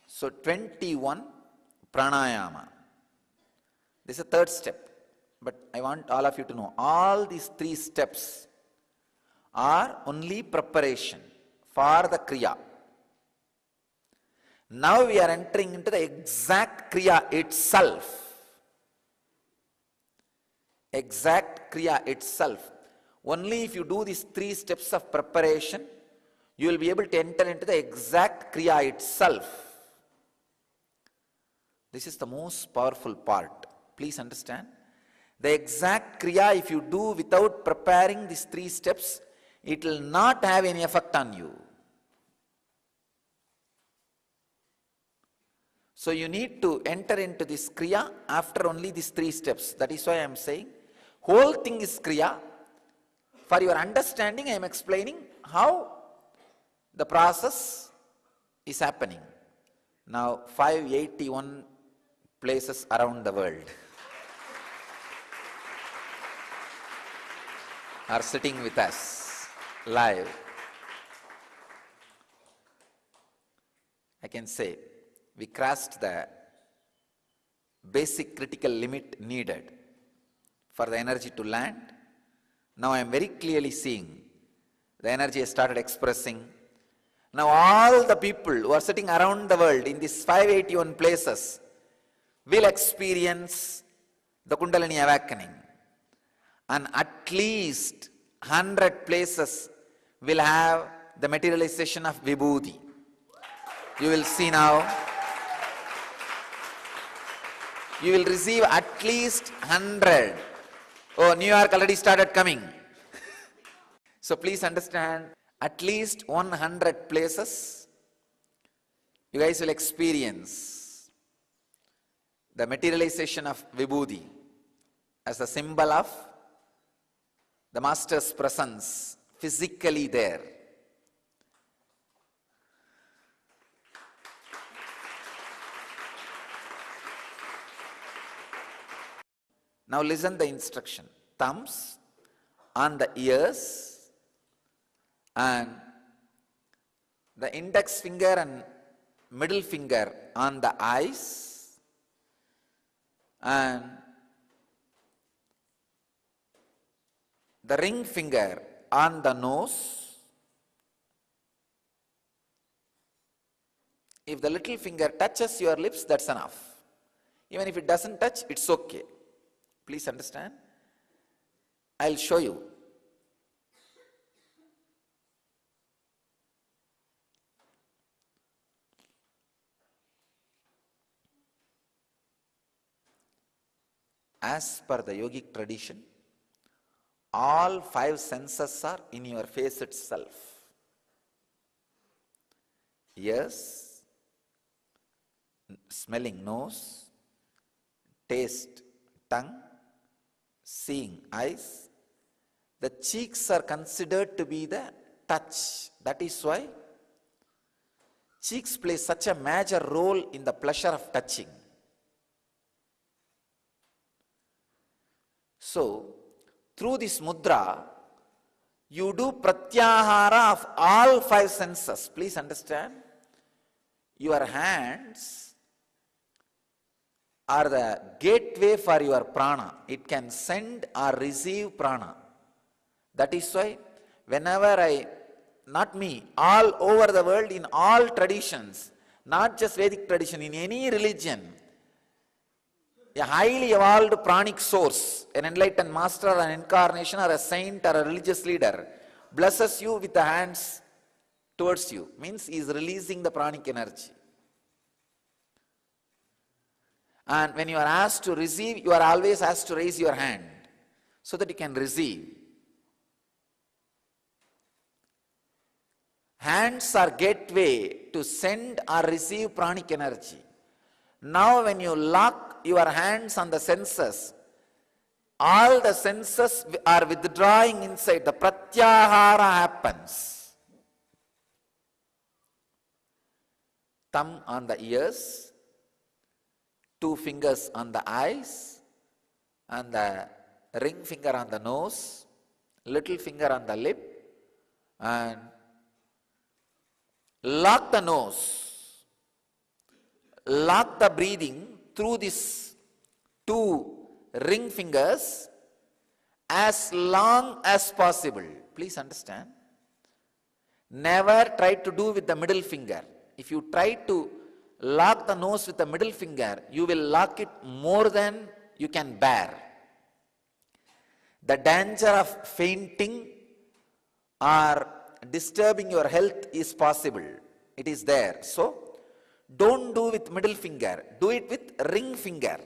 So 21 pranayama. This is the 3rd step. But I want all of you to know, all these 3 steps are only preparation for the kriya. Now we are entering into the exact kriya itself. Exact kriya itself. Only if you do these 3 steps of preparation, you will be able to enter into the exact kriya itself. This is the most powerful part. Please understand. The exact kriya, if you do without preparing these 3 steps, it will not have any effect on you. So you need to enter into this kriya after only these 3 steps. That is why I am saying, whole thing is kriya. For your understanding, I am explaining how the process is happening. Now, 581 places around the world are sitting with us live. I can say we crossed the basic critical limit needed for the energy to land. Now I am very clearly seeing the energy has started expressing. Now all the people who are sitting around the world in these 581 places will experience the Kundalini awakening. And at least 100 places will have the materialization of Vibhuti. You will see now. You will receive at least 100. Oh, New York already started coming. So please understand, at least 100 places you guys will experience the materialization of Vibhuti as a symbol of the Master's presence physically there. Now listen the instruction. Thumbs on the ears and the index finger and middle finger on the eyes and the ring finger on the nose. If the little finger touches your lips, that's enough. Even if it doesn't touch, it's okay. Please understand. I'll show you. As per the yogic tradition, all 5 senses are in your face itself. Ears, smelling nose, taste tongue, seeing eyes. The cheeks are considered to be the touch. That is why cheeks play such a major role in the pleasure of touching. So, through this mudra, you do pratyahara of all 5 senses. Please understand. Your hands are the gateway for your prana. It can send or receive prana. That is why whenever I not me, all over the world, in all traditions, not just Vedic tradition, in any religion, a highly evolved pranic source, an enlightened master or an incarnation or a saint or a religious leader, blesses you with the hands towards you, means he is releasing the pranic energy. And when you are asked to receive, you are always asked to raise your hand so that you can receive. Hands are gateway to send or receive pranic energy. Now when you lock your hands on the senses, all the senses are withdrawing inside. The pratyahara happens. Thumb on the ears, 2 fingers on the eyes, and the ring finger on the nose, little finger on the lip, and lock the nose, lock the breathing through these 2 ring fingers as long as possible. Please understand. Never try to do with the middle finger. If you try to lock the nose with the middle finger, you will lock it more than you can bear. The danger of fainting or disturbing your health is possible. It is there. So, don't do with middle finger. Do it with ring finger.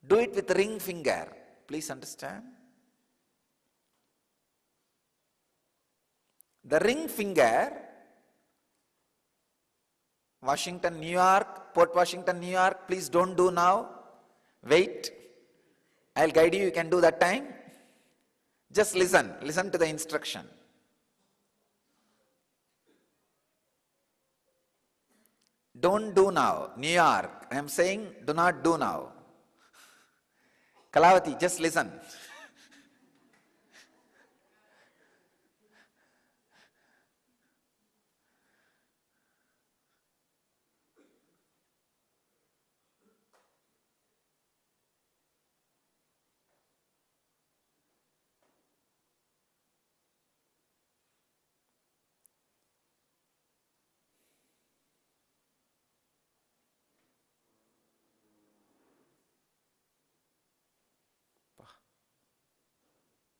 Do it with ring finger. Please understand. The ring finger, Washington, New York, Port Washington, New York, please don't do now. Wait. I'll guide you, you can do that time. Just listen. Listen to the instruction. Don't do now. New York, I am saying do not do now. Kalavati, just listen.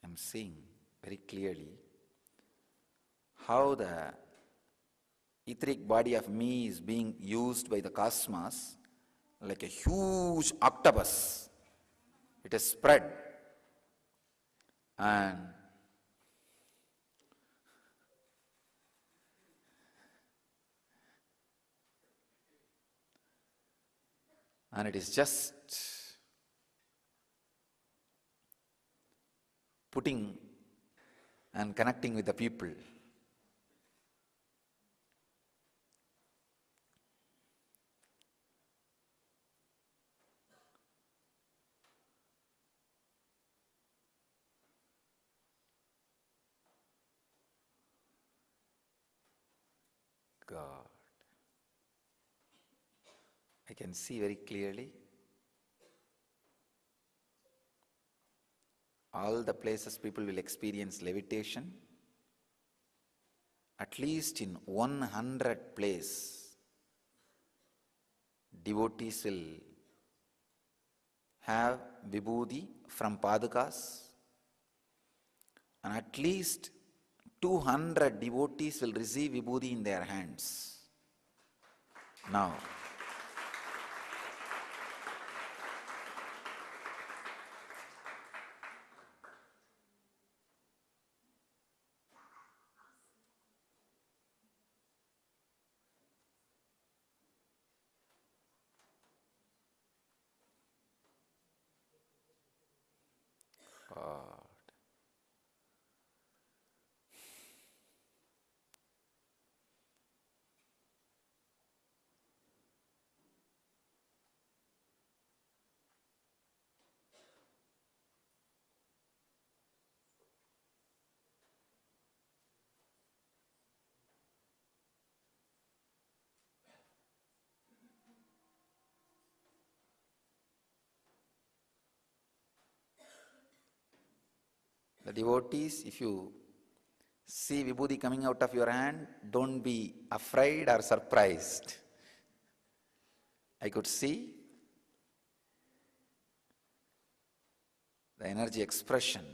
I'm seeing very clearly how the etheric body of me is being used by the cosmos like a huge octopus. It is spread, and it is just putting and connecting with the people. God. I can see very clearly all the places people will experience levitation. At least in 100 places, devotees will have vibhuti from padukas, and at least 200 devotees will receive vibhuti in their hands. Now, the devotees, if you See vibhuti coming out of your hand, don't be afraid or surprised. I could see the energy expression.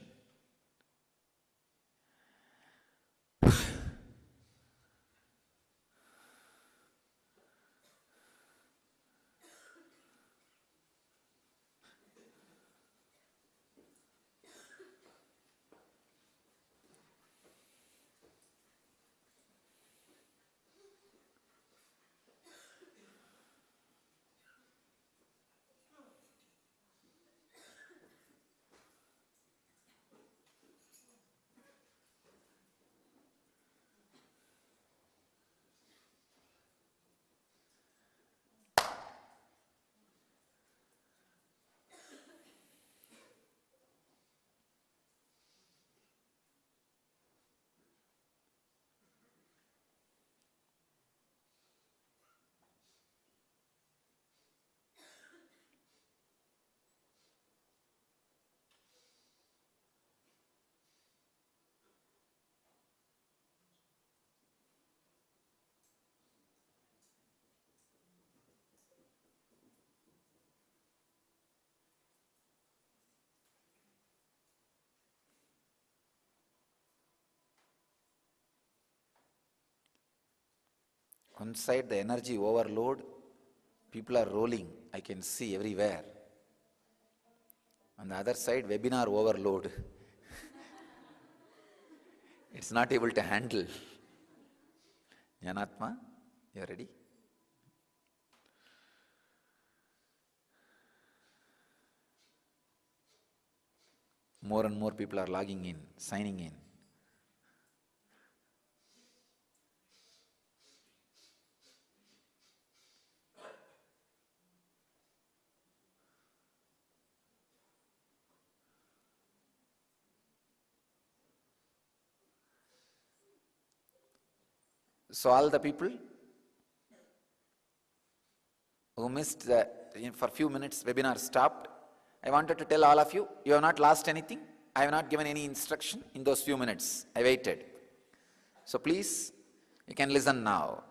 One side the energy overload, people are rolling, I can see everywhere. On the other side, webinar overload. It's not able to handle. Jnanatma, you are ready? More and more people are logging in, signing in. So all the people who missed for a few minutes webinar stopped, I wanted to tell all of you, you have not lost anything. I have not given any instruction in those few minutes. I waited. So please, you can listen now.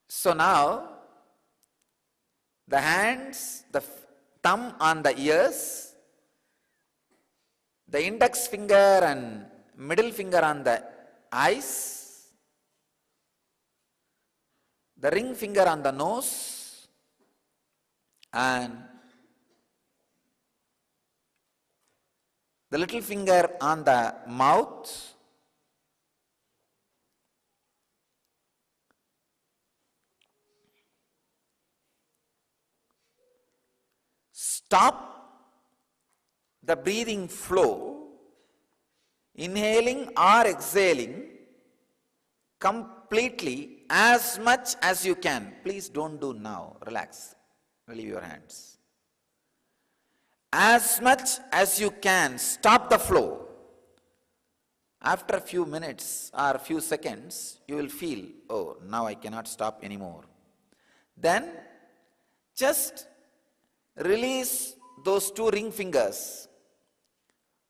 So now, the hands, the thumb on the ears, the index finger and middle finger on the eyes, the ring finger on the nose, and the little finger on the mouth, stop the breathing flow, inhaling or exhaling completely as much as you can. Please don't do now. Relax. Relieve your hands. As much as you can, stop the flow. After a few minutes or a few seconds, you will feel, oh, now I cannot stop anymore. Then just release those two ring fingers.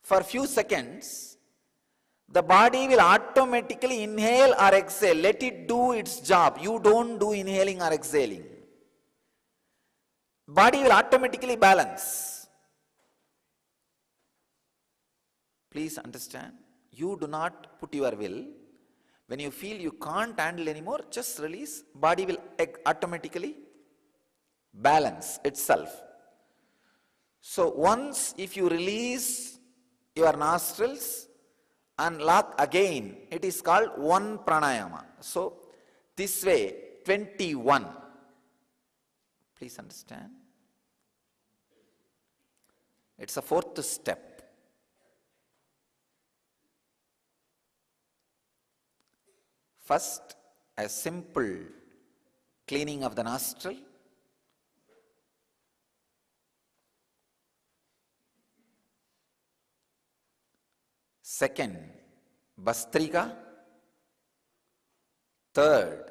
For a few seconds, the body will automatically inhale or exhale. Let it do its job. You don't do inhaling or exhaling. Body will automatically balance. Please understand, you do not put your will. When you feel you can't handle anymore, just release. Body will automatically balance itself. So once if you release your nostrils and lock again, it is called one pranayama. So this way, 21. Please understand. It's a fourth step. First, a simple cleaning of the nostril. Second, Bastrika. Third,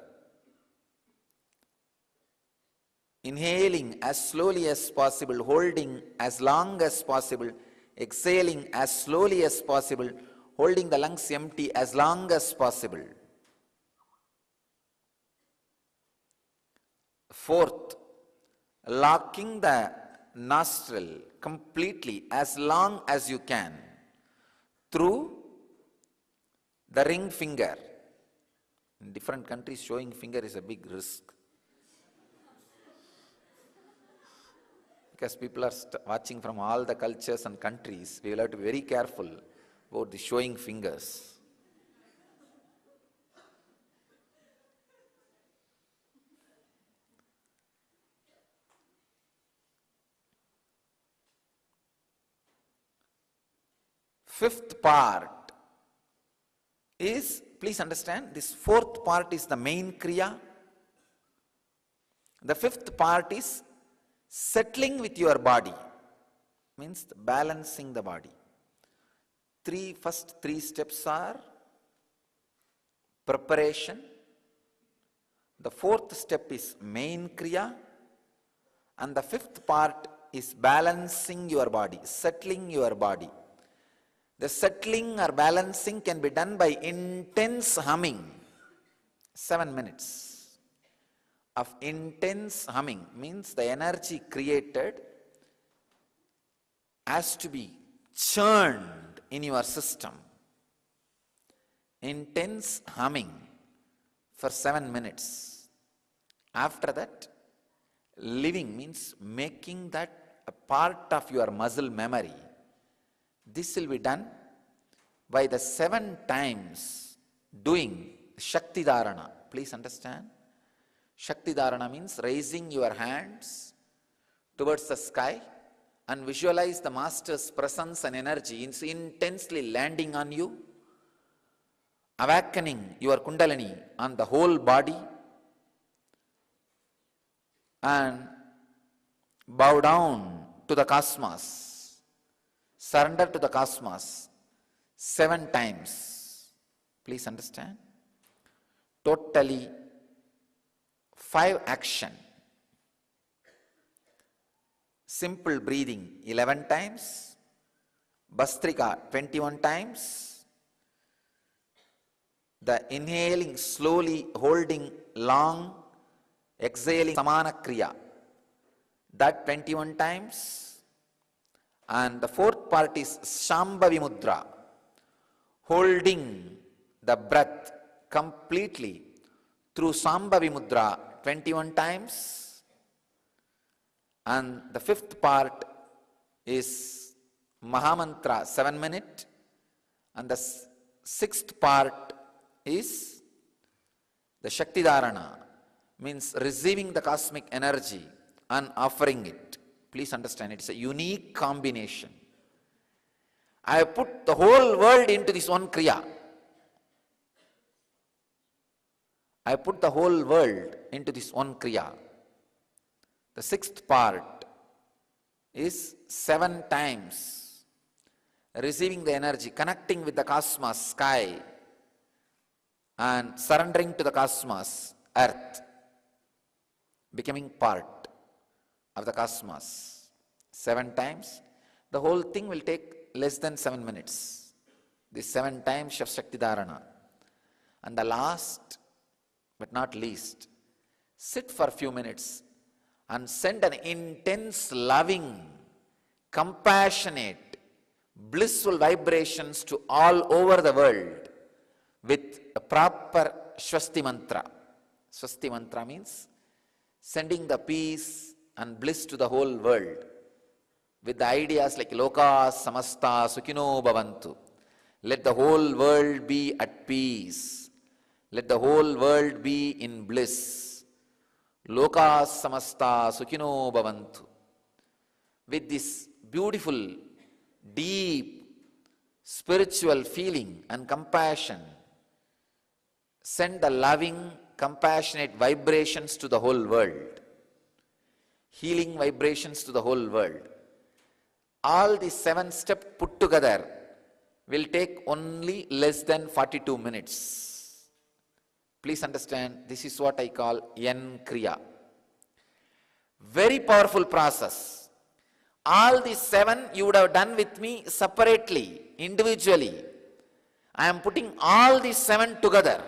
inhaling as slowly as possible, holding as long as possible, exhaling as slowly as possible, holding the lungs empty as long as possible. Fourth, locking the nostril completely as long as you can through the ring finger. In different countries, showing finger is a big risk. Because people are watching from all the cultures and countries, we will have to be very careful about the showing fingers. Fifth part is, please understand, this fourth part is the main kriya. The fifth part is settling with your body, means balancing the body. First three steps are preparation. The fourth step is main kriya. And the fifth part is balancing your body, settling your body. The settling or balancing can be done by intense humming. 7 minutes of intense humming means the energy created has to be churned in your system. Intense humming for 7 minutes. After that, living means making that a part of your muscle memory. This will be done by the 7 times doing Shakti Dharana. Please understand. Shakti Dharana means raising your hands towards the sky and visualize the Master's presence and energy intensely landing on you, awakening your Kundalini on the whole body, and bow down to the cosmos. Surrender to the cosmos 7 times. Please understand. Totally 5 action. Simple breathing 11 times. Bastrika 21 times. The inhaling slowly, holding long, exhaling samana kriya, that 21 times. And the fourth part is Shambhavi Mudra, holding the breath completely through Shambhavi Mudra 21 times. And the fifth part is Mahamantra 7 minutes. And the sixth part is the Shakti Dharana, means receiving the cosmic energy and offering it. Please understand, it's a unique combination. I have put the whole world into this one kriya. I put the whole world into this one kriya. The sixth part is 7 times receiving the energy, connecting with the cosmos, sky, and surrendering to the cosmos, earth, becoming part of the cosmos. 7 times. The whole thing will take less than 7 minutes. This 7 times of Shakti Dharana. And the last but not least, sit for a few minutes and send an intense, loving, compassionate, blissful vibrations to all over the world with a proper Swasti Mantra. Swasti Mantra means sending the peace and bliss to the whole world with the ideas like Loka Samasta Sukhino Bhavantu. Let the whole world be at peace. Let the whole world be in bliss. Loka Samasta Sukhino Bhavantu. With this beautiful, deep, spiritual feeling and compassion, send the loving, compassionate vibrations to the whole world. Healing vibrations to the whole world. All these 7 steps put together will take only less than 42 minutes. Please understand, this is what I call Yen Kriya. Very powerful process. All these 7 you would have done with me separately, individually. I am putting all these 7 together.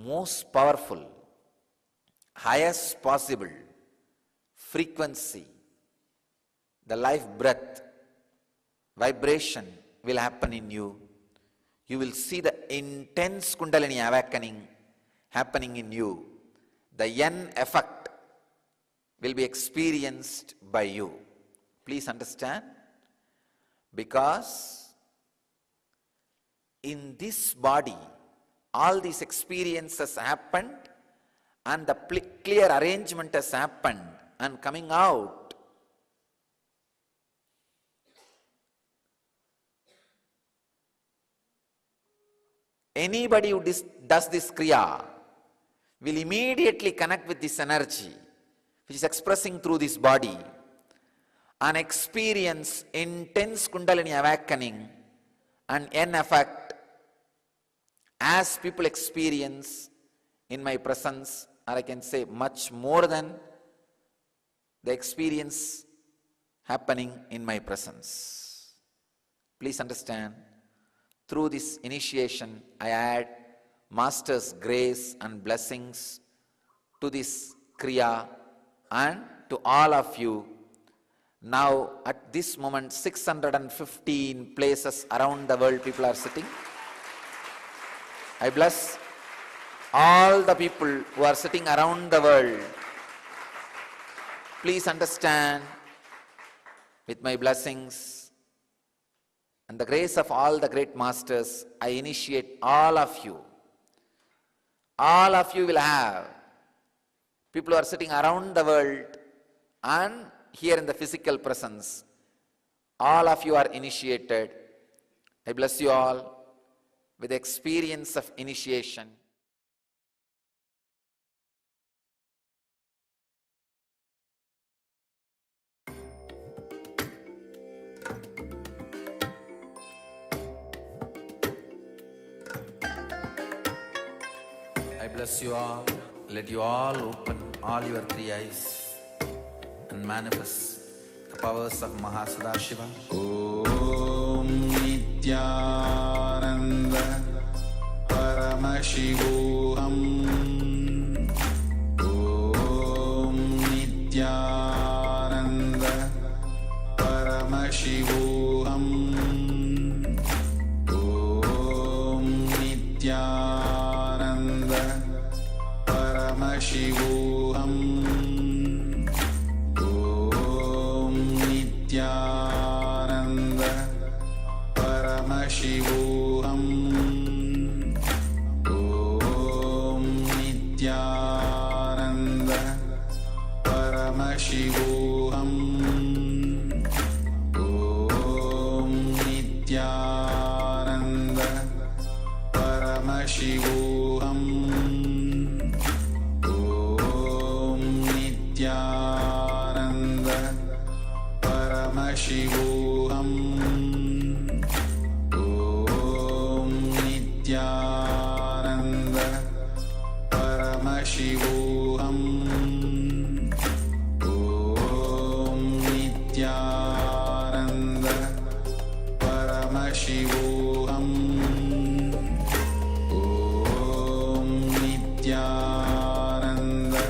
Most powerful, highest possible frequency, the life breath, vibration will happen in you. You will see the intense Kundalini awakening happening in you. The Yen effect will be experienced by you. Please understand, because in this body, all these experiences happened and the clear arrangement has happened, and coming out, anybody who does this kriya will immediately connect with this energy which is expressing through this body and experience intense Kundalini awakening and Yen effect as people experience in my presence, or I can say much more than the experience happening in my presence. Please understand, through this initiation, I add Master's grace and blessings to this kriya and to all of you. Now, at this moment, 615 places around the world people are sitting. I bless all the people who are sitting around the world. Please understand, with my blessings and the grace of all the great masters, I initiate all of you. All of you will have people who are sitting around the world and here in the physical presence. All of you are initiated. I bless you all with the experience of initiation. I bless you all. Let you all open all your 3 eyes and manifest the powers of Mahasudashiva. Om Nithyananda Paramashivoham. Om Nithyananda Paramashivoham. Om Nithyananda Paramashivoham. Om Nithyananda Paramashivoham. Om Nithyananda Paramashivoham. Om Nithyananda Paramashivoham. Om Nithyananda Paramashivoham. Om Nithyananda Paramashivoham. Om Nithyananda Paramashivoham. Om Nithyananda Paramashivoham. Om Nithyananda Paramashivoham. Om Nithyananda Paramashivoham. Om Nithyananda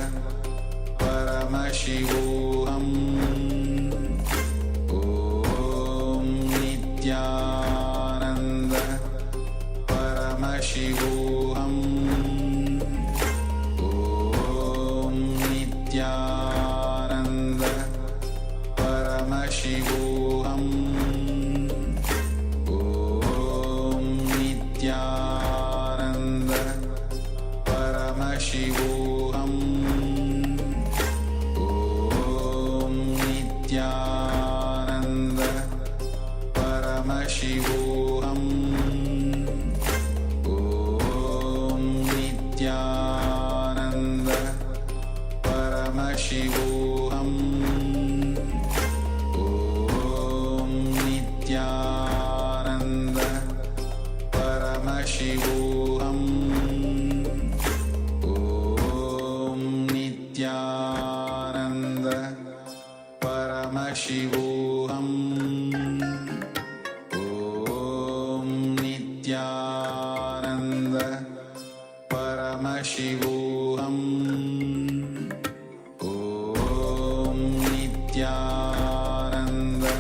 Paramashivoham. Om Nithyananda Paramashivoham. Om Nithyananda Paramashivoham. Om Nithyananda Paramashivoham. Om Nithyananda Paramashivoham. Om Nithyananda Paramashivoham Om Nithyananda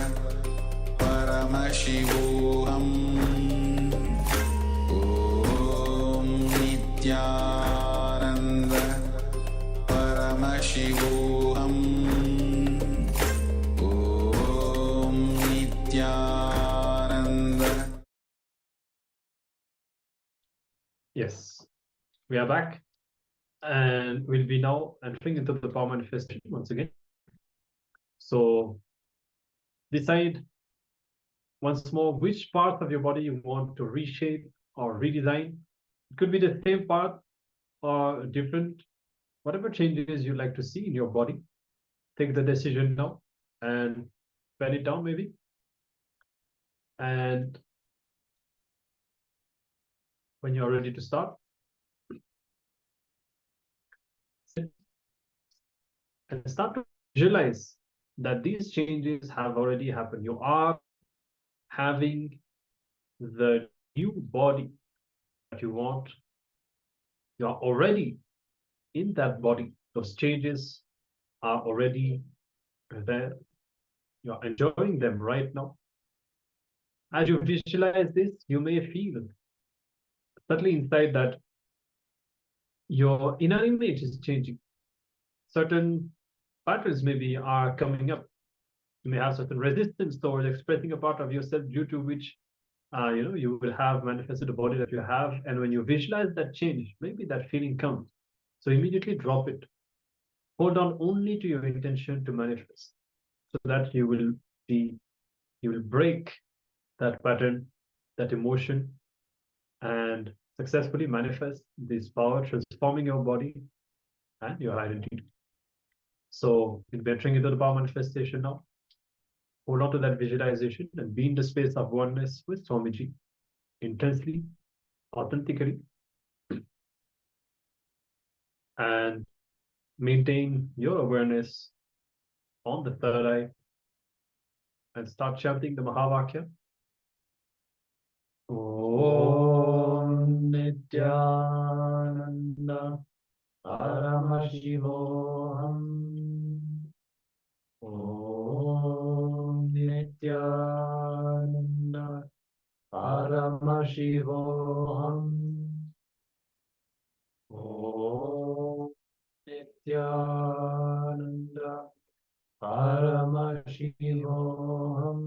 Paramashivoham Om Nithyananda Paramashivoham Om Nithyananda. Yes, we are back, and we'll be now entering into the power manifestation once again. So decide once more which part of your body you want to reshape or redesign. It could be the same part or different, whatever changes you'd like to see in your body. Take the decision now and pen it down maybe. And when you're ready to start, and start to visualize that these changes have already happened. You are having the new body that you want. You are already in that body. Those changes are already there. You are enjoying them right now. As you visualize this, you may feel subtly inside that your inner image is changing. Certain patterns maybe are coming up. You may have certain resistance towards expressing a part of yourself due to which you will have manifested the body that you have. And when you visualize that change, maybe that feeling comes. So immediately drop it. Hold on only to your intention to manifest, so that you will break that pattern, that emotion, and successfully manifest this power, transforming your body and your identity. So we'll be entering into the power manifestation now. Hold on to that visualization and be in the space of oneness with Swamiji, intensely, authentically, and maintain your awareness on the third eye and start chanting the Mahavakya. Om Nithyananda Paramashivoham Om Nithyananda Paramashivoham Om Nithyananda Paramashivoham.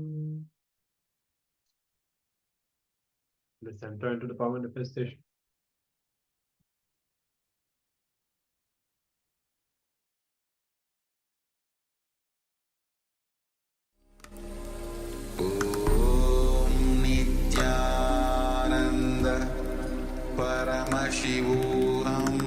Let's enter into the power manifestation. Om Nithyananda Paramashivoham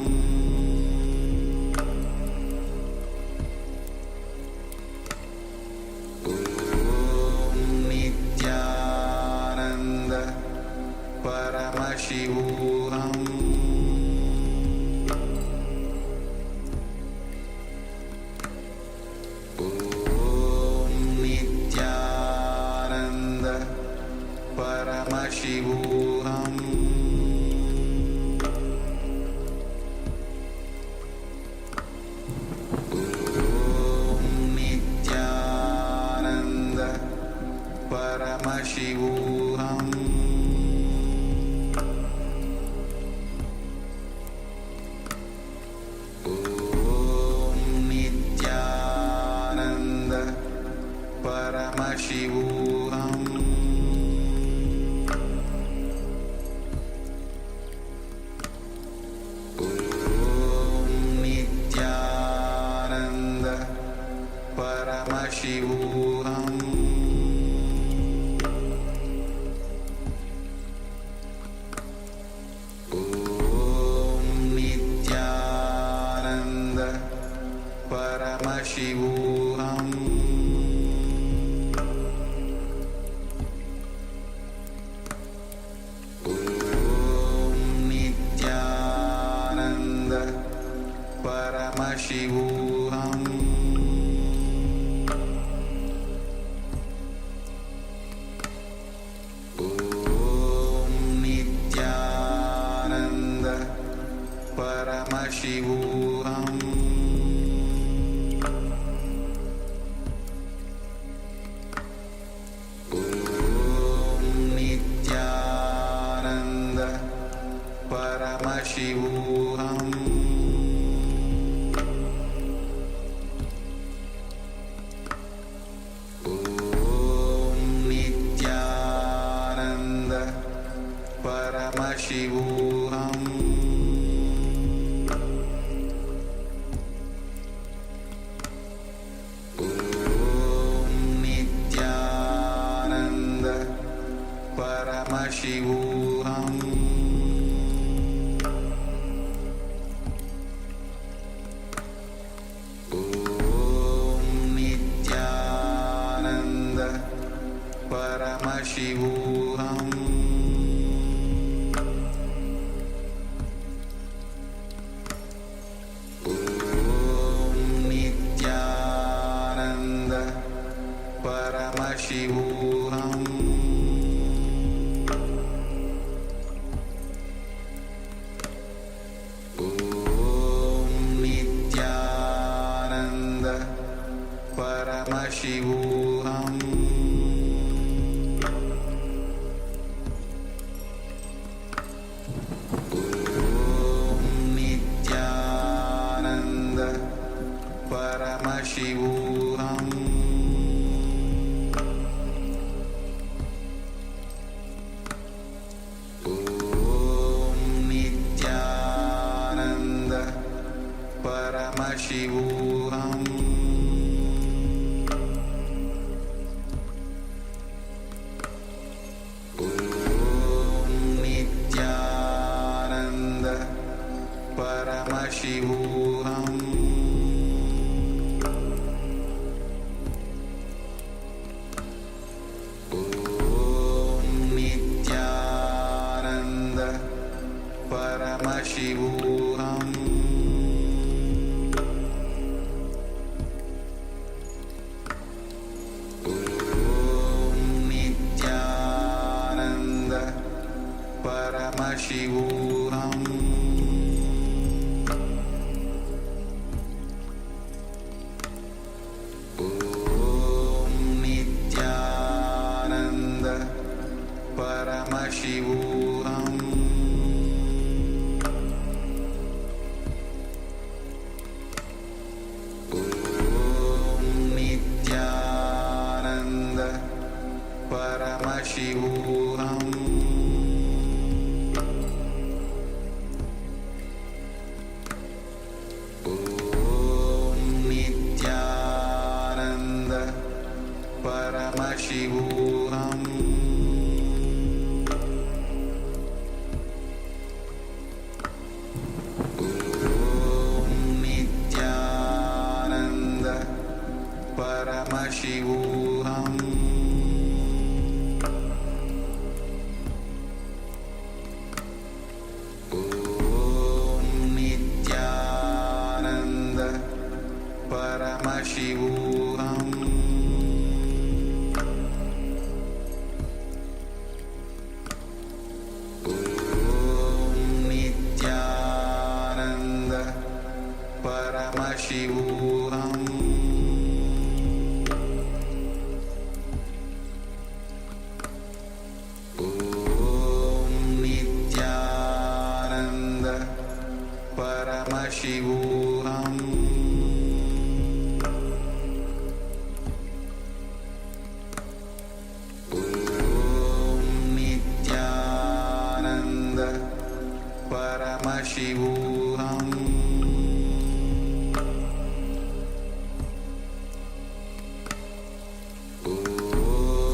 Om Nithyananda Paramashivoham Om Nithyananda Paramashivoham Om Nithyananda Paramashivoham Om Nithyananda Paramashivoham Om Nithyananda Paramashivoham Om Nithyananda Paramashivoham Om Nithyananda Paramashivoham Om Paramashivoham Om Nithyananda Paramashivoham Om Nithyananda Paramashivoham Paramashivoham Om Nithyananda Paramashivoham Om Nithyananda Paramashivoham Paramashivoham Om Nithyananda Paramashivoham Om Nithyananda Paramashivoham Paramashivoham Om Nithyananda Paramashivoham Om Nithyananda Paramashivoham Paramashivoham Om Nithyananda Paramashivoham Om Nithyananda Paramashivoham Paramashivoham Om Nithyananda Paramashivoham Om Nithyananda Paramashivoham Paramashivoham Om Nithyananda Paramashivoham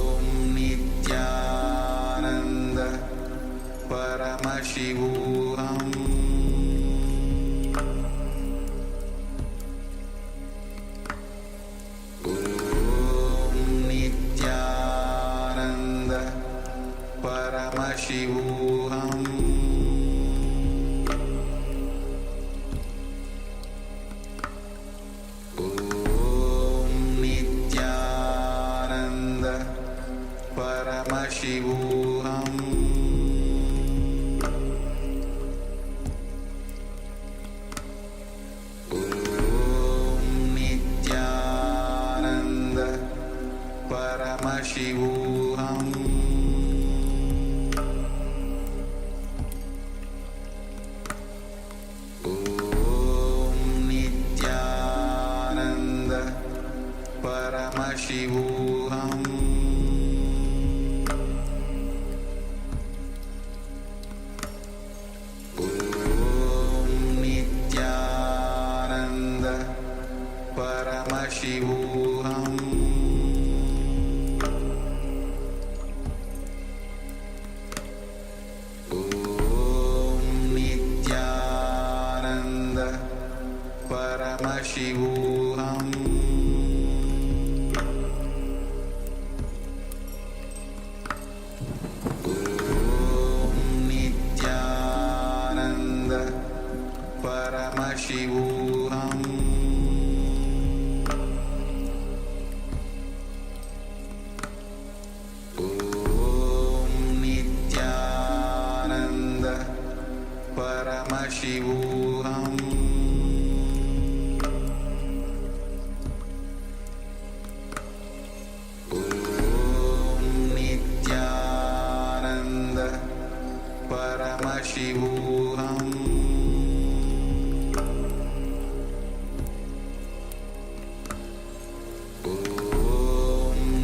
Om Nithyananda Paramashivoham Paramashivoham Om Nithyananda Paramashivoham Paramashivoham Nithyananda Paramashivoham Nithyananda Paramashivoham Nithyananda Paramashivoham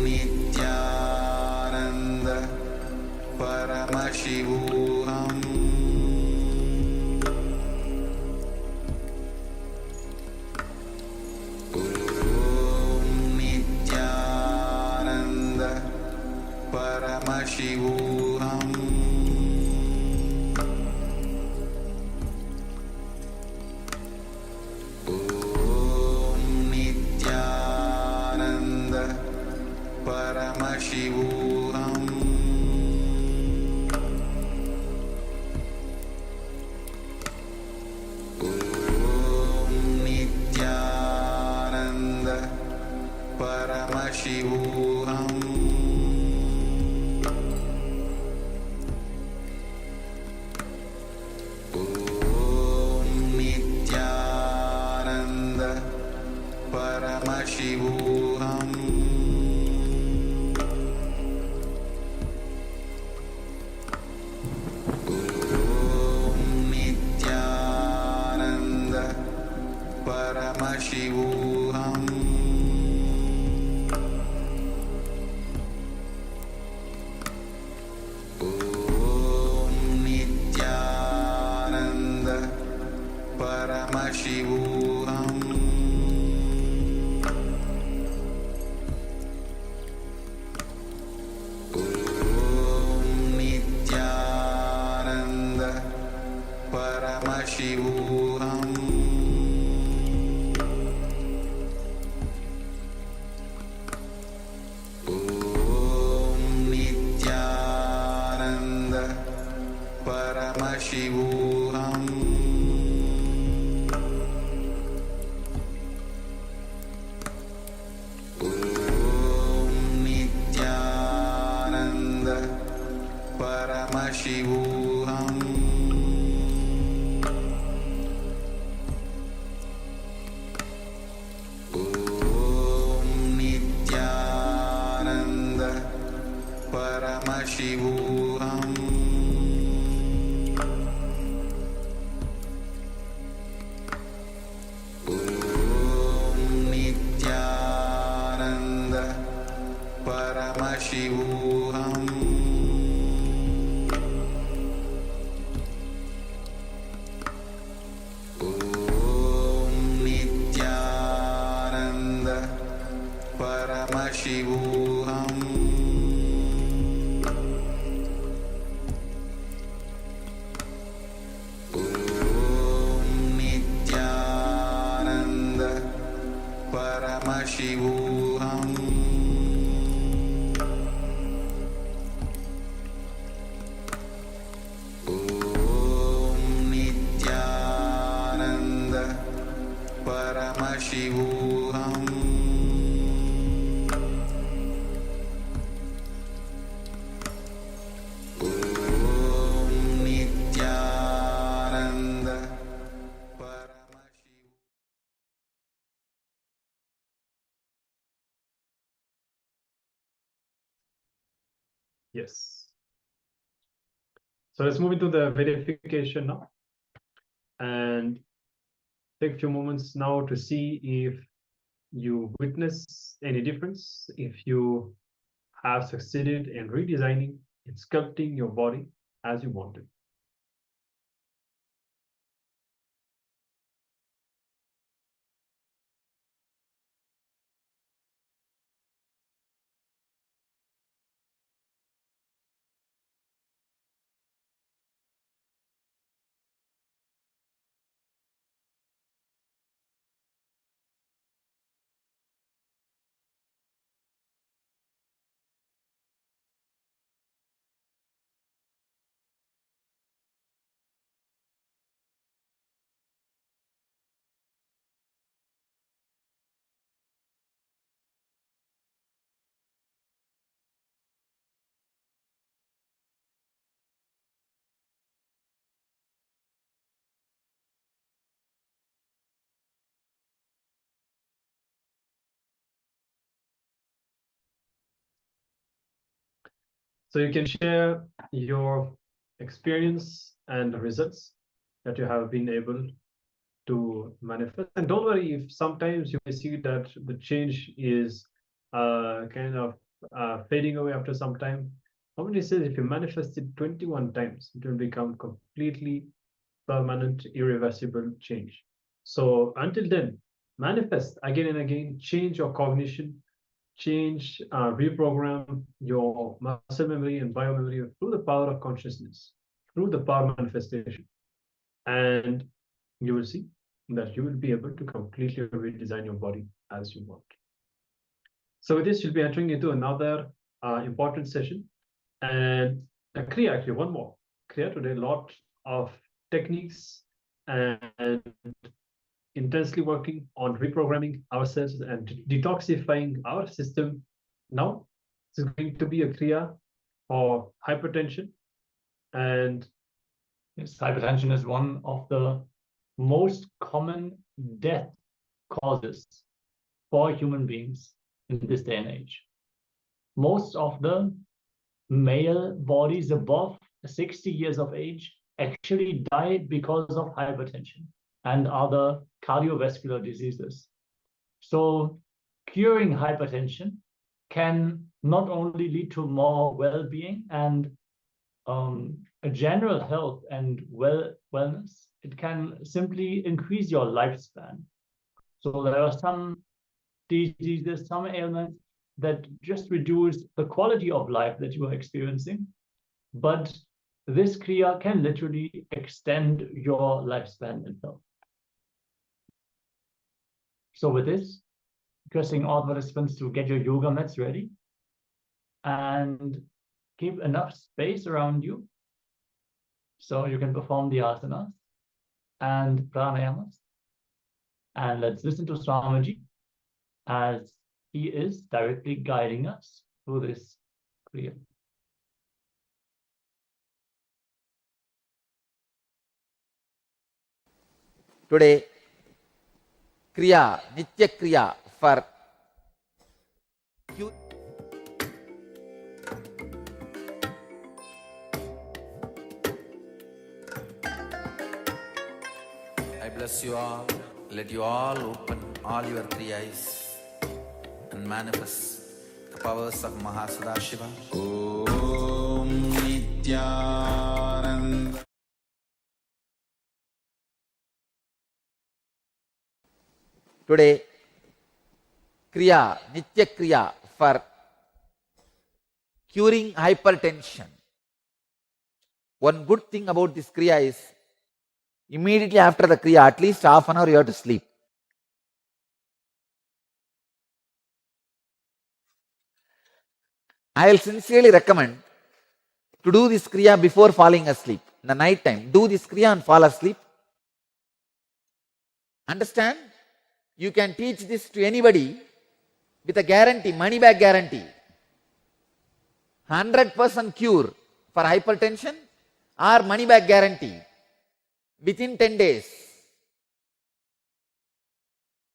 Nithyananda Paramashivoham Nithyananda Paramashivoham Nithyananda Paramashivoham Nithyananda Paramashivoham Nithyananda Paramashivoham Nithyananda Paramashivoham Nithyananda Paramashivoham Nithyananda Paramashivoham Nithyananda Paramashivoham Nithyananda Paramashivoham Nithyananda Paramashivoham Nithyananda Paramashivoham Nithyananda Paramashivoham Nithyananda Paramashivoham Nithyananda Paramashivoham Nithyananda Paramashivoham. Yes. So let's move into the verification now and take a few moments now to see if you witness any difference, if you have succeeded in redesigning and sculpting your body as you wanted. So you can share your experience and results that you have been able to manifest. And don't worry if sometimes you may see that the change is kind of fading away after some time. Somebody says if you manifest it 21 times, it will become completely permanent, irreversible change. So until then, manifest again and again, change your cognition, change, reprogram your muscle memory and biomemory through the power of consciousness, through the power of manifestation. And you will see that you will be able to completely redesign your body as you want. So with this, you'll be entering into another important session. And a Kriya, actually, one more. Kriya today, a lot of techniques and intensely working on reprogramming ourselves and detoxifying our system. Now, this is going to be a Kriya for hypertension. And yes, hypertension is one of the most common death causes for human beings in this day and age. Most of the male bodies above 60 years of age actually die because of hypertension and other cardiovascular diseases. So curing hypertension can not only lead to more well-being and a general health and wellness, it can simply increase your lifespan. So there are some diseases, some ailments that just reduce the quality of life that you are experiencing. But this Kriya can literally extend your lifespan itself. So with this, requesting all participants to get your yoga mats ready and keep enough space around you so you can perform the asanas and pranayamas. And let's listen to Swamiji as he is directly guiding us through this Kriya. Today, Kriya, Nitya Kriya for I bless you all. Let you all open all your three eyes and manifest the powers of Mahasudashiva. Om Nithyananda. Today, Kriya, Nitya Kriya for curing hypertension. One good thing about this Kriya is, immediately after the Kriya, at least half an hour you have to sleep. I will sincerely recommend to do this Kriya before falling asleep. In the night time, do this Kriya and fall asleep. Understand? You can teach this to anybody with a guarantee, money back guarantee. 100% cure for hypertension or money back guarantee within 10 days.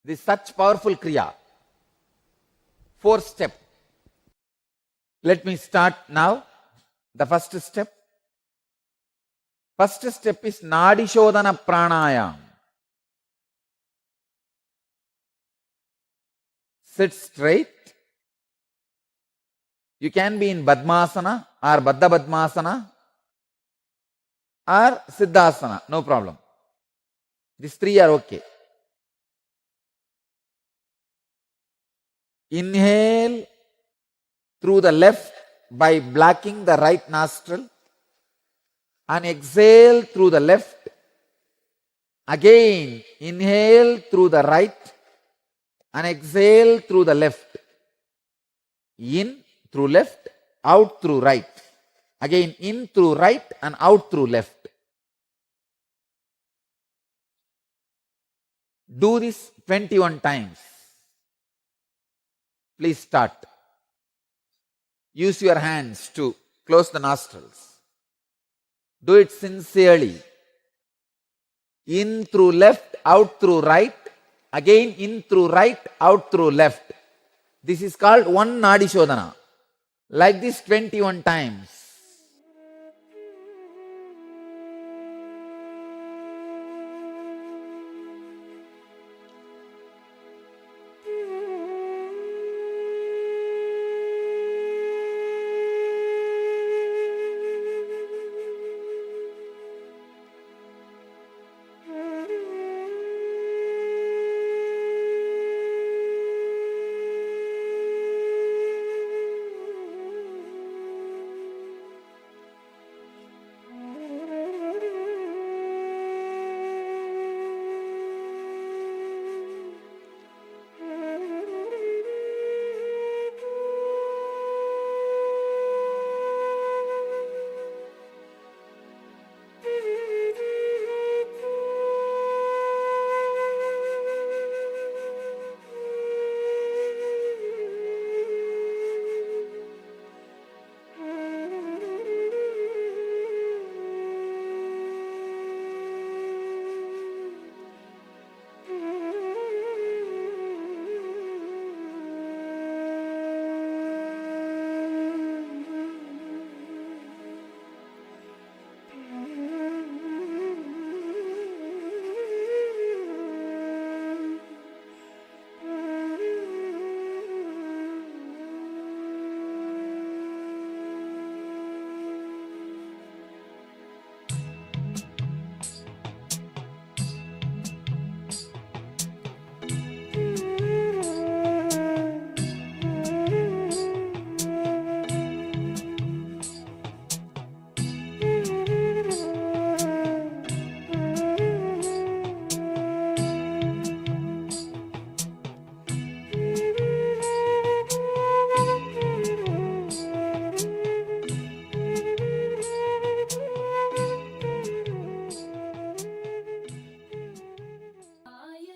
This is such powerful Kriya. Fourth step. Let me start now. The first step. First step is Nadi Shodhana Pranayam. Sit straight. You can be in Padmasana or Baddha Padmasana or Siddhasana, no problem. These three are okay. Inhale through the left by blocking the right nostril and exhale through the left. Again, inhale through the right and exhale through the left. In through left, out through right. Again, in through right and out through left. Do this 21 times. Please start. Use your hands to close the nostrils. Do it sincerely. In through left, out through right. Again, in through right, out through left. This is called one Nadi Shodhana. Like this 21 times.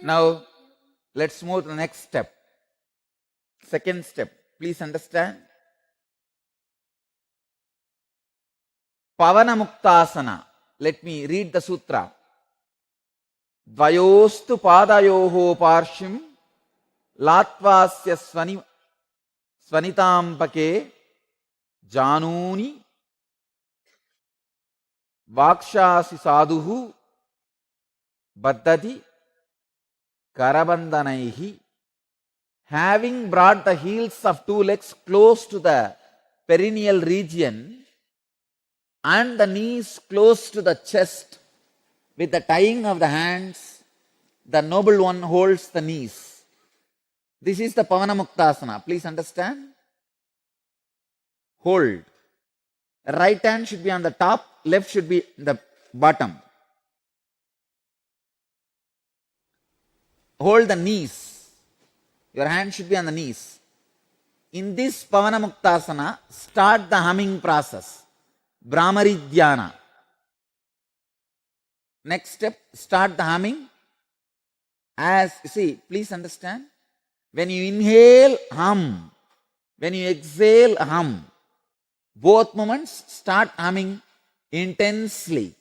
Now, let's move to the next step. Second step, please understand. Pavana Muktasana. Let me read the sutra. Dvayostu padayoho parshim latvasya svanitampake januni vakshasi sadhuhu baddati karabandhanaihi. Having brought the heels of two legs close to the perineal region and the knees close to the chest, with the tying of the hands, the noble one holds the knees. This is the Pavana Muktasana. Please understand. Hold. Right hand should be on the top, left should be the bottom. Hold the knees. Your hand should be on the knees. In this Pavana Muktasana, start the humming process. Brahmari Dhyana. Next step, start the humming. As you see, please understand. When you inhale, hum. When you exhale, hum. Both moments, start humming intensely.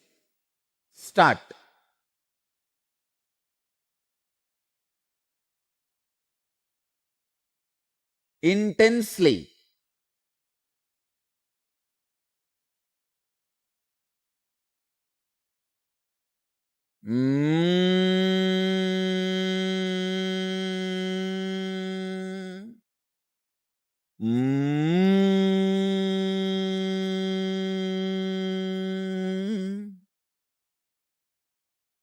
Start. Intensely.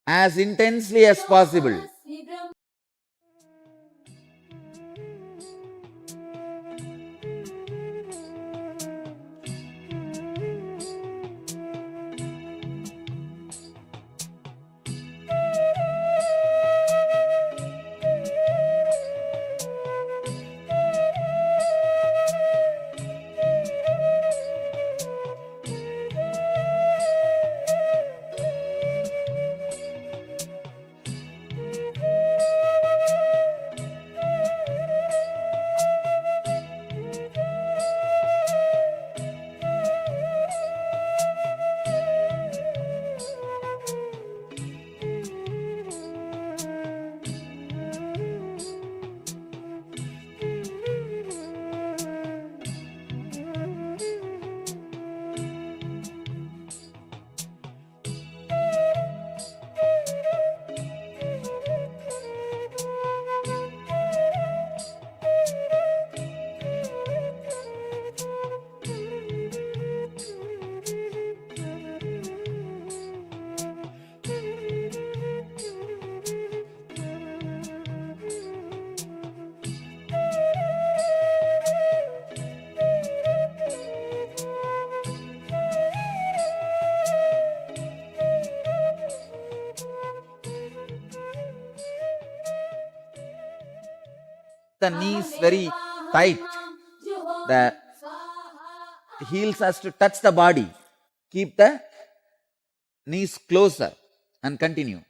As intensely as possible. the knees very tight. The heels has to touch the body. Keep the knees closer and continue.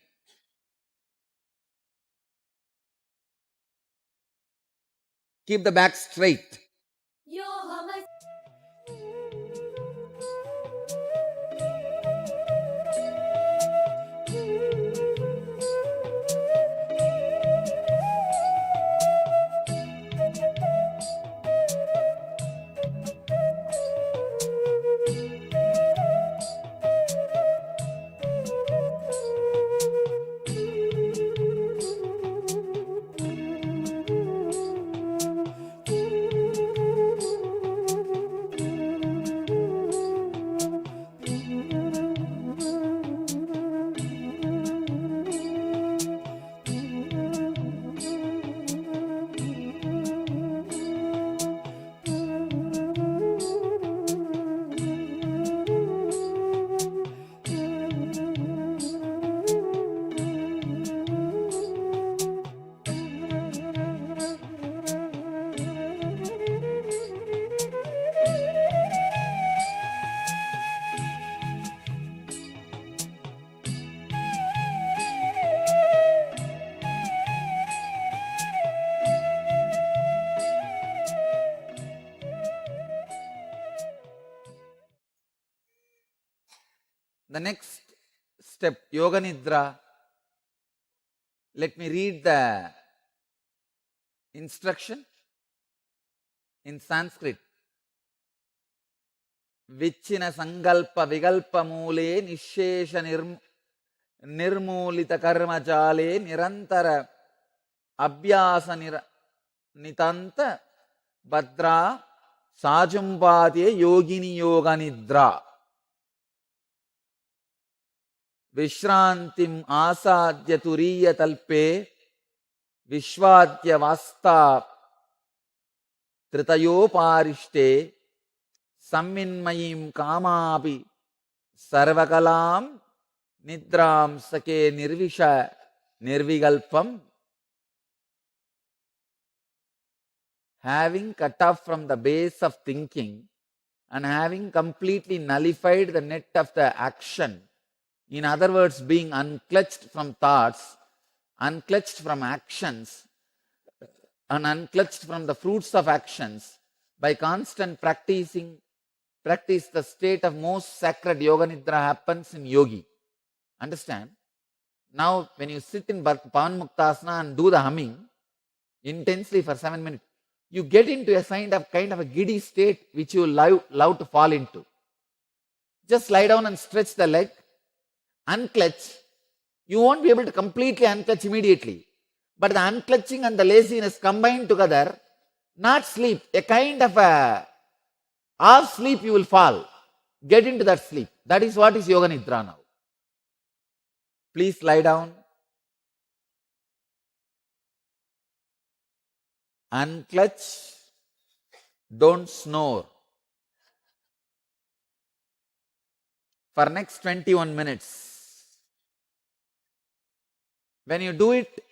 Keep the back straight. The next step, Yoga Nidra. Let me read the instruction in Sanskrit. Vichina Sankalpa Vikalpa Mule Nishesha Nirmulita Karma Jale Nirantara Abhyasa Nitanta Badra Sajumpatye Yogini Yoga Nidra. Vishrantim asadya turiya talpe vishwadya vasta tritayo parishte samminmayim kamapi sarvakalam nidram sake nirvisha nirvigalpam. Having cut off from the base of thinking and having completely nullified the net of the action, in other words, being unclutched from thoughts, unclutched from actions, and unclutched from the fruits of actions, by constant practice, the state of most sacred Yoga Nidra happens in yogi. Understand? Now, when you sit in Pavan Muktasana and do the humming intensely for 7 minutes, you get into a kind of a giddy state which you love to fall into. Just lie down and stretch the leg. Unclutch. You won't be able to completely unclutch immediately. But the unclutching and the laziness combined together, not sleep, a kind of a half sleep you will fall. Get into that sleep. That is what is Yoga Nidra now. Please lie down. Unclutch. Don't snore. For next 21 minutes. When you do it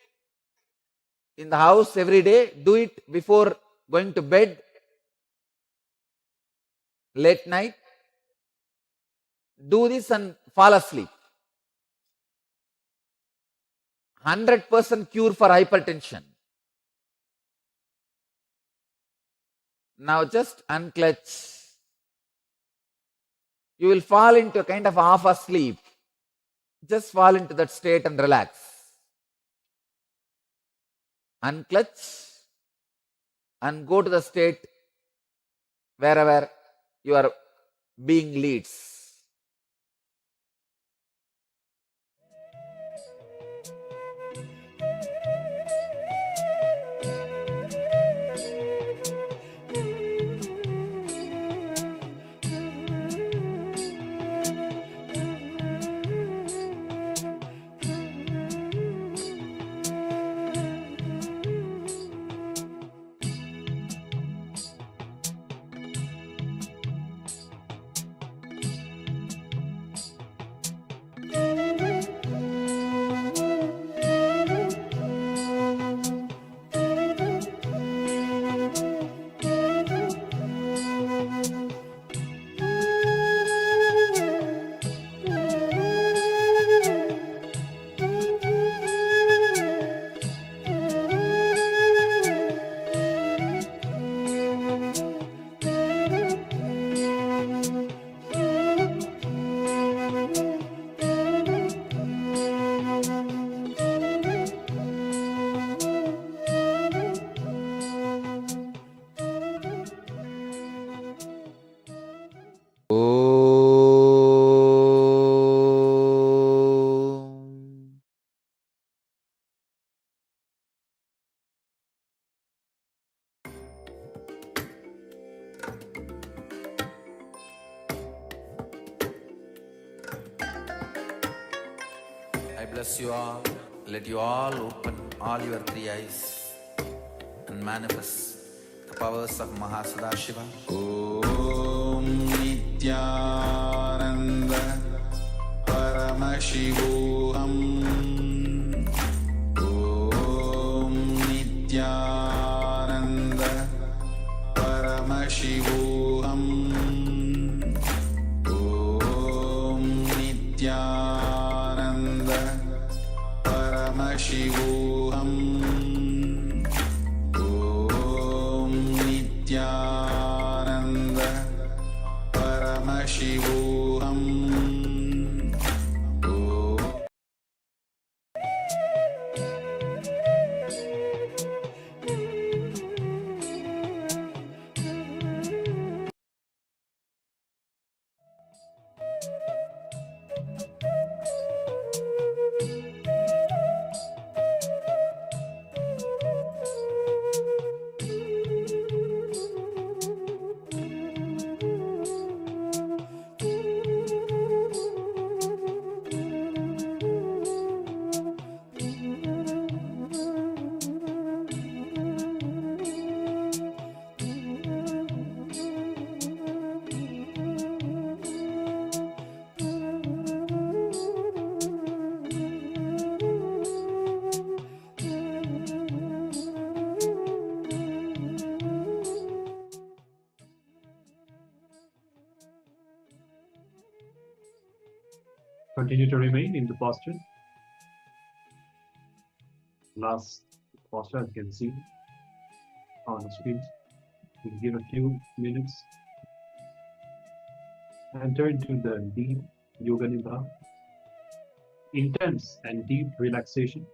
in the house every day, do it before going to bed, late night. Do this and fall asleep. 100% cure for hypertension. Now just unclutch. You will fall into a kind of half asleep. Just fall into that state and relax. Unclutch and go to the state wherever your being leads. I bless you all. Let you all open all your three eyes and manifest the powers of Mahasudashiva. Om Nithyananda Paramashivoham. Om Nithyananda Paramashivoham. Om Nithyananda Paramashivoham. Om Nithyananda Paramashivoham. Continue to remain in the posture. Last posture, as you can see on the screen. We'll give a few minutes. Enter into the deep yoga nidra, intense and deep relaxation.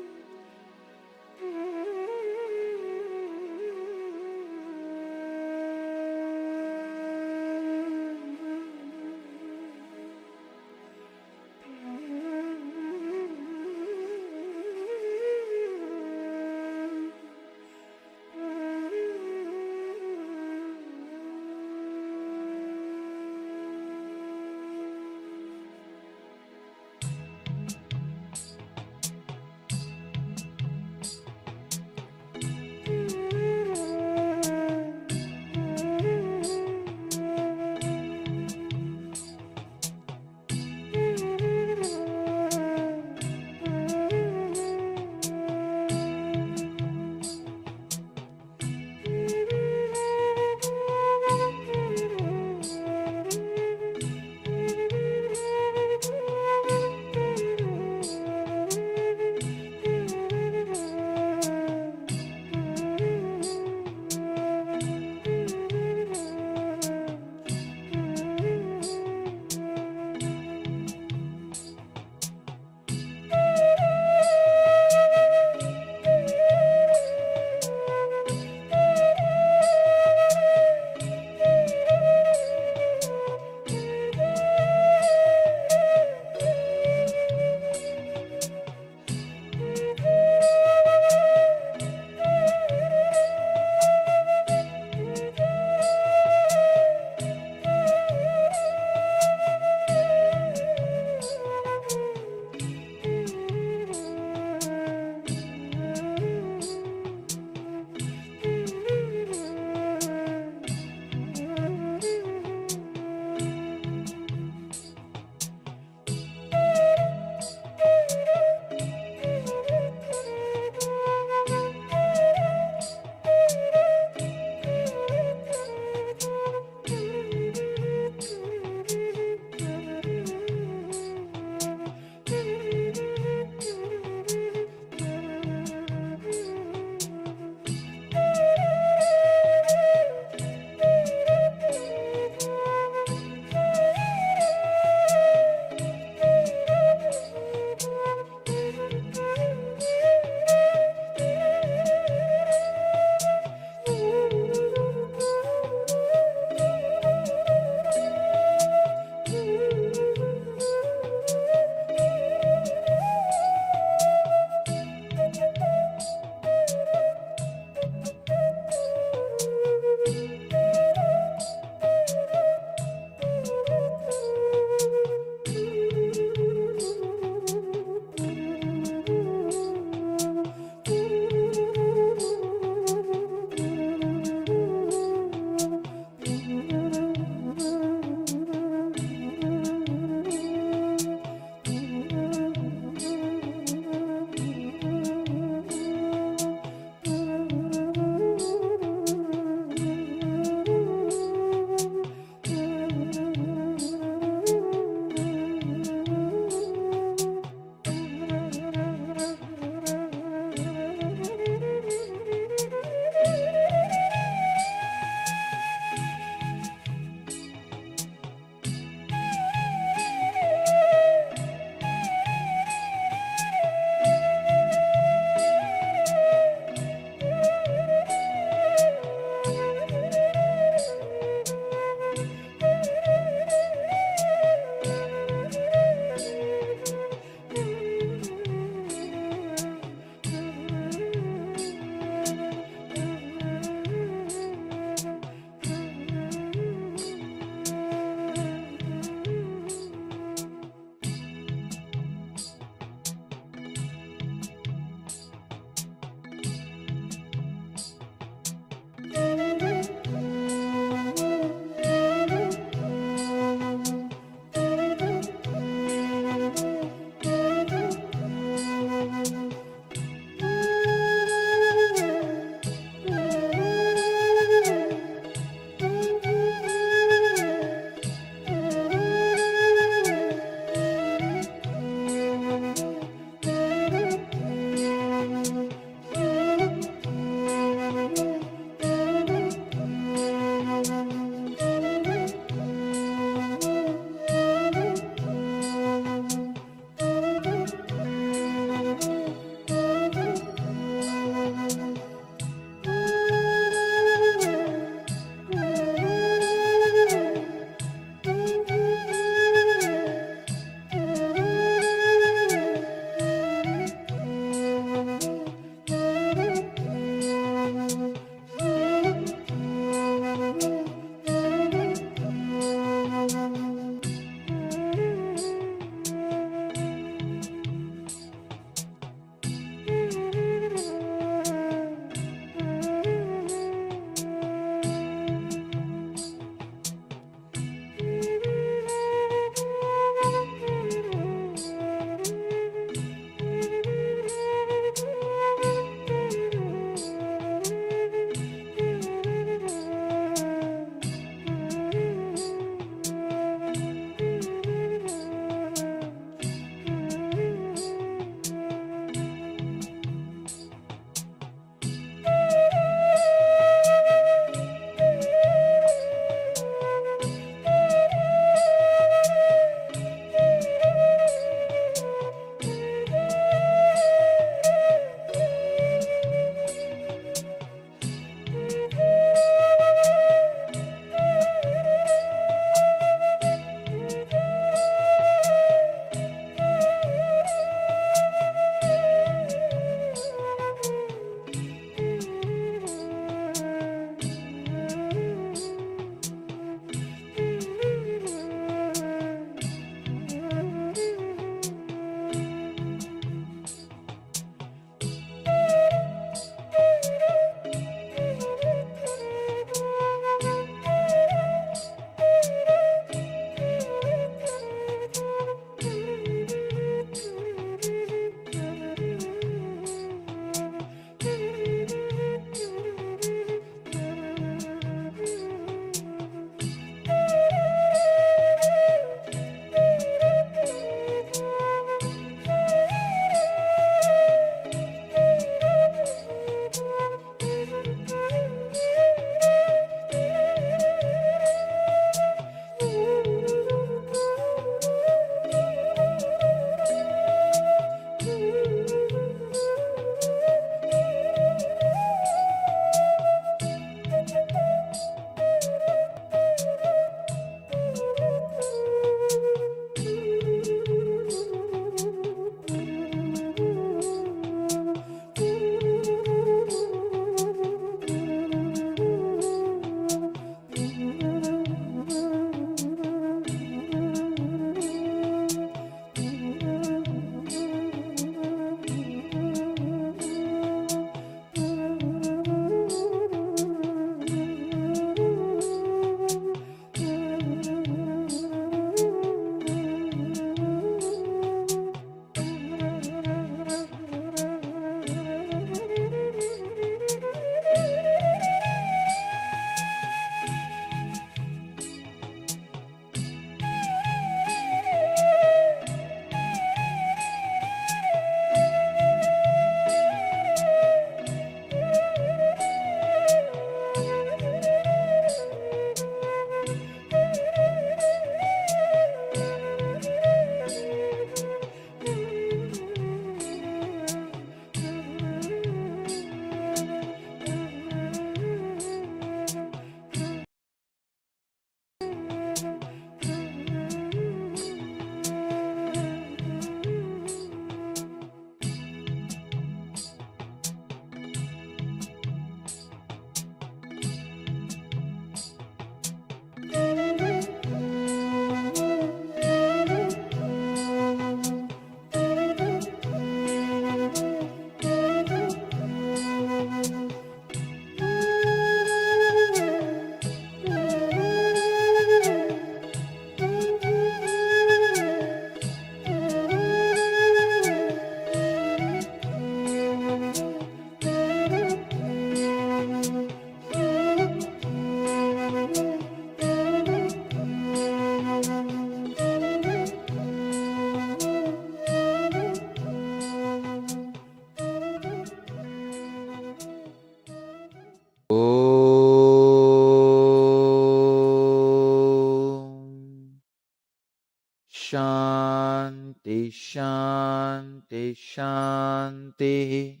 Shanti, Shanti, Shanti.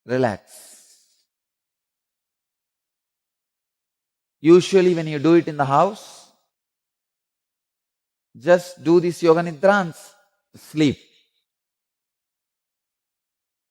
Relax. Usually when you do it in the house, just do this yoga nidrans, sleep.